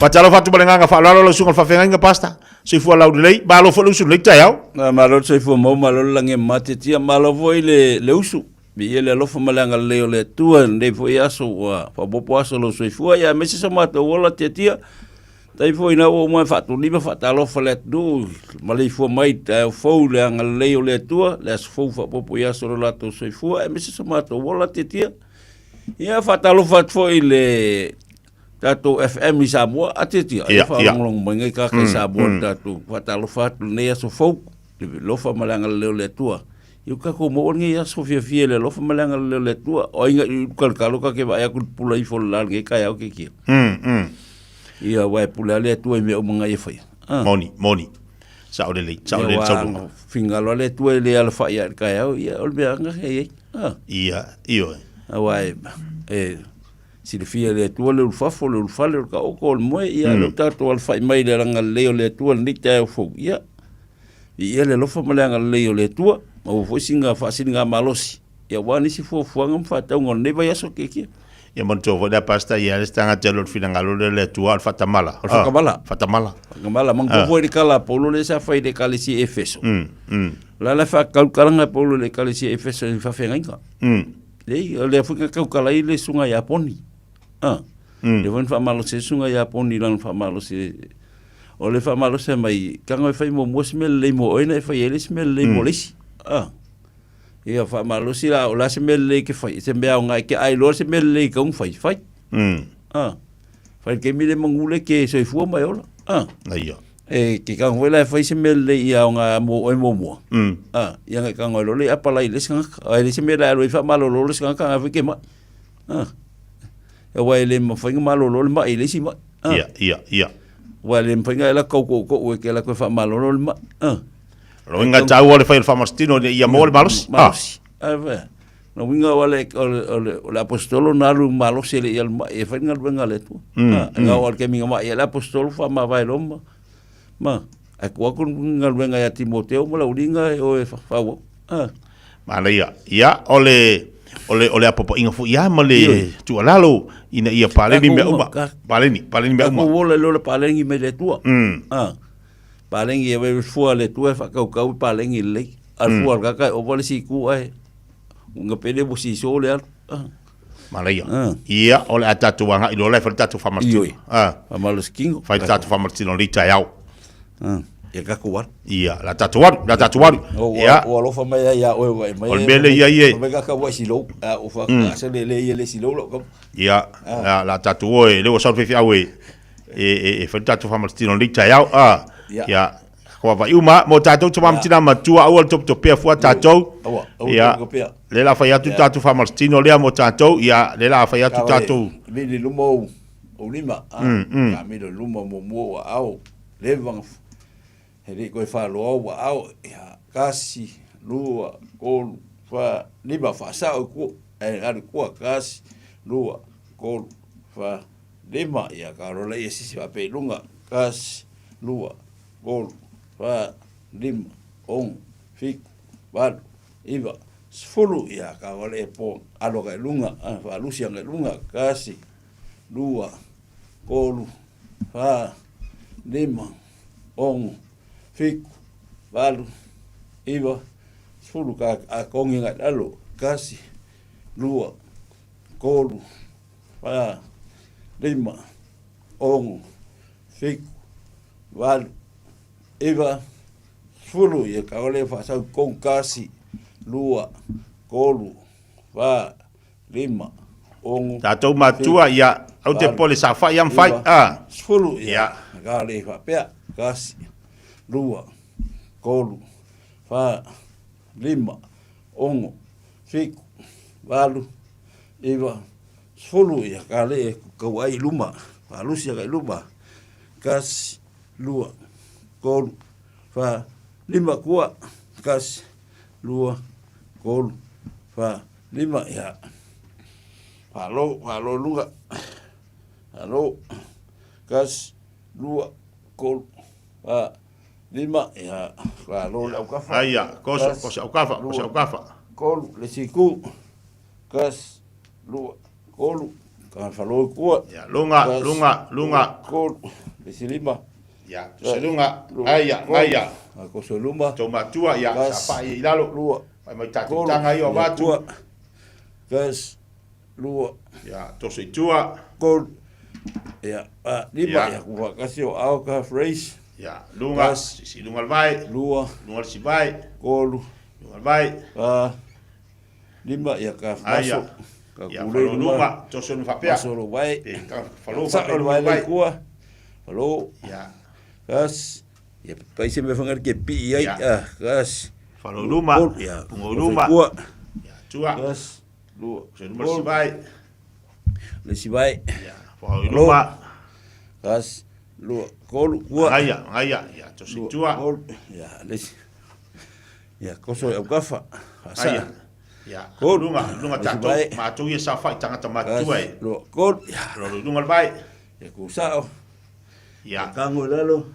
patalo fatu bale nganga fa lo sunga fa fenga pasta soifua lau lei ba lo folu sun lei taiao na malo soifua mo malo lange mate tia malo voi le usu bi ele lo fa malanga le le tua nei foi aso wa fa bopo aso lo soifua ya mesi sama to wola tia tai foi na o mo fa tu liba fa talo fa le do malei fo mai ta fo le anga le o le tua le fo fa popo ya so la to so fo e mesi so mato wola tetia ia fa talo fa foi le tato FM Samoa atetia ia fa long mengai ka Samoa tato fa talo fa ne so fo lo fa malanga le o le tua eu ka ko mo ngi ya so fia le lo fa malanga le tua o inga kalkalo ka ke va ya ku pula I fo la ngi ka ya o ke ki ia wai pula le tu me o mga ia fai moni sa o le sa fingalo le tu le al fa ia ka ia o be nga ia io wai si le fia le tu le fa fo le fa le ka o ko mo ia le tato al fa mai le nga le tu ni ta fo ia le lo fa malanga le tu o fo singa fa singa malosi ia wani si fo ngam fa ta ngon ne ba ya so ke ia monto da pasta ia stanga telo finangalo le tua fatamala fatamala mango voi kala polo le sa fai de kalisi efeso la fa kalkalanga polo le kalisi efeso fa fenga le fuka kalkala ile sunga yaponi le von fa malo se sunga yaponi lan fa malo se o le fa malo se mai kanga fai mo mosmel le mo ina fa ele smel le mo lesi ia fa malo si la o la se mele ke fai se mea nga ke ai lo se mele ka un fai fai fai ke mile mangule ke so fu mai ola ia ke ka ngwela fai se mele ia nga mo ia nga ka ngolo le apala ile singa ai le se mele lo fa malo lo singa ka fa ke ma e wa ile mo fai malo lo ma ile si ma ia wa le fai nga la ko ke la ko fa malo lo ma lo inga tau ole fai famastino ia mo le malos ave no winga ole o apostolo na lu malos ele ia e fai nga venga le tu nga o ke minga ma ia apostolo fa ma vai lomba ma a ko kun nga venga ya Timoteo mo la ulinga o fa ma ia ole apopo inga fu ia male tu alalo ina ia paleni me uma paleni me uma ko ole lo paleni me le tu palengi e fua le tu fa kau palengi le al fua ka o vole si ku ai nga pele bo si so le malaya ia ole atatu wanga ilo le fa tatu famastino malos king fa tatu famastino li taiao e ka ku ia la tatuar ia o lo fa mai ia o mai o bele ia o mega ka wa si lo o fa se le si lo ko ia la tatu le o sa fe awe e fa tatu famastino li taiao ya ko va uma mo tatou tuma mtina matua au top pe fu tatou ya le la fa ya tu tatou fa martino le mo tatou ya le la fa ya tu tatou vini lumo o lima ka milo luma mo wa au levang he ko fa lo wa au ya kasi lua ko fa lima fa sa ko ar ko kasi lua ko fa lima ya ka ro le si va pe lunga kas lua ko fa lima on fik bal iva sfulu ya ka ole po alo ka lunga fa lusia ka lunga kasi lua kolu fa lima on fik bal iva sfulu ka a kongi nga alo kasi lua kolu fa lima on fik bal iva sfulu ya ka ole fa sa kon kasi lua kolu fa lima ongu tatou matua ia au te pole sa fa yang fai sfulu ya ka le fa pe kasi lua kolu fa lima ongu fik valu iva sfulu ya ka le ka wai luma fa lusia ka luma kasi lua kolu fa lima kuwa kasi lua kolu fa lima ya halo lunga halo kas lua kolu fa lima ya halo la ukafa aya kosa ukafa kolu le siku kas lua kolu ka falo kuwa ya lunga kolu le silima ya selunga aya ko soluma tomatua ya sapa i lalo lua mai tatu tanga i o watu gas lua ya toseitua kol ya lima ya kuwa kasi o au ka phrase ya lunga si lunga vai lua si vai kolu lunga vai lima ya ka maso ya lunga tosun fapea solo vai ka falo vai kuwa falo ya gas ya paise me fangar ke pi ai gas falo luma ya luma ya tua gas lu number sibai le sibai ya falo luma gas lu kol kuwa aya ya to situa ya le ya koso ya gafa aya ya lunga tato ma tu ya safa tanga tamatua lu kol ya lunga bai ya kusao ya kango lalo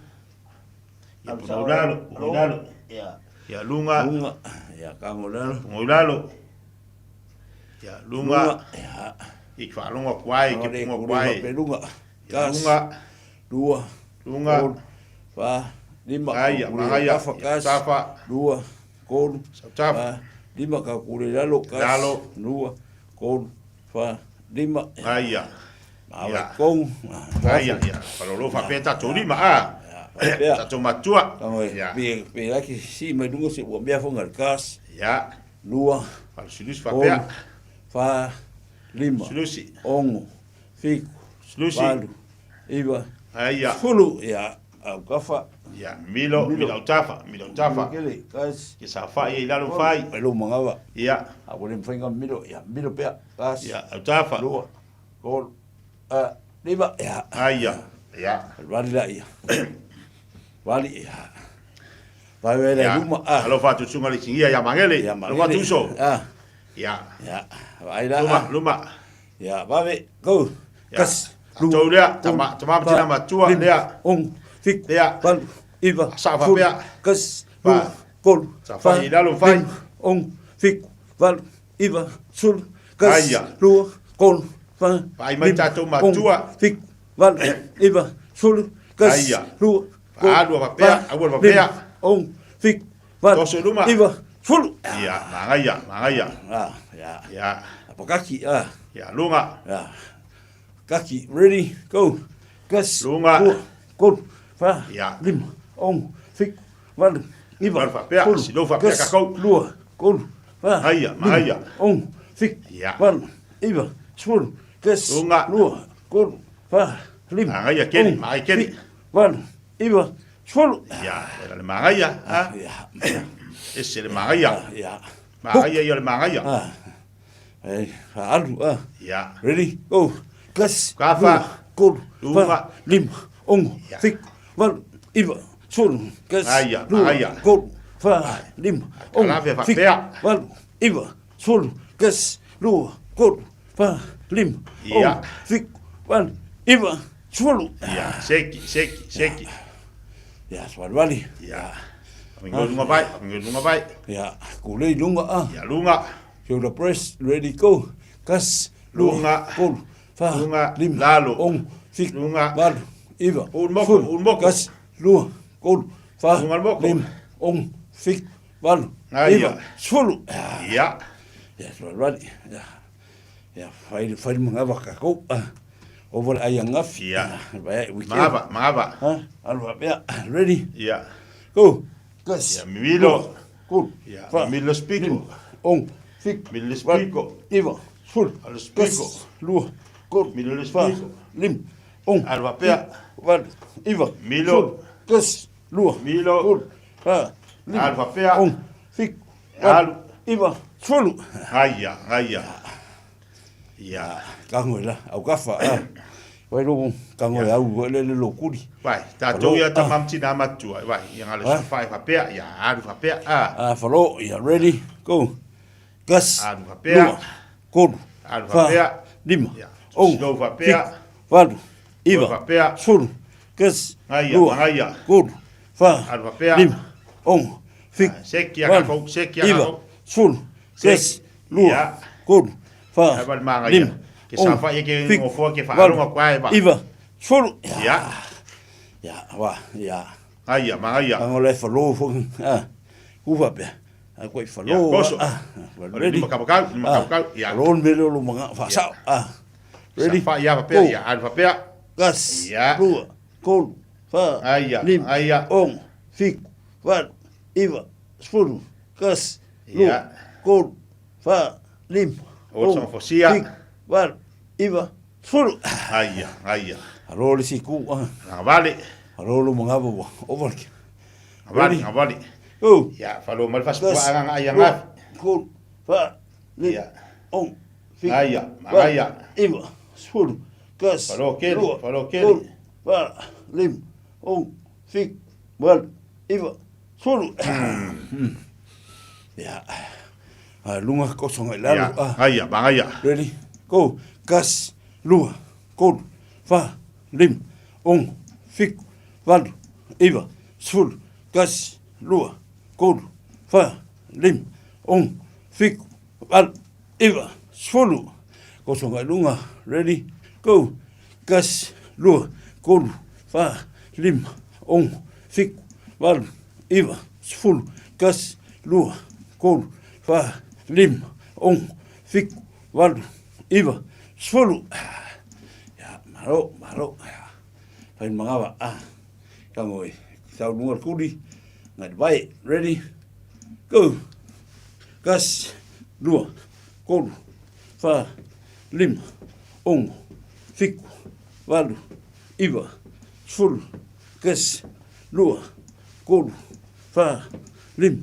Ulalo. Ya lunga. Ya kango lalo. Ulalo. Ya lunga. Ya ikfa lunga kwai ke lunga kwai. Lunga. Ya lunga. Lunga. Fa lima. Aya. Safa. Dua. Kol. Safa. Lima ka kule lalo. Lalo. Dua. Kol. Fa lima. Aya. Awa kong. Aya. Kalau lo fa peta tu lima tatou matua ya pe laki si mai dungo se wa mea fonga kas ya lua fal sulus fa pe fa lima sulusi ongo fiku sulusi valu iwa aya fulu ya au kafa ya milo tafa kele kas ke sa fa ye lalo fai pelo mangawa ya awole mfenga milo pe kas ya au tafa lua kol lima ya aya ya vale la ya Wali ya. Vai ver a luma. Alo fatu sunga le singia ya mangele. Lo fatu so. Ya. Vai la. Luma. Ya, vai go. Kas. Lu dia tama tina matua dia. Fik dia. Ban iva. Safa pia. Kas. Ba. Kol. Safa ida lo fai. Fik val iva sul. Kas. Lu kol. Fa. Vai mai tato matua. Fik val iva sul. Kas. Lu Aduh papea, fik, vat, luma, iva, full. Ya, mangaya. Ya. Apa kaki, Ya, lunga. Ya. Kaki, ready, go. Gas. Lunga. Kol, fa. Ya. Lima, fik, vat, iva. Papea, silo papea kakau. Lua, kol, fa. Mangaya. Fik, ya. vat, iva, full. Gas. Lunga. Lua, kol, fa. Lima. Mangaya keni, Vat, iva. Solo. Ya, era le magaya. Ya. Ese le magaya. Ya. Magaya yo le magaya. Alu. Ya. Ready? Go. Gas. Kafa. kolu, Lunga. fa, lima, ongo, fiku, walu, iwa, sulu, kasi, Aia, lua, aia. kolu, fa, lima, ongo, Kalave fa fiku, pea. walu, iwa, sulu, kasi, lua, kolu, fa, lima, Ia. ongo, fiku, walu, iwa, sulu. Ya, seki. Ya, swalwali. Ya. Minggu lunga bai. Ya, kulei lunga ah. Ya, lunga. Show the press, ready, go. Kas, Lunga. kolu, fa, Lunga. lima, Lalo. ongo, fiku, Lunga. walu, iwa, Un moko. kas, lua, kolu, fa, Lunga moko. lima, ongo, fiku, walu, Aia. iwa, sulu. Ya. Ya, swalwali. Ya, fai mangava kako. Over ayangafi. Ya. Mangava. Mangava. Alva, ya, ready. Ya. Go. Kas. Ya, Milo. Cool. Ya, Fa. Milo Spico. On. Fik. Milo Spico. Iva. Sul. Al Spico. Lua. Cool. Milo Fa. Spico. Lim. On. Alva pea. Val. Iva. Milo. Kas. Lua. Milo. Cool. Fa. Lim. Alva pea. On. Fik. Al. Iva. Sulu. Aia. Ya. Kangoi la. Au kafa. Vai lo kangoi au le lokuri. Vai, tātou ia tamam tina matua. Vai, yang ala safai whapea, ia aru whapea. Follow, ya ready, go. Gas. Aru whapea. Kodu. Aru whapea. Lima. On. Slow whapea. Walu. Iva. Whapea. Sulu. Gas. Aia, aia. Kodu. Fa. Aru whapea. Lima. On. Fik. Seki a kako, seki a kako. Sulu. Gas. Lua. Kodu. Fa. Lima. Ke safa ia ke ngofo ke whaaronga kwae ba. Iva. Sulu. Ya. Ya, wa, ya. Aia, maia. Ang ole follow fo. Uva pe. Ai koe follow. Ya, koso. Ready. Lima kapakau. Ya. Ron mele lo mga fa sa. Ready. Safa ia whapea, ia aru whapea. Gas. Ya. Lua. Kol. Fa. Aia, Lim. aia. On. Fik. Wat. Iva. Sfulu. Gas. Ya. Lua. Kol. Fa. Lim. Otsa fosia. Fik. Wat. Iva. Sfulu. Aia. Arole si ku. Vale. Arolo mga bo. Over. Vale. Oh. Ya, falo mal fas puangan ayang Kol. Fa. Lim. Ya. On. Fik. Aia. Iva. Sfulu. Gas. Falo kel. Kol. Fa. Lim. On. Fik. Wat. Iva. Sfulu. Ya. Lunga kosong ay lalo. Aia, bangaya. Ready? Go. Gas. Lua. Kol. Fa. Lim. On. Fik. Val. Iva. Sful. Gas. Lua. Kol. Fa. Lim. On. Fik. Val. Iva. Sfulu. Kosong ay lunga. Ready? Go. Gas. Lua. Kol. Fa. Lim. On. Fik. Val. Iva. Sful. Gas. Lua. Kol. Fa. Lim. On. Fik. Val. Iva. Sfulu. Ya, malo. Pain mangava. Kangoi. Tau lunga kuri. Ngai vai. Ready? Go. Gas. Lua. Kol. Fa. Lim. On. Fik. Val. Iva. Sfulu. Gas. Lua. Kol. Fa. Lim.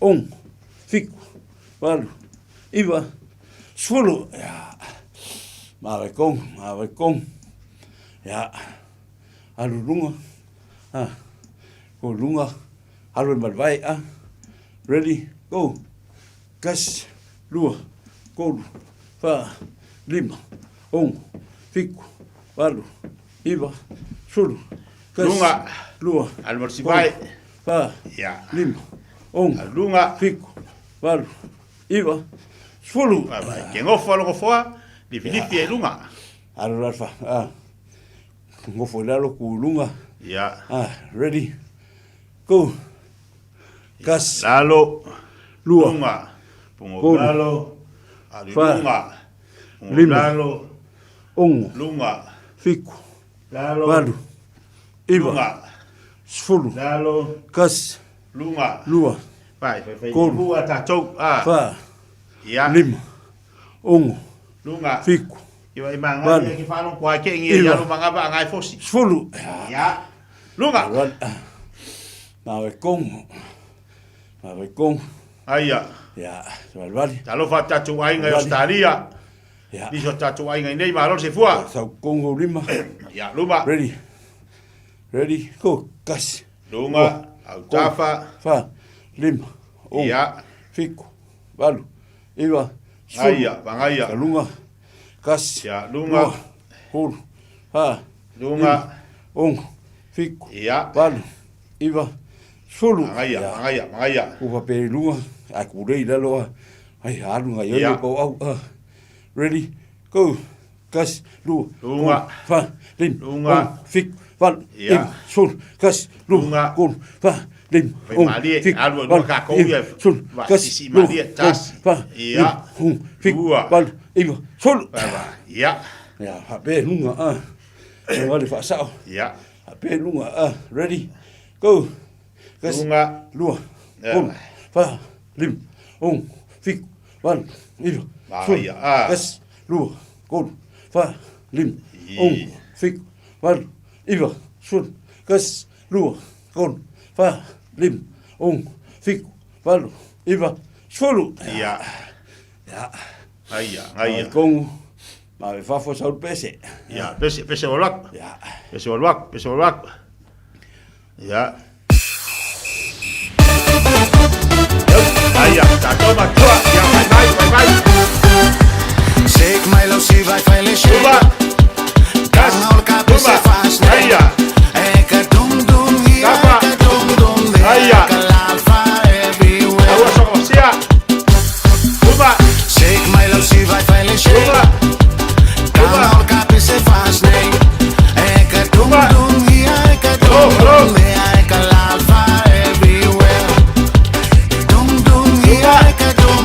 On. Fik. Val. Iva. Sfulu. Ya. Mawe kong. Ya. Alu lunga. Ko lunga. Alu malvai. Ready? Go. Gas. Lua. Kol. Fa. Lima. On. Fik. Val. Iva. Sfulu. Lunga. Lua. Almorsivai. Fa. Ya. Lima. On. Lunga. Fik. Val. Iva. Sfulu. Ke ngofo foa. Di filifi e lunga. Alu alfa. Ngofo lalo ku lunga. Ya. Ready? Go. Gas. Lalo. Lua. Lunga. Pungo lalo. Alu lunga. Lima. Lalo. On. Lunga. Fiku. Lalo. Valu. Iva. Lunga. Sfulu. Lalo. Gas. Lunga. Lua. Vai. Kol. Lua tatou. Fa. Ya. Lima. On. Lunga. Fiku. Iwa imanga ki whanong kwa ke ingi ya lumanga ba ngai fosi. Sfulu. Ya. Lunga. Mawe kong. Aia. Ya. Vale. Talo fa tatu ai ngai Australia. Ya. Ni so tatu ai ngai nei malo se fua. Sau Kongo lima. Ya, luma. Ready. Ready. Go. Gas. Lunga. Au tafa. Fa. Lima. Ya. Fiku. Balu. Iwa. Aia, bangaia. Lunga. Gas. Ya, lunga. Hul. Ha. Lunga. Ong. Fiku. Ya. Balu. Iwa. Sulu. Bangaia. Upa pe lunga. Aku rei lalo. Ai alunga yo ko au. Ready. Go. Gas. Lunga. Fa. Lim. Lunga. Fik. Val. Ya. Sul. Gas. Lunga. Gun. Fa. Lim. Fik. Alu ka ko ya. Sul. Gas. Si malia tas. Fa. Ya. Fik. Val. Iwa. Sul. Ya. Ya, hape lunga Ngale fa sao. Ya. Hape lunga ready. Go. Gas. Lunga. Lua. Gun. Fa. Lim. Fik. Val. Iwa. Sul. Gas. Lua. Gun. Fa. Lim. Fik. Val. Iwa. Sul. Gas. Lua. Gun. Fa. Lim. Fik. Val. Iwa. Sulu. Ya. Ya. Aia. Kong. Ma me fa fo sa pese. Ya, pese volak. Ya. Pese volak. Ya. Aia, ta toma tua. Ya, vai. Zeg mij lo si vai fai le scelte. Gas. Non capisce fast. Aia. Eka dum here. Eka dum there. Aia. Eka lava everywhere. Aua so sia. Uma. Zeg mij lo si vai fai le scelte. Non capisce fast. Eka dum here. Eka dum there. Eka lava everywhere. Dum here. Eka dum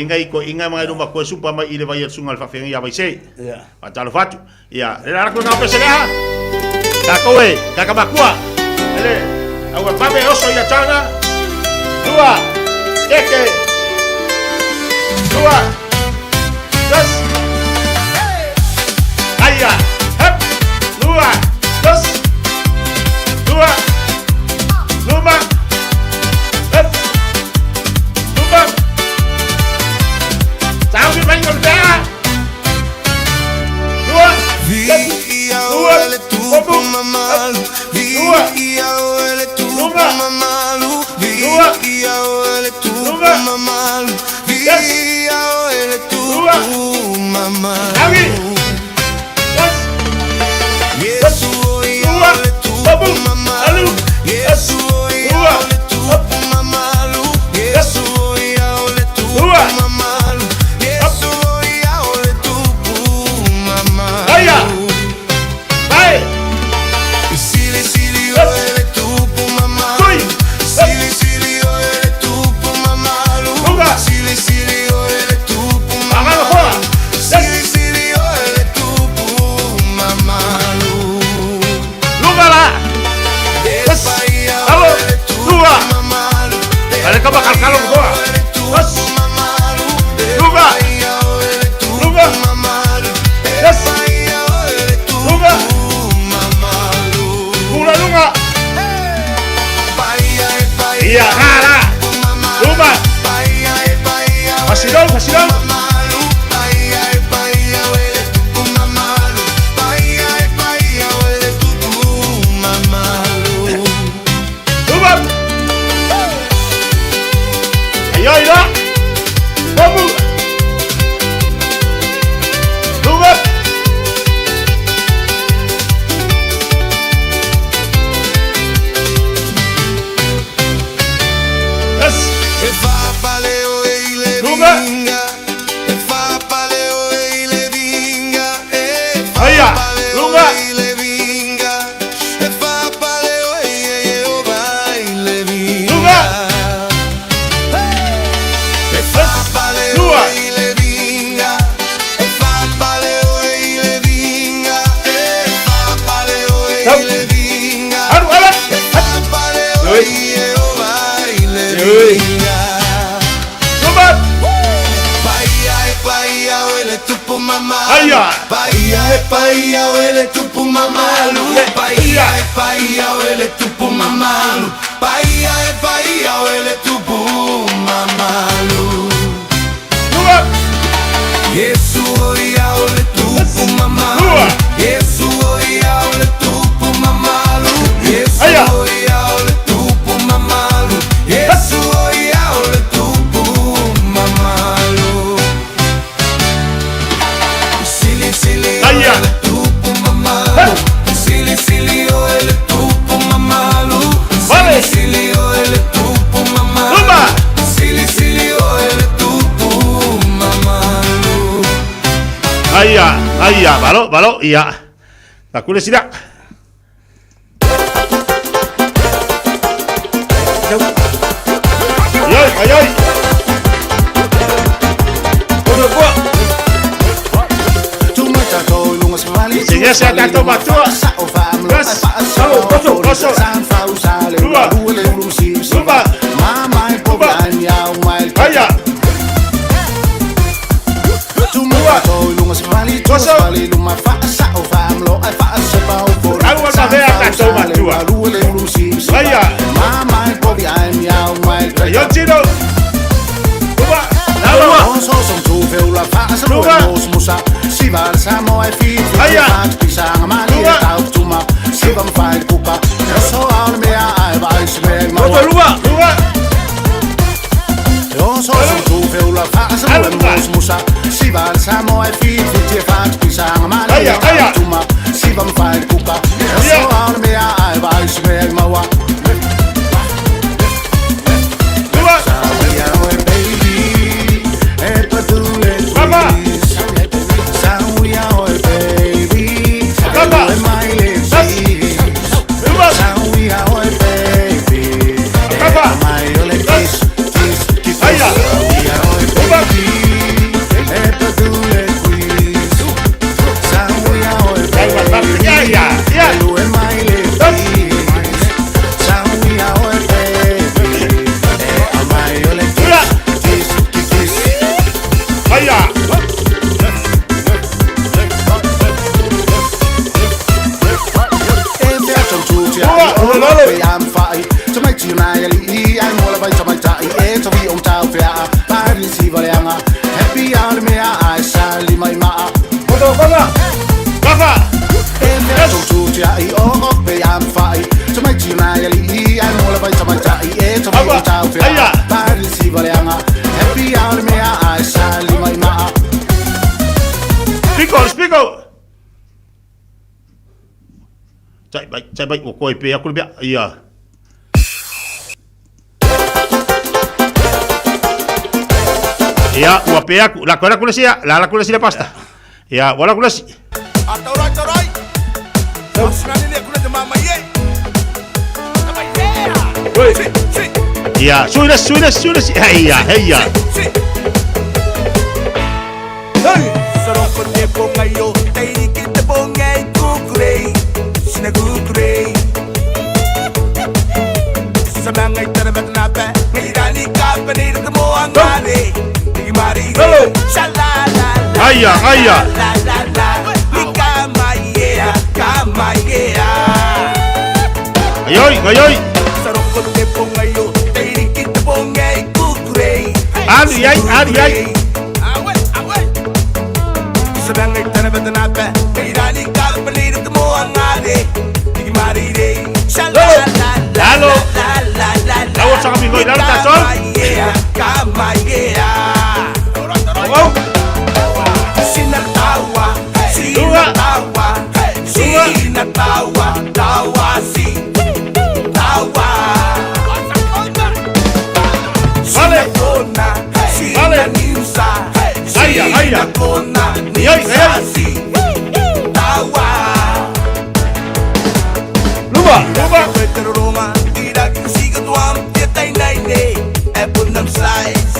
ngai ko inga mga rumah ko supa mai ile vai sungal fa fengi ya vai sei. Ya. Atalo fatu. Ya, era ko na pese ha. Ta koe, ka makua. Ele, awa babe oso ya chana. Dua. Eke. Dua. Dos. Aya. Hep. Dua. Dos. Dua. Luma. Hep. Luma. Sao cái bánh còn ra. Dua. Dua. Opo. Dua. Luma. Dua. Luma. Luma. Awi. Yes. Dua. Opo. Alu. Yes. Dua. Opo. Mamalu. Yes. Dua. Aya. Vai. Sili sili ole tupu mamalu. Sili sili ole tupu mamalu. Sili sili ole tupu mamalu. Sili sili ole tupu mamalu. Lugala. Yes. Halo. Dua. Ada kau bakal kalau gua. Yes. Luga. Luga. Yes. Luga. Luga luga. Iya, hala. Luga. Masih dong, masih dong. Luga. Ayo, ayo. Kamu. Luga. Yes. Luga. Aya. Luga. Luga. Aya. Paia huele tupu mamalu. Paia huele tupu mamalu. Paia huele tupu mamalu. Yesu oia huele tupu mamalu. Yesu oia huele tupu mamalu. Yesu oia huele tupu mamalu. Yesu oia huele tupu mamalu. Sili sili huele tupu mamalu. Sili sili huele tupu mamalu. Sili sili huele tupu mamalu. Sili sili huele tupu mamalu. Aya, aya, balo, iya. Aku udah sidak. Yoi, ayoi. Udah gua. Sehingga saya tato batua. Gas, satu, kosong. Dua. Lupa. Lupa. Aya. Kosong. Aku mau sampai tato batua. Aya. Ayo Cino. Lupa. Lupa. Aya. Lupa. Lupa. Lupa. pe am fai to mai tu na ya li ai mo la vai to mai ta e to vi o ta fe a pa ri si va leanga happy hour me a sa li mai ma Kodo Rafa e me to tu ya I o pe am fai to mai tu na ya li ai mo la vai to mai ta e to vi o ta fe a pa ri si va leanga happy hour me a sa li mai ma Spico Chạy bệnh của coi pe aku lebih iya. Iya, wa pe aku, la kula sia, la kula sia pasta. Iya, wala kula si. Atorai. Osnani ne kula de mama ye. Oi. Iya, sudah. Iya. Sarong kote po ngayo, tayo kita po ngay kukurey. Sinagugurey. Sa mga itarabat na pa, ngayrani ka pa nito mo ang mali. Di marire, shalala. Aya. Kamaya. Ngayoy. Sarong kote po ngayo, tayo kita po ngay kukurey. Ari. Sa mga itarabat na pa, ngayrani ka pa nito mo ang mali. Di marire, shalala. Lalo. Lawat sa kami ko, lalo tasol. Kamaya. Sinatawa, tawa. Sinakona, sinaninsa. Sinakona, ninsasi. Tawa. Luba. Roma, tidak siga tuam, tietay naine. Epon ng slice.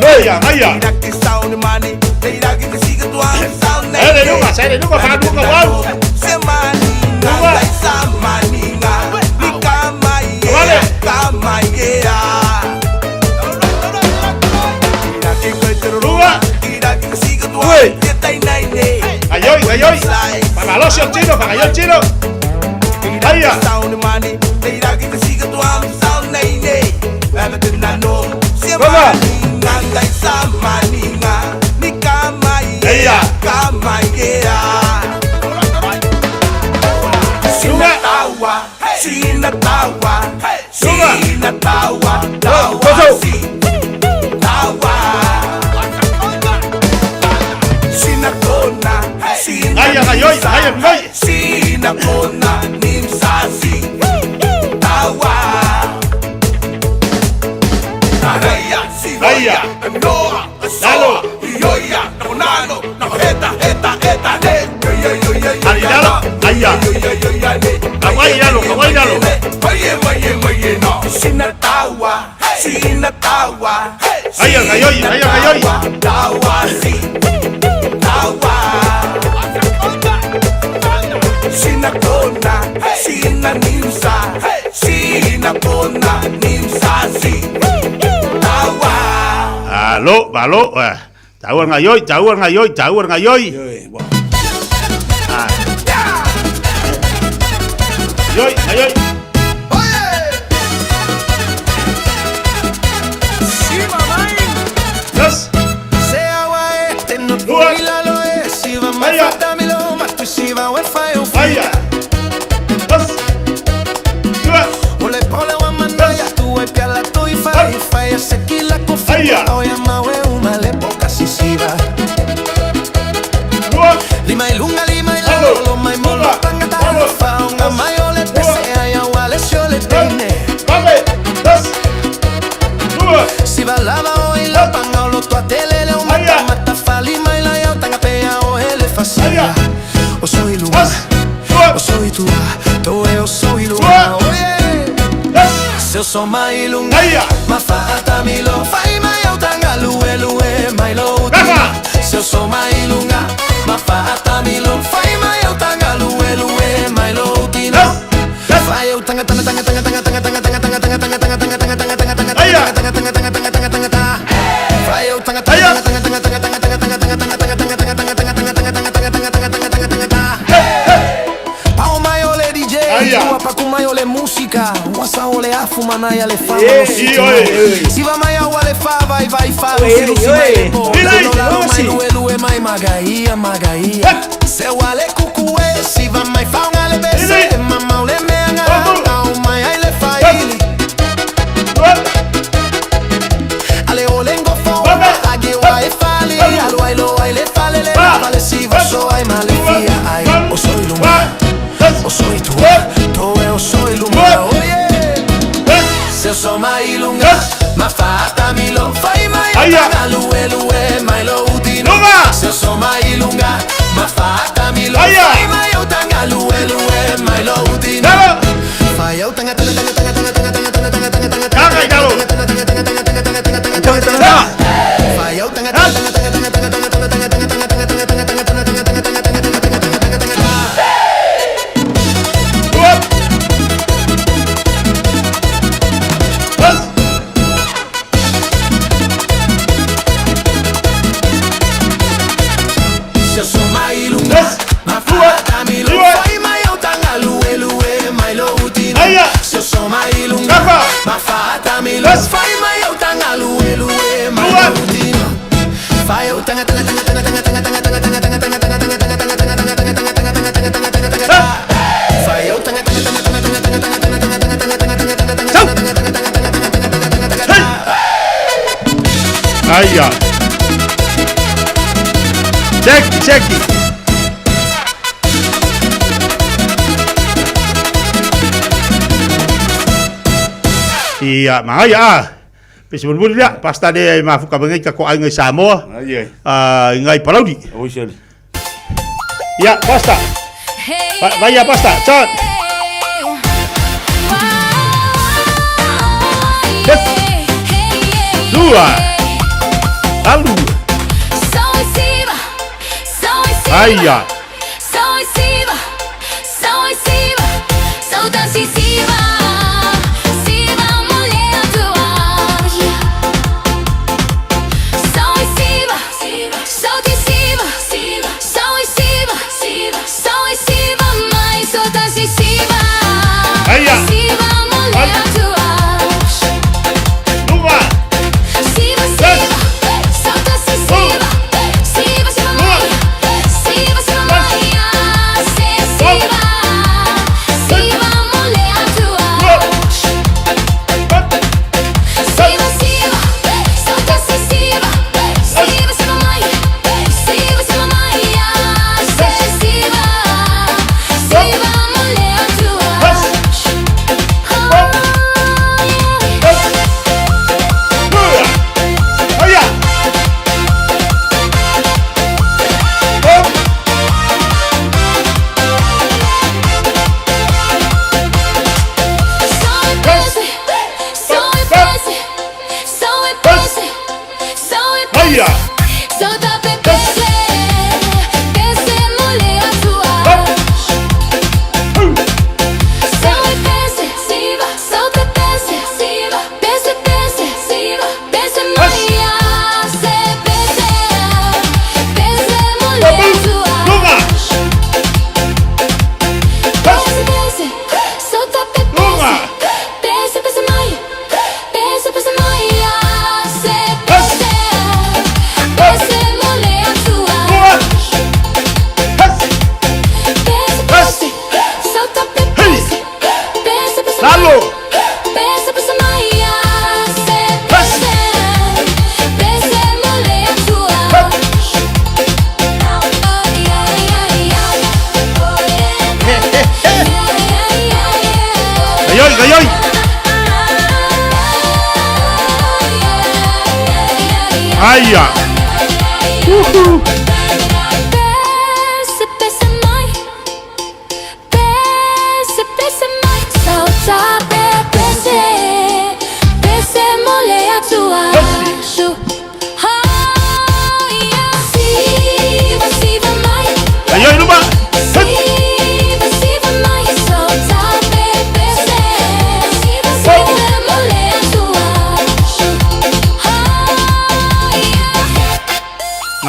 Aya. Tidak kisaw ni mani, tidak siga tuam, sound naine. Saya lupa, padu ka wow. Semani, nangay sa maninga. Di kamaya. Tidak kikoy Roma, tidak siga tuam, tietay naine. Ayoy. Pagalo siya chino. Aya. Sound ni mani, tidak siga tuam, sound naine. Alatin na no, semani, nangay sa maninga. Di kamaya. Sinatawa. Sinakona, Ayoy. Sinakona, ninsasi. Tawa. Naraya, Siloya, Noa, Asoa, Ioya, Nakonano, Nakoheta, Aya. Kawai lalo. Maye, no. Sinatawa. Ayoy. Tawa. Sinakona, sinaninsa. Sinakona, ninsasi. Tawa. Balo. Tawar ngayoy. Ayoy. Yes. Sea wae, no puila lo es. Si va más fata mi lo más tu si va wi fi o fi. Ole pole wa manaya tu e piala tu i fa se kila ku fi. Oya ma we uma le poca si si va. Lima ilunga lo mai molo tanga ta fa unga mai ole te sea ya wale shole tene. Si va lava hoy la panga lo tu atele le mata fali mai la ya tanga pea o ele facia. O soy lua, o soy tu, eu soy lua. Se eu sou mai lunga, ma fata mi lo fai mai au tanga lue mai lo. Se eu sou mai lunga, ma fata mi lo fai mai au tanga lue mai lo tino. Fai au tanga mana ya le fa si va mai au le fa vai fa lu mai magaia se wale kukue si va mai fa ngale bese mama le menga au mai ai le fa ili ale olengo fa agi wai fali alo ai lo ai le fale le vale si va so ai male fia ai o soy lumba o soy tu eu soy lumba oye se eu sou mai lunga ma fata mi lo fai mai lue mai lo udino se eu sou mai lunga ma fata mi lo fai mai eu tanga lue mai lo udino fai eu tanga fai eu tanga ma fata mi lo fai mai eu tanga lue mai lo udino fai eu tanga fai eu tanga Aia. Check. Iya, maya. Pesibun dia, pasta dia mafuka bengai ka ko ai ngai Samoa. Ngai Palaudi. Oh, sel. Ya, pasta. Vaya pasta, chat. Dua. Lalu. Aya. Aya.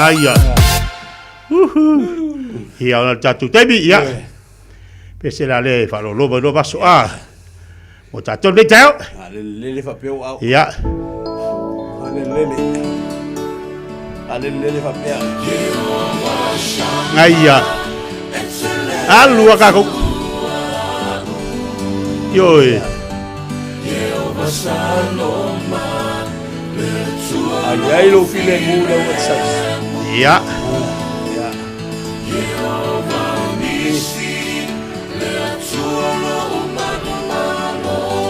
Aya. Ia jatuh tebi ya. Pese la le fa lo baso a. O tātou nei tau. Lele whapeo au. Ia. Lele. Lele whapea. Ngai ia. Alua kako. Yoi. Ai lo file mula o tsas. Ia.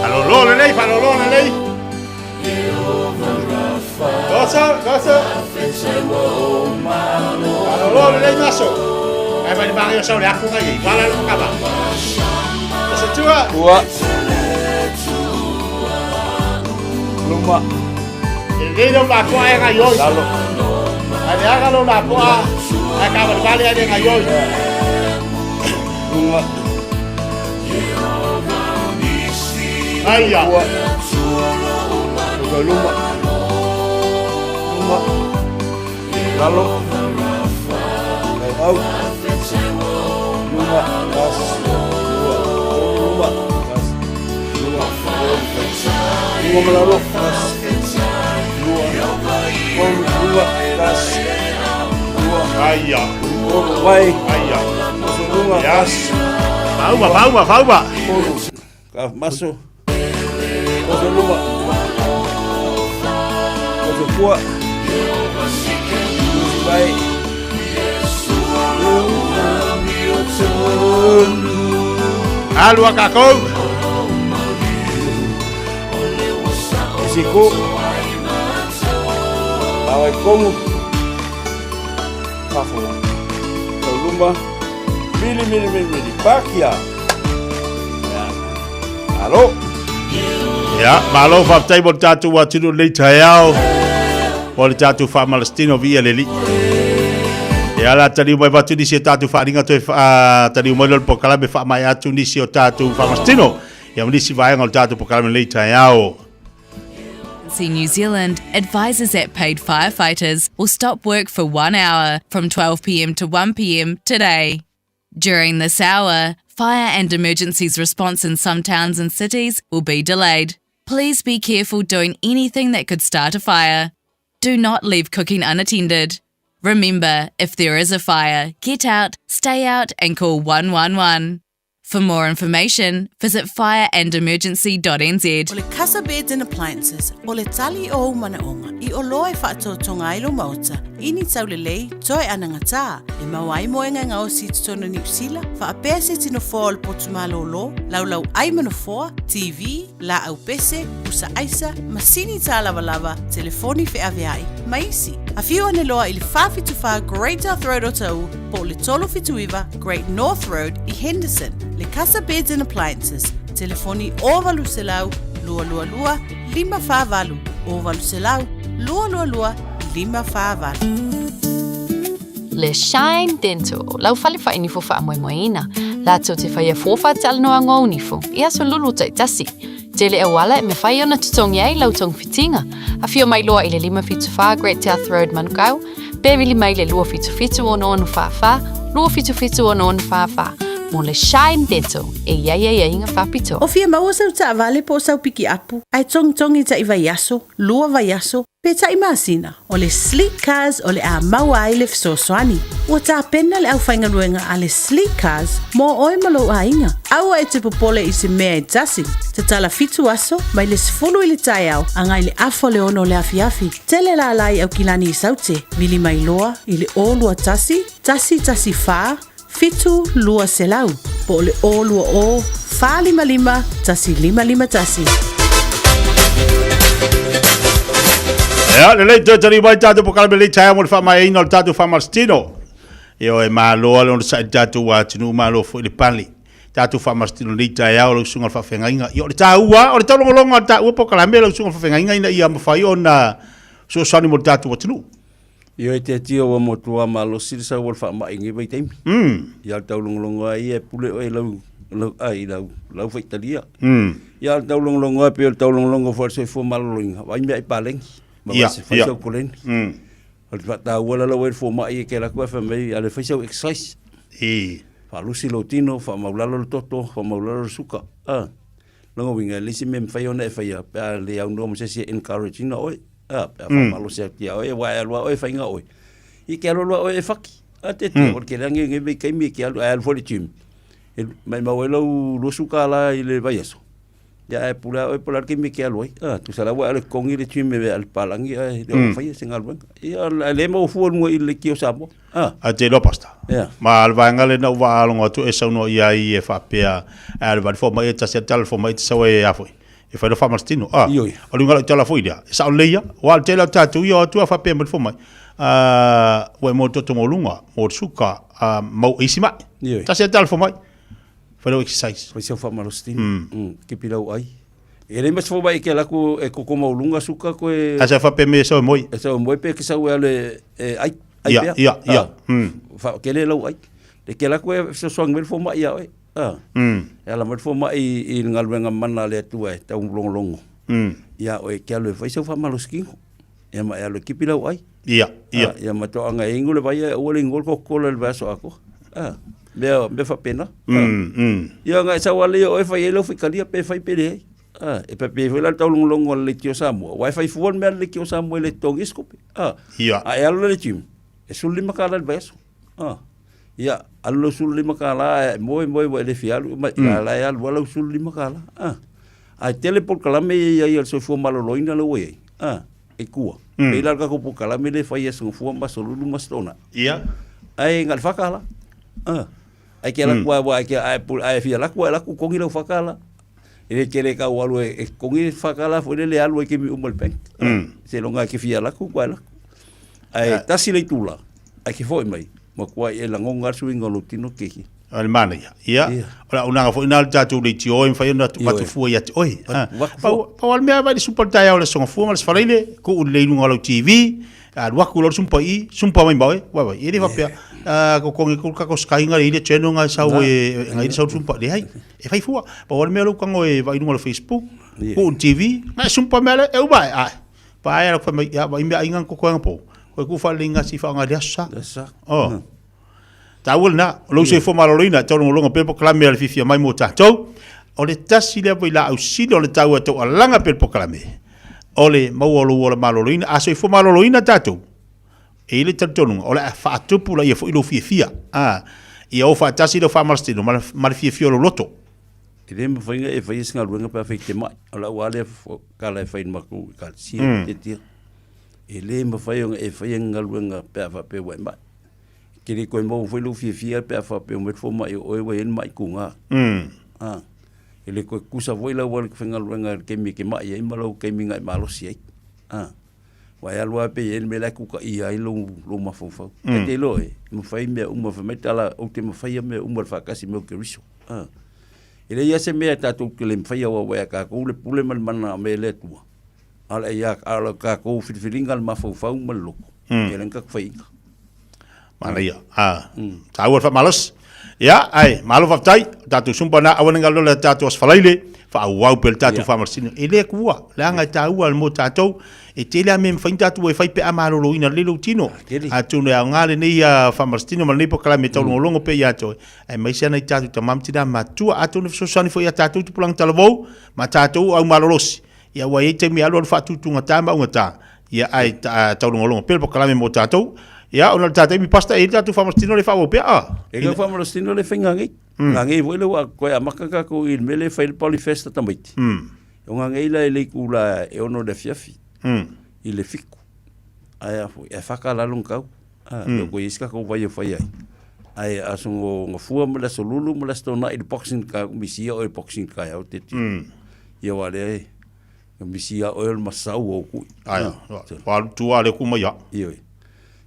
Alolo lei, alolo lei. Gosa. Alolo lei maso. Ai vai bang yo sau le aku ngai, wala lo kaba. Sa tua. Tua. Luma. Ele não dá com a gaiola. Aí a não dá com a acaba de valer a gaiola. Luma. Aí ó. Luma. Lalu. Au. Luma. Gas. Luma. Gas. Luma lalu. Gas. Aia. Vai. Aia. Luma. Yes. Pauba. Masuk. Masuk luma. Masuk kuat. Baik. Alua kako. Siku. Awai komu. Kafu. Lumba. Mili. Bakia. Halo. Ya, malo fa tai bo tatu wa tinu le taiao. O le tatu fa Palestino via leli. Ya la tani mai batu di se tatu fa ringa to fa tani mai lo pokala be fa mai atu ni se tatu fa Palestino. Ya ni si vai ngol tatu pokala le taiao. New Zealand advises that paid firefighters will stop work for 1 hour from 12 p.m. to 1 p.m. today. During this hour, fire and emergencies response in some towns and cities will be delayed. Please be careful doing anything that could start a fire. Do not leave cooking unattended. Remember, if there is a fire, get out, stay out and call 111. For more information, visit fireandemergency.nz. O le Casa Beds and Appliances, o le tali o umanaonga, i o loe whaatotonga ilo mauta, ini tau le lei, toi anangata, e mawai moenga ngā o si tutono New Zealand, wha apea se tino fōa le potumalo lo, laulau aimano fōa, TV, la au pese, usa aisa, masini tā lava, telefoni fe aveai, maisi. A whiu ane loa i le whawhituwha Great North Road o tau, po le tolo whituiwa Great North Road i Henderson. Le Casa Beds and Appliances. Telefoni ovalu selau, lua, 555. Ovalu selau, lua, 555. Le Shine Dental, lau fale fa inifo fa moina. La to te fa fofa tal no ango unifo. Ia so lulu tai tasi. Tele e wala me fa ona tutongi ai lau tong fitinga. A fio mai loa i le 555 Great North Road Manukau. Bevili mai le lua fitu ono onu fa. Lua fitu ono onu fa. Mo le Shine Dental, e ia inga whapito. O fia maua sau ta vale po sau piki apu. Ai tongi ta iwa yaso, lua va yaso, pe ta imasina. O le Sleek Cars o le a maua ai le fisosoani. Ua ta pena le au whainga luenga a le Sleek Cars, mo oi malo a inga. Aua e te popole i se mea e tasi. Te tala fitu aso, mai le sifulu i le tai au, angai le afo le ono le afiafi. Tele la lai au kilani i saute, mili mai loa, i le olua tasi fa, fitu lua selau, po le o lua o, fa 55, tasi 55 tasi. Ya, le lei tari mai tatu pokala me lei tai mo fa mai ino tatu fa Palestino. Io e malo lo sa tatu wa tinu malo fo le pali. Tatu fa Palestino lei tai au lo sunga fa fengainga. Io le taua, o le tolo longa ta u pokala me lo sunga fa fengainga ina ia mo fa ona so sani mo tatu wa tinu. Io e te tio wa motua malo sirsa wal fa mai ngi bai taimi. Ia taulonglonga ia pule o lau fa Italia. Ia taulonglonga pe taulonglonga for se fo malolinga. Vai me ai paleng. Ia, ia. Kulen. Al fata wala la wer fo mai ke la ko fa mai ale fa so exercise. Fa lusi lotino fa maulalo toto fa maulalo suka. Longa winga lisi me fai ona e fai a pe le au no mo se encouraging na oi. Pe fa malo se tia oi wa alwa oi fai nga oi. I ke alwa oi e faki. A te te o ke rangi nge me kai me ke alwa al for team. Mai mawelo lo sukala i le vai eso. Ya e pula oi pula ke me ke alwa. Tu sala wa le kongi le team me al palangi e le fai se ngal wen. Ya le mo fu mo i le ki o sabo. A te lo pasta. Ma al vanga le no va longa tu e sa no ia i e fa pe al va fo mai ta se tal fo mai sa we a foi. E fa lo fa mastino. O lunga la foi dia. Sa o leia o al te la tatu io tu fa pe mo fo mai. We mo to mo lunga mo suka mo isima. Ta se tal fo mai. Fa lo exercise. Fa se fa mastino. Ke pilau ai. E le mas fo mai ke la ku e ko mo lunga suka ko e. A se fa pe me so moi. E so moi pe ke sa we ale ai. Ya. Fa ke le lo ai. De ke la ko so song mel fo mai ai. Ya la mel fo mai i ngal wenga mana le tu ai ta un longo. Ya o ke lo fa so fa maloski. Ya ma ya lo ki pila ai. Ya. Ya ma to anga ingule vai o le ngol ko ko le vaso ako. Me fa pena. Ya nga sa wale o fa yelo fi kalia pe fa pe e pe pe la tau longo le tio samo. Wa fa fu me le tio samo le tongiscope. Ya. Ya lo le tim. E sul lima kala beso. Ya, allo sul lima kala moi le fialu ma ya la wala sul lima kala. Ai tele por kala me ya el so fu malo loina lo we. E kua. E la ka ko por kala me le fa ya so fu ma solo lu mastona. Ya. Ai ngal fa kala. Ai ke la kwa ke ai fia la kwa la ku kongi lo fa kala. Ele kele ka walu e kongi fa kala fo le alu ke mi umol pen. Se longa ke fia la ku kwa la. Ai tasi le tula ai ke foi mai ma kwa e la ngonga swinga lo tino keki al mana ya ora una fo ina tatu le tio en fa ina tu fu ya oi pa wal me vai suportar ya le son fu mas farele ko le nu ngalo tv al wa ku lo sumpa mai bai wa ele va pe ko ko ka skai nga ile cheno nga sa we nga ile sa sumpa le hai e fai fu pa wal me lo kango e vai nu ngalo facebook ko tv na sumpa mele e bai ai pa ya fa mai ya vai me ingan ko ko po ko ku fa linga si fa nga desa ta na lo se fo malolina to no longa pe proclame al fifia mai mo tatou o le tasi le vai la au si le tau to alanga pe proclame o le mau o lo malolina a se fo malolina tatou e le tatonu o le fa tupu la ia fo ilo fifia e o fa tasi do fa malstino mal fifia lo loto e le mo fainga e fai singa luenga pe fai te mai o la wale kala e fai maku ka si te tia e le mo fai e fai ngaluenga pe fa pe wa mai ke le ko mo foi lu fia pe fa pe mo fo mai o e en mai kunga e le ko kusa voi la wal ke ngaluenga ke mi ke mai e malo ke mi ngai malo si wa ya lo pe en me la ku ka i ai lo ma fo ke te lo e mo fai me mo fa metala o te mo fai me mo fa kasi me ke riso e le ya se me ta tu ke le fai wa ka ko le pule man me le tu ala ya ala ka ko filingal ma fo mo lo ke len ka fai Maria ta wa fa malos ya ai malo fa tai tatu sumpa na awan ngalo le tatu as falaile fa au pel tatu fa marsino ele kuwa la nga tau al mo tatu e tele a mem fa tatu e fa pe amalo lo ina le lutino atu ne ngale ni fa marsino mal ni po kala me tau longo pe ya to ai mai sana tatu tamam tina matua atu ne so sani fo ya tatu tu pulang talvo ma tatu au malolos ya wa e te mi alo fa tu tunga tama ngata ya ai tau longo pel po kala me mo tatu ya ona tata mi pasta e tatu famastino le favo pe e le famastino le finga ngi ngi vole wa ko ya makaka ko il mele fa il polifesta tamiti nga ngi la ele kula e ono de fiafi il fiku aya fo e faka la lunga ko iska ko vai fa ai asungo ngofua mo la solulu mo la stona il boxing ka misia o boxing ka ya te ya wale misia o el masau o ku aya wa tu ale kuma ya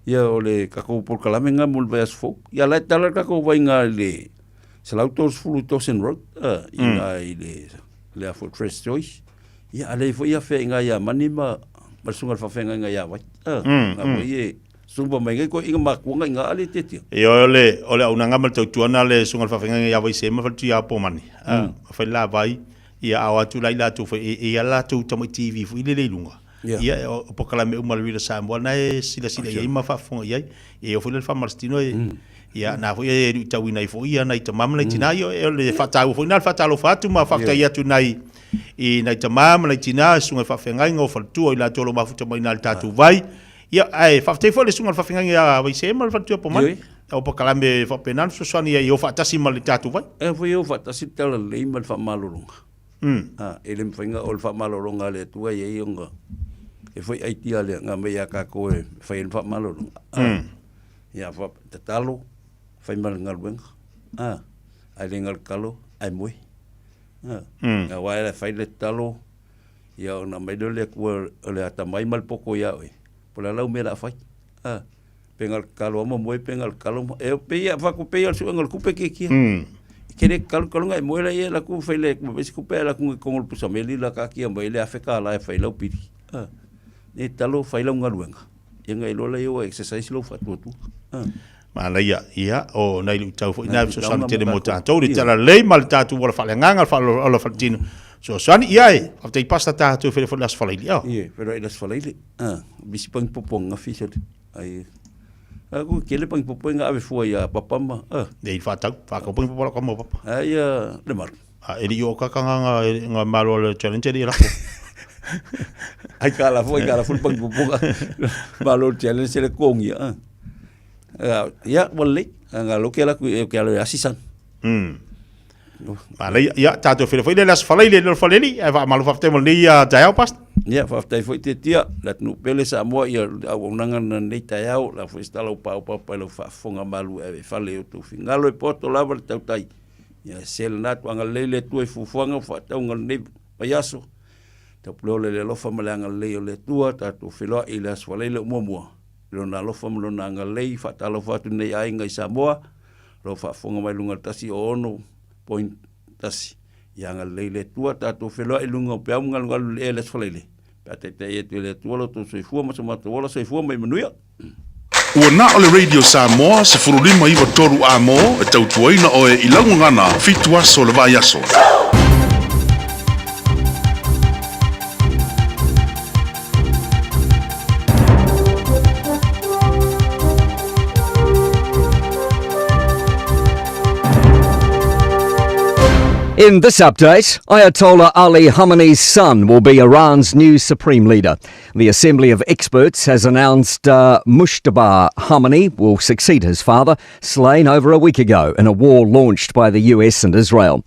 ia ole kako por kalamenga mul bayas fo ia la tala kako vainga le salautos fulutos en road ia le afo tres choice ia ale fo ia fe nga ia manima masunga fa fe nga ia vai nga ie sumba menga ko inga makunga nga ale tete e ole una ngamal tau tuana le sunga fa fe nga ia vai se ma fa tia po mani fa la vai ia awatu la tu fa ia la tu tamo tv fo ile le lunga Ia o pokalame umalwira Samoa na sila ia ma fafonga ia e o fule fa Marstino ia na foi e tawina i foi ia na tamam na tina yo e le fatau foi na fatalo fatu ma fakta ia tu nai i na tamam na tina sunga fa fengai ngo fa tu ila tolo ma futa mai na tatu vai ia ai fa te foi sunga fa fengai ia vai se mal fa tu po mai o pokalame fa penan so sani ia o fa tasi mal tatu vai e foi o fa tasi tala le mal fa malurunga ele me fainga o fa malurunga le tu ia ionga e foi ai tia le nga me ya ka ko e fai fa malurunga ia fa tatalo fai mal ngalwenga ai le ngal kalo ai moi nga wai le fai le talo ia na mai le ko le ata mai mal poko ia oi pola lau me la fai pengal kalo mo moi pengal kalo e pe ia fa ko pe ia su ngal kupe ke kia kene kalo ngai moi la ia la ku fai le mo besi kupe la ku ngol pusameli la ka kia mai le afeka la fai lau piti e talo fai lau ngalwenga ia ngai lo la yo exercise lo fa tu Mana ia o nai lu tau foi na so san tele mota tau ri tala lei mal tatu wala fa nganga fa lo fatino so san ia e after pasta tatu fe las fa lei ia pero las fa lei bisi pang popong official ai aku kele pang popong ave fo ia papama dei fa tau fa ko pang popong como papa ai le mar ele yo ka nga malo le challenge di la ai kala fo pang popong malo challenge le kong ia ia wali nga lo que la que la asisan Vale, ia tato foi las falei le falei va malu fa temo ni ia taiao past ia fa foi te tia la nu pele sa mo ia au nanga nei taiao la foi sta lo pa lo fa fonga malu e fale tu fingalo e poto lava tau tai ia sel na tu anga lele tu e fufuanga fa tau ngal nei payaso te plole le lo fa malanga le tua tato filo i las falei le mo lo na lo fam lo na ngalei fa talo fa tu nei ai ngai Samoa lo fa fonga mai lunga tasi ono point tasi ya ngalei le tua tatu felo e lunga pe ngal ngal le les falele pa te e tu le tua lo tu soi fu ma so wala soi fu mai manuia ua na o le radio Samoa se furulima iwa toru amo e tau tuaina o e ilangu ngana fitu aso le vai aso In this update, Ayatollah Ali Khamenei's son will be Iran's new supreme leader. The Assembly of Experts has announced Mujtaba Khamenei will succeed his father, slain over a week ago in a war launched by the US and Israel.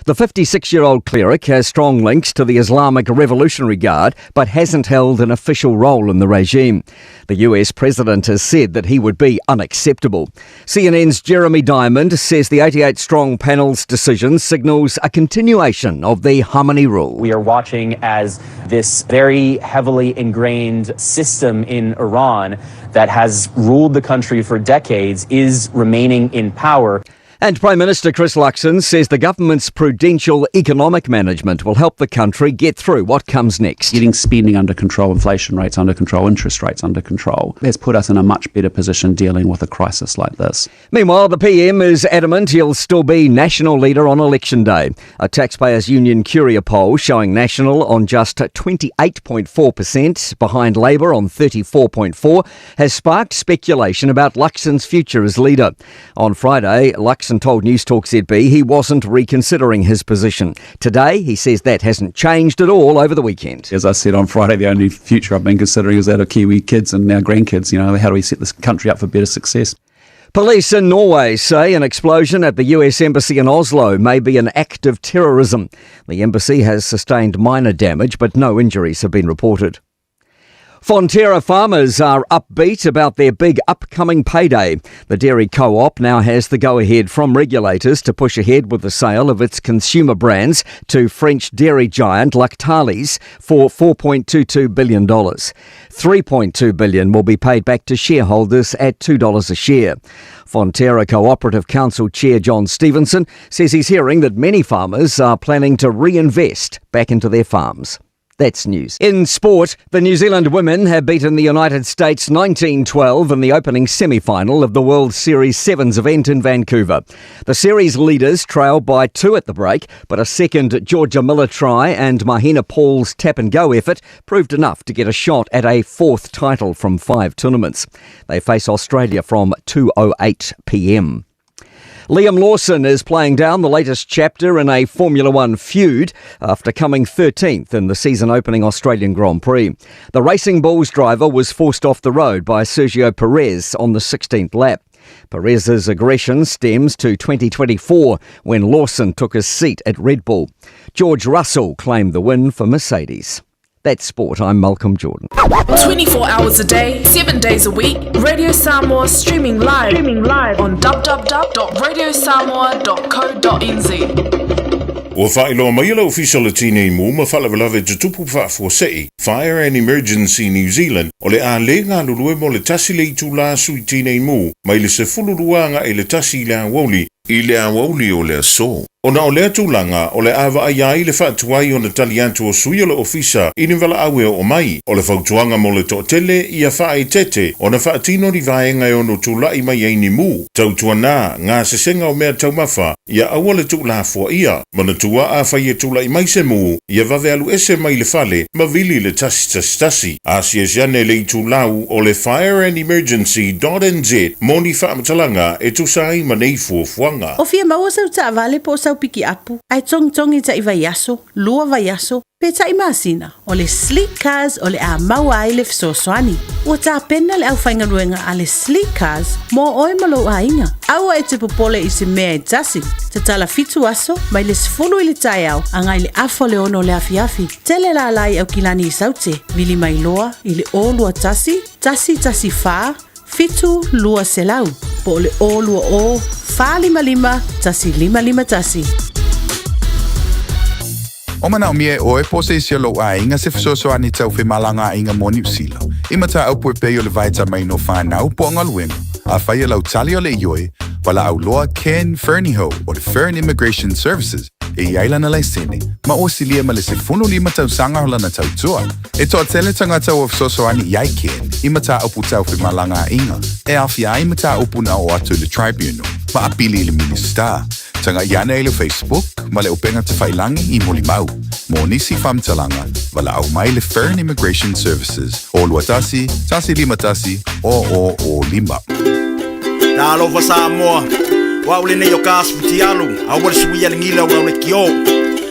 The 56-year-old cleric has strong links to the Islamic Revolutionary Guard, but hasn't held an official role in the regime. The US president has said that he would be unacceptable. CNN's Jeremy Diamond says the 88-strong panel's decision signals a continuation of the Khamenei rule. We are watching as this very heavily ingrained system in Iran that has ruled the country for decades is remaining in power. And Prime Minister Chris Luxon says the government's prudential economic management will help the country get through what comes next. Getting spending under control, inflation rates under control, interest rates under control has put us in a much better position dealing with a crisis like this. Meanwhile, the PM is adamant he'll still be National leader on election day. A Taxpayers Union Curia poll showing National on just 28.4% behind Labour on 34.4% has sparked speculation about Luxon's future as leader. On Friday, Luxon told News Talk ZB he wasn't reconsidering his position. Today, he says that hasn't changed at all over the weekend. As I said on Friday, the only future I've been considering is that of Kiwi kids and now grandkids. You know, how do we set this country up for better success? Police in Norway say an explosion at the US Embassy in Oslo may be an act of terrorism. The embassy has sustained minor damage, but no injuries have been reported. Fonterra farmers are upbeat about their big upcoming payday. The dairy co-op now has the go-ahead from regulators to push ahead with the sale of its consumer brands to French dairy giant Lactalis for $4.22 billion. $3.2 billion will be paid back to shareholders at $2 a share. Fonterra Cooperative Council Chair John Stevenson says he's hearing that many farmers are planning to reinvest back into their farms. That's news. In sport, the New Zealand women have beaten the United States 19-12 in the opening semi-final of the World Series Sevens event in Vancouver. The series leaders trailed by 2 at the break, but a second Georgia Miller try and Mahina Paul's tap-and-go effort proved enough to get a shot at a 4th title from 5 tournaments. They face Australia from 2:08 p.m. Liam Lawson is playing down the latest chapter in a Formula One feud after coming 13th in the season-opening Australian Grand Prix. The Racing Bulls driver was forced off the road by Sergio Perez on the 16th lap. Perez's aggression stems to 2024 when Lawson took his seat at Red Bull. George Russell claimed the win for Mercedes. That's sport. I'm Malcolm Jordan. 24 hours a day, 7 days a week. Radio Samoa streaming live on www.radiosamoa.co.nz. Ua whaeloa mai ala official tine mu ma whalawalawe tutupu whaafosei Fire and Emergency New Zealand o le a le ngā lulue mo le tasi le itu la sui tine mu mai le se fuluruanga e le tasi le awoli i le awoli o le aso. Ona o lea tūlanga o le awa ai ai le whaatuai o na tali atu o sui o le ofisa i ni wala awe o mai o le whautuanga mo le to'atele i a whae tete o na whaatino ni vaenga o no tūlai mai ai ni mu. Tautua nā ngā sesenga o mea taumawha i a awa le tūla fua ia mana tua a whai e tūlai mai se mu i a vave alu ese mai le whale ma vili le tasi. Asia siane le i tūlau o le Fire and Emergency.nz moni whaamatalanga e tūsai ma nei fuafuanga. O fia maua sau ta avale po sau piki apu, ai tongi ta iwa yaso, lua va yaso, pe ta imasina, o le sleek cars o le a maua ai le fisoswani. Ua ta pena le au whainga luenga a le sleek cars, mo oi malo a inga. Aua e te popole i se mea e tasi, te tala fitu aso, mai le sifulu i le tai au, angai le afo le ono le afiafi. Tele la lai au kilani i saute, vili mai loa, i le o lua tasi faa, fitu lua selau, po le o lua o, fa lima tasi lima tasi. O mana o mie o e pose isi lo a inga se fisosoani tau whi malanga inga mo New Zealand. Ima ta au pue peo le vaita mai no whanau po ngaluenga. A whaia lau tali o le ioi, wala au loa Ken Ferniho o le Fern Immigration Services e iailana lai sene. Ma o silia ma le se funu lima tau sanga hola na tau tua. E toa tele tanga tau o fisosoani iai Ken, ima ta upu tau whi malanga inga. E awhia ima ta upu na o atu le tribunal. Ma apili le minister. Tanga iana e le Facebook, ma le upenga te whailangi I moli mau. Mo nisi whamtalanga, wala au mai le Fern Immigration Services. O lua tasi lima tasi, o lima. Nā alofa Samoa, wau le nei o kāsputi alu, au wale sui ale ngila wau le kio.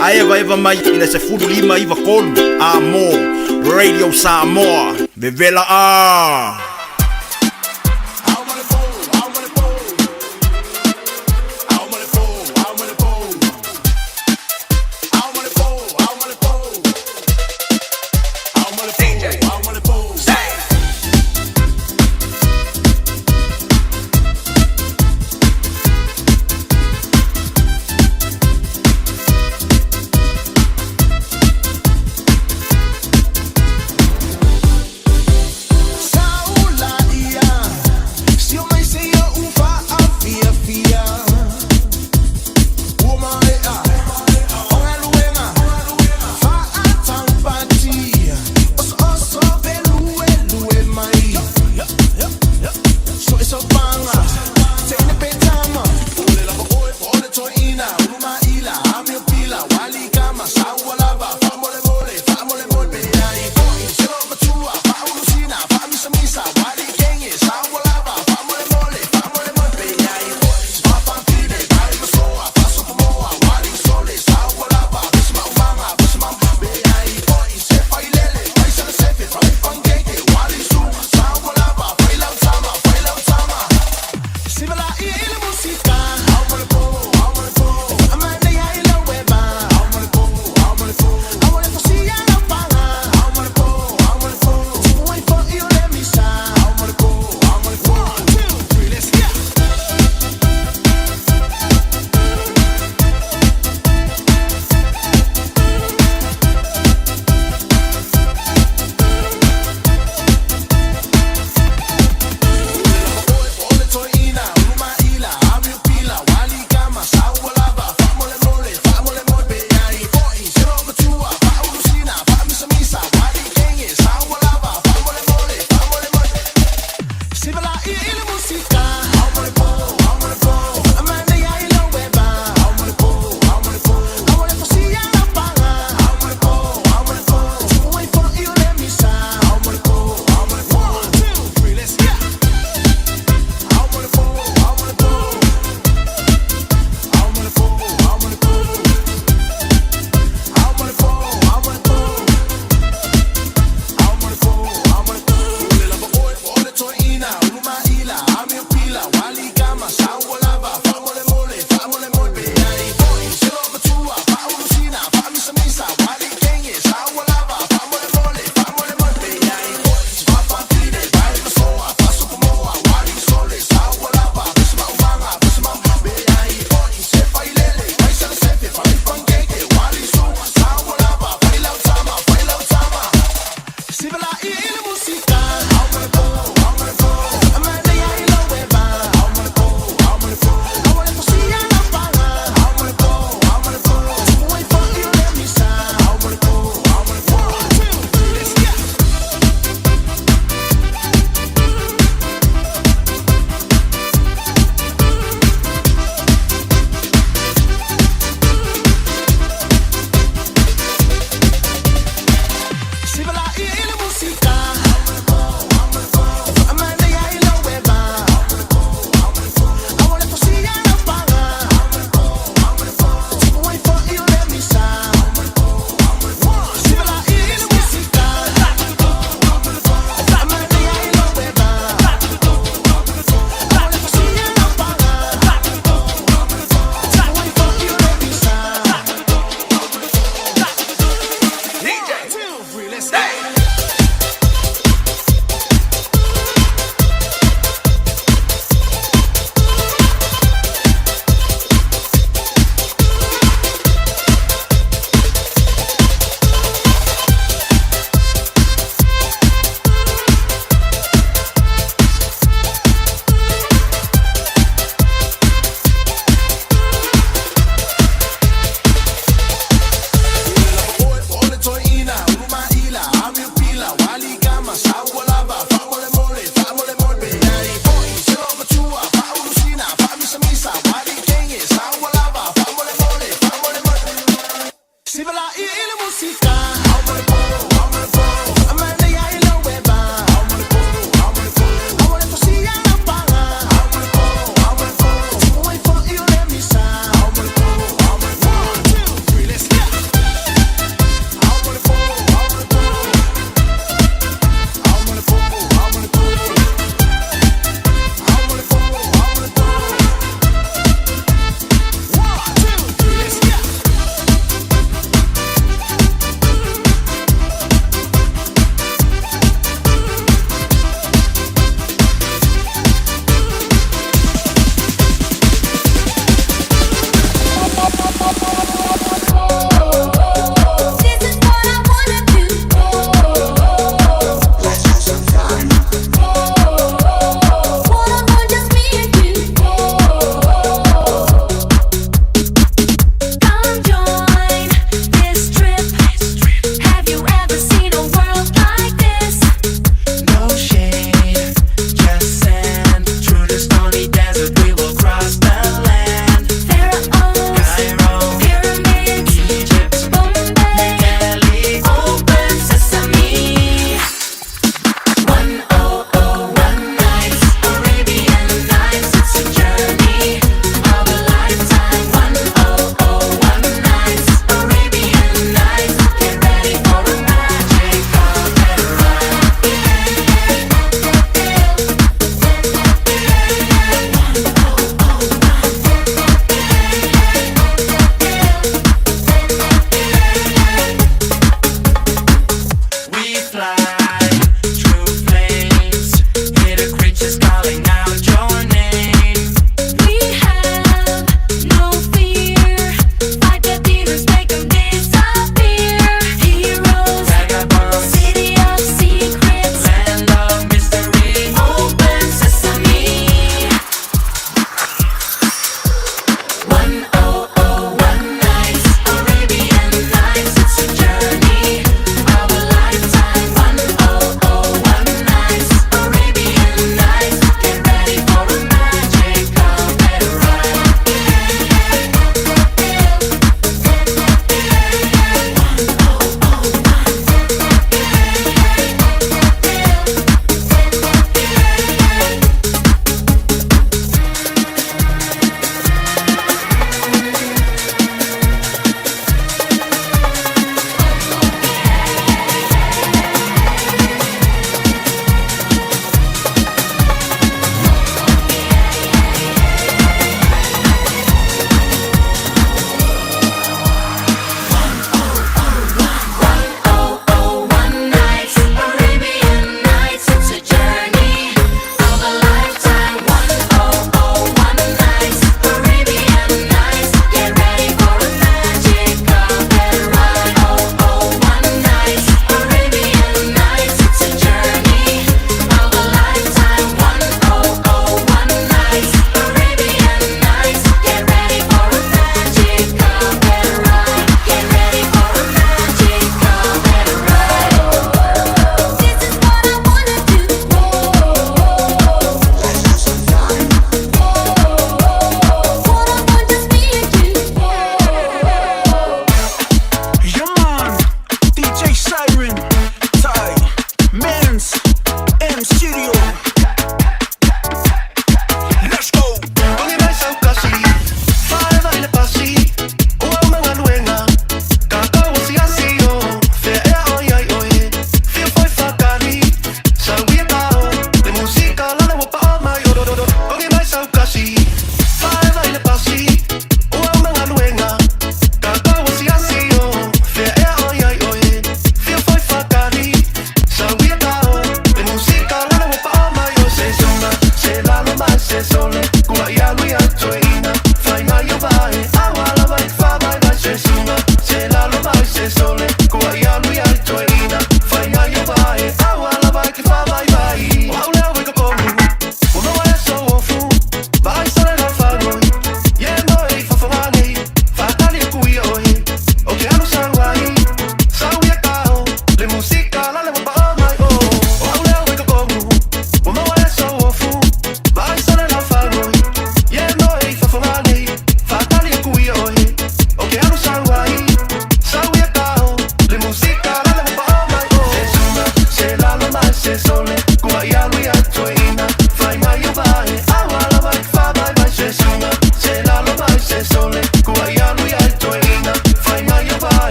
A eva mai I le se furu lima iwa kolu, a mo, Radio Samoa, vevela a.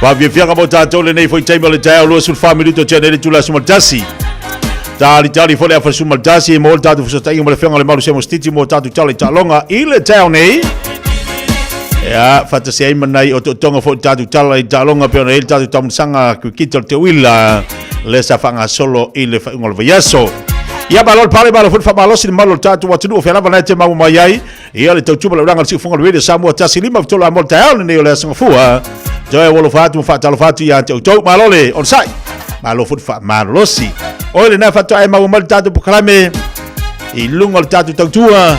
Wa via fianga mo tātou le nei foi taima le tai lo sulfa minuto tene le tula sumaltasi. Tali fole a sumaltasi mo tātou fustai mo le fianga le malu se mo stiti mo tātou tali talonga i le tau nei. Ya fata se manai o tonga fo tātou tali talonga pe le tātou tamsanga ku kitol te wila le sa fanga solo i le ngol vayaso. Ia balol pale balol fut fa balos in malol tātou watu o fela vanai te mau mai ai. Ia le tautuba le ranga le sifonga le wede Samoa tasi lima tola mo tau nei le sanga fua. Joe wolo fatu fa talo fatu ya te to malole on sai malo fut fa malosi ole na fatu ai mau mal tatu pukrame I lungo tatu tautua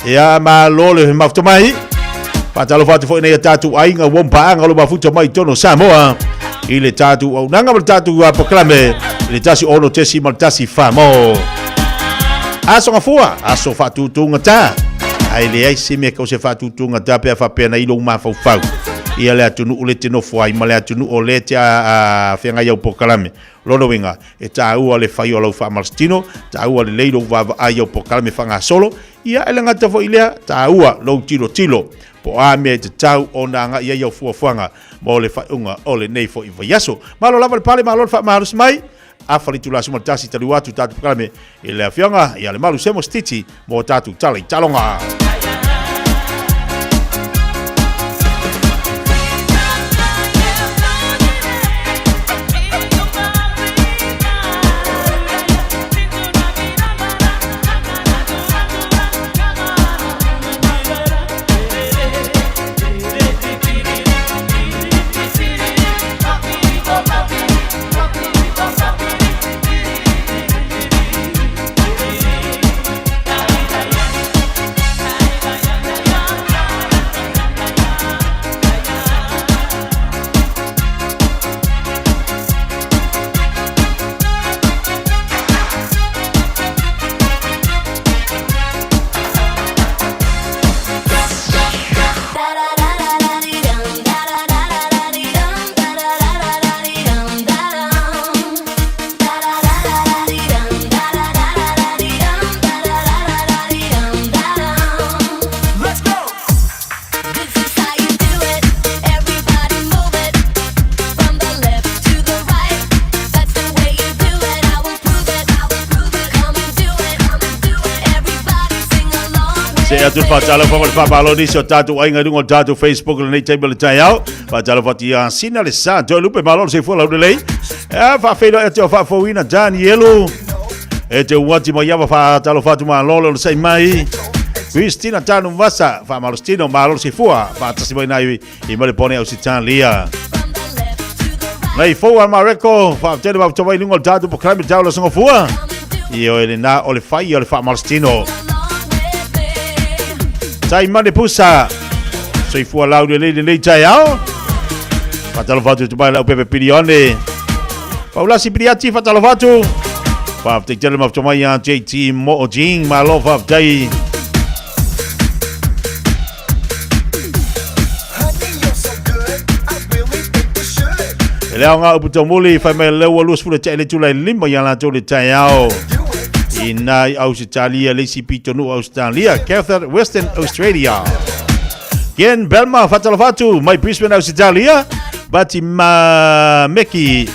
ya malole mafto mai fa talo fatu fo nei tatu ai nga wompa anga lo mafuto mai tono Samoa ile tatu au nanga mal tatu pukrame ile tasi ono tesi mal tasi famo aso nga fua aso fatu tunga ta ai le ai sime ko se fatu tunga ta pe fa pena ilo ma fa fa ia le atunu ule tino foi ma le atunu o le te a fenga ia pokalame lolo winga e ta ua le fai o lo fa marstino ta ua le leilo va ai o pokalame fanga solo ia ele ngata fo ilea ta ua lo tilo po a me te tau o nanga ia ia fuanga mo le fa unga o le nei fo I vayaso malo lava le pale malo fa marus mai a fali tu la suma tasi tali watu tatu pokalame ile afianga ia le malu semo stiti mo tatu tali talonga. Tu fatalo fa baloni so tatu ainga dungo tatu Facebook le table tayao fatalo fatia sina le sa to lupe balon se fola de lei fa felo e te fa foina Danielo e te wati mo yava fa talo fatu ma lolo sei mai Cristina tanu vasa fa malostino malol se foa fa tasimo nai I male pone au Italia nei foa Mareko fa te ba to vai lungo tatu po crime taulo so foa io ele na ole fai ole fa malostino Tai mane pusa Sei fua laude le tai ao Fatalo fatu tu baila upepe pirione Paulasi piriati fatalo fatu Fa te tele mafto mai a JT mo o jing ma lo fa tai Ele anga uputo muli fa me le walus fu le tele tu le limba ya la tu le tai ao Inai Australia lesi pitonu Australia Cather Western Australia Ken Belma fatalo fatu mai Brisbane Australia bati ma meki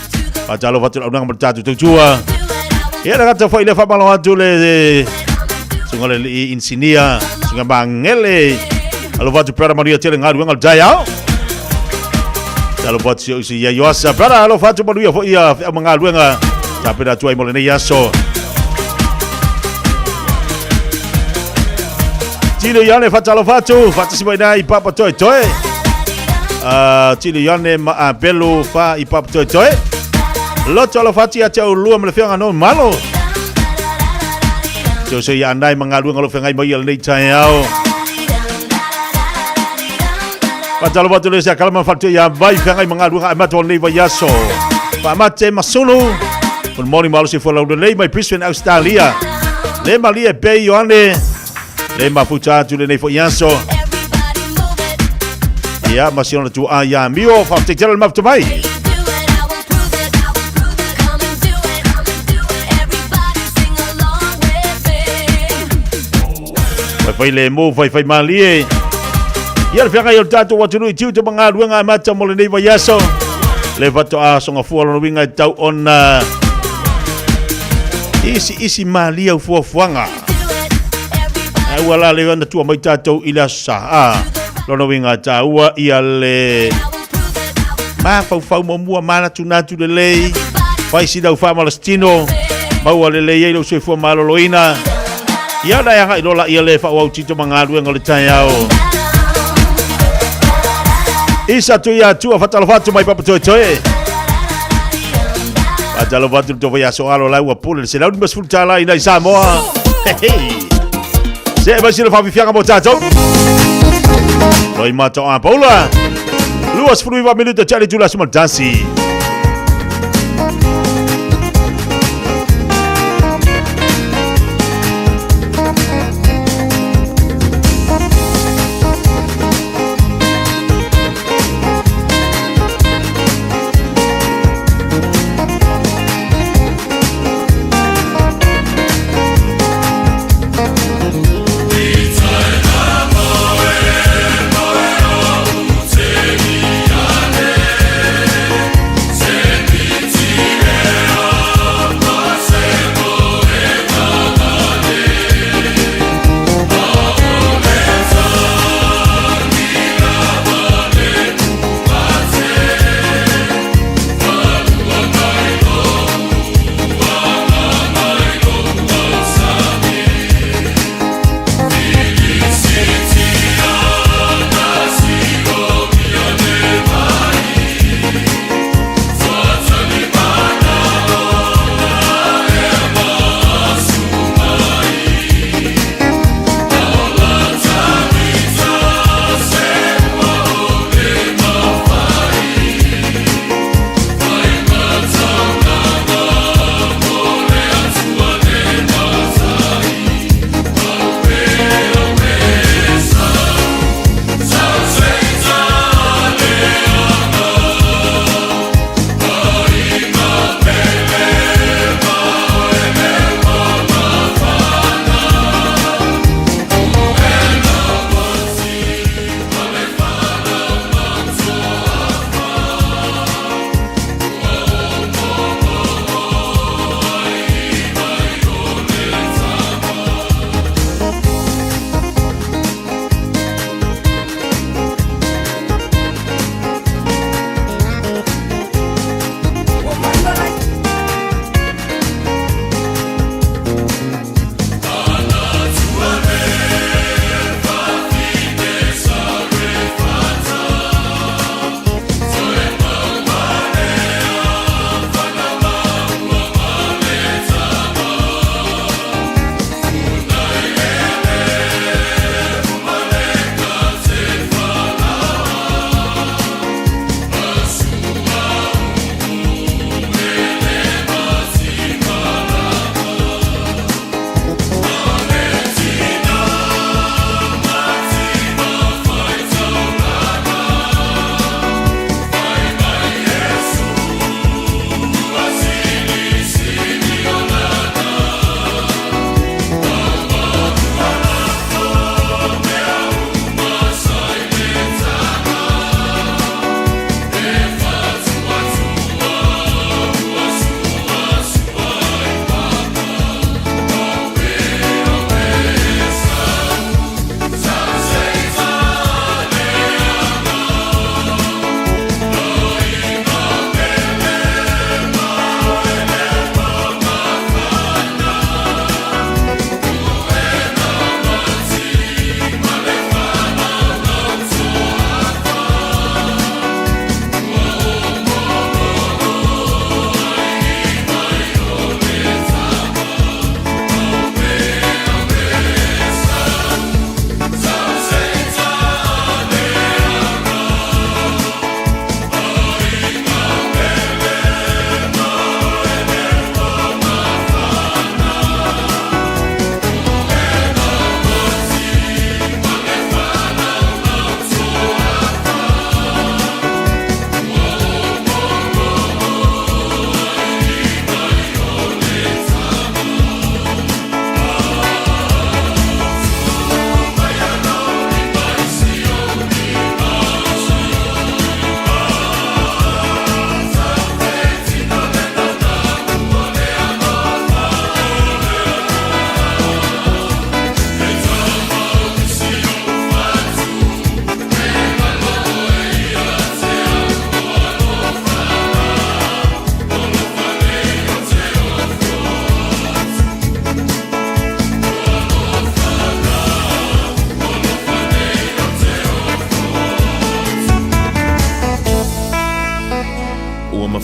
fatalo fatu unang bertatu tutua ya kata foi le fa malo atu le sungole insinia sunga bangele alo fatu para Maria tele ngadu ngal jaya alo fatu si ya yosa para alo fatu maluia foi ya mangalu nga tapi da tuai molene yaso Tilo yane fatalo fatu si baina I papa toi tilo yane ma belo fa I papa toi lo tolo fati ate o lua mele fianga no malo so ya andai mangalu ngalo fianga mai le tai ao fatalo fatu le sa kalma fatu ya vai fianga mangalu nga mato le vayaso pa mate masulu good morning malo si follow the lay my Brisbane Australia le malia be yane le mafuta tu le nei fo yanso ya masino tu aya mio fa te tele mafto mai vai le mo vai malie ya le fianga yo tatu watu no tiu te manga luanga mata mo le nei vayaso Le vato a songa fua lo winga tau ona. Isi malia fua fuanga. Ai wala le wana tua mai tatou ila sa. Lono winga taua ia le ma fau mua mana tunatu le lei. Fai si dau fa Palestino. Maua le lei lo se fua maloloina. Ia da ia ilola ia le fa au tito mangalu ngole tai ao. Isa tu ia tu fatalo fatu mai papa toe. Fatalo fatu to vai so alo la ua pole se lau mas fultala ina Samoa. Se vai se fa fianga botato. Loi mato a Paula. Luas fruiva minuto chale tu la sumaltansi.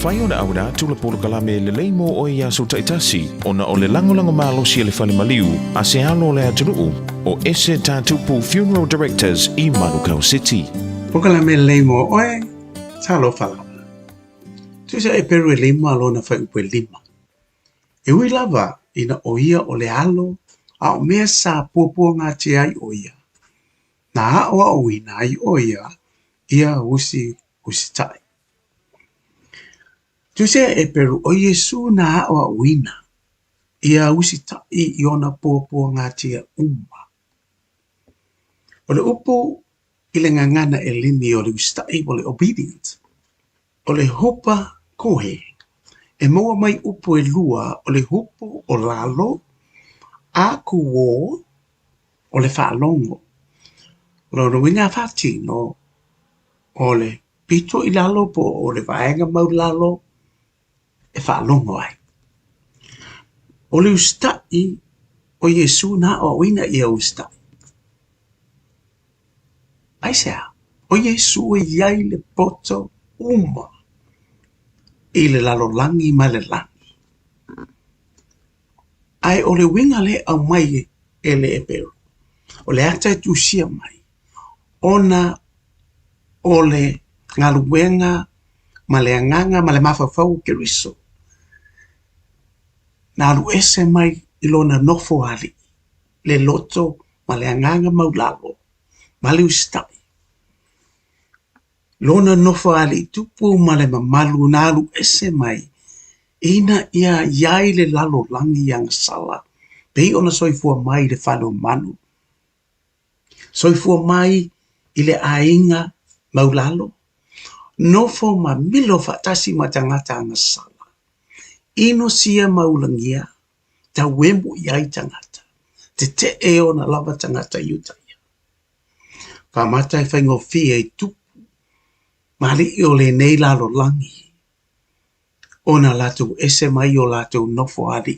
mawhai o na aura tula polo kalame le leimo o ia so taitasi o na o le lango malo si le fale maliu a se alo le atunuu o ese tatupu Funeral Directors i Manukau City. Pokalame leimo oe, talo fala. Tusa e peru e lima alona fai upe lima. E ui lava ina o ia o le alo a o mea sa pupua ngā te ai o ia. Na haoa o ina ai o ia usi tai. Tusa e peru o Yesu na haoa o ina ia usi tai i ona pupua ngā te umma. O le upu i le ngangana e lini o le usi tai o le obedient. O le hopa kohe, e moa mai upu e lua o le hupu o lalo, a kuo o le whaalongo. Loro wina whati no o le pito i lalo po o le vaenga mau lalo e whaalongo ai. O le ustai o Yesu na o wina i a ustai. Ai sea, o Yesu e iai le poto uma i le lalo langi ma le langi. Ai o le winga le au mai e le e peru. O le ata e tusia mai. Ona o le ngaluenga ma le anganga ma le mawhawhau ke riso. Nā alu ese mai i lona nofo ali. Le loto ma le anganga maulalo. Ma le ustai. Lona nofo ali tupu ma le mamalu nā alu ese mai. Ina ia iai le lalo langi yang sala. Pei ona soifua mai le whano manu. Soifua mai i le ainga maulalo. Nofo ma milo fatasi ma tangata anga sala. Ino sia maulangia. Ta wemu iai tangata. Te e ona lava tangata yutaya. Whamata e whaingo fia i tupu. Mali i o le nei lalo langi. Ona lato ese mai o lato nofo ali.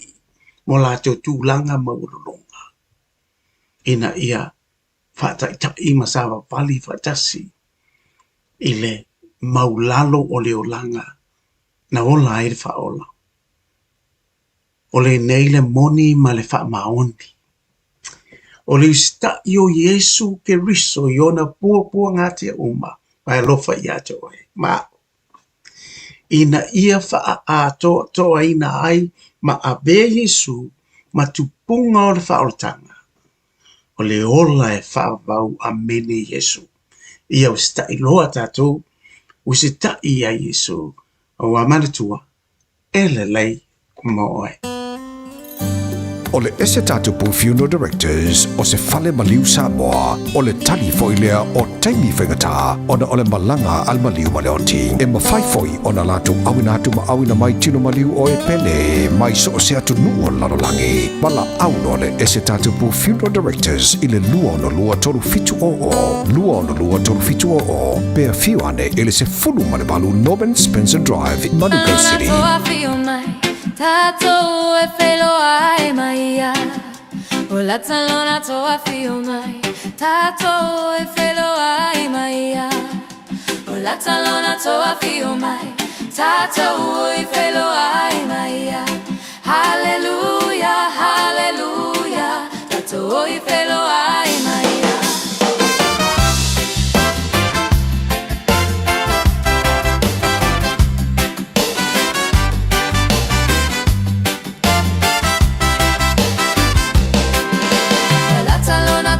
Mo lato tūlanga maurulonga. Ina ia whataitai masawa vali whatasi. Ile maulalo o le olanga. Na ola e whaola. O le nei le moni ma le wha maoni. O le usta i o Yesu ke riso i ona pua ngātia uma. Mai lofa i ato oe. Ma ina ia wha a toa ina ai ma a be Yesu ma tupunga o le whaoltanga. O le ola e whaavau a mene Yesu. Ia usta i loa tātou. Usi tai a Yesu. O a manatua. Ele lei kumoe. O le ese tatupu Funeral Directors o se fale maliu Samoa o le tali foilea o taimi whaingata o na o le malanga al maliu maleoti e mawhai foi o na lato awina atu ma awina mai tino maliu o e pele mai so o se atu nuo lalolangi mala auno le ese tatupu Funeral Directors i le lua ono lua tolu fitu o pea fiu ane ele se fulu male balu Norman Spencer Drive in Manukau City. Tato e felo ai maia o la talona to a fio mai Tato e felo ai maia o la talona to a fio mai Tato e felo ai maia Hallelujah hallelujah Tato e felo ai maia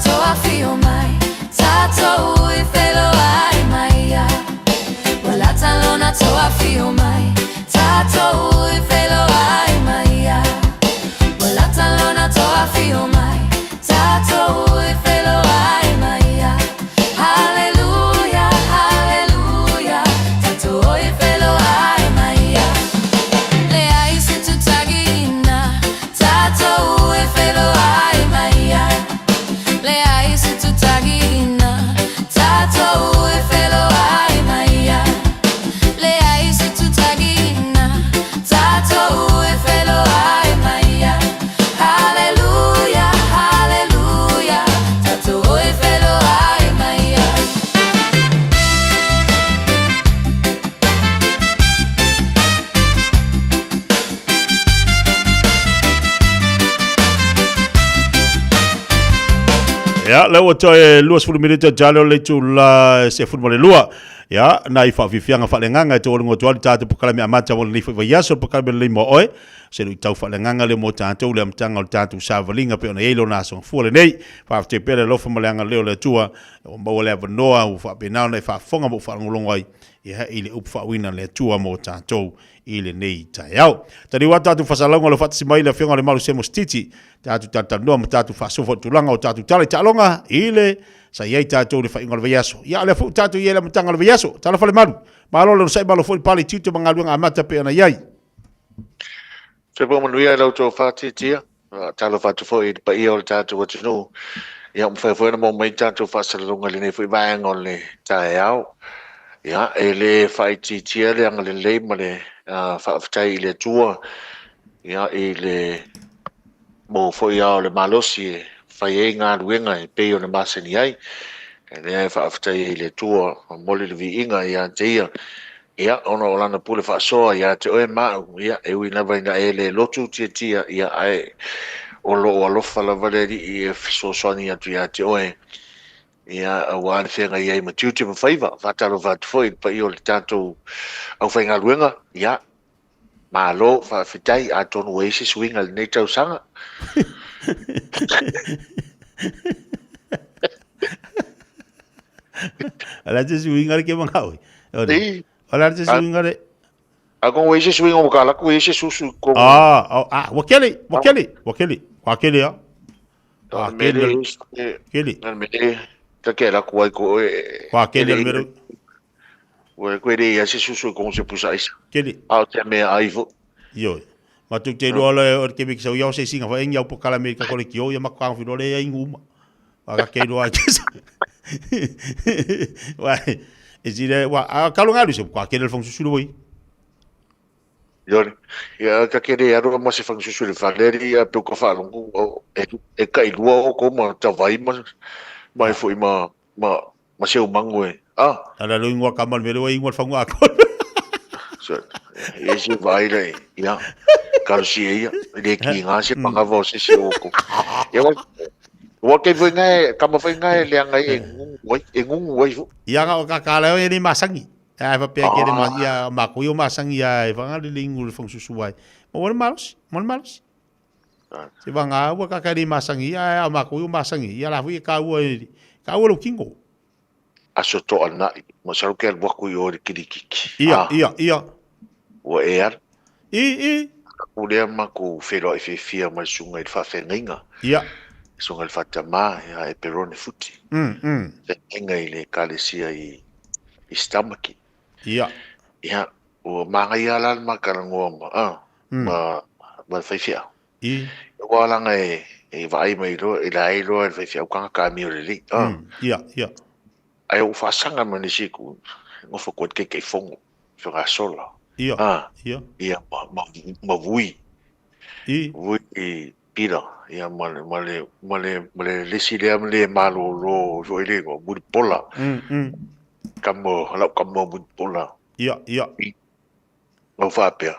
Toa fio mai, tato e felo ai maia. Wala talona toa fio mai, tato e felo ai maia. Wala talona toa fio mai, tato e felo ai maia. Hallelujah, hallelujah, tato e felo ai maia. Le ai se tu tagina, tato e felo ai maia. Le ai se tu tagina, tato e felo ai maia. Le ai se tu tagina, Ya, le o toe luas fulu minute jalo le tula se fulu le lua. Ya, na I whawhiwhianga whalenganga te oringo tuali tātou pukalami amata wala ni whaiaso pukalami le mo oe. Se lui tau whalenganga le mo tātou le amtanga o tātou sāwalinga pe ona eilo nā songa fuale nei. Whawte pere lofa maleanga leo le tua. O maua le avanoa u whapenao nei whafonga mo whalangolongo ai. Ia i le upa whawina le tua mo tātou I le nei tai au. Tani wata tu fasalonga le fatasi mai le whionga le malu se mo stiti. Tātou tātou noa mo tātou whasofo tulanga o tātou tale tālonga I le sa iei tātou le whainga le veiaso. Ia le fu tātou iei le matanga le veiaso. Tala whale malu. Malo le sai malo fo pali tito mga luenga amata pe ana iei. Se po manuia lau tō whāti tia. Talo whātu fo I pa ia o le tātou watu no. Ia mwhaifuena mo mai tātou whasalonga le nei fo I vaenga o le tai au. Ia e le whaiti tia le anga le leima le whaafitai I le tua. Ia I le mo fo ia o le malosi e whai e ngā ruenga e pei o le maseni ai. E le ai whaafitai I le tua mole le vi inga ia teia. Ia ona o lana pule whaasoa ia te oe mau. Ia e ui nawa ina e le lotu tia tia ia ai. O lo o alofa la valeri I e fisosoni atu ia te oe. Ia a wāne whenga ia I matiuti ma whaiva. Whataro whatu foi pa I o le tātou au whainga ruenga. Ia malo whaafitai a tonu eisi swinga le nei tau sanga. Ala te swinga le ke mangawi. Ala te swinga le. A kong eisi swinga mo kala ko eisi susu ko. Wakeli. Wakeli ya. Wakeli. Wakeli. Ta ke la ko ai ko e. Wakeli almero. Wa ko e ia se susu ko se pusa isa. Keli. Au te me ai fo. Yo. Ma tu te lo le o ke bik so yo se singa fa en yo po kala me ka ko le kio ya ma ka fi le ai nguma. Aga ke lo ai. Wa. E dire wa ka lo ngalu se ko ke le fong su lo wi. Yo. Ya ka ke de ya ro mo se fong su le fa le ya pe ko fa lo e ka I lo ko ma ta vai ma mai foi ma se o mango e. Ala lo ingwa kamal me lo ingwa fangu ako. Esse vai daí, já. Calcia, ele aqui ngase panga você se oco. Eu que foi ngai, como foi ngai ele ngai engung wai. Ia ka kala ele masangi. Ai va pe que ele ia makuyo masangi ai va ngali lingu fong susuai. Mo malos. Se va nga wa ka ele masangi ai makuyo masangi. Ia la fui ka lo kingo. Aso to ana, mo sa ke el waku yo de kidikiki. Ia. O er. O le maku fero e fia ma sunga il fa fenga. Ia. Sunga il fatama ia e perone futi. Fenga ile kalesia I stomach. Ia. Ia o manga ia la makarango ma fia. O langa e vai mai ro e lai ro e fia ka ka mi le. Ia. Ai o fa sanga manisiku. Ngo fo ko ke fongo. Fera sola. Ia. Ma vui. Vui pira. Ia male lesi le malo lo joile go bud pola. Kamo bud pola. Ia. O fa pe.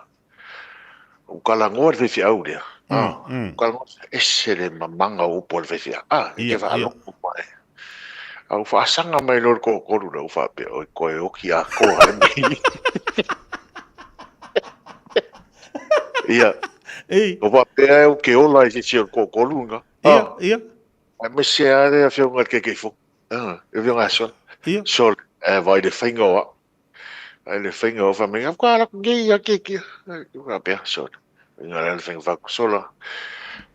O kala ngor fe fi audia. Kala esse le manga o por fe fi. Ke va lo ko. Au fa sanga mai lo ko ru fa pe o ko e o ki a ko ai. Ia. O va pe o ke ola I se ko lunga. Ia. Ai me se are a fionga ke fo. E vi nga so. Ia. So vai de fingo. Ai le fingo fa me ka la ke ia ke. Va pe so. Nga le fingo va sola.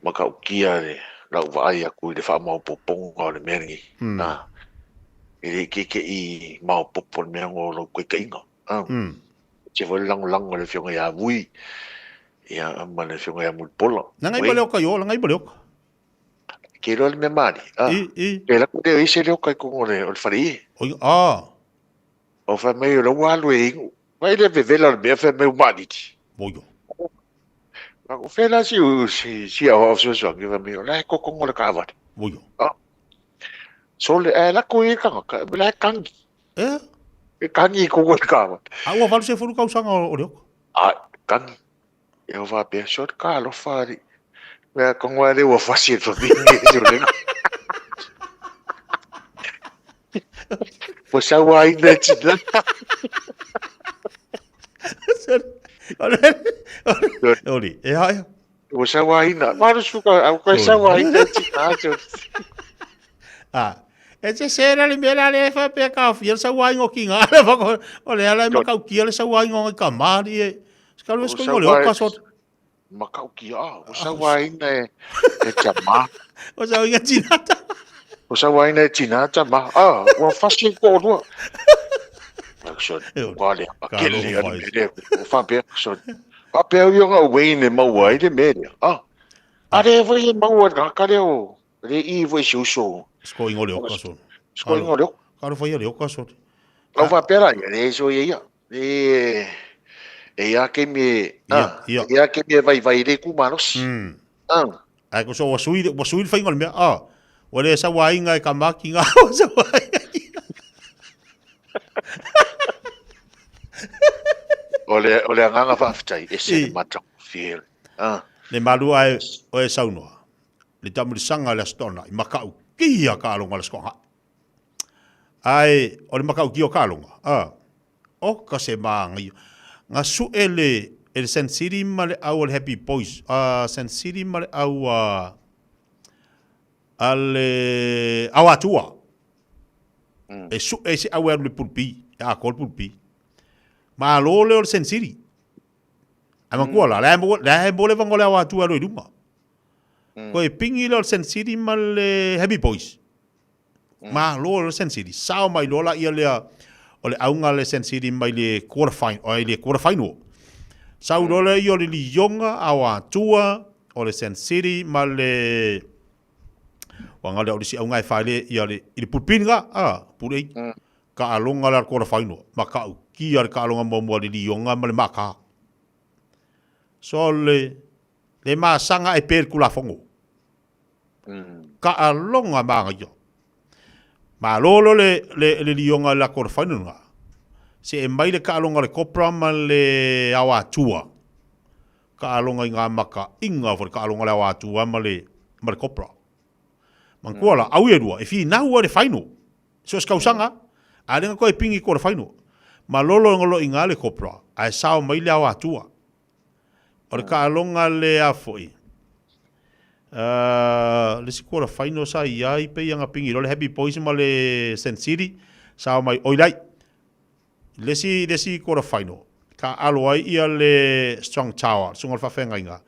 Ma ka kia le la vai a ku de fa mo popong o le mengi. Ele ke I mau popon me ngo lo ko ke ingo. Se voi lang le fionga ya vui. Ia mana fionga ya mul pola. Ngai boleo ka yo, ngai boleo. Ke lo me mari. E la de ise le ka ko ngore o fari. O fa me lo wa lo e. Vai le vela me fa me mari. Boyo. O fe la si o so ke va me la ko ngore ka va. Boyo. So le la ko e ka la kangi. E kangi ko ngore ka va. O fa se furu ka usanga o le. Kangi. Eu vou ver só calo fari. Vai com o o fácil do dia. O sa wai na tina. Oli, ja. O sa wai na. Maru suka au ko sa wai na tina. Ah. E te sera le mera le fa pe ka fia sa wai ngo kinga le fa ko o le ala ma ka kia le sa wai ngo ka mari e ska lo sko le o ka so ma ka kia o sa wai na e chama o sa wai chinata o sa wai na chinata ma o fa si ko do so vale ke le le o fa pe so pa pe yo nga wai ne ma wai de me are voi ma wa ka le o le I voi so Sko ingo le oka so. Sko ingo le. Karo foi le oka so. Au va pera le so ia. Ia ke me ia ke me vai le ku manos. Ai ko so wasui fai ngol me o le sa wai ngai ka maki nga sa wai. Ole nganga fa ftai ese mata fiel. Le malu ai o e sauno. Le tamu sanga le stona I makau. Kia ka alonga le skoha. Ai, o le makau ki o ka alonga. O ka se maangi. Nga su ele Sen City ma le au le Happy Boys. Sen City ma le au ale au atua. E su e se au le pulpi. A kol pulpi. Ma lo le Sen City. Ama kuala. La hebo le vangole au atua lo idunga. Ko e pingi lo Sen City ma le Happy Boys. Ma lo Sen City. Sao mai lo la ia le o le aunga le Sen City mai le quarterfinal. O le quarterfinal. Sao lo le ia le lionga au atua o le Sen City ma le wanga le o le si aunga e whaile ia le pulpinga. Pulei. Ka alonga le quarterfinal. Ma ka au. Kia le ka alonga mo le lionga ma le maka. So le masanga e per kula fongo. Ka alonga manga yo. Ma lolo le lionga la quarterfinal nga. Se e mai le ka alonga le kopra ma le awatua. Ka alonga inga maka inga for ka alonga le awatua ma le kopra. Man kuala au e rua e fi na ua le final. So skausanga a lenga ko e pingi quarterfinal. Ma lolo ngolo inga le kopra. Ai sao mai le awatua. O le ka alonga le afoi. Le si kora whaino sa iai pe anga pingi. Lo le Happy Boys ma le Sen City. Sao mai oilai. Le si kora whaino. Ka alo ai ia le Strong Tower. Sungal whawhenga inga.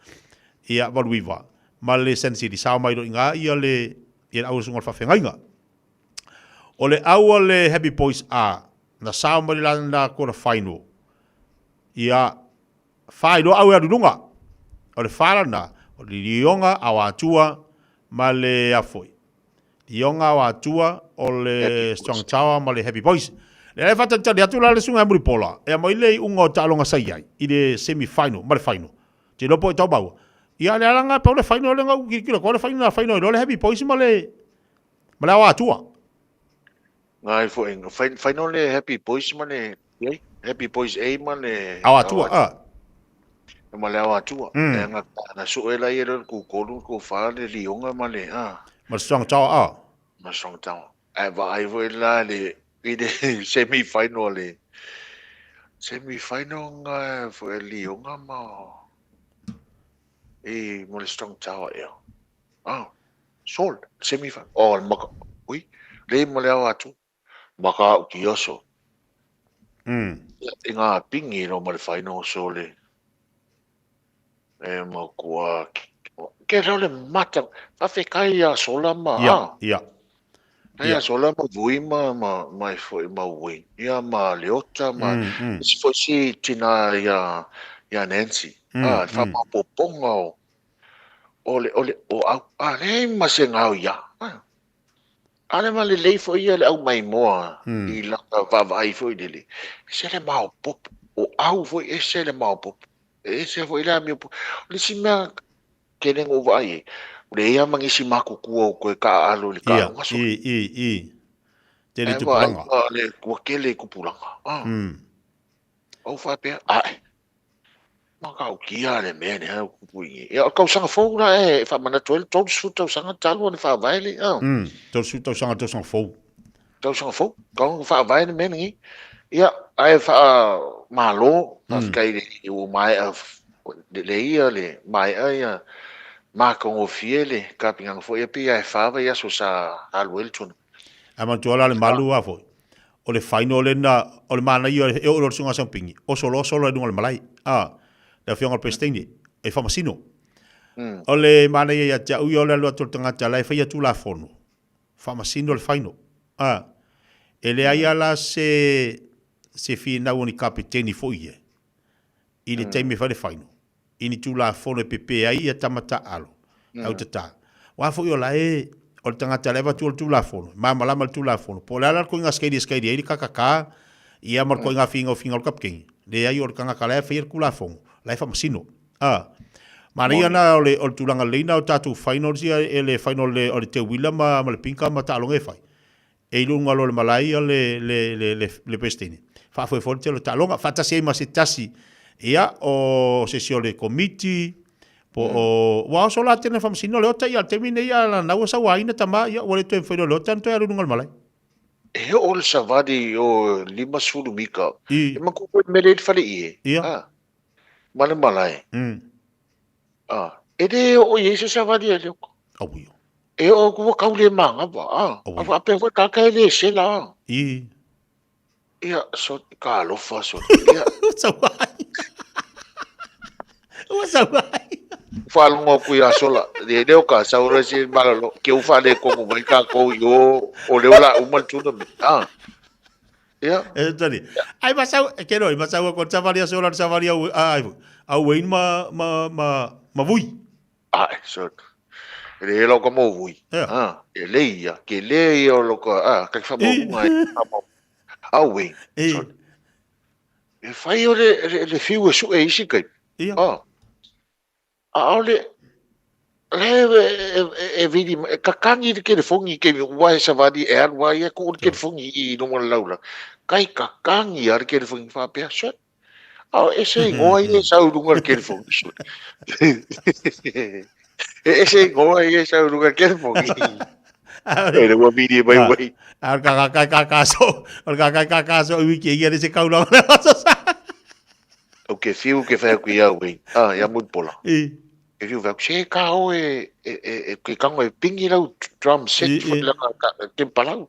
Ia waluiwa. Ma le Sen City. Sao mai ro inga ia le au sungal whawhenga inga. O le aua le Happy Boys a. Na sao mai lana kora whaino. Ia whaino au e adununga. O le wharana. O le lionga awa atua ma le afoi. Lionga awa atua o le Strong Tower ma le Happy Boys. Le ai fata tari atu la le sunga e muripola. E a maile unga o talonga sayai. I le semi-final, ma le final. Te lopo e tau baua. Ia le alanga pa o le final le ngau kikila. Ko le final le Happy Boys ma le awa atua. Ngai fo inga. Final le Happy Boys ma le Happy Boys A ma le awa atua, ma le awa atua. E nga na suela i ero ku kolu ku wha le lionga ma le ma Strong Tower ma Strong Tower. E wa ai vo la le i de semi-final le semi-final nga fo e lionga ma e mo le Strong Tower e sol semi-final maka ui le mo le awa atua maka u ki oso inga pingi no ma le final so le e ma kua ke role mata fa fe kai a sola ma ia ia sola ma vui ma mai foi ma vui ia ma leota ma si foi si tina ia Nancy fa ma poponga ole o ale ma se ngau ia ale ma le lei foi ia le au mai moa I la va vai foi dele se le mau pop o au foi ese le mau pop ese foi la meu le si me kenen o vai le ia mangisi makuku o ko ka alo le ka ngaso te le tupulanga le ko kele kupulanga o fa pe ma ka o kia le me ne ha kupuingi e ka usanga fo na fa mana tol su to sanga talo ne fa vai le tol su to sanga to sang fo tau sanga fo kong fa vai na men ngi ia ai fa malo fa kai le o mai le ia le mai ai ma kong fiele ka pingang fo ia pi ai fa va ia so sa alwel tun ama tola le malu a fo o le final le na o le mana ia e o sunga sampingi o solo le malai le fianga pestini e fa masino o le mana ia ja u le lo tanga tala fa ia tu la fono fa masino le final e le ai ala se fina oni kapiteni fo ia i le taimi fa le final ini tu la fono pepe ai tamata alo au tata wa fo yo la o le tangata leva tu la fono malama tu la fono po la ko inga skedi ai kakaka ia mar ko inga finga o kapking le ai o kanga kala fa ir kula fono la fa masino Maria na o tulanga leina o tatu final sia ele final le o te wila ma le pinka ma ta longa fai e lunga lo le malai le pestini fa foi forte lo ta longa fa tasi ma se tasi ia o sesio le committee po o wa so la tene fam sino le ota ia termine ia la na sa wa ina tama ia o le to foi lo tanto ia lunga malai e o le savadi o lima sulu mika e ma ko melet fale ia ma le malai e de o yesu savadi le e o ko ka le manga ba a pe ko ka ka le se la ia so ka lo fa so ia so o sa vai fa ngo ku ya sola de ka sa ora si malalo ke u fa le ko mo ka ko yo o le ola u mal tu no ia tani ai masau ke no masau ko savaria sola savaria au wein ma vui so le lo ko mo vui e le ia ke le o lo ko ka fa mo mai au wein e fai o le fiu su e isi kai ole e vidi kakangi ke fongi ke wa savadi er wa ya ko ke fongi I no mo laula kai kakangi ar ke fongi fa pe so ese ngoi e sa dunga ke fongi ese ngoi e sa dunga ke fongi e le vidi bai bai ar ka wiki ia se kaula o ke fiu ke fa ku ia wi ya mut pola e viu va che ka o ke kango e pingi lau drum set fo la ke palau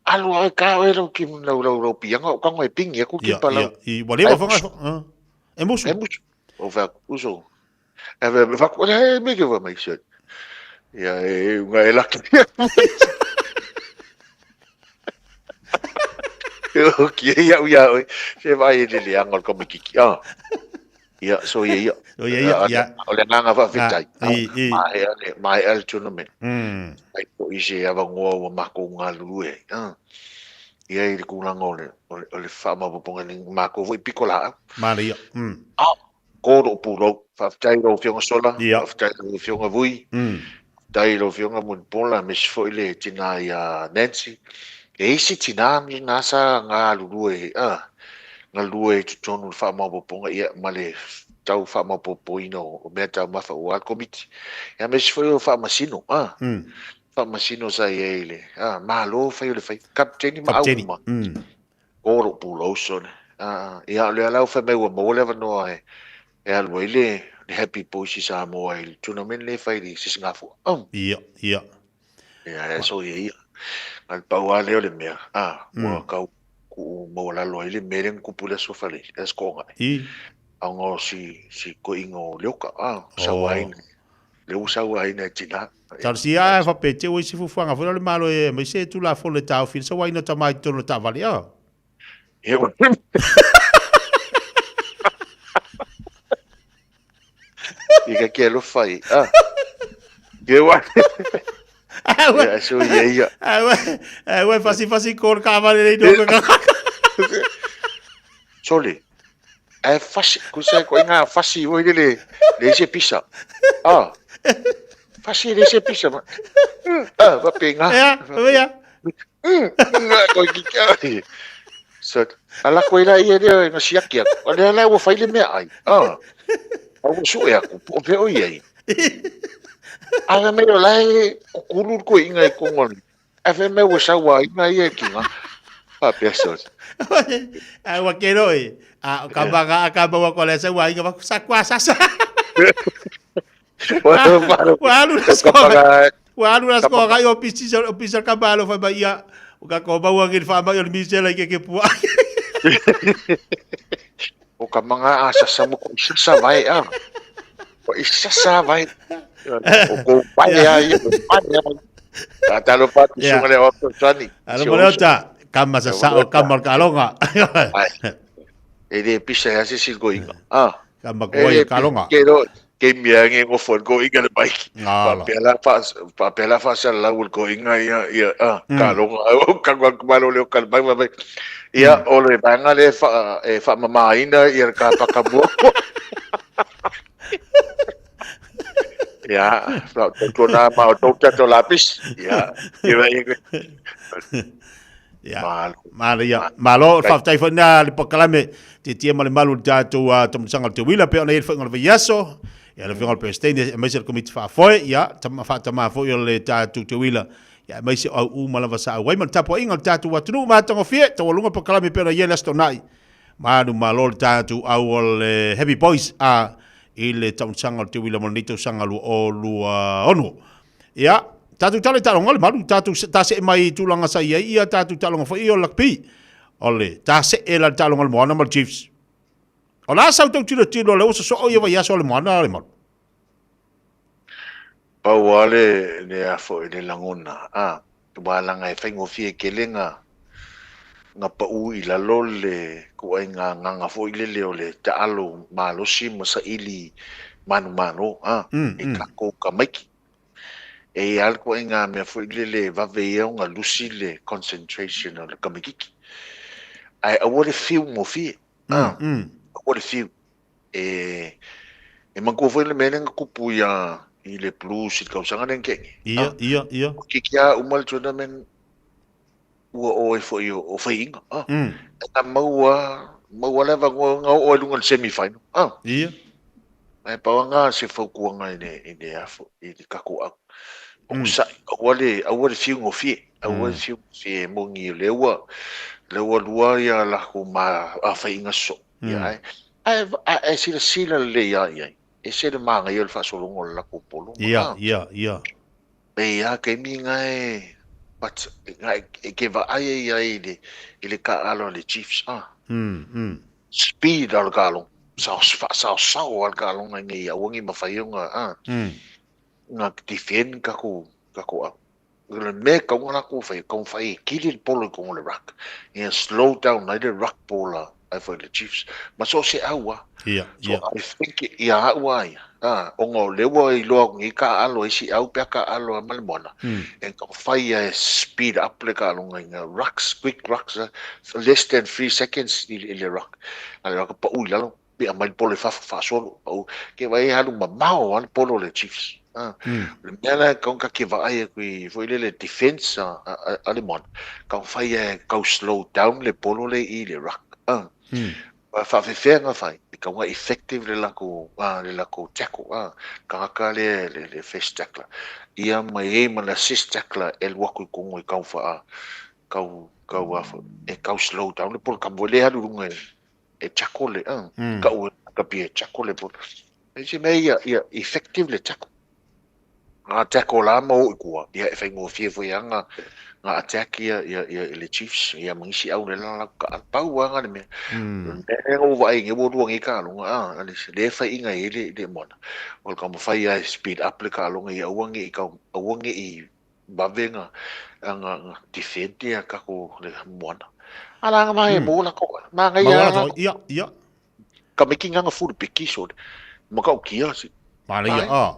alu ai ka o lo ki lau pianga o kango e pingi ku ke palau I wale va fanga e musu o va uso e va ko me ke va mai shit ya e nga e la ok ya se vai le angol como kiki ia so ia ole nanga fa fitai mai el tournament ai po ise ava ngo ma ko ngalu ia I ku langole ole fa ma ponga ni ma ko voi piccola maria ko do pulo fa fitai ro fionga sola fa fitai ro fionga vui dai ro fionga mun pola mes foi le tina ia Nancy e isi tina mi nasa nga lue tonu fa ma ponga ia male tau fa ma poino o me tau ma fa o komiti ya mes foi o fa masino fa masino sa ele malo fa le fa captain ma au oro pulo son ia le ala fa me o mo le no e al wele le happy posi sa mo il tournament le fa di singafu ia so ia al pau ale le mea mo ka ku mo la lo ile meren ku pula so fale es ko ngai ango si ko ingo loka sa wai le usa wai na tina tal si fa pete o si fu fanga fo le malo e me se tu la fo le tau fil sa wai na ta mai to ta vale e Diga que lo fai que wa so ia we fasi cor cavale do soli fasi kusa ko inga fasi o le se pisa fasi le se pisa va penga ya ko ki so ala ko ila ia de no siakia ala la wo fai le me ai o so ya ko pe o ia ala me lo lai kukulu ko inga ko ngol FM me wasa wa ina ye kinga. Pa pesos. Wa kero e. Ka ba ko le sa wa inga ba sa kwa sa. Walu las ko ga yo pisar ka balo fa ba ia. O ka ko ba wa ngin fa ba yo misela ke pua. O ka mga asa sa mo kung isa sa vai o isa sa vai o ko paya talo pa sunga le otro tani alo mo ta kama sa o kama kalonga e de pisa ya se silgo inga kama ko kalonga que miange ngo fon go inga le bike papela fa sa la ul go inga ya kalonga o kangwa malo le kalba ba ia ole banga le fa mama ina ia ka pakabu ya to na ma to to lapis ya malo fa tai fa na le pakalame te tia male malu tatu tam sanga te wila pe ona fa ngol yaso ya le ngol presidente me ser komite fa foi ya tam fa tama foi le tatu te wila ya mai se au mala vasa wai man tapo ingal tatu watu ma tongo fie to lunga pakalame pe na yela stonai manu malol tatu au le heavy boys ile taun sanga te wila monito sanga lu o lu ono ya tatu tale talonga malu tatu tase mai tulanga sa ia tatu talonga fo io lakpi ole tase ela talonga mo na chiefs ola sa to tiro le uso so o ia ya so le mo na le mo Pawale ne afo ile langona tubala ngai faingo fie kelenga nga pa u ila lole ku ai nga fo ile le ta alo malo simo sa ili manu e ka ko ka maki e al ko nga me fo ile va veio nga lucile concentration le ka maki ai awole feel mo fie awole feel e mango fo ile menenga kupuya ile plus il kausanga den kengi ia kikia umal tournament o fo yo o fainga ta maua leva nga o lunga semifinal ia ai pawanga se fo kuanga ine afo i kako o sa awale fiungo fie awale fiungo fie mongi lewa lua ya la kuma a fainga so ia ai sila le ya e se de manga yo fa solo ngol la kupolo ia be ya ke mi ngai but ngai ke va ai ile ka alo le chiefs speed al galon sa al galon ngai ya wangi ma fa yo nga defend ka ko le me ka ngona ko fa kili polo ko le rock and slow down le rock pola for the chiefs but so se awa I think ia wai ongo lewa I lo ngi ka alo si au pe ka alo malmona and ka fire speed up le ka longa rocks quick rocks less than 3 seconds ile rock ala ka pa ula lo pe amal polo fa solo au ke vai halu mamao an polo le chiefs le mena ka ke vai ku foi le defense alemon ka fire ka slow down le polo le rock fa fenga fai ka wa effective le la ko tackle ka le face tackle ia mai na assist tackle el waku ko ngoi ka fa ka wa ka slow down le por ka vole ha lunga e tackle ka pie tackle le por e se mai ia effective le tackle tackle la mo ko ia fa ngo fie fo yanga nga attack ia le chiefs ia mangisi au le la ka pau nga me o vai nge bo duang ka lunga ali le fa inga ile mona ol ka mo fa ia speed up le ka lunga ia wangi I bavenga nga defend ia ka ko le mona ala nga mai bo la ko ma nga ia ka making nga full pikiso mo ka kia si ma ia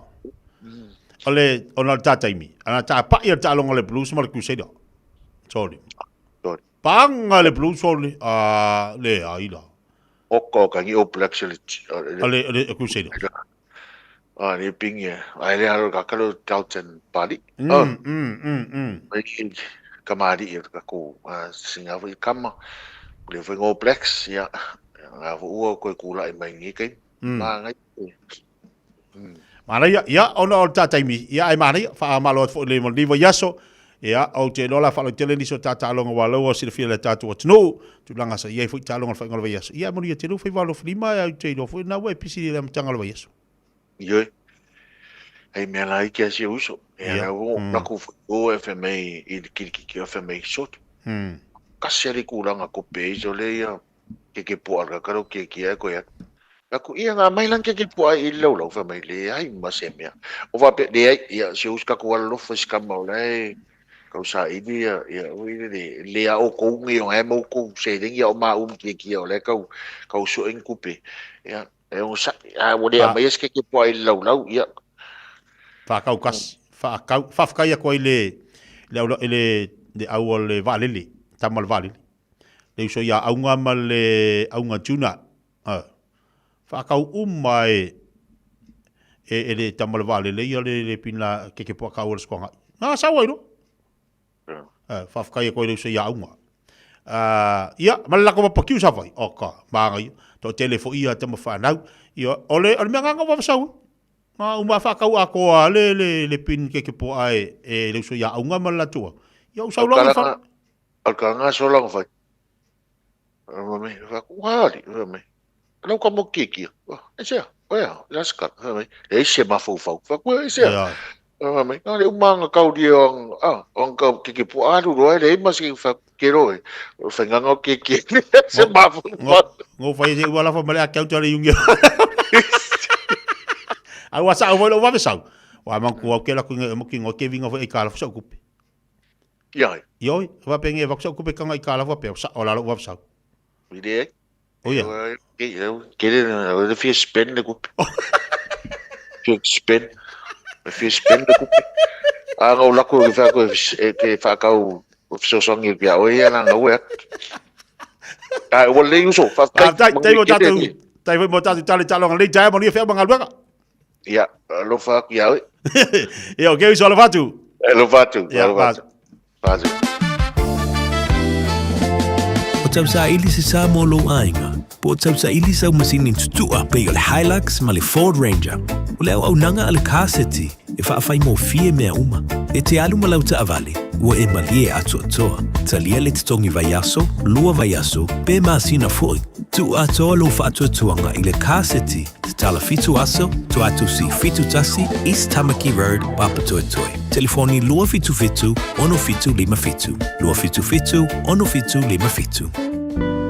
ole ona tataimi ana ta pa ia ta longa le blues mal crusader sorry panga le blues sorry le aila oko ka ngi oplex le crusader ni pingi ai le alo ka kalo tauten pali kamari ia ka ko singa vo kama le vo oplex ya nga vo ko kula mai ngi kai ma ngai mana ia ona o tataimi ia ai mana fa malo fo le mo livo yaso Ia, au te lola whalo tele ni so tata alonga walau o sila fia le tatu o tino, tu langa sa iei fui ta alonga whaingola vai aso. Ia moni a te ruwhi walo whilima au te ilo fui na ue pisi le matangala vai aso. Ioi. Hei mea lai kia si uso. Ia o naku o FMA i ki FMA sotu. Kasi ali kulanga ko peiso le ia ke puara karo ke e ko ia. Aku ia nga mai lang ke puara i lau FMA le ai masemia. O va pe le ia si uska ko walo fis kamau le. Kau sa ini ya le a o ko ngi o mo ko se ding ya o ma ki o le kau so en kupe ya e o sa a o le mai es ke po ai lau ya fa kau kas fa ka ya ko ile le au le valili tamal valili le so ya au nga mal au nga tuna fa kau mai le tamal valili ya le pina ke po ka o sko nga sa wa no whafkai koe reu se ia aunga. Ia, malako mapakiu sa vai. Oka, maangai. Tō telefo ia te mawhanau. Ia, ole mea nganga wawasau. Uma whakau a koa le pin ke po ai e reu se ia aunga malatua. Ia, usau longa wha. Alka ngā so longa whai. Mame, whakuhari. Anau ka mo kiki. E sea, oia, laskat. E se mawhau. Whakua e sea. Mami, ngale umanga kau dia on kau kiki pu aru roi le masi fa kero e fenga ngo kiki se mafu ngo fai se wala fa male akau tole yungi ai wasa o volo wa besau wa man ku ke la ku mo ki ngo ke vinga fa e kala fa ku yai yoi va penge va ku pe kanga i kala fa pe sa ola wa besau ide o ya ke le fi spend ku spend fish spend ku ngo laku ke fa kau so songi pia o ia na ngau e ai o le uso fa tai mo tatu tale talonga le jai mo ni fe mangal baka ia lo fa ia e o ke uso lo fatu fatu o tau sa ili se sa mo lo ainga po tau sa ili sa masini tutua pe o le Hilux ma le Ford Ranger o le au nanga ale kaseti e whaafai mo fie mea uma e te alu malau ta avale ua e malie atu atoa talia le titongi vai aso lua vai aso pe masina foi tu atoa lo whaatu atuanga i le kaseti te tala fitu aso tu atu si fitu tasi East Tamaki Road Papatoetoe telefoni lua fitu fitu ono fitu lima fitu lua fitu fitu ono fitu lima fitu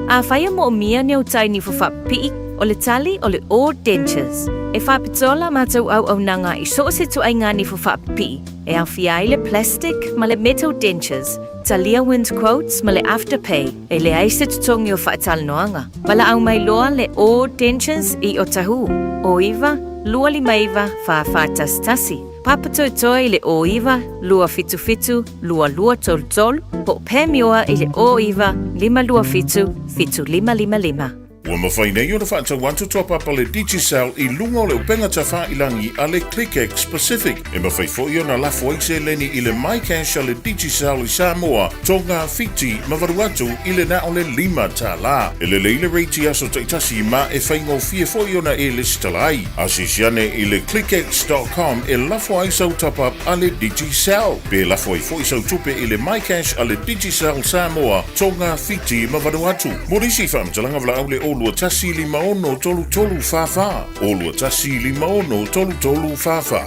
a whaia mo mia neu tai ni whawhapi'i o le tali o le Old Dentures. E whapitola mātou au nanga i so se tu ai ngani whawhapi'i. E au whiai le plastic ma le metal dentures. Talia Wind Quotes ma le Afterpay. E le aise tutongi o whaatala noanga. Wala au mai loa le Old Dentures i o tahu. O iwa, lua li maiva whaafatas tasi. Papatoetoe i le o iwa, lua fitu fitu, lua lua tol tol, po pēmioa i le o iwa, lima lua fitu, fitu lima lima lima. Ua mawhai nei o na whaatau wantu tōpapa le Digicel i lunga o le upenga ta whailangi a le ClickX Pacific. E mawhai fōi o na lafo aise leni i le MyCash a le Digicel i Samoa, tō ngā whiti mawaru atu i le na o le 5 tā la. E le leile reiti aso taitasi ma e whaingo fie fōi o na e listalai. Asisiane i le clickx.com e lafo aisau tapap a le Digicel. Pe lafo ai fōi sau tupe i le MyCash a le Digicel Samoa, tō ngā whiti mawaru atu. Morisi whamtalanga vla au le o Olua tasi lima ono tolu tolu fafa. Olua tasi lima ono tolu tolu fafa.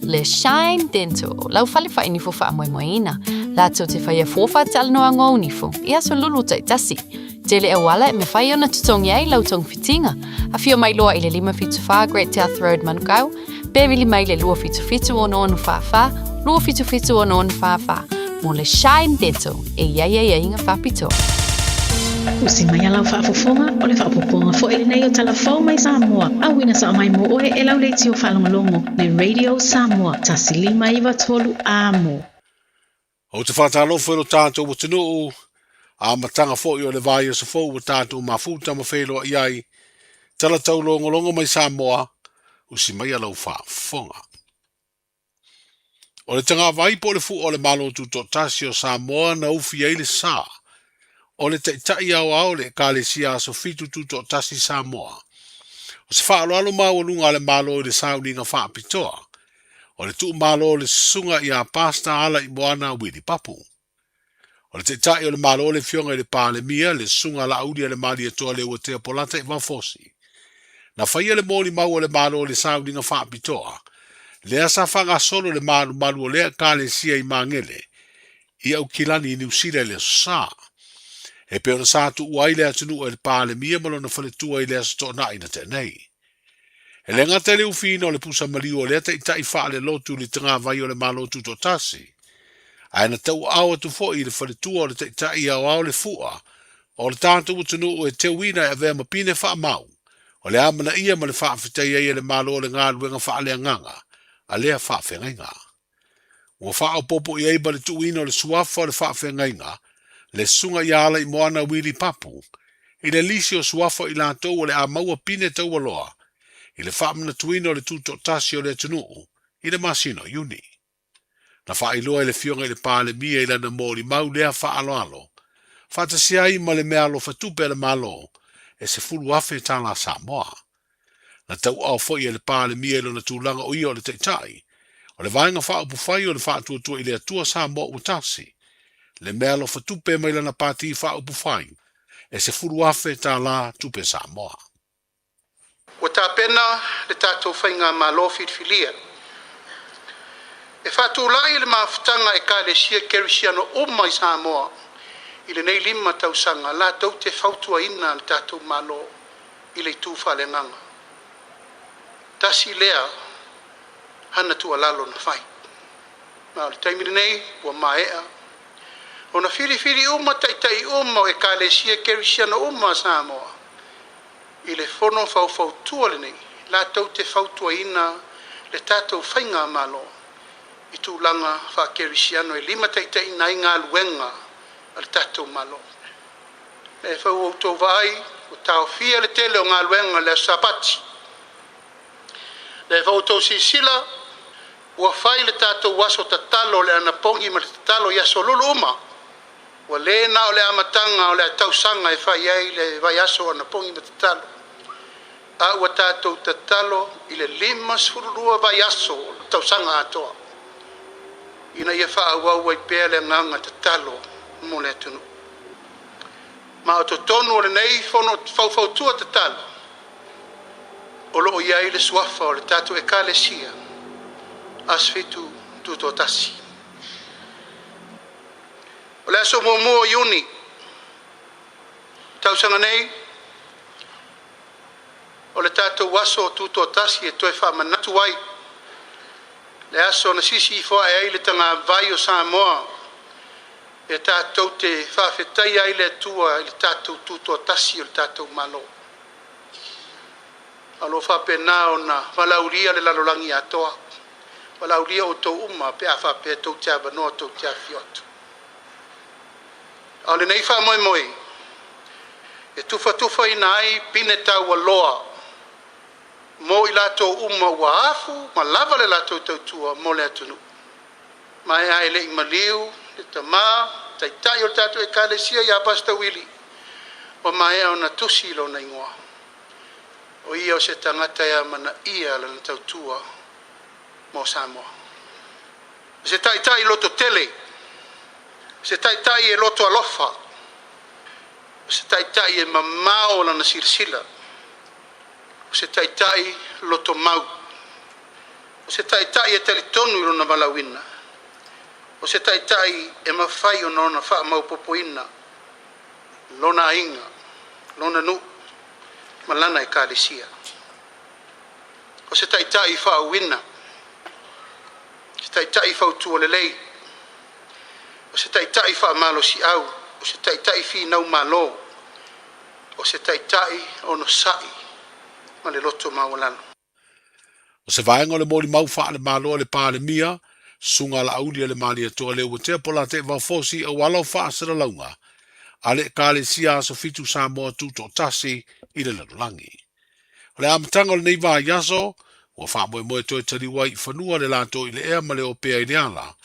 Le Shine Dental, lau fale fa ini fo fa moe moeina. La tau te whaia fōwha te alanoa ngō nifo, ia so lulu tai tasi. Tele e wala e me whai ona tutongi ai lau tong fitinga. A fio mai loa i le 5 Great South Road Manukau, bevili mai le lua fitu ono onu whawha, lua fitu ono onu whawha. Mo le Shine Dental, e ia inga whapitoa. Usi mai alau whaafofonga, o le whaapoponga fo ele nei o talafau mai Samoa. Awina sa mai mo oe e lau leiti o whalongolongo, le Radio Samoa, tasi 5 amo. O te whātalo whero tātou o tinu a matanga fo i o le vai o sa fo o tātou ma futa ma whelo iai, tala tau longolongo mai Samoa, usi mai alau whaafonga. O le tanga vai po le fu o le malo tu to tasi o Samoa na ufi ai le sa. O le tai au le kalesia so fitu tu to tasi Samoa. O se whaalo alo mau lunga le malo i le sauninga whaapitoa. O le tu malo le sunga ia pasta ala I moana wili papu. O le te tai o le malo le fionga I le pā le mia le sunga la audia le mali atoa le ua tea polata I wafosi. Na whaia le mōli mau o le malo le saudinga whaapitoa. Le asa whanga solo le malu o lea ka le sia I mangele. I au kilani I niusira le sa. E pe ona sa tu uai le atunu o le pā le mia malo na whaletua I le asa to na ina te nei. E le ngata le ufina o le pusa maliu o le ata I tai wha le lotu li tanga vai o le malo tu to tasi. Ai na tau awa tu fo I le whaletua o le tai au au le fua. O le tātou utunu o e te wina e vea mapine wha mau. O le amana ia ma le wha whitai e le malo o le ngā luenga wha lea nganga. A lea wha whengainga. Ua wha o popo I eiba le tuina o le suafa o le wha whengainga. Le sunga I ala I moana wili papu. I le lisi o suafa I lātou o le a maua pine tau aloa. I le whaamana tuina o le tūto tasi o le tunuu. I le masino uni. Na wha iloa I le fionga I le pāle mia I lana mōri mau lea wha alo alo. Whata siai ma le mea alo whatupe le malo. E se fulu afe tāla Samoa. Na tau au fwoi le pāle mia ilo na tūlanga o ia o le teitai. O le vaenga wha upu whai o le wha atua I le atua Samoa utasi. Le mea lo whatupe mai lana pāti wha upu whai. E se fulu afe tāla tupe Samoa. Ua tāpena le tātou whainga malo whitwhilia. E whātūlai le mawhitanga e ka le sia kerisiano o mai Samoa. I le nei lima tausanga la tau te whautua ina le tātou malo I le tūwha le nganga. Tasi lea hana tua lalo na whai. Ma le taimiri nei ua maea. O na whiri uma taitai uma e ka le sia kerisiano uma Samoa. I le fono whautua le nei, la tau te whautua ina le tātou whainga malo. I tūlanga whakerisiano e lima taitai nai ngā luenga al tātou malo. Le whau au tō vai, o tāo fia le tele o ngā luenga le sapati. Le whau tō sisila, ua whai le tātou waso tatalo le anapongi ma le tatalo yaso lulu uma. Ua le na o le amatanga o le tausanga e whai ei le vai aso anapongi ma tatalo. A ua tātou tatalo I le lima sururua vai aso tausanga atoa. Ina ia wha awau ai pēr le nganga tatalo mo le atunu. Ma o tonu o le nei whono whautua tatalo. O loo iai le suafa o le tātou e ka le sia. Asfitu tuto tasi. O le aso mua iuni. Tausanga nei. O le tātou waso tuto tasi e toi whamanatu ai. Le aso na sisi I fua e le tanga vai o Samoa. E tātou te whawhetai ai le tua I le tātou tuto tasi o le tātou malo. Alo whapena o na walauria le lalolangi atoa. Walauria o tau uma pe a whape tau tia banoa tau tia fiotu. O le nei wha moe. E tufa ina ai pine tau aloa. Mo I lato uma ua afu, ma lava le lato tautua mo le atunu. Ma e ai le I maliu, le tamā, taitai o le tato e kalesia I apasta wili. O ma e au na tusi lo na ingoa. O ia o se tangata ea mana ia le tautua mo Samoa. Se taitai loto tele, se taitai e loto alofa, se taitai e mamao la na sirsila. Se taitai loto mau. O se taitai e talitonu I lona malawina. O se taitai e mawhai o nona wha mau popoina. Lona inga. Lona nu. Malana e kālesia. O se taitai wha awina. Se taitai wha utua lelei. O se taitai wha malo si au. O se taitai fi nau malo. O se taitai ono sai. Ma le loto mawalano. O se vaenga o le mōli mau wha le malo le pā le mia, sunga la auli le mali atoa le ua tea pola te waufosi au walau wha asara launga, a le ka le sia so fitu Samoa tuto tasi I le lanulangi. O le amatanga o le nei wā yaso, ua wha moe toi taliwa I whanua le lato I le ea ma le o pea I le ala,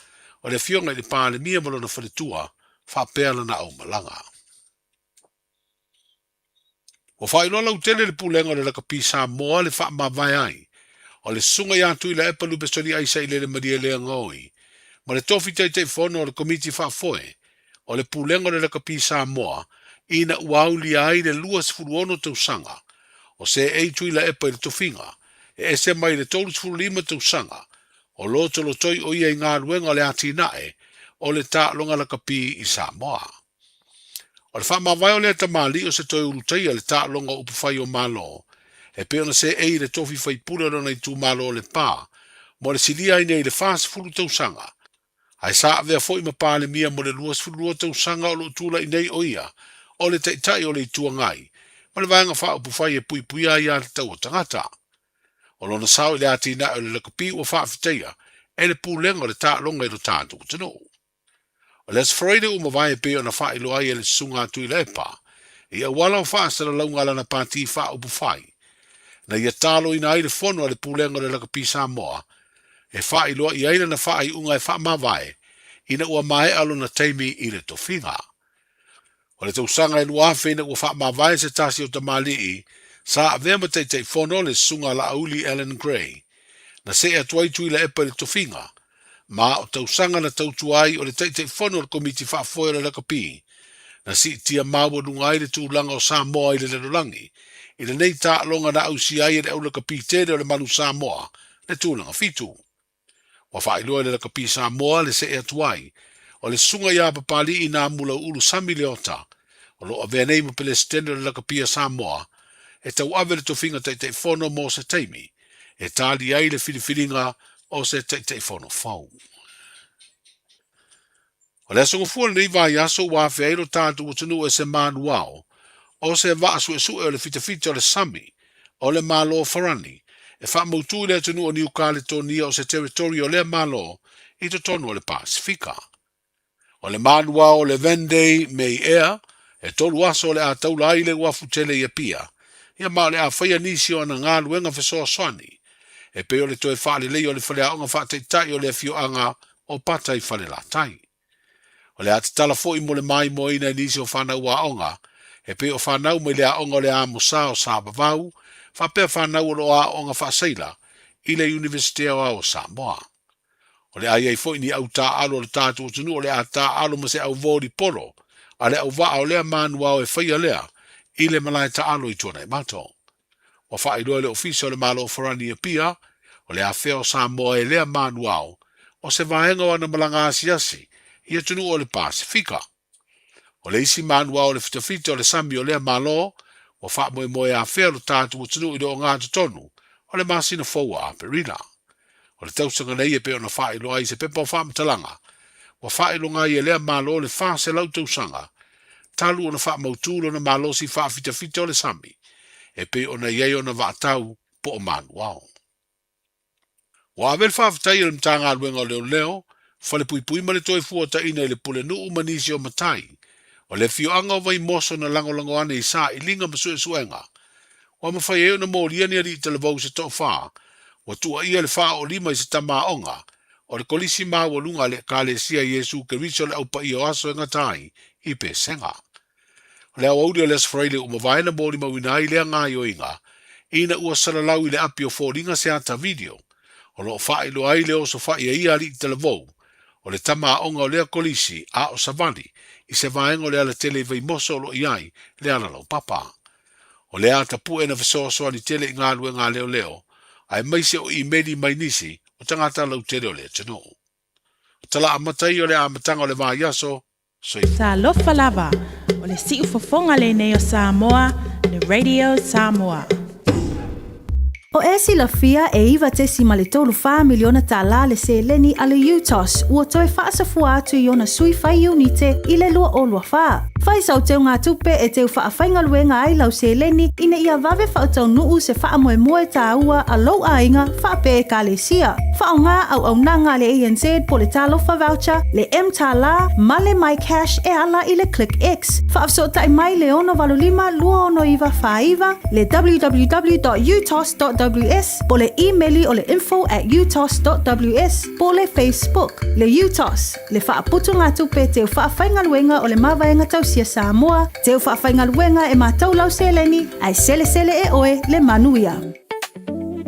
o le fionga I le pā le mia malona wharetua, wha pea lana au malanga. O whai lola utele le pulenga le laka pi Samoa le wha mawai ai. o le sunga ia tui la epa lupe soni aisa i le maria lea ngoi. Ma le tofi te fono o le komiti whaafoe, o le pulengo le lakapi Samoa, ina uauli ai le lua sifuruono tausanga, o se ei tui la epa i le tofinga, e se mai le tolu sifurulima tausanga, o loto lo toi o ia i ngā luenga o le ati nae, o le ta longa lakapi i Samoa. O le whamawai o le tamali o se toi urutai le ta longa upawhai o malo, e pe ona se ei le tofi whaipura rona i tū malo o le pā, mo le silia i nei le whasifuru tausanga, ai sa vea foi ma pale mia mo le luas fulua tau sanga o lo tula i nei o ia, o le teitai o le tua ngai, ma le vanga wha upu whai e pui pui ai a le tau o tangata. O lona sao i le ati na o le lakapi o wha whiteia, e le pūlenga o le tā longa i lo tātu tano. O les Friday o mawai e pe o na wha i lo ai e le sunga atu i le epa, i a wala o wha sara launga ala na pāti wha upu whai, na ia tālo i na ai le fono a le pūlenga o le lakapi Samoa, e wha i loa i aina na wha i unga e wha mawae, ina ua mae alo na teimi i le tofinga. O le tausanga e lua whina ua wha mawae se tasi o tamali i, sa a vea matei te whono le sunga la auli Ellen Gray, na se e tuai tui le epa le tofinga, ma o tausanga na tautuai o le te whono le komiti wha foe le lakapi, na si tia maua nungai le tūlanga o Samoa i le lerolangi, i le nei tā longa na ausi ai e le au lakapi tere o le manu Samoa, le tūlanga fitu. Wa wha iloa le lakapi Samoa le se e atuai, o le sunga ia papali i nā mula ulu sami leota, o lo avea nei ma pele stende le lakapi Samoa, e tau ave le tofinga te whono mo se teimi, e tāli ai le whiriwhiringa o se te whono whau. O le asunga fua nei vai aso wa whiairo tātu o tunu e se manuao, o se vaasu e sue o le fitafita o le sami, o le malo farani, e wha mautu le tunu o New Caledonia o se territorio le malo i to tonu o le Pasifika. O le manua o le Vendei Mei Ea, e tolu aso le a taula ai le wafu tele ia pia, ia ma le a whaia nisi o na ngā luenga fesoa soani, e pe o le toe whaale lei o le whalea onga whaateitai o le fio anga o patai whale la tai. O le ati tala fo i mo le mai mo ina nisi o whanau a onga, e pe o whanau me le a onga le a musa o Sabavau, whapea whanau o a onga whaaseila i le Universitea o Samoa. O le ai fo ni au tā alo le tātu o tunu o le a tā alo ma se au vori polo, a le au waa o lea manua o e whaia lea i le malai tā alo i tuana i mato. O wha i loa le ofisa o le malo o Farani a pia, o le a whea o Samoa e lea manua o se vahenga o ana malanga asiasi i a tunu o le Pasifika. O le isi manua o le fitafita o le sami o lea malo, o wha moe a whea lo tātu o tunu i do ngā tonu, o le masina foua a perila. O le tausanga nei e pe ona wha i loa i se pepa o wha mtalanga, o wha i longa i e lea malo le wha se lau tausanga, talu ona wha mautulu na malo si wha fitafita o le sami, e pe ona iei ona wha tau po o manuao. O avel wha fitai o le mtanga aluenga o leo leo, whale pui pui ma le toi fuata ina i le pule nuu manisi o matai, o le fio anga o vai moso na lango ane i sa i linga masu e suenga. O ma whai eo na mōria ni ari i te levau se tō wha, o tua ia le wha o lima i se tama onga, o le kolisi maa o lunga le ka le sia Yesu ke riso le aupa i o aso e ngatai i pe senga. O le au audio les freile o ma vaina mōri mawina i lea ngā i o inga, ina ua salalau i le api o fōringa se ata video, o lo wha i lo ai le oso wha i a ia li i te levau, o le tama onga o lea kolisi a o savani, i se vaenga o le ala tele vei moso o lo iai le ala lau papa. O le ata pu ena fesoa soa ni tele i ngā lue ngā leo leo, ai maise o i meri mai nisi o tangata lau tele o le tano. O tala amatai o le amatanga o le vā yaso, Sa lofa lava, o le si ufofonga le nei o Samoa, le Radio Samoa. O esi la fia e iwa tesi ma le tolu wha miliona tala le se leni a le UTOS ua toe whaasafua atu i ona sui whai unite i le lua o lua wha. Whai sau teo ngā tupe e teo wha whainga luenga ai lau se leni ina ia vave wha tau nuu se wha moe moe tā ua a lau a inga wha pe e ka le sia. Wha o ngā au nanga le ANZ po le talofa voucher, le M tala, ma le My Cash e ala i le Click X. Wha afso tai mai le ono valulima lua ono iwa wha iwa, le www.utos.ws, po le e-maili o le info@utos.ws, po le Facebook, le UTOS, le wha aputu ngā tupe teo wha whainga luenga o le mawaenga tausia Samoa, teo wha whainga luenga e mātou lau se leni, ai sele sele e oe le manuia.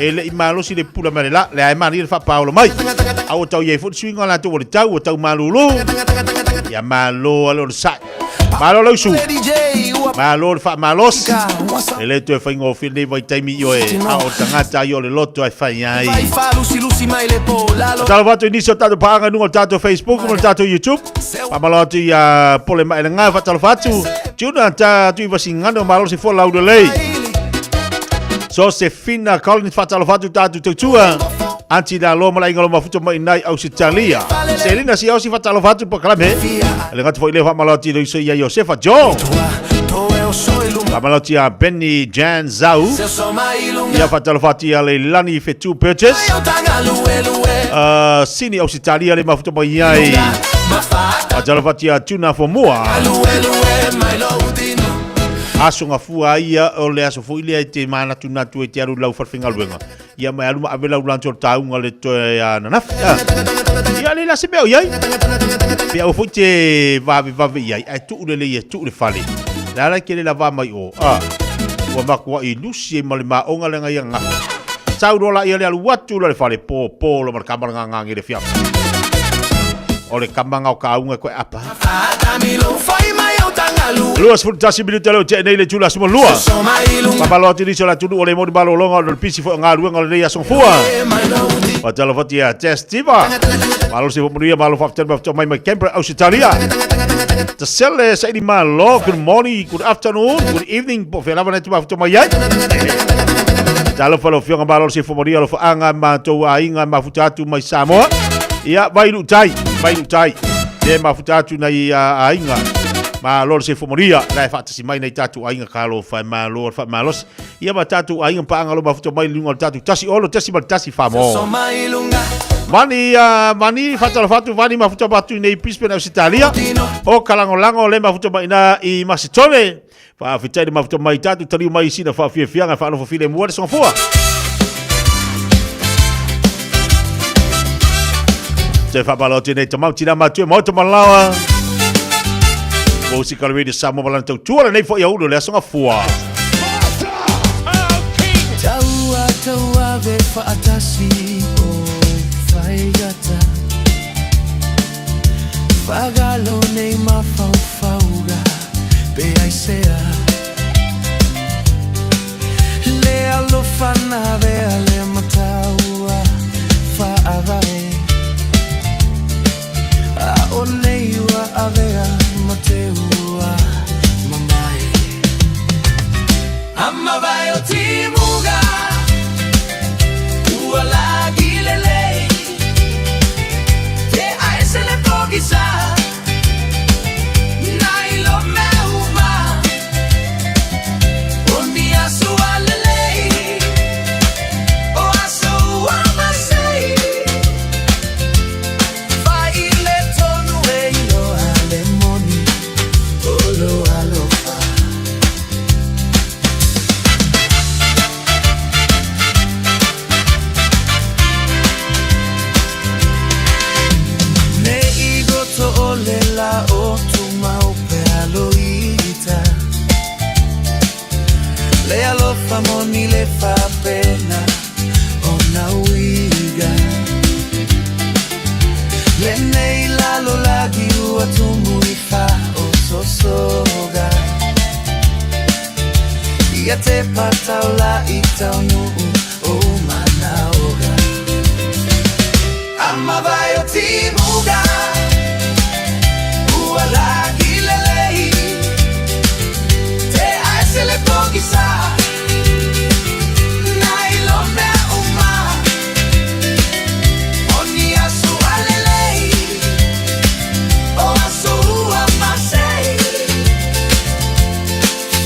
e le i malosi le pula mai la le ai mani le fa paolo mai au tau ye fu swinga la tu le tau malulu ya malo lo sa malo lo su malo fa malos e le tu fa ngo fil nei vai taimi yo e au tangata yo le loto ai fai ai talo vatu inicio tato panga no tato Facebook no tato YouTube pa maloti ya pole mai nga fa talo vatu tuna ta tu va singando malo si fo laudo lei so se fina Colin fa talo vatu tato tua anti da lo mala ingalo mafuto mai nai Australia Selina si osi fa talo vatu pa klame le gato foi le fa maloti lo ia Josefa John Maloti a Benny Jan Zau ia fa talo vatu le lani fetu purchase sini Australia le mafuto mai ai talo vatu tuna for more asunga fua ia o le aso fuile e te mana tuna tu e te aru lau farfinga luenga ia mai aluma avela ulancho taunga le toe ya nanaf ia le la se beo iai pia o fuite vavi iai ai tu le le tu le fale la ke le lava mai o wa makua i lusi e male maonga le ngai nga saurola ia le alu watu le fale po lo mar kamanga ngangi le fia o le kamanga o kaunga koe apa Luas futasi minuto leo te nei le tula simo lua. Papalo ti diso la tunu ole mo balo longa le pisi fo nga luenga le ya son fua. Patalo fatia testiva. Malo se moria malo fafter bafto mai Canberra Australia. The selle sai di malo good morning, good afternoon, good evening po fela net bafto mai. Talo falo fionga malo se fo moria lo fo anga ma to ainga ma futatu mai Samoa. Ia vai lutai. Te ma futatu nai ainga. Ma lor se fomoria la fa tasi mai nei tatu ainga kalo fa ma lor fa malos ia ma tatu ainga pa anga lo ba futo mai lunga tatu tasi olo tasi mal tasi fa mo mani fa talo fatu vani ma futo batu nei Brisbane Australia o kalangolango le ma futo mai na I Macedone fa fitai ma futo mai tatu tali mai sina fa fianga fa no fa file mo son fo se fa balote nei tamau tina ma tu mo to malawa Musical Radio Samoa Malanto tua nei fo ia ulo le asonga fua. Taua ve fa atasi o faigata. Fagalo nei mafauga pe aisea. Le alofana ve ale mataua fa avare. A oneiwa avea Mateua mamai Amma vai o timuga Uala gilele Te aese le pogisa Nailo meuma Ondi asu alele O asu amasei Vai le tonu eilo alemoni Olo alofa Ne igoto ole la otuma ope aloita Le alofa moni le fa pena Ona uiga Le nei lalo lagi uatumu ifa soga Ia te patau la I tau nuu o manaoga Amma vai o timuga Ua la gilelei Te aese le pogisa Nailo me uma Oni asu alelei O asu amasei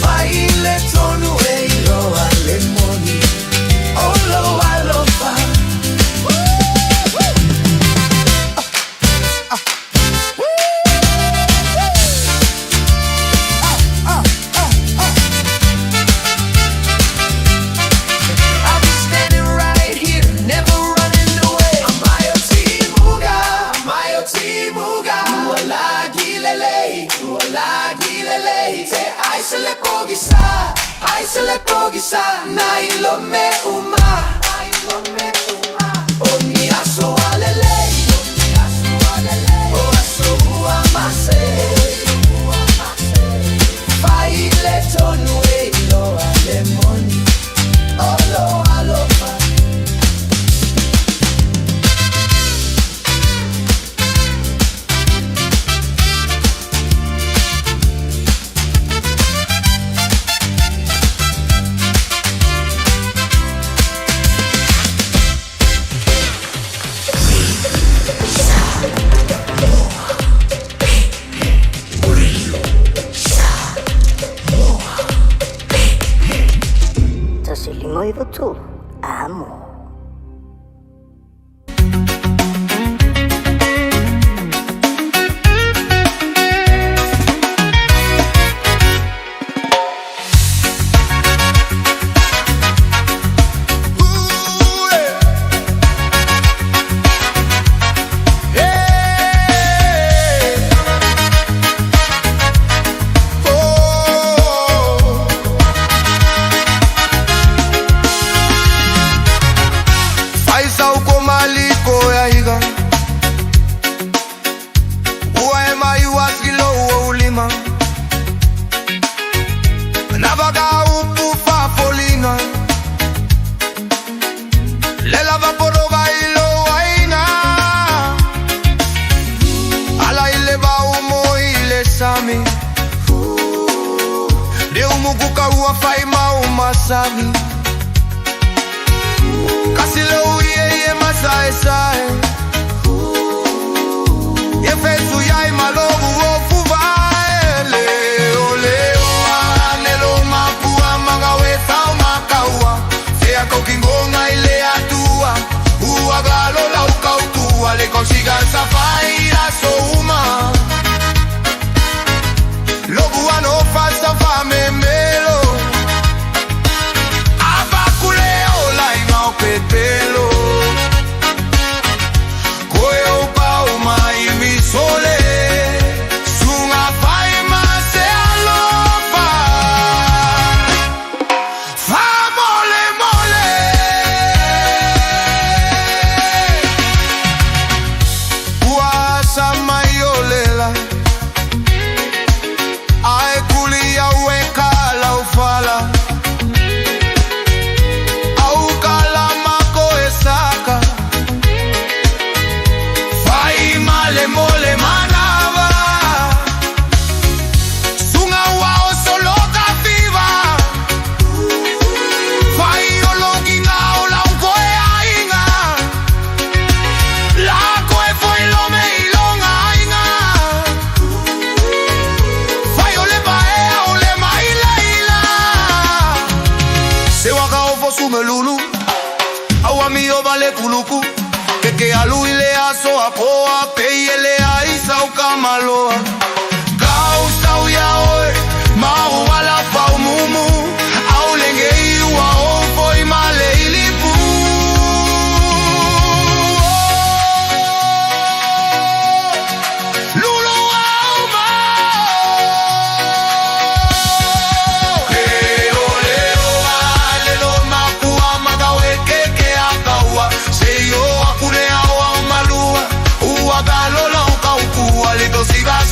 Fai le tonu eilo alemoni Olo alofa Aise le pogisa, nailo me uma tu amo. Siga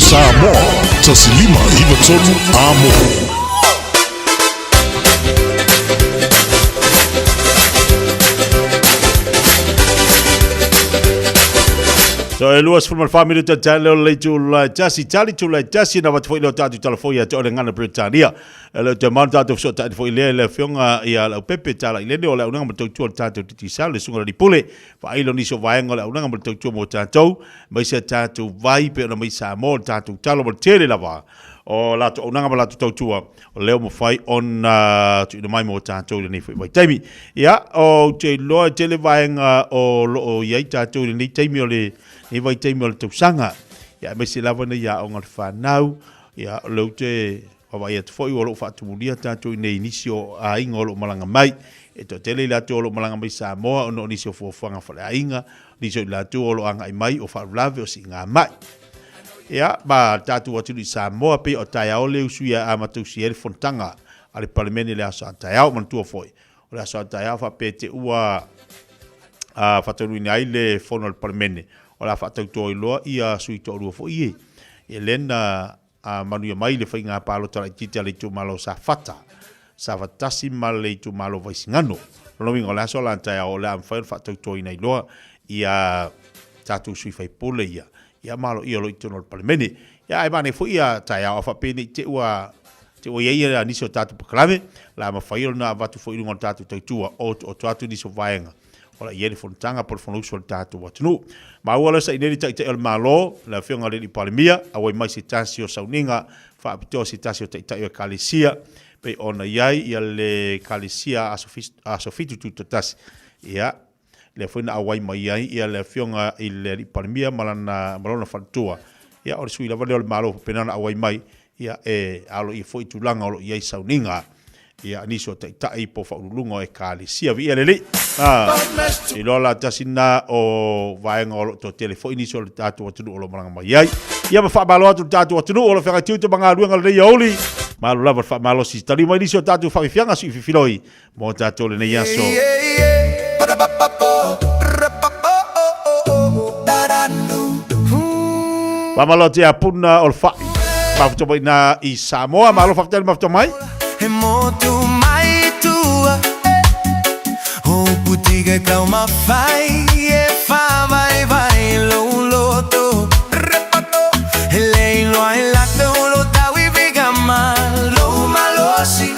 Samoa, tasilima iwa tolu amo. So e luas fulma family ta talo le tula jasi tali tula jasi na wat foi lo tatu telefonia to le ngana Britania le te manta to so ta foi le fionga ia le pepe tala ile o le unga mo tu tatu ti sale sunga di pule fa ilo ni so vai ngola unga mo tu mo tatu mai se tatu vai pe na mai sa mo tatu talo mo tele lava o la to unga la to tu o le mo fai on tu mai mo tatu ni foi vai taimi ia o te lo tele vai nga o ia tatu ni taimi o le e vai te mo te sanga ya me se lava na ya o ngal fa nau ya lo te wa ia te foi o lo fa tu mulia tatu nei inisio a inga o lo malanga mai e to tele la to lo malanga mai sa mo no inisio fo fanga fa la inga inisio la to o lo anga mai o fa lave o singa mai ya ba tatu o tu sa mo pe o tai o le usuia a matu si el fontanga ale parlemene le asa tai o man tu foi o le asa tai fa pe te ua a fa tonu ni ai le fono al parlemene o la fa tau loa ia sui to ru fo ie Elena a manu mai le fainga palo tara tita le tu malo sa fatasi mal le tu malo vai singano lo mingo la sola ta o la fa tau nei loa ia tatu sui fai pole ia malo ia lo itu no parlemene ia ai bane fo ia ta o fa peni te ua ia ni so tatu proclame la ma fail na vatu fo ingo tatu tua o tatu ni so vaenga ola ieri fontanga por fonu sol tatu watunu ma wala sa ineri tai el malo la fionga le palemia awai mai se tasio sauninga fa apito se tasio tai kalisia pe ona yai ia le kalisia a sofitu tutas ia le fona awai mai yai ia le fionga le palemia malona fantua ia or sui la vale el malo penana awai mai ia alo i foi tulanga o yai sauninga ia niso tai po fa ulunga e kalisia vi ele i lola tasina o vaenga o to telefoni ni so tatu o tunu o malanga mai ai ia ma fa malo atu tatu o tunu o lo fera tiu te banga luenga le yauli malo lava fa malo si tali mai ni so tatu fa fianga si filoi mo tatu le nei aso pa malo te apuna o fa pa to na i Samoa malo fa tel ma to mai Putiga e pra uma fai e fa vai lo loto lei lo ai la lo da wi biga mal lo malosi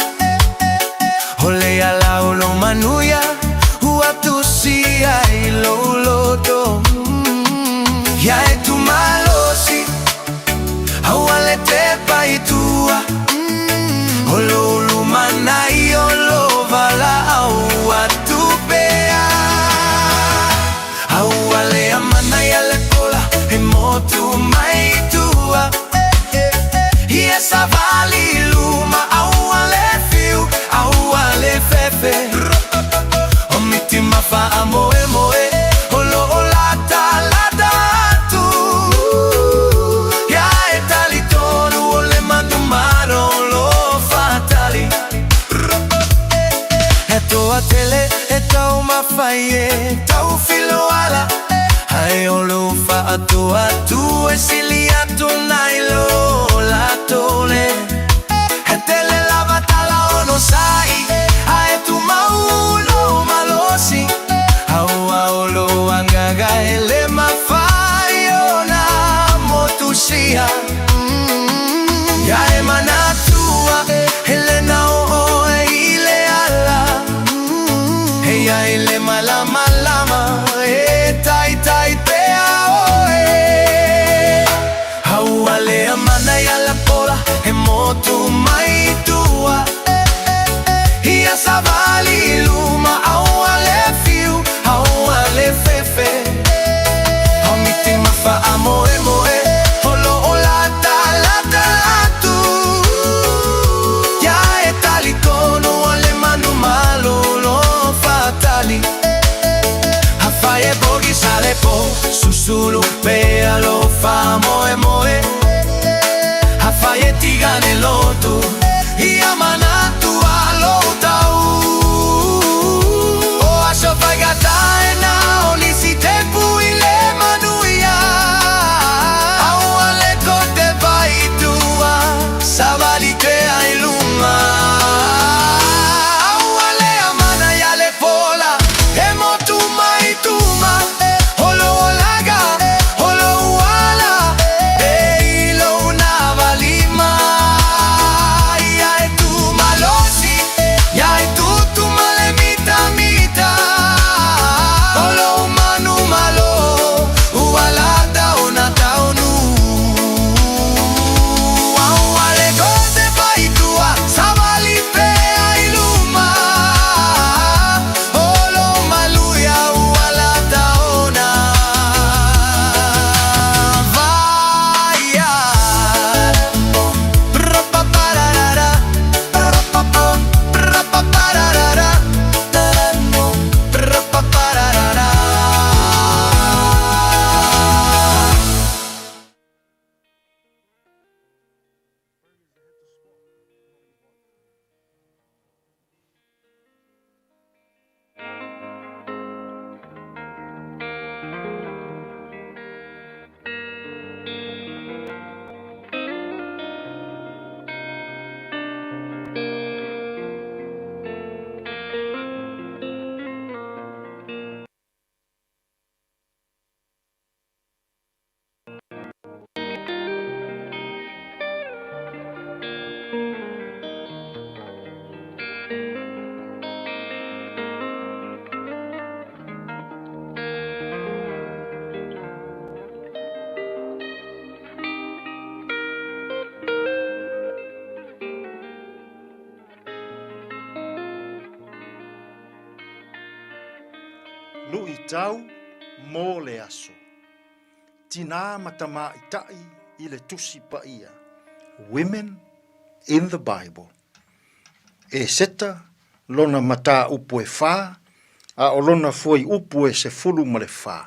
ole ala lo manuya wa tu si ai lo loto ya e tu malosi awale te pai tua olo lo manai lo vala wa tu tu mai tua essa vale luma awale fiu awale fefe o mitima fa amoe moe olo olata lata tu ya etali tonu ole manumaro lo fatali eto atele eto ma faie tau filo ala ai olo fa tu esilia tu nailo la tole etele la batala ono sai ai tu maulo malosi au olo angaga ele mafaiona motusia ya emanatua ele nao ile ala ya ile malama tai tu mai tua ia savali luma awale fiu awale fefe omiti mafa amoe moe olo olata lata tu ya etali kono ole manu malo lo fatali afaye bogi sale po susulu pea lo fa moe moe afaye tigane loto ia manatu alota o aso pagata na onisi tempu ile manuia awale kote Nui tau mō le aso. Tina matama itai i le tusi pa ia. Women in the Bible. E seta lona mata upu e whā, a o lona foi upu e se fulu ma le whā.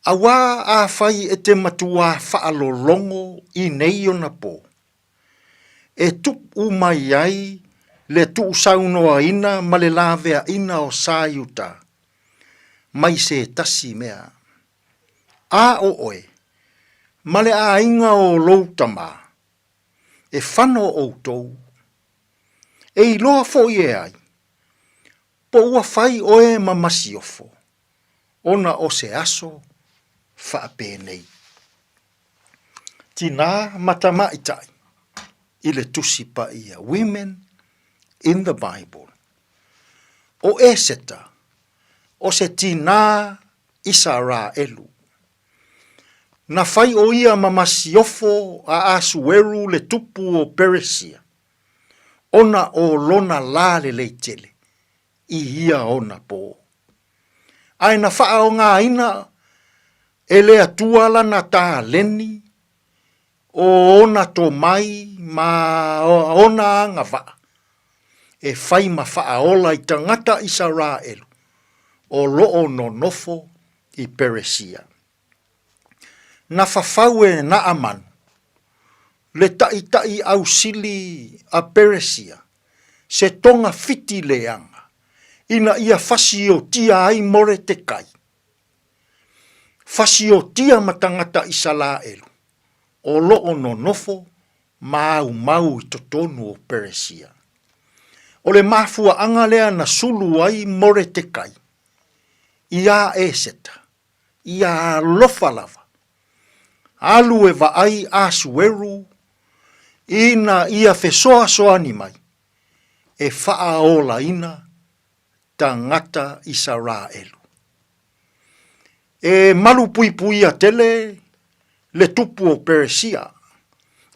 Awa a whai e te matua whaalo longo i nei o na pō. E tup umai ai le tu saunoa ina ma le lavea ina o sāiuta. Mai se tasi mea. A o oe. Ma le a inga o loutama. E whano o tou. E i loa fo i e ai. Po ua whai oe ma masiofo. Ona o se aso whaape nei. Tina matama itai. I le tusi pa ia. Women in the Bible. O e seta. O se tina isa ra elu. Na whai o ia mamasiofo a asueru le tupu o Peresia. Ona o lona la le leitele. I ia ona po. Ai na wha o ngā ina e lea tuala na tā leni. O ona to mai ma ona nga wha. E whai ma wha ola i tangata isa ra elu. O loo no nofo i Peresia. Na whawhaue na amanu. Le tai au sili a Peresia. Se tonga fiti leanga. Ina ia fasi o tia ai more te kai. Fasi o tia matangata isa la elu. O loo no nofo mau i totonu o Peresia. O le mafua anga lea na sulu ai more te kai. Ia e seta. Ia lofa lava. Alu e va ai asueru. Ina ia fesoa soani mai. E faa ola ina. Tangata isa ra elu. E malu pui a tele. Le tupu o Peresia.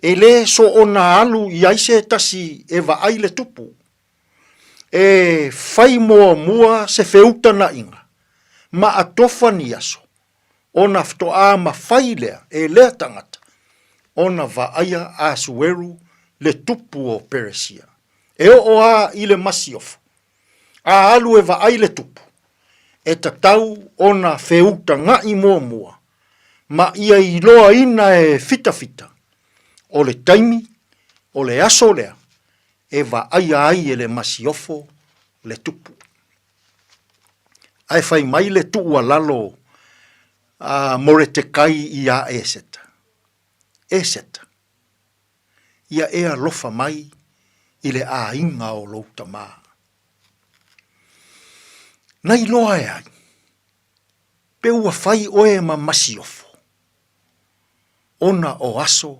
E le so ona alu i aise tasi e va ai le tupu. E fai mua se feuta na inga. Ma atofa ni aso. Ona ftoa ma failea e lea tangata. Ona va aia a sueru le tupu o Peresia. E o a i le masiofo. A alu e va ai le tupu. E tatau ona feuta ngai mua. Ma ia i loa ina e fita. O le taimi, o le aso lea. E va aia ai e le masiofo le tupu. Ai fai mai le tua lalo more te kai i a eseta. Eseta. Ia ea lofa mai i le a inga o louta maa. Nai loa e ai. Pe ua fai oe ma masiofo. Ona o aso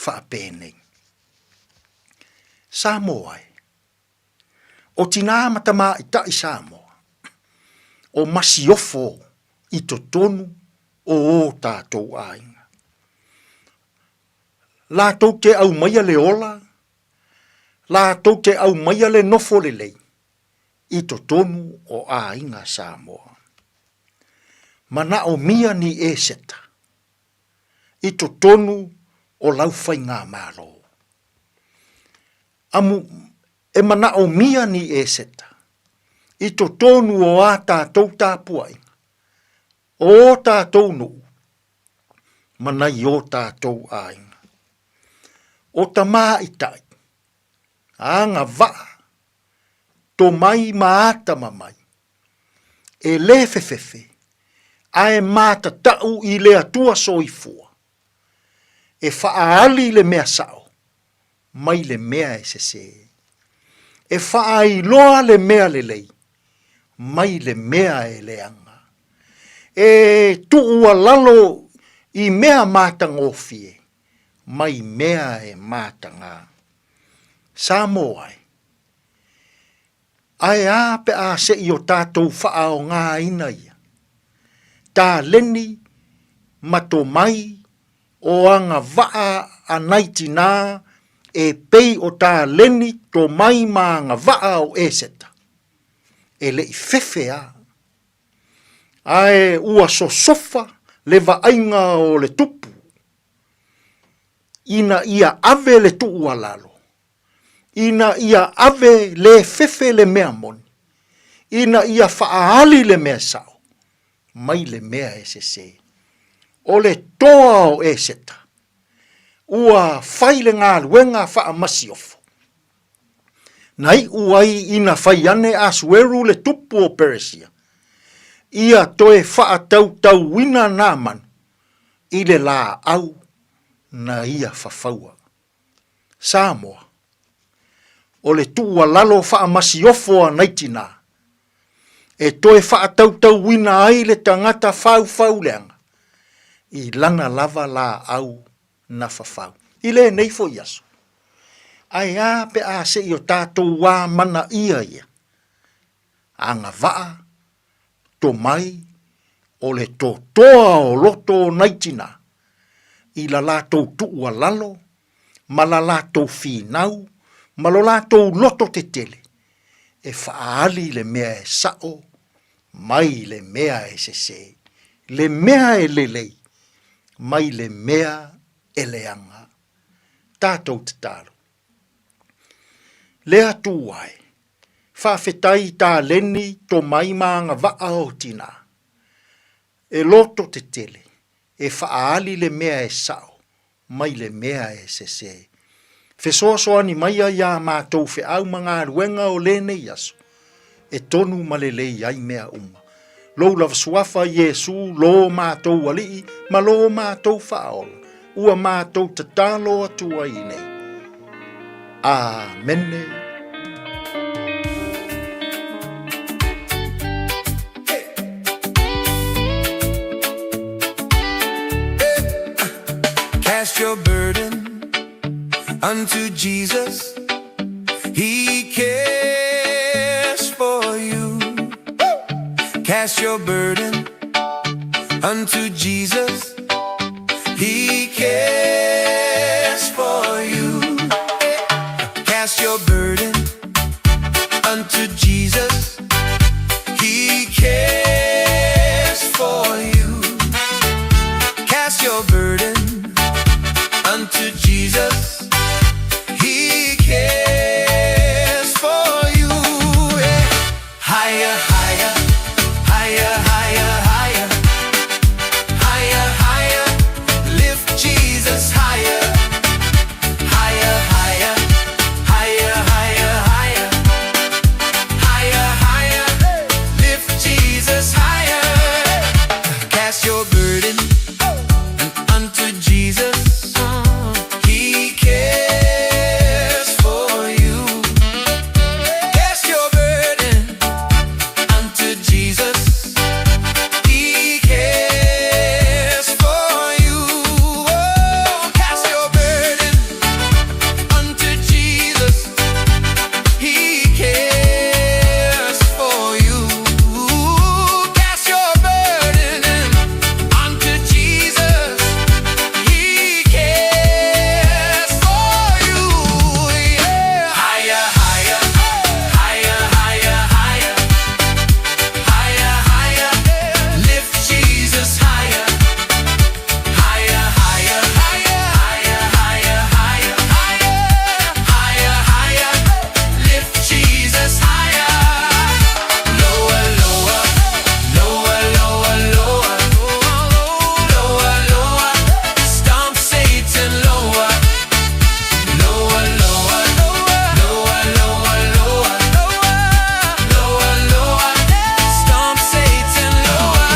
whaapenei. Samoa e. O tina matama i tai Samoa. O masiofo i totonu o tātou ainga. Lātou te au maia le ola, lātou te au maia le nofo le lei, i totonu o ainga Samoa. Mana o mia ni e seta, i totonu o laufai ngā mālo. Amu e mana o mia ni e seta, i totonu o a tātou tāpuai. O tātou no, mana i o tātou ainga. O ta maa i tai, anga waa, to mai maata mamai, e le fefefe, ae mata tau i le atua soifua, e whaali le mea sao, mai le mea e sese, e whaai loa le mea le lei, mai le mea e leanga. E tuua lalo i mea mātangofie, mai mea e mātanga. Samoa ai. Ai a pe a se i o tātou wha o ngā ina ia. Tā leni mato mai o anga waa a naitina e pei o tā leni to mai ma anga waa o eseta. e le i fefea. Ae ua sosofa le vaainga o le tupu. Ina ia ave le tuu alalo. Ina ia ave le fefe le mea moni. Ina ia faaali le mea sao. Mai le mea e se. O le toa o e seta. Ua fai le ngā luenga faa masiofo. Nai uai ina fai ane asueru le tupu o Peresia. Ia toe faa tau wina nāman. I le la au na ia fafaua. Samoa. O le tua lalo faa masiofo a naitina. E toe faa tau wina ai le tangata fau leanga. I lana lava la au na fafau. I le neifo iaso. Ai a pe a se i o tātou wā mana ia ia. Anga vaa, to mai, o le tō toa o loto naitina. I la lātou tuua lalo, ma la lātou whinau, ma lo lātou loto te tele. E whaali le mea e sao, mai le mea e se. Le mea e lelei, mai le mea e leanga. Tātou te tālo. Lea tuai, whawhetai tā leni to mai maanga waa o tina. E loto te tele, e whaali le mea e sao, mai le mea e se. Whesoasoani mai ia mātou whe au mga ruenga o lene iaso, e tonu malelei ai mea uma. Lou lava suafa Yesu lo mātou alii, ma lo mātou whaola, ua mātou te tālo atua i nei. Amene. Cast your burden unto Jesus. He cares for you. Cast your burden unto Jesus. He cares for you. Cast your burden unto Jesus. He cares for you. Cast your burden unto Jesus. He cares for you. Higher, higher, higher, higher, higher, higher, higher. Lift Jesus higher. Higher, higher, higher, higher, higher, higher, higher. Lift Jesus higher. Cast your burden unto Jesus. He cares for you. Cast your burden unto Jesus. He cares for you. Oh, cast your burden unto Jesus. He cares for you. Cast your burden unto Jesus. He cares for you. Yeah. Higher, higher, higher, higher, higher, higher, higher. Lift Jesus higher. Higher, higher, higher, higher, higher, higher, higher, higher. Lift Jesus higher. Lower, lower, lower, lower, lower, lower, lower. Stomp Satan lower. Lower, lower, lower, lower, lower, lower, lower. Stomp Satan lower.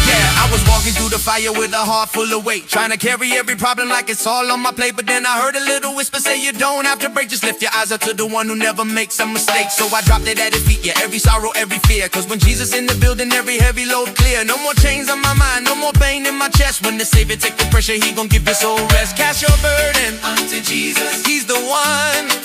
Yeah, I was walking through the fire with a heart full of weight, trying to carry every problem like it's all on my plate. But then I heard a little whisper say you don't have to break, just lift your eyes up to the one who never makes a mistake. So I dropped it at his feet, yeah, every sorrow, every fear. Cause when Jesus in the building, every heavy load clear. No more chains on my mind, no more pain in my chest. When the Savior take the pressure, he gon' give your soul rest. Cast your burden unto Jesus. He's the one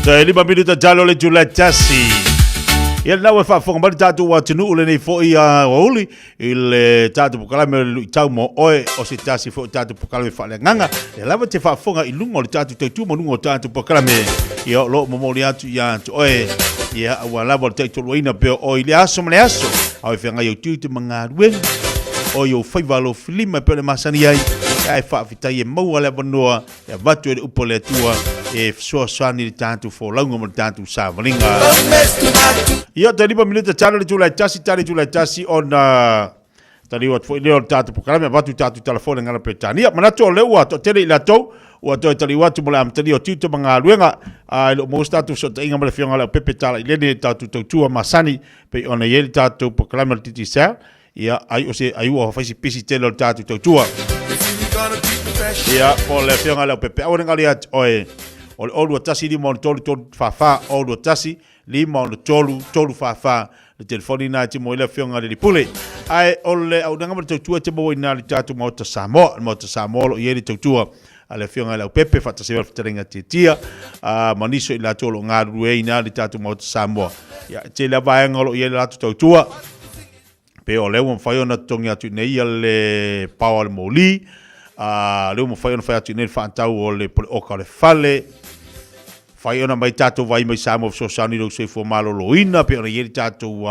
Te 5 minuta talo le July tasi. Ia nawe whaafonga mari tātou wa tunu ule nei fo i wauli ile tātou pukalame lui tau mo oe o se tasi fo tātou pukalame whaale nganga. E lava te whaafonga i lungo le tātou teitu manungo tātou pukalame i o lo momoli atu i atu oe. Ia awa lava le teitu luina peo o i le aso male aso. Au e whenga iau tūte mga ruenga. O iau whaivalo filima peo le masani ai. Ai whaafitai e maua le wanoa. E watu e le upo le atua. E fsoa sani le tātou fo launga mo le tātou sa malinga. Ia te 5 minuta talo le July tasi on tali wat foi leo tātou pukalame watu tātou telefone ngana petania. Manato o leo ato tele i latou. Ua toi tali watu mo le amtani o tito mga luenga. Ilo mo tātou so te inga mo le fionga le pepe tala i lene tātou tautua masani. Pe ona ieli tātou pukalame le titi sa. Ia ai o se ai ua faisi pisi tele o tātou tautua. Ia o le fionga le pepe. Awa ngali at oe. O le olu atasi li mo le tolu fafa. Olu atasi lima o le tolu fafa. Le telefoni na te mo ile fionga le lipule. Ai o le au nanga mo le tautua te mo ina le tātou mauta Samoa. Mauta Samoa lo ieli tautua. Ale fionga le pepe fata se fatarenga tia maniso i la tolo ngā rueina le tātou mauta Samoa. Ia te la vaenga lo ieli la tautua. Pe o leo mo whai ona tongi atu nei le pawa le moli. Leo mo whai ona whai atu nei whaantau o le pole oka le fale. Whai ona mai tātou vai mai Samoa so sani rau sefua malo loina. Pe ona ieli tātou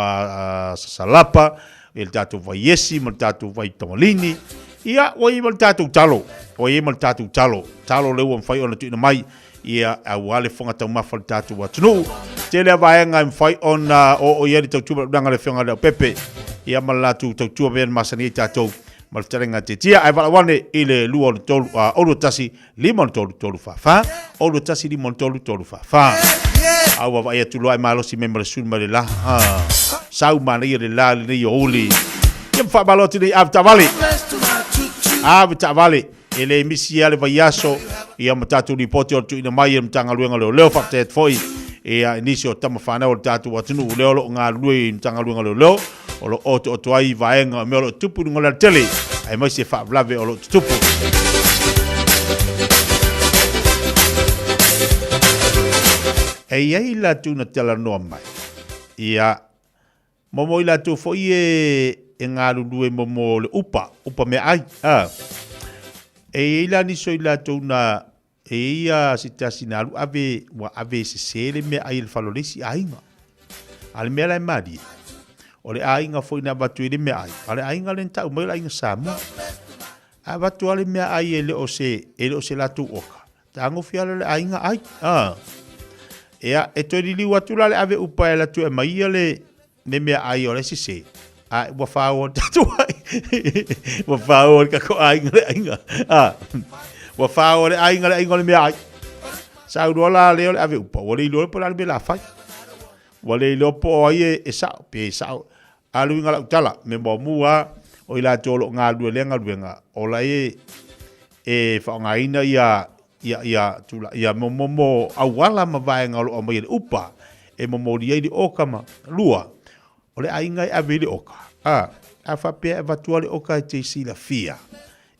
sasalapa. Ieli tātou vai yesi, ma tātou vai tamalini. Ia, wai ma tātou talo. Wai ma tātou talo. Talo leo mo whai ona tuina mai. Ia, au ale whonga tau mafa le tātou watunu. Te lea vaenga im whai ona o ieli tautua nanga le whionga leo pepe. Ia malatu tautua ben masani tātou maltarenga te tia ai wala wane ile lua le tolu olu tasi limon tolu fafa olu tasi limon tolu fafa au wa ia tu loai malo si member sun male la sau mane ile la ni oli kim fa baloti ni afta vale ele misi ale vayaso ia matatu ni poti o tu ina mai mtanga luenga leo fa te foi ia inisio tama fana o tatu watunu leo lo nga lui mtanga luenga leo o lo oto ai vaenga me lo tupu ngola tele ai mai se fa blave o lo tupu ai la tu na tela no mai ia momo ila tu fo e ngalu due momo le upa me ai ila ni so ila tu na ia sitasinalu ave se sele me ai le falolesi ainga al me la madi ole ainga foi na batu ile me ai ale ainga len tau me ainga Samoa a batu ale me ai ele o se la tu oka tango fiala le ainga ai ea e to li watu la ave upa la tu e mai ale me ai ole se a wa fa o tatu ai wa fa o ka ko ainga wa fa o le ainga le me ai sa dola le ave upa ole lo po la be la fai wale lo po ai e sa pe sa alu ngala utala me mo mua o ila tolo ngalu lenga luenga ola e fa ngaina ia tula ia mo awala ma vai ngalo o mai upa e mo ri di okama lua ole ainga avili oka a fa pe vatuale oka te sila fia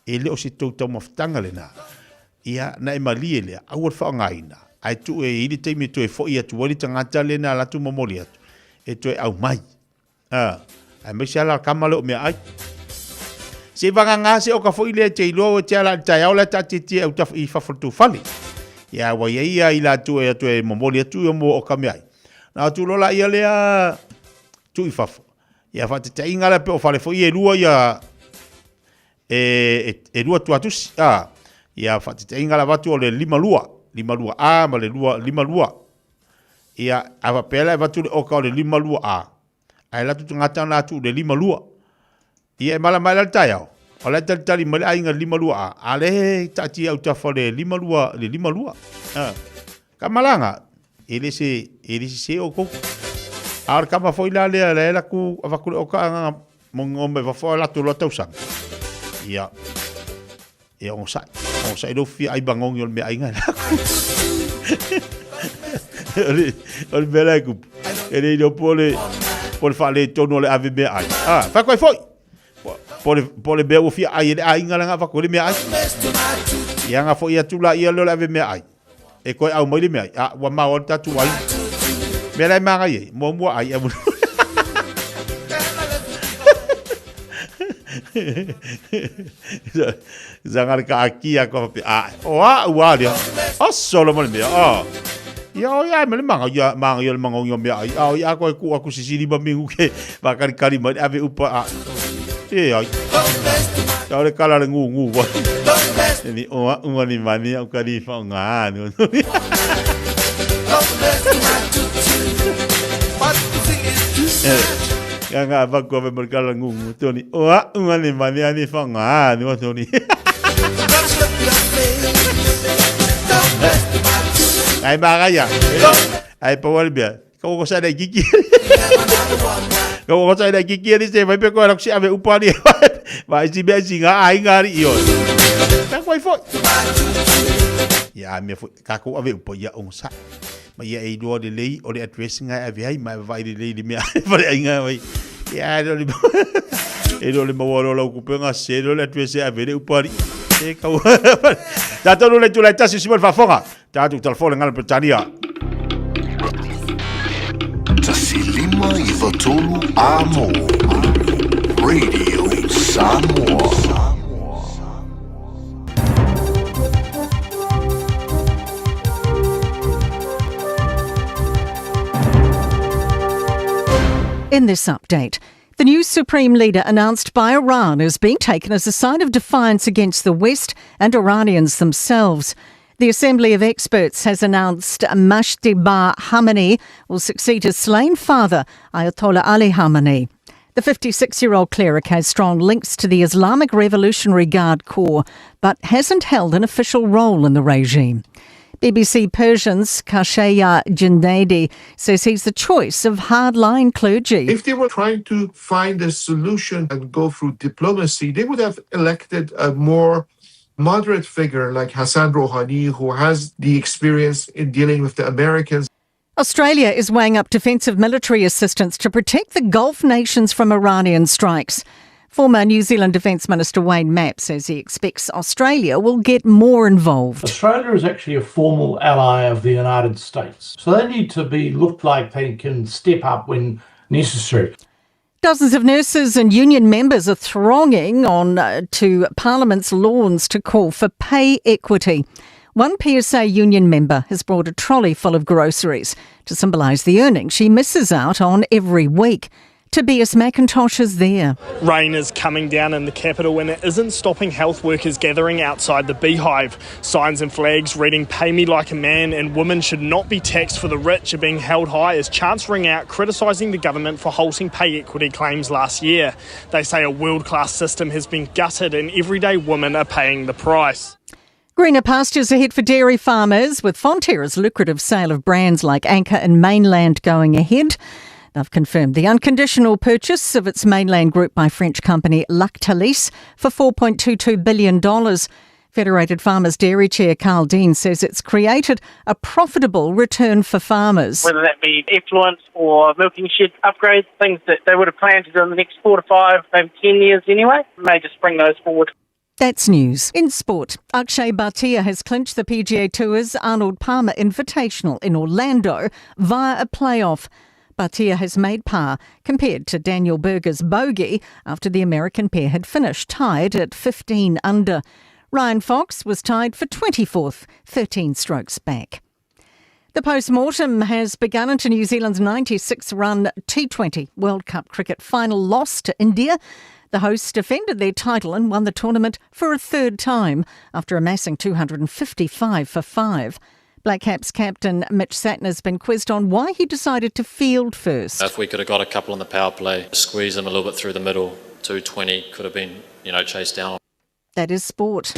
ele o si tota maftanga lena ia na e mali ele awal fa ngaina ai tu e ili te mi tu e fo ia tu wali tangata lena la tu momoli atu e tu e au mai ai me sala kamalo me ai se vanga nga se o ka fo ile te ilo te ala ta ya ola ta ti au ta I fa tu fali ya wa ia ila tu e momoli atu mo o ka me ai na tu lola ia le tu I fa ya fa te ingala pe o fale fo ia lua ia e lua tu atu ya fa te ingala batu o le lima lua ma le lima lua ia ava pela va tu o ka le lima lua ai la tu ngata na tu le lima lua ia mala mala tayao ola tali mala ainga lima lua ale tati au ta fa le lima lua kamalanga ele se o ko ar kama foi la le ku ava ku o ka mongombe va fo la tu lo tausa ia e on sa do fi ai bangong yol me ainga ol bela ku ele do pole fale tono le ave me ai fa coi foi pole be o fi ai ainga nga fa ko le me ai ia nga foi atula ia lo ave me ai E koe au mai le mea, wa mau tatu ai. Mea lai maa ai, mua ai amu. Zangare ka akia ko pe ua dia. Solo mo le mea. Ya me le manga ya manga yo mea. Ya ko aku sisiri ba minggu ke ba kali mai ave upa. Ai. Ya le kala le ngu. Ni unga ni mani au kali fa nga no. Nga ba ko be merkala ngu Tony. Unga ni mani ani fa nga no Tony. Ai ba ya. Ai pa wal bia. Kau ko sa dai gigi. Kau ko sa dai gigi ni se vai pe ko ra si ave upa ni. Vai si be singa ai ngari io. Tak wai fo. Ya me fo ka ko ave upa ya on sa. Ma ia e do de lei o le address nga ave ai ma vai de lei de me vai ai nga vai. Ya do le. E do le mo lo ku pe nga se do le address ave de upa ri. E ka. Ta tolu le tu la tasi si fa fonga. Ta tu telefone ngal Britania. Tasilima Ivatolu Amo Radio Samoa. In this update, the new Supreme Leader announced by Iran is being taken as a sign of defiance against the West and Iranians themselves. The Assembly of Experts has announced Mashtaba Khamenei will succeed his slain father, Ayatollah Ali Khamenei. The 56-year-old cleric has strong links to the Islamic Revolutionary Guard Corps, but hasn't held an official role in the regime. BBC Persian's Kashaya Jindadi says he's the choice of hardline clergy. If they were trying to find a solution and go through diplomacy, they would have elected a more moderate figure like Hassan Rouhani, who has the experience in dealing with the Americans. Australia is weighing up defensive military assistance to protect the Gulf nations from Iranian strikes. Former New Zealand Defence Minister Wayne Mapp says he expects Australia will get more involved. Australia is actually a formal ally of the United States, so they need to be looked like they can step up when necessary. Dozens of nurses and union members are thronging on to Parliament's lawns to call for pay equity. One PSA union member has brought a trolley full of groceries to symbolise the earnings she misses out on every week. Tobias McIntosh is there. Rain is coming down in the capital and it isn't stopping health workers gathering outside the Beehive. Signs and flags reading "Pay me like a man" and "Women should not be taxed for the rich" are being held high as chants ring out criticising the government for halting pay equity claims last year. They say a world-class system has been gutted and everyday women are paying the price. Greener pastures ahead for dairy farmers, with Fonterra's lucrative sale of brands like Anchor and Mainland going ahead. They've confirmed the unconditional purchase of its Mainland group by French company Lactalis for $4.22 billion. Federated Farmers Dairy Chair Carl Dean says it's created a profitable return for farmers. Whether that be effluent or milking shed upgrades, things that they would have planned to do in the next 4 to 5, maybe 10 years anyway, may just bring those forward. That's news. In sport, Akshay Bhatia has clinched the PGA Tour's Arnold Palmer Invitational in Orlando via a playoff. Bhatia has made par compared to Daniel Berger's bogey after the American pair had finished tied at 15 under. Ryan Fox was tied for 24th, 13 strokes back. The post-mortem has begun into New Zealand's 96-run T20 World Cup cricket final loss to India. The hosts defended their title and won the tournament for a third time after amassing 255 for 5. Black Caps captain Mitch Satner has been quizzed on why he decided to field first. If we could have got a couple on the power play, squeeze them a little bit through the middle, 220 could have been, chased down. That is sport.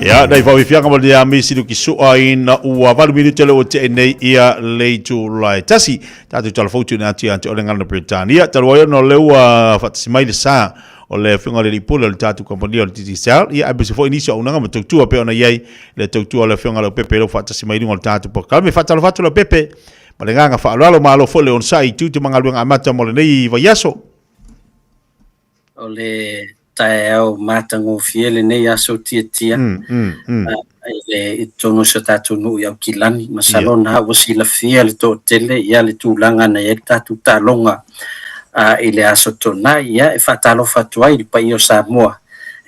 Ia, dai fau fianga mo dia misi du kisua ina ua valu minuto le o te nei ia le July. Tasi, tatu telefotu na tia ante o le ngana Britania. Taluayo no le ua fatasimai le sa o le whiunga le lipula le tatu kompania o le TTCL. Ia abisi fo inisi o unanga ma tautua pe ona iei le tautua le whiunga le pepe lo fatasimai dunga le tatu po kalme fatalo fatu le pepe. Ma le nganga whaalalo malo fo le on sai tu te mga luenga amata mo le nei vaiaso. O le tae au matango fiele nei aso tia. Le itono sa tatu no iau kilani. Masalona hawa sila fia le to tele ia le tūlanga na e tatu talonga i le aso tona ia e whatalo fatuai li pa i o Samoa.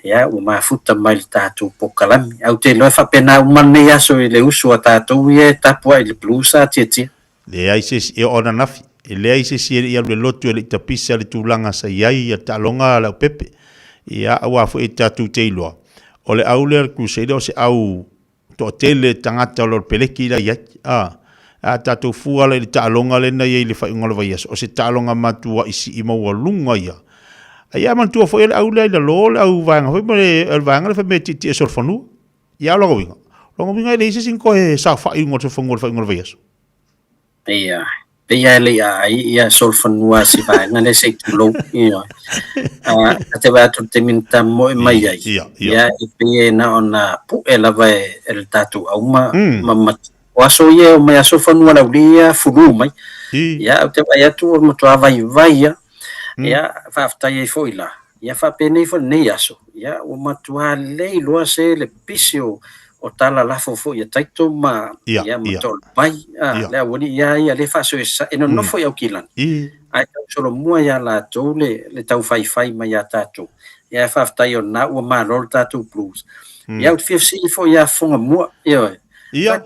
Ia ua mafuta mai le tatu pokalami. Au te loe whapena umane aso i le usu a tatu ia e tapua i le blusa tia. Le aises e ona nafi. Le aises e ia le lotu e le tapisa le tūlanga sa iai a talonga la pepe. Ia awa fo e tatu te iloa. O le au le crusader o se au to tele tangata o peleki la iai. A tatu fua le talonga le na iai le whaingola vaias. O se talonga matua isi ima ua lunga ia. Ia mantua fo e le au le lo le au vanga. Fo e vanga le fa me titi e sorfanu. Ia longa winga. Longa winga e le isi sin koe sa whaingola whaingola vaias. Ia. Ia le ia solfanua si vanga le se tulo ia te va te minta mo mai ai ia e pe na ona pu ela vai el tatu au ma waso ia o mai solfanua la ulia fulu mai ia te vai atu mo to vai ia fa fta ia foila ia fa pene fo nei aso ia o matua le lo se le pisio o tala la fo ia taito ma ia motol pai le woni ia le fa so e no fo ia kilan ai solo mua ia la tole le tau fai ma ia tatu ia fa fta ia na o ma lor tatu plus ia o fsi fo ia fonga mua ia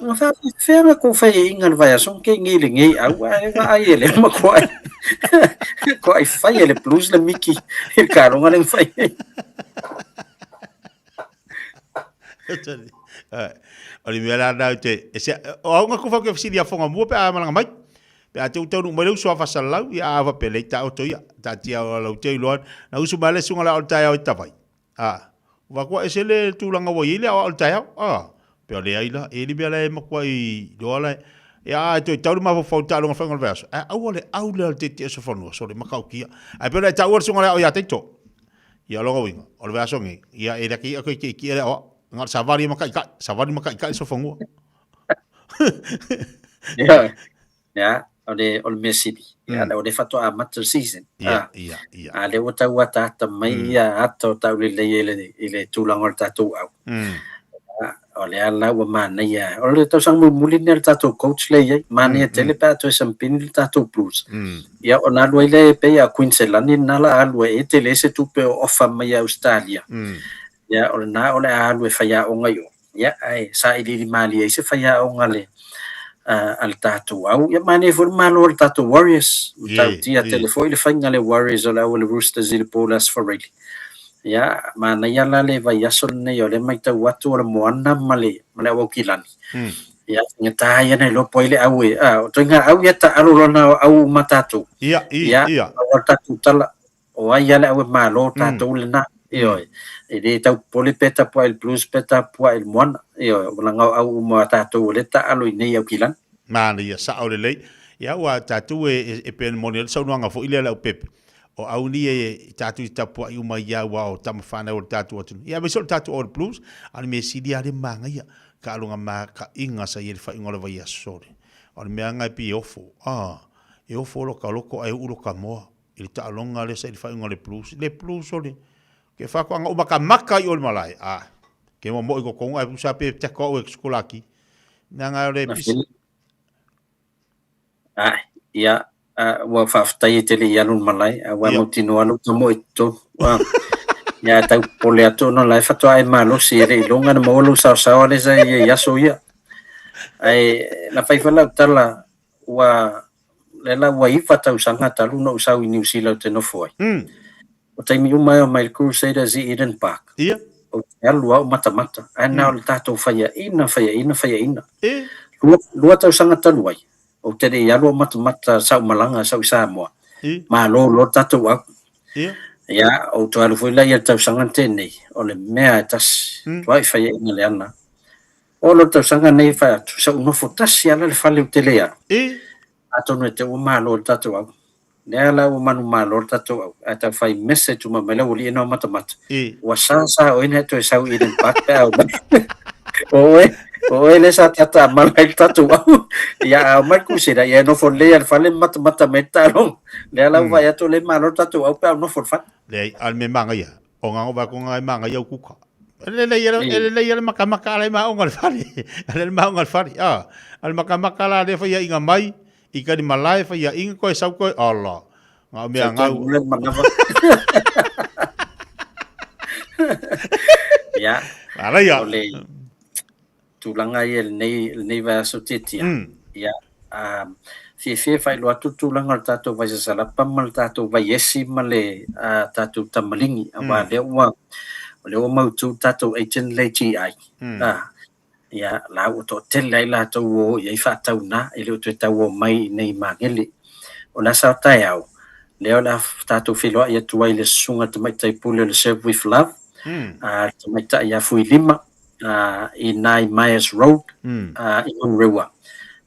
no fa fera ko fai ingan vai son ke ngi au ai le ma ko ai fai le plus le miki il caro ngale fai o le mea na te o nga kufa ke fisi dia fonga mua pe a malanga mai pe a te utau no mai so fa salau ia ava pele ta o toia ta tia o lo te lo na usu male sunga la o tai o tavai wa ko esele tu langa wo ile o tai pe o le aila e li bela e mo ko i dola ia te tau ma fo ta lo fa ngol verso au le te so fonu so le makau kia ai pe le ta o sunga la o ia te to ia lo winga o le verso ngi ia e daki ko ki le o ngal savari makai so fongo ya o Messi ya o de fato a match season a le wata ta mai ya ato ta le tulang or tatu au o le ala wa mana ya o le to sang mulin el tatu coach le ya mana tele pa to sampin tatu plus ya o na lo le pe ya Queensland na la alwe e tele se tu pe ofa mai Australia ya o na o le alwe faya o ngayo ya ai sa ili mali se faya o ngale al tatu au ya mane for malo al tatu Warriors tia telefone le fanga le Warriors o la o le Roosters il Polas for really ya mana ya la le vaya son ne yo le mai ta watu o moana male o kilani ya ngata ya ne lo poile au to nga au ya ta alo na au matatu ya o tatu tala o ya la o malo tatu le na yo e tau pole peta po el plus peta po el mon yo langa au mo tatu le ta alo nei au kilan mana ia sa o le ia wa tatu e pen monel so no nga fo ile la pepe o au ni e tatu ta po i uma ia wa o tam fana o tatu atu ia me so tatu o plus ani me sidi ale manga ia ka longa ma ka inga sa ia fa ingola vai sore o me anga pi ofo e ofo lo ka loko ai ulo ka mo il ta longa le sa fa ingola plus le plus ole ke fa ko anga maka i ol malai ke mo i ko ai sa pe te ko e skola ki nanga le pis ia wa fa ftai te le yalun malai wa mo tino alu to mo ito ya ta pole ato no lai fa to ai malo si re longa mo lu sa le sa ya so ya ai la fa fa la tala wa le la wa i fa ta usanga talu no sa i New Zealand te no foi o taimi uma o mai Crusaders i Eden Park. Ia. O alua o mata-mata. Ana o le tātou whaia ina. Lua tau sanga taluai. O tere i alua mata-mata sau malanga, sau Samoa. Ma lo tātou au. Ia, o tu alu foi la ia tau sanga tēnei, o le mea tas, tuai whai e inga le ana. O lo tau sanga nei whai atu, sa unofo tasi ala le whale u te lea. Atonu e te umalo o tatou au. Lea la umanu malo o tatou au. A tau whai message uma mele uli ena o matamata. Ua sa o ina to e sau i den pake au. O ele sa tata malai tatou au. Ia au mai kusira, ia nofo lea le whale matamata me tarong. Lea la vai atu le malo o tatou au pe au nofo le whale. Lei al me manga ia. O nga va ko nga manga ia kuka. Ele ia makamaka ala ma onga fali. Ele ma onga fali. Ah, al makamaka la le fa ia inga mai. Ika di malai fa ia inga ko sau ko Allah. Nga me nga. Ya. Ala ya. Tulanga ia nei va so tetia. Ya. Fie fai loa tutulanga o tātou vai sasalapa ma le tātou vai esi ma le tātou tamalingi awa leo mautu tātou agent le GI. Ia lau to tele ai lātou o iai whātau nā i leo tue tau o mai nei mangeli. O nā sao tai au, leo la tātou whiloa ia tuai le sunga tamaitai pule le Serve With Love, tamaitai ia fui lima i Nai Myers Road i Monrewa.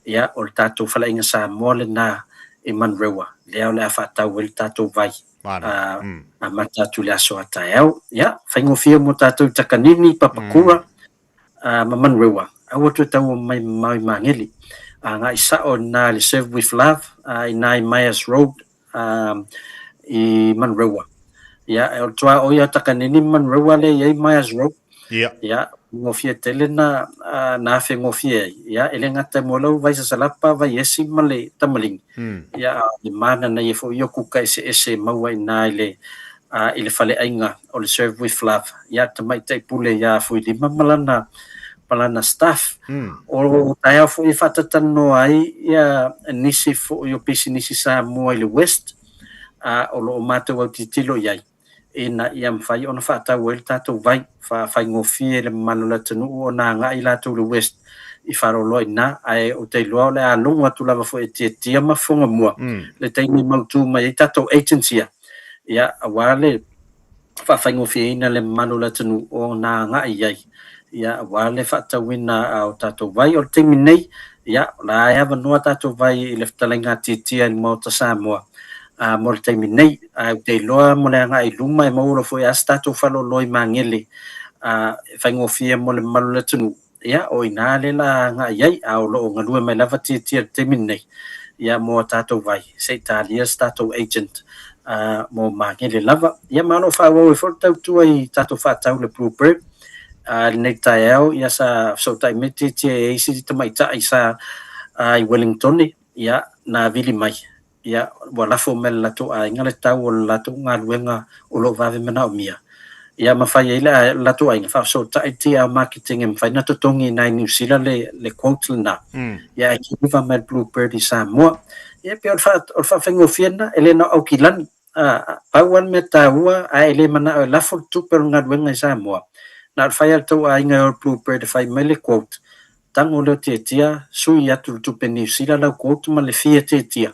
Ia o le tātou whala inga sa mole nā i Monrewa. Leo le a whātau e le tātou vai. A mātātou le aso atai au. Ia, whaingofia mo tātou takanini papakura ma Monrewa. Awa tu tau mai mangeli. Ngā isa o nā le Serve With Love i Nai Myers Road i Monrewa. Ia, e o tua o ia takanini Monrewa le iai Myers Road. Ia, ngofia tele na fe ngofia ya ele ngata molo vai sa salapa vai esi male tamaling ya di mana na ye fo yo kuka ese maua ina ile fale ainga o le Serve With Love ya tamai tai pule ya fo di malana staff o taia fo i fatatano ai ya nisi fo yo pisi nisi sa mo ile west o lo mato wa titilo yai ina ia mfai ona fata wel tatou vai fa ngofie le malula tunu ona nga ila tu le west i faro loina ai o te lo le alunga tu lava fo tia mafonga mua le taimi mautu mai tatou agency ia awale fa ngofie ina le malula tunu ona nga ia ia awale fata wina o tatou vai o taimi nei ia la ia no tatou vai le ftalenga titia i mo Samoa mo le taimi nei te loa mo le anga i luma e maura foi a stato falo loi mangele whaingofia mo le malula tunu ia o ina le la nga iai au lo nga lua mai lava tia taimi nei ia mo tatou vai se talia stato agent mo mangele lava ia malo whawa e fol tau tua i tatou whatau le Bluebird nei tai au ia sa so tai meti tia e isi tamaita i sa i Wellington ia na vili mai ia wala fo mel la to ai ngale tau la to ngaluenga o lo vave mena o mia ia mafai ila la to ai fa so ta tia marketing em fa na to tongi na New Zealand le quote na ia ki va mel Bluebird i Samoa ia pe o fa fengo fiena elena au kilan pawan meta hua ai le mana la fo tu per ngaluenga i Samoa na fa ia to ai nga Bluebird fa mel quote tango le tia sui atu tu pe New Zealand la quote ma le fia tia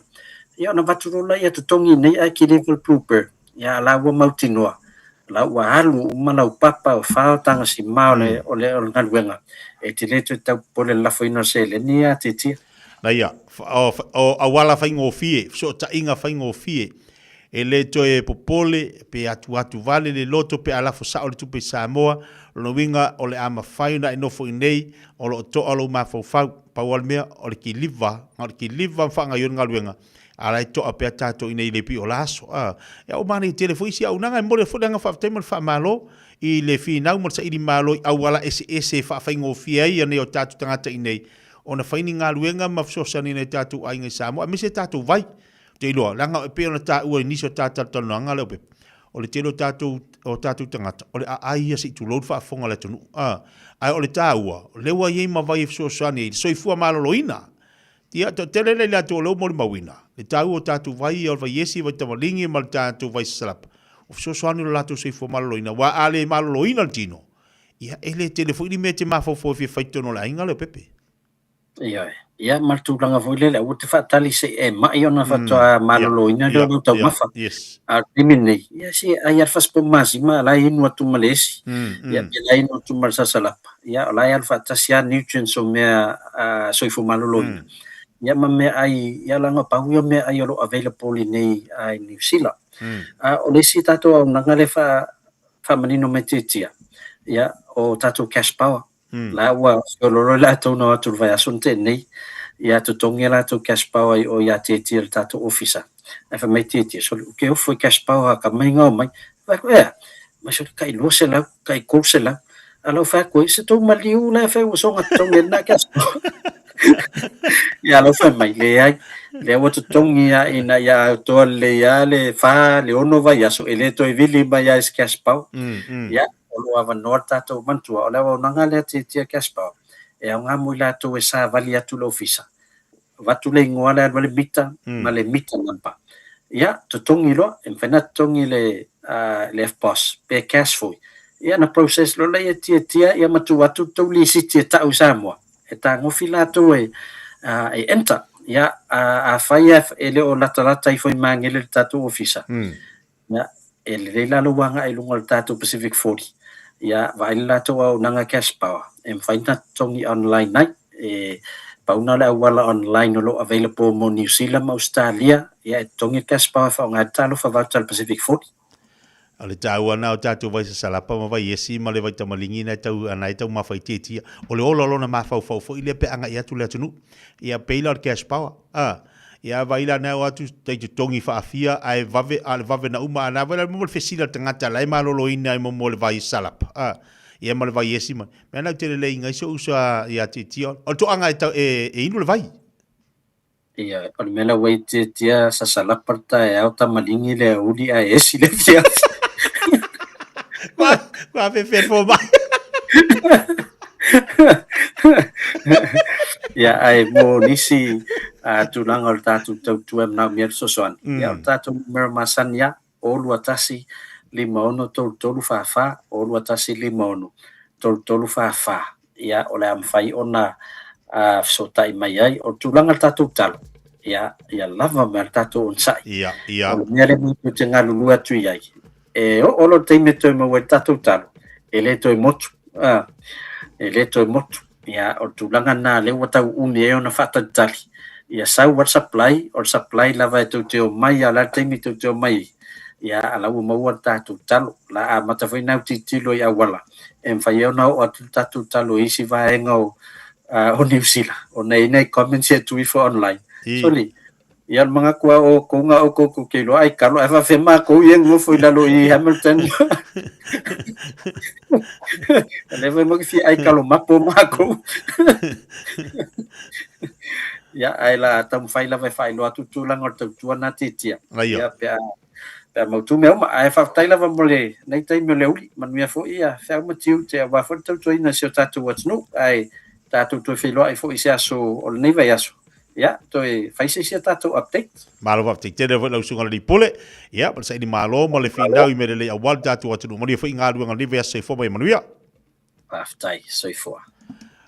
ia na vaturola ia tutongi nei ai ki level Bluebird ia la wa mautinoa la wa halu malau papa o fa tanga si maole o le ngaluenga e te leto tau pole la foina se le nia titi na ia o awala faingofie so ta inga faingofie e leto e popole pe atu vale le loto pe ala fo sa o le tupe Samoa lo winga o le ama faina e nofo nei o lo to o lo ma fo fa pa wal mea o le ki liva fa nga yon ngaluenga ala to apea tato ina ile pi o laso ya o mani telefoni si au nanga mo le fo nga fa temo fa malo i le fina mo sa ili malo au wala ese fa faingo fia ia ne o tato tangata inei ona faini ngaluenga mafsosa ni ne tato ai ngai Samoa me se tato vai te lo langa pe ona ta u ni so tato tano nga le pe o le telo tato o tato tangata o le ai si tu lo fa fonga le tonu ai o le taua le wa ye ma vai so ni so fu malo loina ia to tele le la to lo mo mawina le tau o tatu vai o vai esi vai tamalingi mal tatu vai salap o so soani la to se fo maloina wa ale maloina tino ia ele telefoni me te mafo fo fi faito no la inga le pepe Ia martulanga foi le o te fatali se e mai ona fatua malolo ina lo tau mafa a timini ia si ai alfa spo masima la inu atu malesi ia la inu tu marsa salapa ia la ia alfa tasia nutrients o mea soifu malolo ia me ai ia langa pauia me ai lo available nei ai New Zealand o le si tato au nanga le fa manino metitia ia o tato cash power la ua loro la to no tu vai asunte nei ia to tongi la to cash power o ia te tato officer e fa mai te so ke o foi cash power ka mai ngo mai va ko ma so kai lo se la kai ko se la alo fa ko se to maliu la fa o so nga tongi na cash ia lo fa mai le ai le o to tongi ia ina ia to le ia le fa le ono vai aso ele to vili mai ia cash power ia o ava norta to mantua o lewa nanga le te cash power e nga mula to e sa vali atu lo ofisa vatu le ngoa le vale mita ma le mita nampa ia to tongi lo en fena tongi le boss pe cash foi ia na process lo le tia ia matu atu to li siti ta usamo e ta ngofila to e enter ia a faya ele o lata i foi mangele tatu ofisa ia ele la lo wanga e lungo tatu Pacific 40 ia vai la to au nanga cash power em faina tongi online night pauna la wala online lo available mo New Zealand Australia ia tongi cash power fa nga talo fa voucher Pacific 40 ale tau ana o tatu vai sa salapa ma vai esi ma le vai tamalingi na tau anai tau ma fai titia o le olo na ma fau ile pe anga ia tu le tunu ia payload cash power ia vai la na atu te tongi fa afia ai vave na uma na vai mo fesila tangata lai malolo ina mo le vai salapa ia mo le vai esi ma me na te le inga so usa ia titia o to anga e inu le vai ia o le mela wai titia sa salapa ta e au tamalingi le uli a esi le tia Qua fe fo mai. Ya ai mo nisi tulang o tatu tu na mier sosoan. Ya tatu mermasan ya o luatasi limono tolu fa o luatasi limono tolu fa ya ole am fai ona sotai mai ai o tulang tatu tal. Ya lava mer tatu on sai. Ya. O miele mo tenga lulu atu ai. E o lo teime to mo tatu tal. Ele to motu. Ele to motu. Ya o tulanga na le wata umi e ona fata tali. Ya sau wat supply lava to te mai ala teime to te mai. Ya ala mo tatu tal la mata foi na titilo ya wala. Em fa yo na o tatu tal isi va engo o New Zealand. O nei comments e tu for online. Soli. Ia mga kuwa o kunga o ko kilo ai kalo eva fema ko yang mo foi lalo i Hamilton. Leva mo fi ai kalo mapo mako. Ya ai la tam fai la fai lo atu tulang or tu na titia. Ya pe mo tu meu ma ai fa tai la va mole nei tai me leuli man me fo ia fa mo tiu te va fo tu ina se tatu what's no ai tatu tu fi lo ai fo isia so o nei va yaso. Ya, toi fai se tato update. Malo update te devo lo sunga li pole. Ya, per sai di malo mo le findau I me le awal tatu atu mo le foi ngadu nga live se fo mai manuia. Aftai so fo.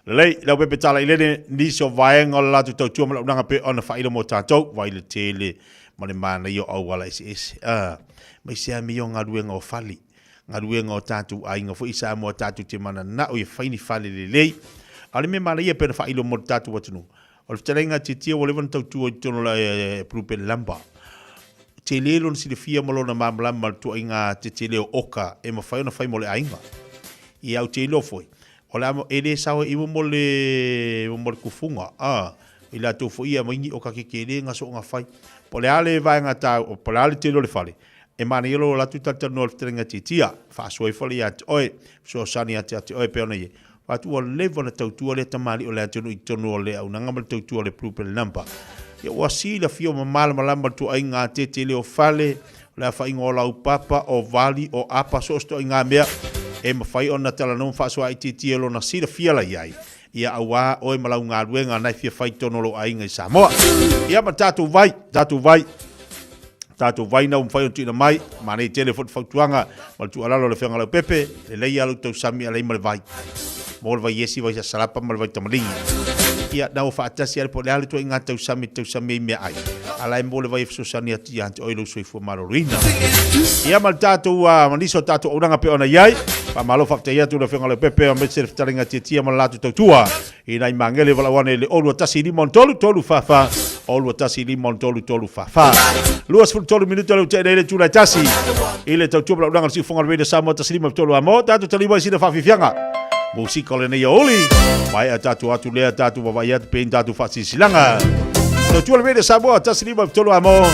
Le la pepe tala ile ni so vai ngol la tu tu mo nga pe on fa ile mo tato vai le tele mo le mana yo awala is mai se mi yo ngadu nga fali. Ngadu nga tatu ai nga fo isa mo tatu te mana na o fa ni fali le. Ale me mala ye pe fa ile mo tatu atu o le talenga titia o le van tau tu o tono la prupe lamba te lelo si le fia malo na mamla mal tu inga te leo oka e ma fai na fai mo le ainga i au te lo foi o la mo ele sa o mo le kufunga i la tu foi ia mingi oka ke le nga so nga fai po le ale vai nga ta o po le ale te lo le fale e mana yelo la tu tata no le talenga titia fa so i fale at oi so sani at oi pe ona ye atu o levo na tautua le tamali o le atunu I tonu o le au nanga mal tautua o le prupe le nampa. Ia wasi la fio mamala malamba tu ai ngā tete leo fale, le a whai ngō lau papa o vali o apa so sto I ngā mea, e ma whai o na tala nung whaasua I tete lo na sira fia la iai. Ia awa o e malau ngā ruenga nai fia whai tono lo ai ngai Samoa. Ia ma tātou vai. Tātou vai na umwhai o tina mai, ma nei telefon whautuanga, mal tu alalo le whenga lau pepe, le lei alu tau sami alei ma le vai. Mo le vai yesi vai sa salapa ma le vai tamalingi. ia na o faatasi ale po le ale to inga tau sami mea ai. Ala e mole vai fsosani ati ante oilo soifua marorina. Ia mal tātou maniso tātou oranga pe ona iai. Pa malo fakta ia tu na whenga le pepe a mese ftaringa tia ma latu tautua. Ina i mangele wala wane le olu atasi limon tolu fafa. Olu atasi limon tolu fafa. Luas ful tolu minuto le utene le tula tasi. Ile tautua pala uranga si fonga rede samo atasi limon tolu amo. Tātou talima isi na fafifianga. Musika le nei oli. Mai a tātou atu lea tātou wawai atu pein tātou fasi silanga. Tautua le rede samo atasi limon tolu amo.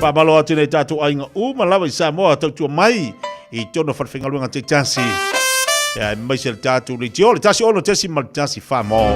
Pa malo atu nei tātou ainga malawa i Samoa tautua mai. I tono farwhengaluanga te tasi. Mai se le tātou le tio. Le tasi ono tesi mal tasi whamo.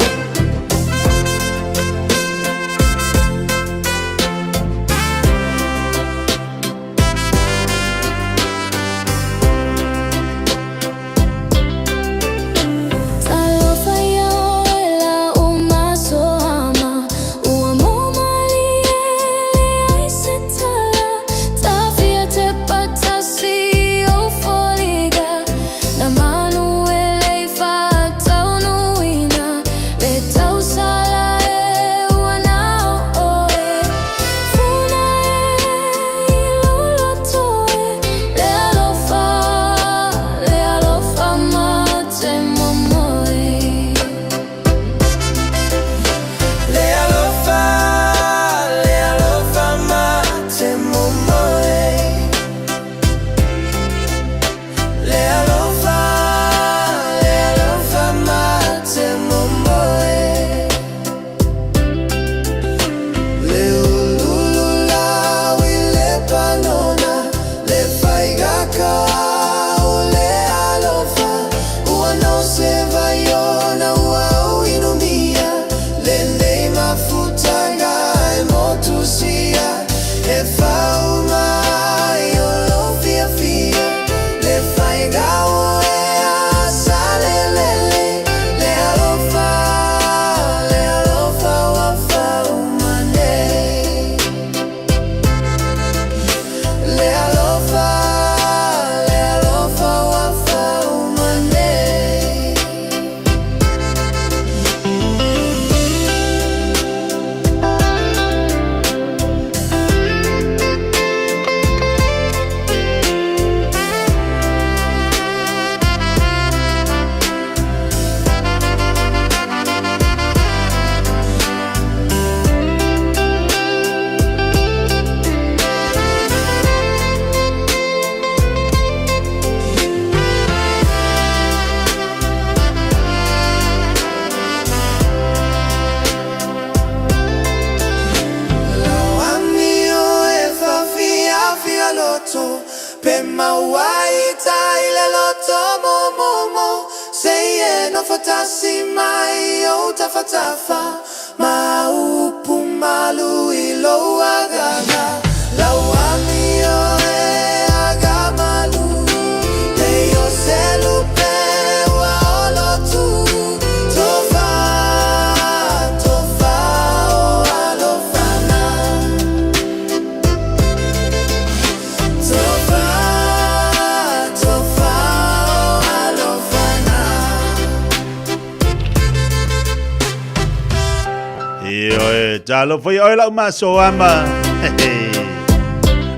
Jalo foi oila maso ama.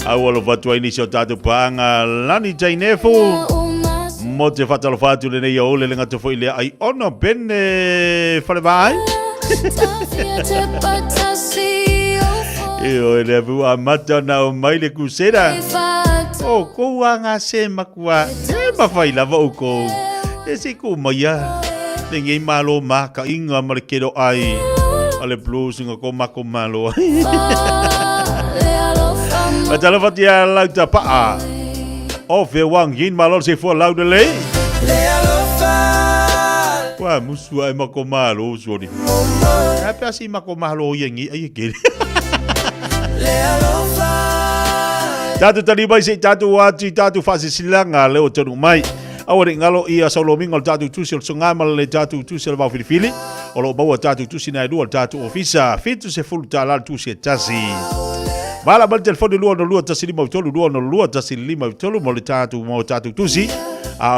Awolo fatu inisio tatu panga lani jainefu. Mote fatalo fatu le nei ole lenga te foi le ai ono bene fale vai. Io le vu amata na o maile kusera. O ko anga se makua. Ma fai lava o ko. Ese ko maya. Lengi malo maka inga markero ai. Ale blues nga ko mako malo. Atala fatia lauta paa. Of e wang yin malo se fo laude le. Wa musua e mako malo sori. Apa si mako malo yengi ai ke. Tatu tali bai se tatu wati tatu fasi silanga leo tonu mai. Awari ngalo ia saulomingo tatu tusil songama le tatu tusil va filifili. Olo bawa tatu tusina dua tatu ofisa fitu se full talal tusi tasi. Bala bal telefoni lua no lua tasi lima utolu lua no lua tasi lima utolu mo le tatu tusi.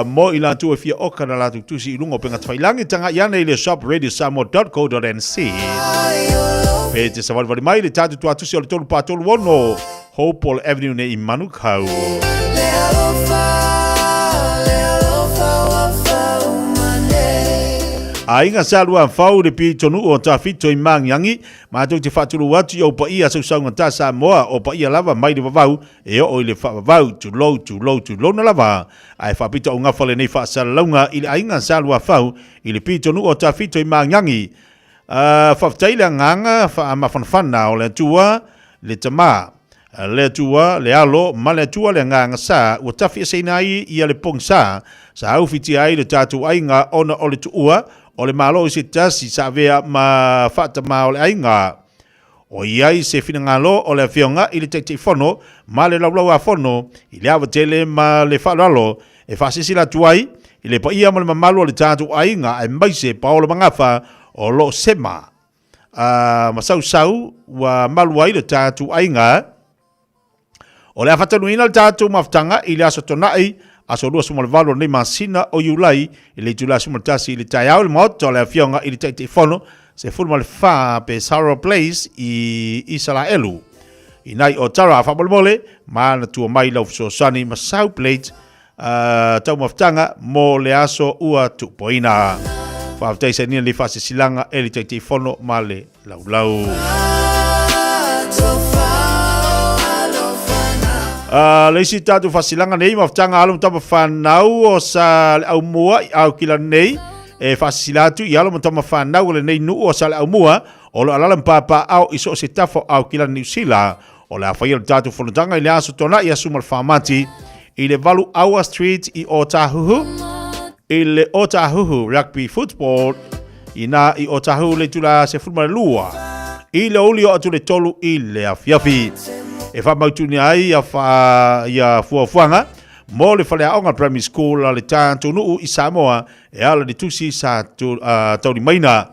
mo ila tu fia oka na latu tusi ilungo penga tfailangi tanga yana ile shop radiosamoa.co.nz pe te savali mai le tatu tu tusi o le tolu patolu wono Hopewell Avenue ne i Manukau. A inga salua fau le pi tonu o ta fito i mangiangi ma tu te fatulu watu o pa ia so saunga ta Samoa o pa ia lava mai de vavau e o le vavau tu low na lava ai fa pito unga fale nei fa salunga i inga salua fau i le pi tonu o ta fito i mangiangi fa taila nganga fa ma fanfana o le tua le tama le tua le alo ma le tua le nganga sa o ta fi senai i le pongsa sa au fiti ai le tatu ainga ona o le tua o le malo se tasi sa vea ma fata ma o le ainga. O iai se fina ngalo o le fionga i le te fono, ma le laulau a fono, i le awa tele ma le whalalo, e whasisi la tuai, i le pa ia ma le mamalo o le tātu ainga, e maise pa o le mangafa o lo sema. Ma sau wa malu ai le tātu ainga, o le awhatanuina le tātu maftanga i le aso tonai, aso lua sumal valo nei masina o iulai i le tula sumal tasi i le tai au le moto le afionga i le te fono se fulma le fa pe Sarah Place i Isala Elu. I nai o tara a whamalmole ma na tua mai lau fisosani ma South Plate tau maftanga mo le aso ua tupoina. Whaaftai se nina le fase silanga e le te fono ma le lau. Leisi tatu fasilanga nei maftanga alum tama whanau o sa le au mua i au kila nei e fasilatu i alum tama whanau le nei nuu o sa le au mua o lo alalam papa au iso se tafo au kila New Zealand o le awhaia le tatu whanutanga i le aso tona i asumal whamati i le valu Aua Street i Otahuhu i le Otahuhu rugby football i na i Otahuhu le tula se fulma le lua i le uli o atu le tolu i le afiafi. E wha mautuni ai ia fuafuanga mo le whale aonga primary school a le tātou nuu i Samoa e ala ni tusi sa tauri maina.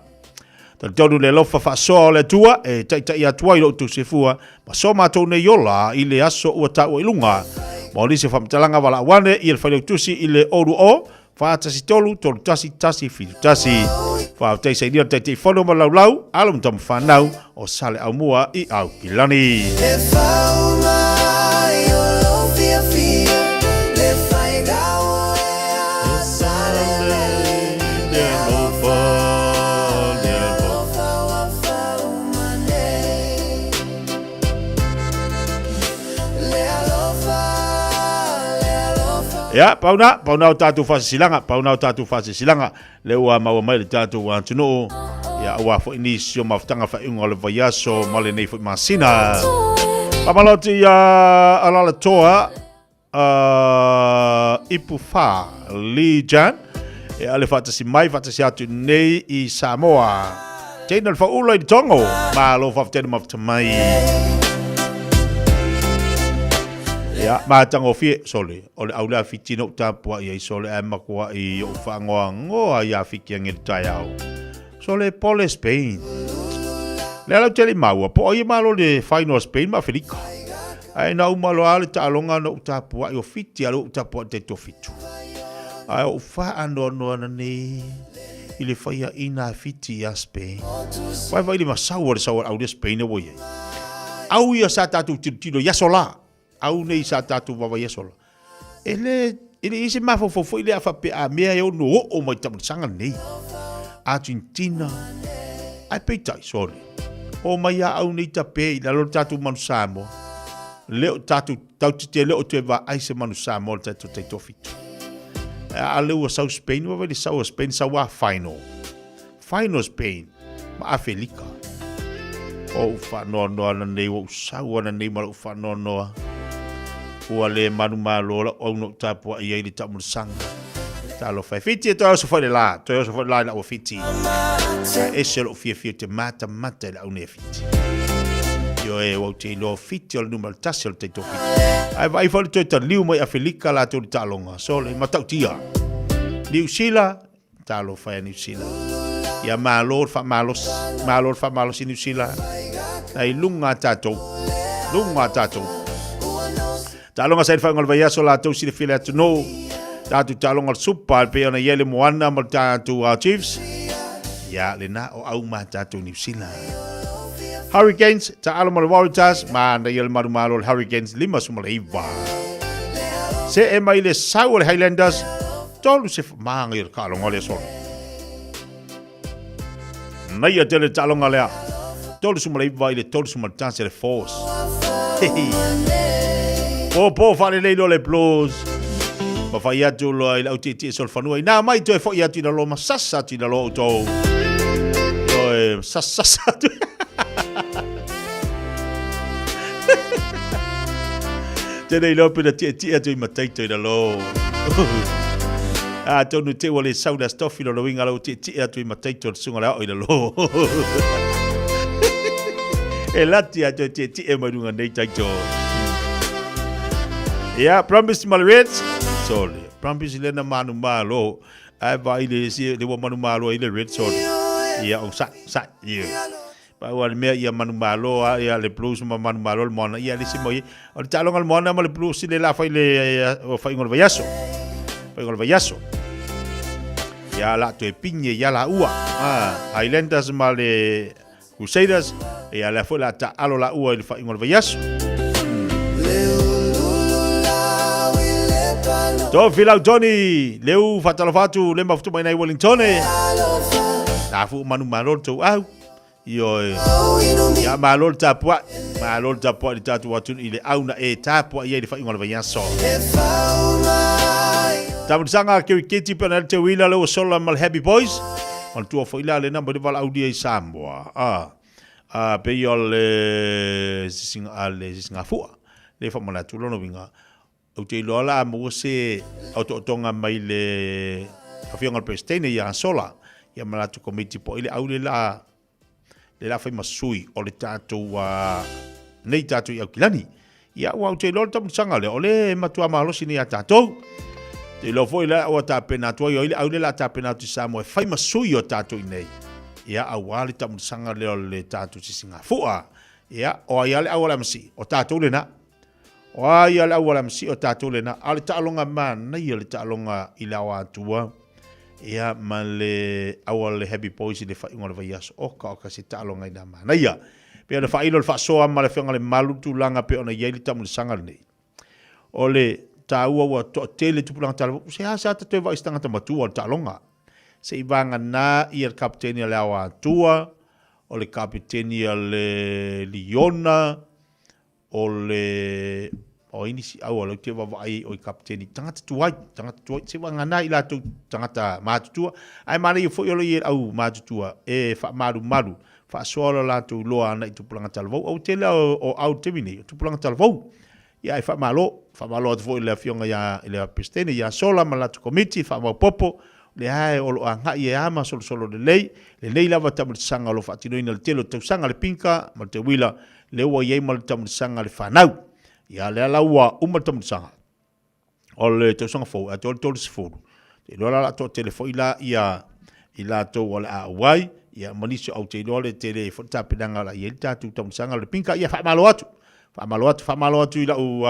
Tani tonu le lofa whaasoa o le tua e taitai atua i lo tu se fua ma so mātou nei yola i le aso ua tau i lunga. Mo li se whamtalanga wala awane i le whale tusi i le oru o whaatasi tolu tasi fitu tasi. Whaatei se inia tei whono ma lau alum tamu whanau o sale au mua i au kilani. Ya, pauna o tatu fase silanga, le ua maua mai le tatu wa tunu, ya ua fo inisio maftanga fa ingo le vaiaso, male nei fo masina. Pamaloti ya alala toa, ipufa, Lijan, e ale fatasi mai, fatasi atu nei i Samoa. Teina le fa ulo i tongo, ma lo faftene maftamai. Ya, matang ofie sole, ole aula fitino tapua ia sole amakua i o fangoa ngoa ia fikiang il tayau. Sole pole Spain. Le ala tele maua, po ia malo le final Spain ma felika. Ai na umalo ale ta alonga no tapua i o fiti alo tapua te to fitu. Ai o fa ando no ni ile faia ina fiti ya Spain. Vai le masau le sawa au de Spain wo ye. Au ia sa tatu tiro ya sola. Au nei sa tatu wawa yesola. Ele ise mafofofo ile afape a mea yo no o mai tamusanga nei. Argentina. Ai peitai, sorry. O mai au nei tape i lalo tatu manu Samoa. Leo tatu tautite leo te wa aise manu Samoa tatu te tofitu. A leo South Spain wawa le South Spain sawa final. Final Spain. Ma a felika. O whanoa na nei wa usawa na nei mara whanoa. Ua le manu malola o no tapua i eili tamu sanga. Talo fai fiti e toi oso fai le la. Toi oso fai le la na ua fiti. E se lo fia te mata le au ne fiti. Yo e wau te ilo fiti o le numero tasi o le teito fiti. Ai vai fai toi ta liu mai a felika la tō li talonga. So le matau tia. New Zealand. Talo fai a New Zealand. Ia malor fa malos i New Zealand. Ai lunga tatou. Lunga tatou. Talonga sai fa ngol vaya so la tau si le file atu no Tātou talonga supa pe ona yele moana mo tātou Chiefs. Ia le na o au ma tātou New Zealand. Hurricanes, ta alo mo le Waratahs, ma na yele marumalo le Hurricanes 5-1. Se e mai le sau le Highlanders, tolu se maanga i le kalonga le solo. Nei a tele talonga lea, tolu sumalaiva i le tolu sumaltanse le Force. Po fale leilo le Blues. Ma fai atu loa i lau titi e solfanua. Nā mai toi fo i atu i na lo masasa atu i na lo o tau. Oi, sasasa atu. Tēnei lo pina ti atu i mataito i na lo. Tonu te wale sauna stofi lo winga lau ti atu i mataito sunga leo i na lo. E lati atu ti e marunga nei taito. Yeah, Promise Malreds. Sorry, Promise le na manu malo. Ai vai le si le manu malo i le red sorry. Yeah, o sa yeah. Pa wa me ia manu malo ia le Blues manu malo le mona ia le si moi. O le talonga le mona ma le Blues le la fai le o fai ngol vayaso. Fai ngol vayaso. Ya la to e pinye ya la ua. Highlanders ma le Crusaders ia la foi la ta alo la ua i fai ngol vayaso. To filau Tony, leu fatalofatu le mafutu mai nei Wellington. Na fu manu malol to au. Yo. Ya malol tapua di tatu watu ile au na e tapua ye di fa ingol vayanso. Tamu sanga ke kiti penal te wila le sola mal Happy Boys. On tu fo ila le number de val audio Samoa. Pe yo le singa fu. Le fa mona tu lono vinga. O te lola mo se autotonga mai le afionga prestene ya sola ya malatu committee po ile aule la fa masui o le tatu wa nei tatu ya kilani ya wa te lola tam sanga le ole matua malo sini ya tatu te lo foi la o ta pena to yo ile aule la ta pena tu samo fa masui o tatu nei ya awali tam sanga le tatu singa fua ya o ya le awala msi o tatu le na wa ia la wala msi o tātou le na ale ta'alonga mana ia le ta'alonga i la wa tua ia ma le awal le Happy Boys le fa ingol vaias o ka se ta'alonga i na mana ia pe le fa ilo le fa soa ma le fenga le malu tu langa pe ona ia le tamu le sanga nei o le ta'ua wa to tele tu pulang talo se ha sa te va istanga ta matua o ta'alonga se ibanga na ia le kapteni le wa tua o le kapteni le Liona o le o inisi au lo te va ai o kapteni tangata tuai se wa ngana ila tu tangata matutua ai mari fo yo le au matutua e fa maru fa solo la tu lo ana tu planga talvo o te la o au te vini tu planga talvo ia fa malo fo le fionga ya le pestene ya sola malatu committee fa mo popo le ai o lo anga ia ama solo le lei lava tamu sanga lo fa tino ina le telo tu sanga le pinka ma te wila le wa ye mal tamu sanga le fanau ia le ala ua uma tamu sanga o le te sanga fo a tol sfo te lo la to telefo ila ia ila to wala a wai ia manisi au te lo le tele fo ta pedanga la ia ta tu tamu sanga le pinka ia fa malo atu ila u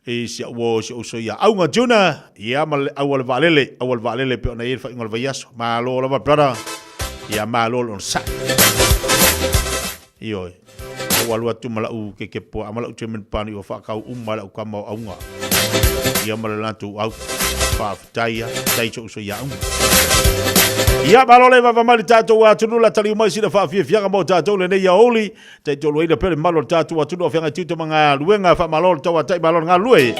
e si wo so ia au nga juna ia mal awal valele pe ona ia fa ingol vayaso malo la brother ia malo on sa io walu atu mala u ke po amala u chemen pani o fa ka mala u kama au nga ia mala latu au fa taia tai so ia au ia malo le va mali tatu wa tunu la tali mai sina fa fia mo tatu le nei oli te tolo ina pele malo tatu wa tunu fa ngati to manga luenga fa malo tawa tai malo nga lue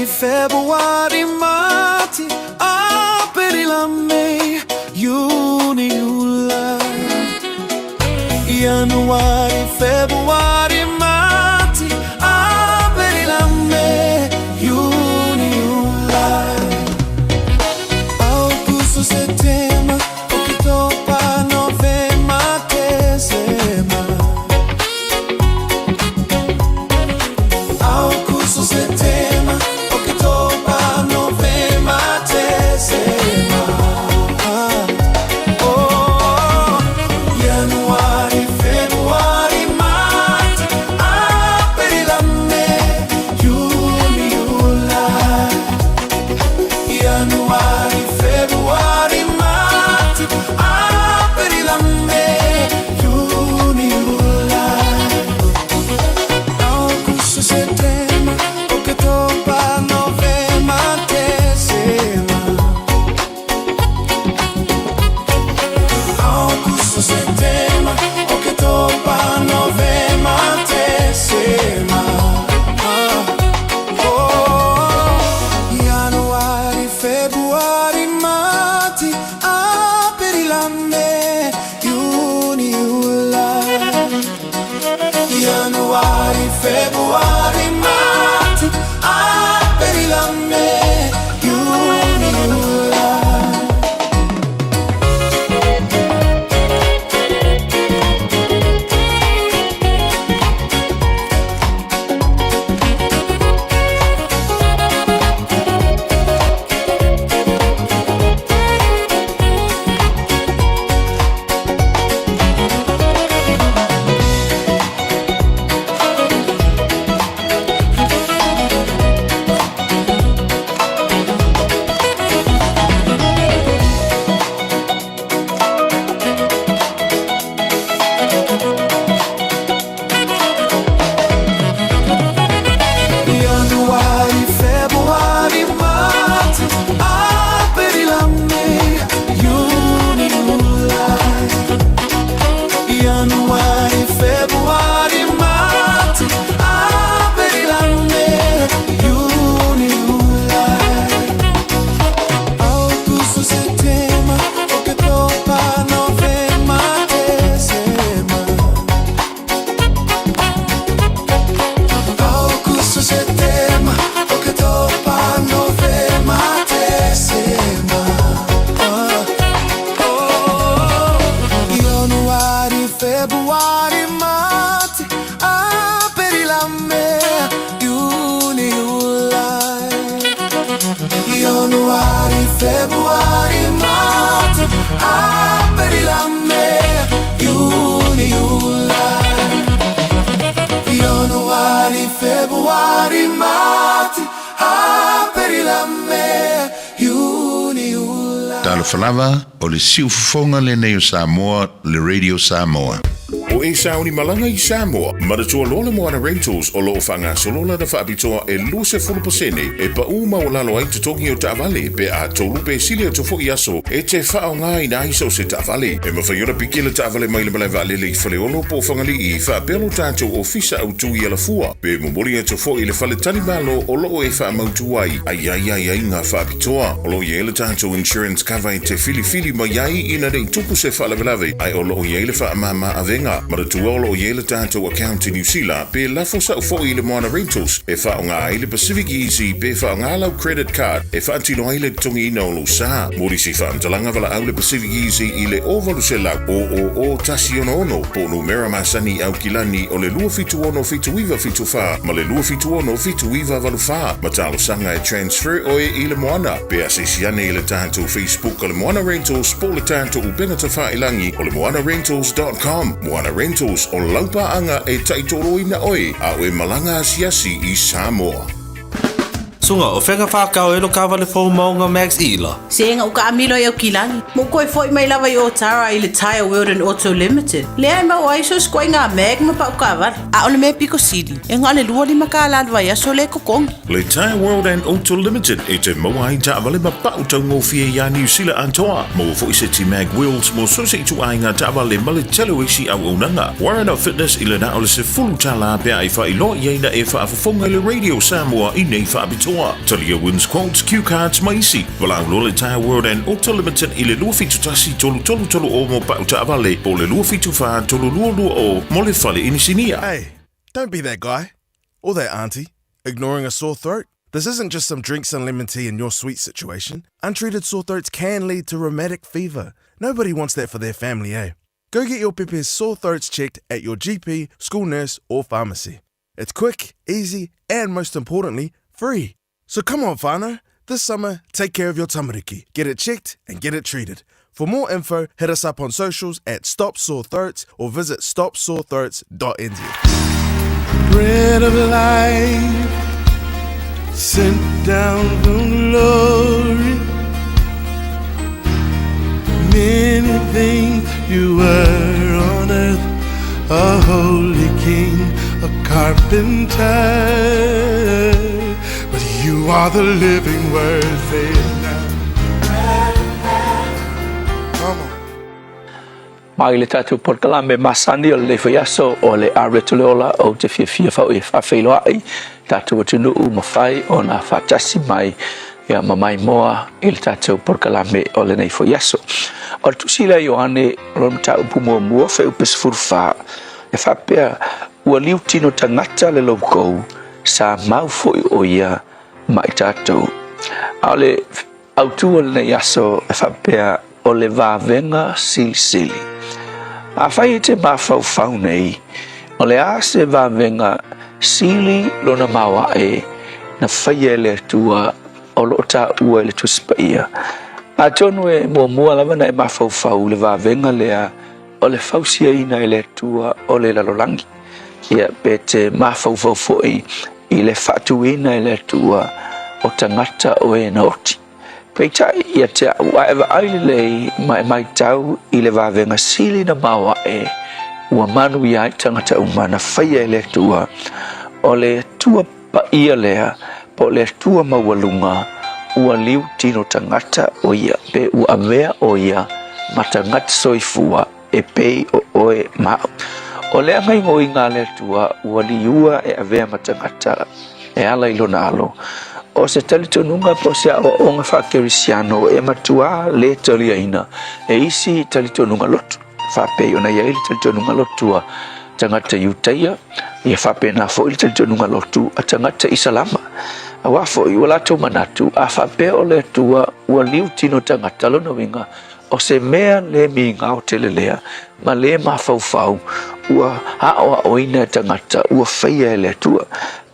Februari, Marti, April, May, Juni, Juli. Januari, Februari, Marti, April, May, Juni, Juli. Agosto, setembro, october, novembro, dezembro. Agosto, setembro, october. Februari, Marzo, apri la mea, Juni, July. Januari, Februari, Marzo, apri la mea, Juni, July. Talo falava o le siufonga le neo Samoa, le Radio Samoa. O e sauni malanga I Samoa, maratua lola moana rentals o loo whanga solola na whaapitoa e luse 40% e pa uma o lalo ai tutongi o Ta'avale pe a tolu pe silia tofo I aso e te whao ngai na iso se Ta'avale e mawhaiora pikila Ta'avale mai le malai valele I whaleolo po whangali I whaapelo tātou o fisa au tui ala fua pe mumori e tofo I le whale tani malo o loo e wha mautu ai ai ngā whaapitoa o loo iele tātou insurance cover e te fili mai ai ina rei tupu se whalavelave ai o loo iele wha mama avenga maratua o loo iele tātou account I New Zealand pe lafo sa ufo I le moana rentals e wha o ngā I le Pacific Easy pe wha o ngā lau credit card e wha antino ai le tongi ina o lo sa mori si wha amtalanga wala au le Pacific Easy I le ovalu se lau o tasi ono po numera masani au kilani o le lua fitu ono fitu iwa fitu wha ma le lua fitu ono fitu iwa walu wha ma talo sanga e transfer o e I le moana pe asesiane I le tātou Facebook o le moana rentals po le tātou ubenata wha ilangi o le moanarentals.com Moana Rentals o laupa anga e taitoro ina oi a oe malanga asiasi I Samoa. Sunga o whenga whakao e lo kawa le whau maunga Max Ila. Senga o ka amilo e o kilani. Mo koe foi mai lava I o Tara I le Tire World and Auto Limited. Lea ma o aiso skoi ngā meg ma pa o kawa. A o le me Pico City. E ngā le lua lima ka aladwa ia so le kokongi. Le Tire World and Auto Limited e te maua I Ta'avale ma pa utau ngofie ia New Zealand antoa. Mo fo I se ti mag wheels mo so se tu ai ngā Ta'avale ma le telo isi au unanga. Warren Up Fitness I le na o le se fulu tala pia I wha I lo ieina e wha afafonga le Radio Samoa I nei wha abitoa. Talia wins quotes, cue cards, maisi. Walau lo le Tire World and Auto Limited I le lua fitu tasi tolu o mo pa Ta'avale po le lua fitu wha tolu lua o mo le whale inisinia. Hey, don't be that guy or that auntie ignoring a sore throat. This isn't just some drinks and lemon tea in your sweet situation. Untreated sore throats can lead to rheumatic fever. Nobody wants that for their family, eh? Go get your Pepe's sore throats checked at your GP, school nurse or pharmacy. It's quick, easy and most importantly, free. So come on, whānau. This summer, take care of your tamariki. Get it checked and get it treated. For more info, hit us up on socials at Stop Sore Throats or visit stopsorethroats.nz. Bread of life sent down from glory. Many things you were on earth, a holy king, a carpenter. But you are the living word, say it now. Come on. Mai le tatu porkalame masani o le fiaso o le aretulola o te fia fa e fa felo ai tatu tunu mafai ona fatasi mai ya mamai moa il tatu porkalame o le nei fiaso o tu sila Ioane ron ta upumo mo fe upesfurfa e fa pe o liutino tangata le loko sa mau foi o ia mai tatu ale autu le yaso e fa pe o le vavenga silsili a fai te mafau nei o le a se vavenga sili lona mawa e na fai ele tua o lo ta ua le tuspaia a tonu e mua lava na e mafau le vavenga lea o le fausia ina ele tua o le lalolangi ia pe te mafau foi I le fatuina ele tua o tangata o e na oti Peita ia te whaever aile mai tau I le vavenga sili na mawa e ua manu I ai tangata umana whaia ele tua o le tua pa ia lea po le tua mawalunga ua liu tino tangata o ia pe ua mea o ia matangata soifua e pei o oe mao o lea ngai ngoi ngā le tua ua liua e avea matangata e ala ilona alo o se talitonunga po se o onga whakerisiano e matua le taliaina e isi talitonunga lotu whape ona ia ili talitonunga lotua tangata iutaia ia whape na fo ili talitonunga lotu a tangata isalama a wafo I walato manatu a whape o le tua ua liu tino tangata lona winga o se mea le mi ngao telelea ma le mafau ua haoa oina tangata ua whaia le tua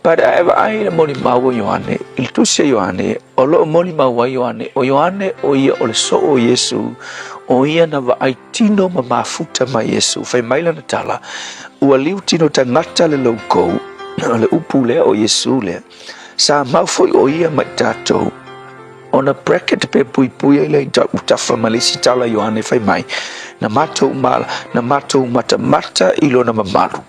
Pada eva ai le moni mau Yohane, il tusia Yohane, o lo moni mau Yohane, o Yohane o ia o le so o Yesu, o ia na va ai tino ma mafuta ma Yesu, fai maila na tala, ua liu tino tangata le loukou, le upu le o Yesu le, sa mau foi o ia mai tatou, ona bracket pe pui pui le utafa malisi tala Yohane fai mai, na matou mata ilo na mamalu,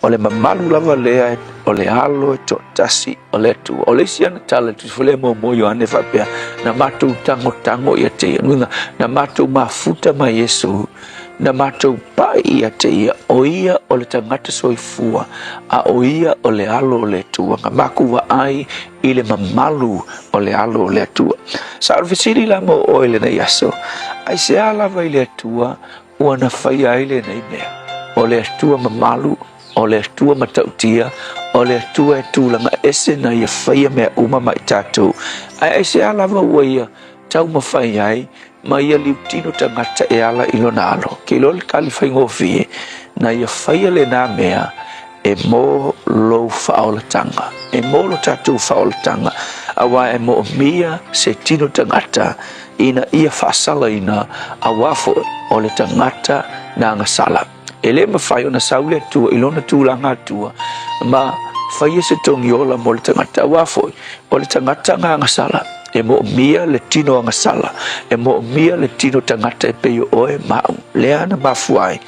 o le mamalu lava lea o le alo e to tasi o le tu o le siana tala tu fule mo Yohane fapea na matou tango ia te ia na matou mafuta ma Yesu na matou pai ia te ia o ia o le tangata soifua a o ia o le alo o le tua nga maku wa ai i le mamalu o le alo o le tua sa alfisiri la mo o ele na yaso ai se ala vai le tua ua na fai ai le nei mea o le tua mamalu o le tua matautia o le tua e tūlanga ese na ia whaia mea uma mai tātou. Ai se ala wa ia tau mawhai ai ma ia liu tino tangata e ala ilo na alo. Ke ilo le kali whai ngofie na ia whaia le nā mea e mō lo whaolatanga. E mō lo tātou whaolatanga. Awa e mō mia se tino tangata ina ia whasala ina awafo o le tangata na ngasala. Ele ma fai ona saule tua ilona tūlanga tua ma fai se tongi ola mo le tangata wafoi o le tangata nga ngasala e mo mia le tino ngasala e mo mia le tino tangata e peyo oe mau le ana mafuai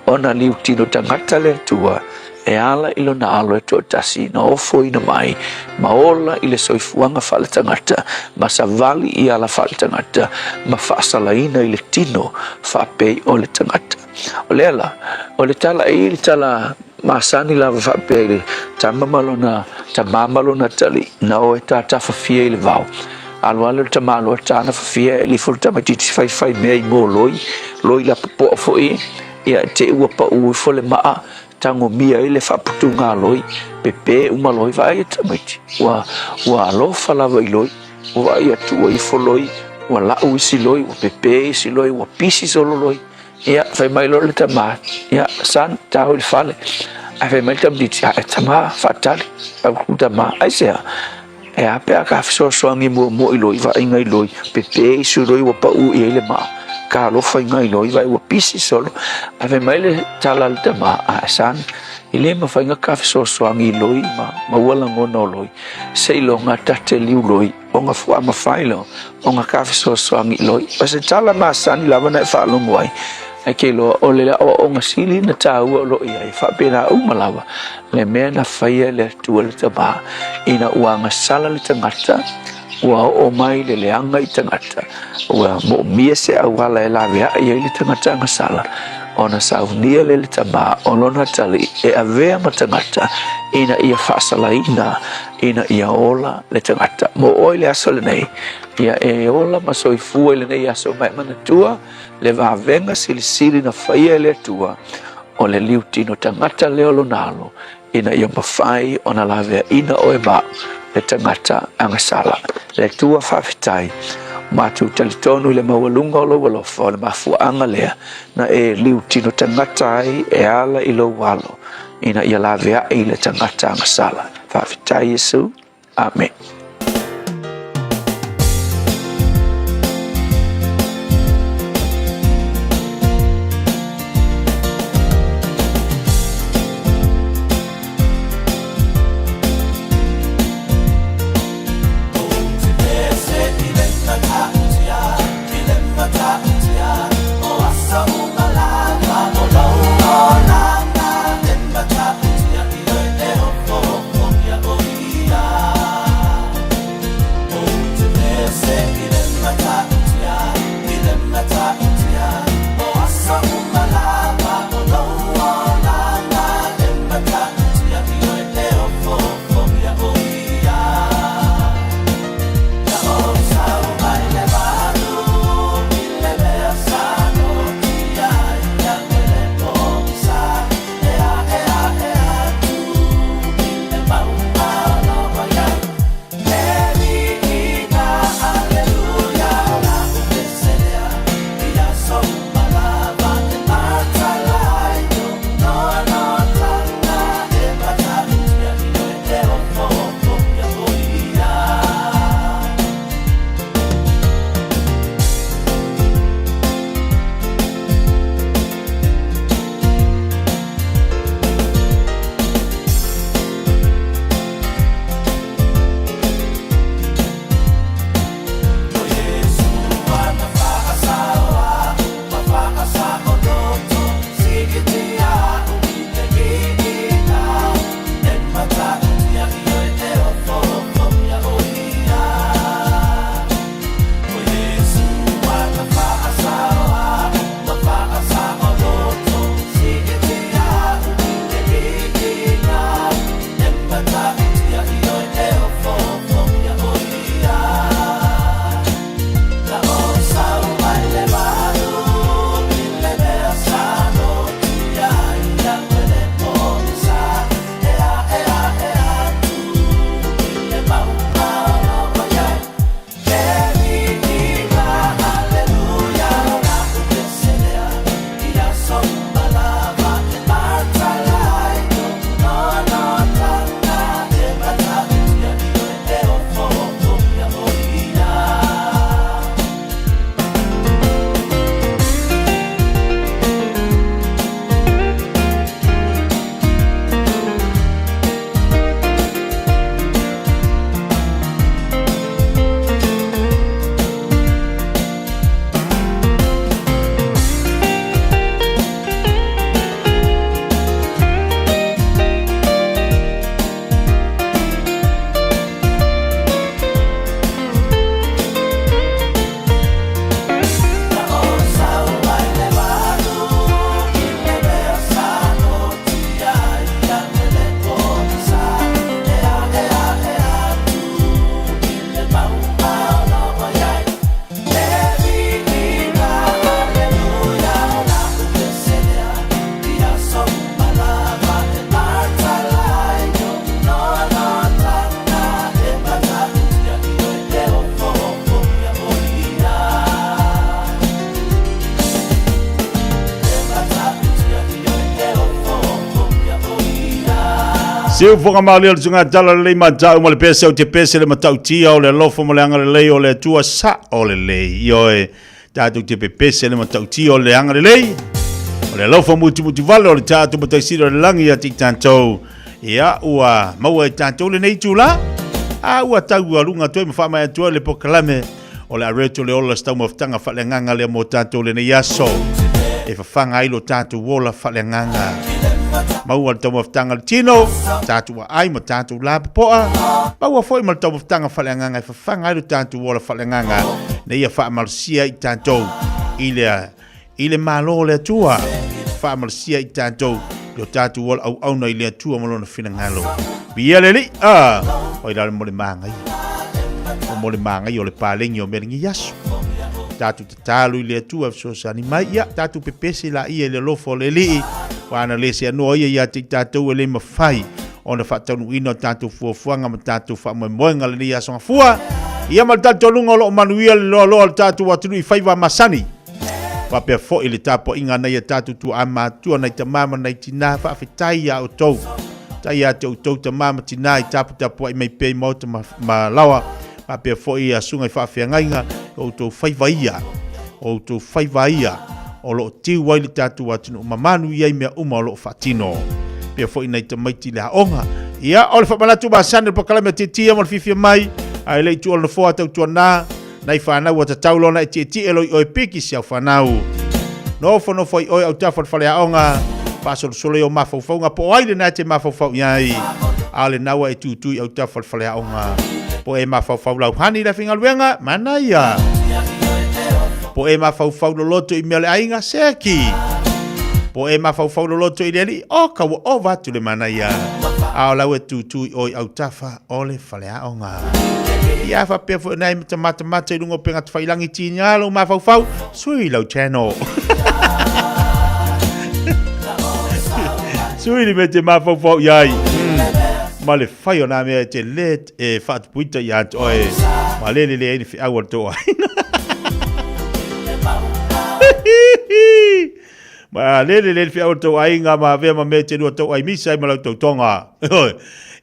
ona liu tino tangata le tua e ala ilona alo e to tasi na ofo ina mai ma ola ile soifuanga fale tangata ma savali i ala fale tangata ma fasala ina ile tino fa pei o le tangata o le ala o le tala i le tala masani lava fa pei tamamalo tali na o e tata fafia i le vau alwala tamalo tana fafia i li fulu tamatiti fai mea i mo loi la popo fo i ia te ua pa ui fo le maa tango mia ile whaputunga loi pepe uma loi vai e tamaiti wa alofa lava i loi wa ia tua i fo loi wa lau isi loi wa pepe isi loi wa pisi solo loi ia fai mai lor le tama ia san tau il fale ai fai mai tamditi e tama fatali au tama ai sea e ape a ka fisoasoagi mo i loi vaaiga i loi pepe isi loi ua pau i ai le maa ka alofa i gai loi vai ua pisi solo ai fai mai le tala le tama a san i le mawhainga ka fisoasoagi i loi ma ua langona o loi se ilonga tate liu loi o nga fua mawhailo o nga ka fisoasoagi i loi o se tala ma san i lava na e whaalongo ai ai ke loa o le o nga sili na tāua o loi ai whapena umalawa le mea na whaia le tua le tama ina ua ngasala le tangata ua o mai le leanga i tangata ua mo mia se awala e lawea i ai le tangata ngasala ona saunia le tama o lona tali e avea ma tangata ina ia whaasala ina ia ola le tangata mo oi le aso le nei ia e ola ma soifua le nei aso mai mana tua le vavenga silisili na whaia le tua o le liu tino tangata leo lo nalo ina ia mawhai o na lawea ina oe ma le tangata angasala le tua whawhitai matu talitonu le mawalunga o lo walofa o le mafuanga lea na e liu tino tangata ai e ala i lo walo ina ia lawea i le tangata angasala whawhitai Yesu Amen. Seu fonga mali o sunga tala le mata o le pese o te pese le mata tia o le lofo mo le anga le o le tua sa o le io e tatu te pese le mata tia o le anga le o le lofo muti vale o le tatu mata siro le langi a titanto ia ua mau e tanto le nei tula a ua tau a lunga toi ma mai tua le pokalame o le areto le ola stau maftanga fa le nganga le mo tanto le nei aso e fa fanga ai lo tatu wola fa le nganga mau al tau maftanga tino tatu ai ma tatu la poa mau foi mal tau maftanga fa le nganga fa fanga ai lo tatu wola fa le nganga nei ia fa malsia i tanto ile malo le tua fa malsia i tanto lo tatu wola au na ile tua mo na fina ngalo bia le oi dal mo le manga yo le palengi o merengi yasu tatu tatalu ile tua so sani mai ya tatu pepesi la ia le lofo le li wana le se no ia tatu le mafai ona fa tonu ino tatu fuanga ma tatu fa mo moenga le ia so fua ia mal tatu lunga lo manuel lo tatu watu i faiva masani pa pe fo ile tapo inga na ia tatu tu ama tu na te mama na tina fa fitai ya auto tai ya auto te mama tina i tapu i mai pe mo te ma lawa pa pe fo ia sunga fa fianga auto faivaia o lo tiu wai le tatu watu mamanu ia mea uma o lo fatino pe fo ina te maiti le onga ia o le famalatu ba sane po kala me titia mo fifia mai ai le tu o fo atu tu na nai fana wa ta taulo na titia elo o piki sia fanau no fo oi au tafa fale onga pa so yo mafo nga po ai le na te mafo yai ale nawa e tu au tafa fale onga po e mafo lau hani la finga luenga mana ia po e mafau lo loto i mele ainga seki po e mafau lo loto i leli o ka o vatu le mana ia a la we tu oi au tafa ole fale aonga ia fa pe fo nai mata lungo penga tfailangi tinya lo mafau sui lo channel sui li mete mafau yai male fai ona me te let e fat puita ya oi malele le ni fi awol to ma le fi auto ai nga ma ve ma me te no to ai misa ma to tonga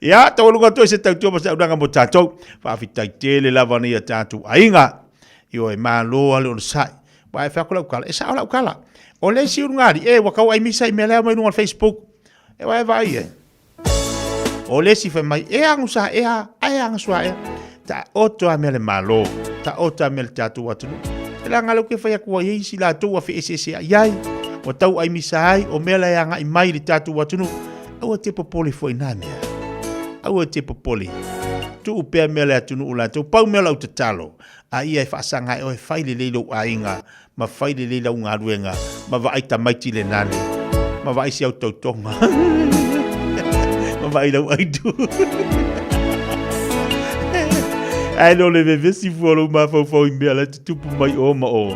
ya to lu to se ta to sa nga mo tato fa fi tai te le lava ni tatu ai nga yo e ma lo ale on sai ba fa ko kala e sa la kala o le si ngari e wa ka ai misa me le ma no Facebook e wa vai o le si fa mai e ang sa e ai ang swa e ta oto a me le malo ta oto a me tatu watu la ngalo ke fa ya ko ye si la to wa fi ese ai o tau ai misai o mela ya nga i mai li tatu watunu au te popoli foi na mea au te popoli tu upe mela atunu ula tu pau mela o te talo a ia fa sanga o fai le leilo ainga ma fai le leilo nga ruenga ma va ai tamaiti le nane ma va ai si auto tonga ma va ai lau ai tu ai no le veve si fuolo ma fo i mela tu pu mai o ma o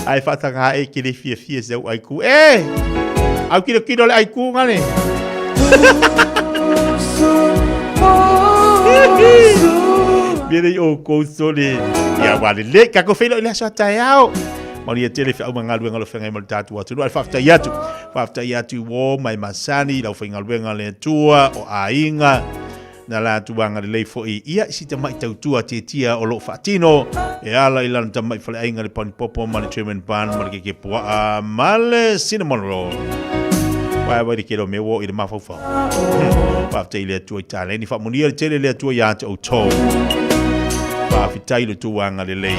ai fatanga e ke le fie se ai ku au kilo le ai ku ngale Bere o ko sole ya wale le ka ko felo le sa tayao mali e tele fa mangalu ngalo fenga mal tatu atu al fafta yatu wo mai masani la fenga ngale tua o ainga na la tuanga le fo ia si te mai tau tua te tia o lo fatino e ala ila ta mai fale ainga le pan popo mali tremen pan mali ke poa male cinnamon roll wa di kilo me wo i ma fo pa te ile tu itale ni fa monia tele le tu ya o to pa fitai le tuanga le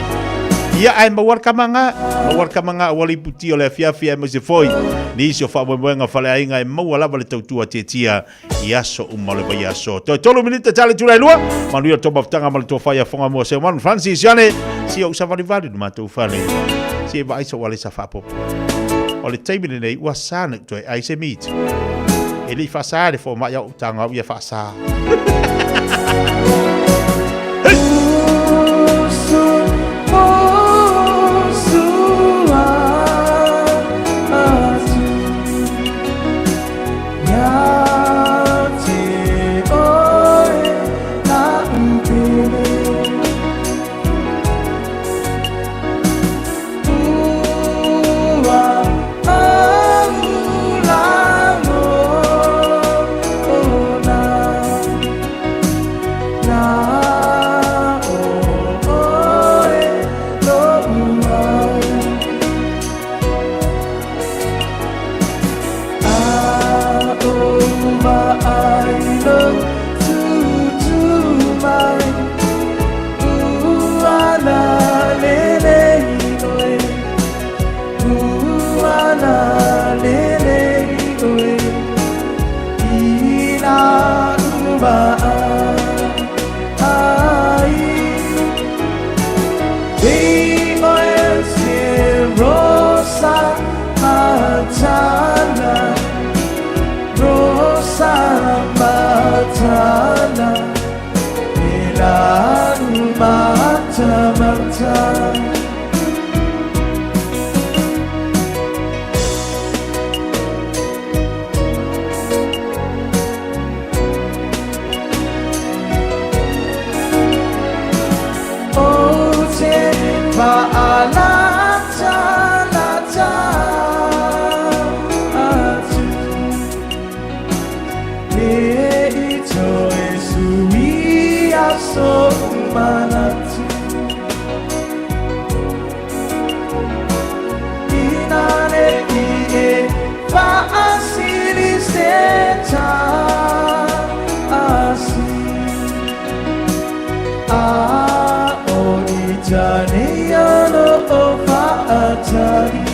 ia ai mawar kamanga wali puti o le fia mo se foi ni so fa mo fale ainga e mo la vale tau tua te tia ia so umale ba ia so to tolo minute tale tu le lua manu to baftanga mal to fa ya fonga mo se man Francis yane si o safari vale ma to fale si ba iso wale sa fa pop o le table nei wa sana to ai se meet ele fa sa de fo ma ya tanga ia fa sa Rosa Matana, Rosa Matana, Ilan Mata Mata. Oh, Tempa Alata. So manatu inane ie fa asili seta asi a onitani ano fa atari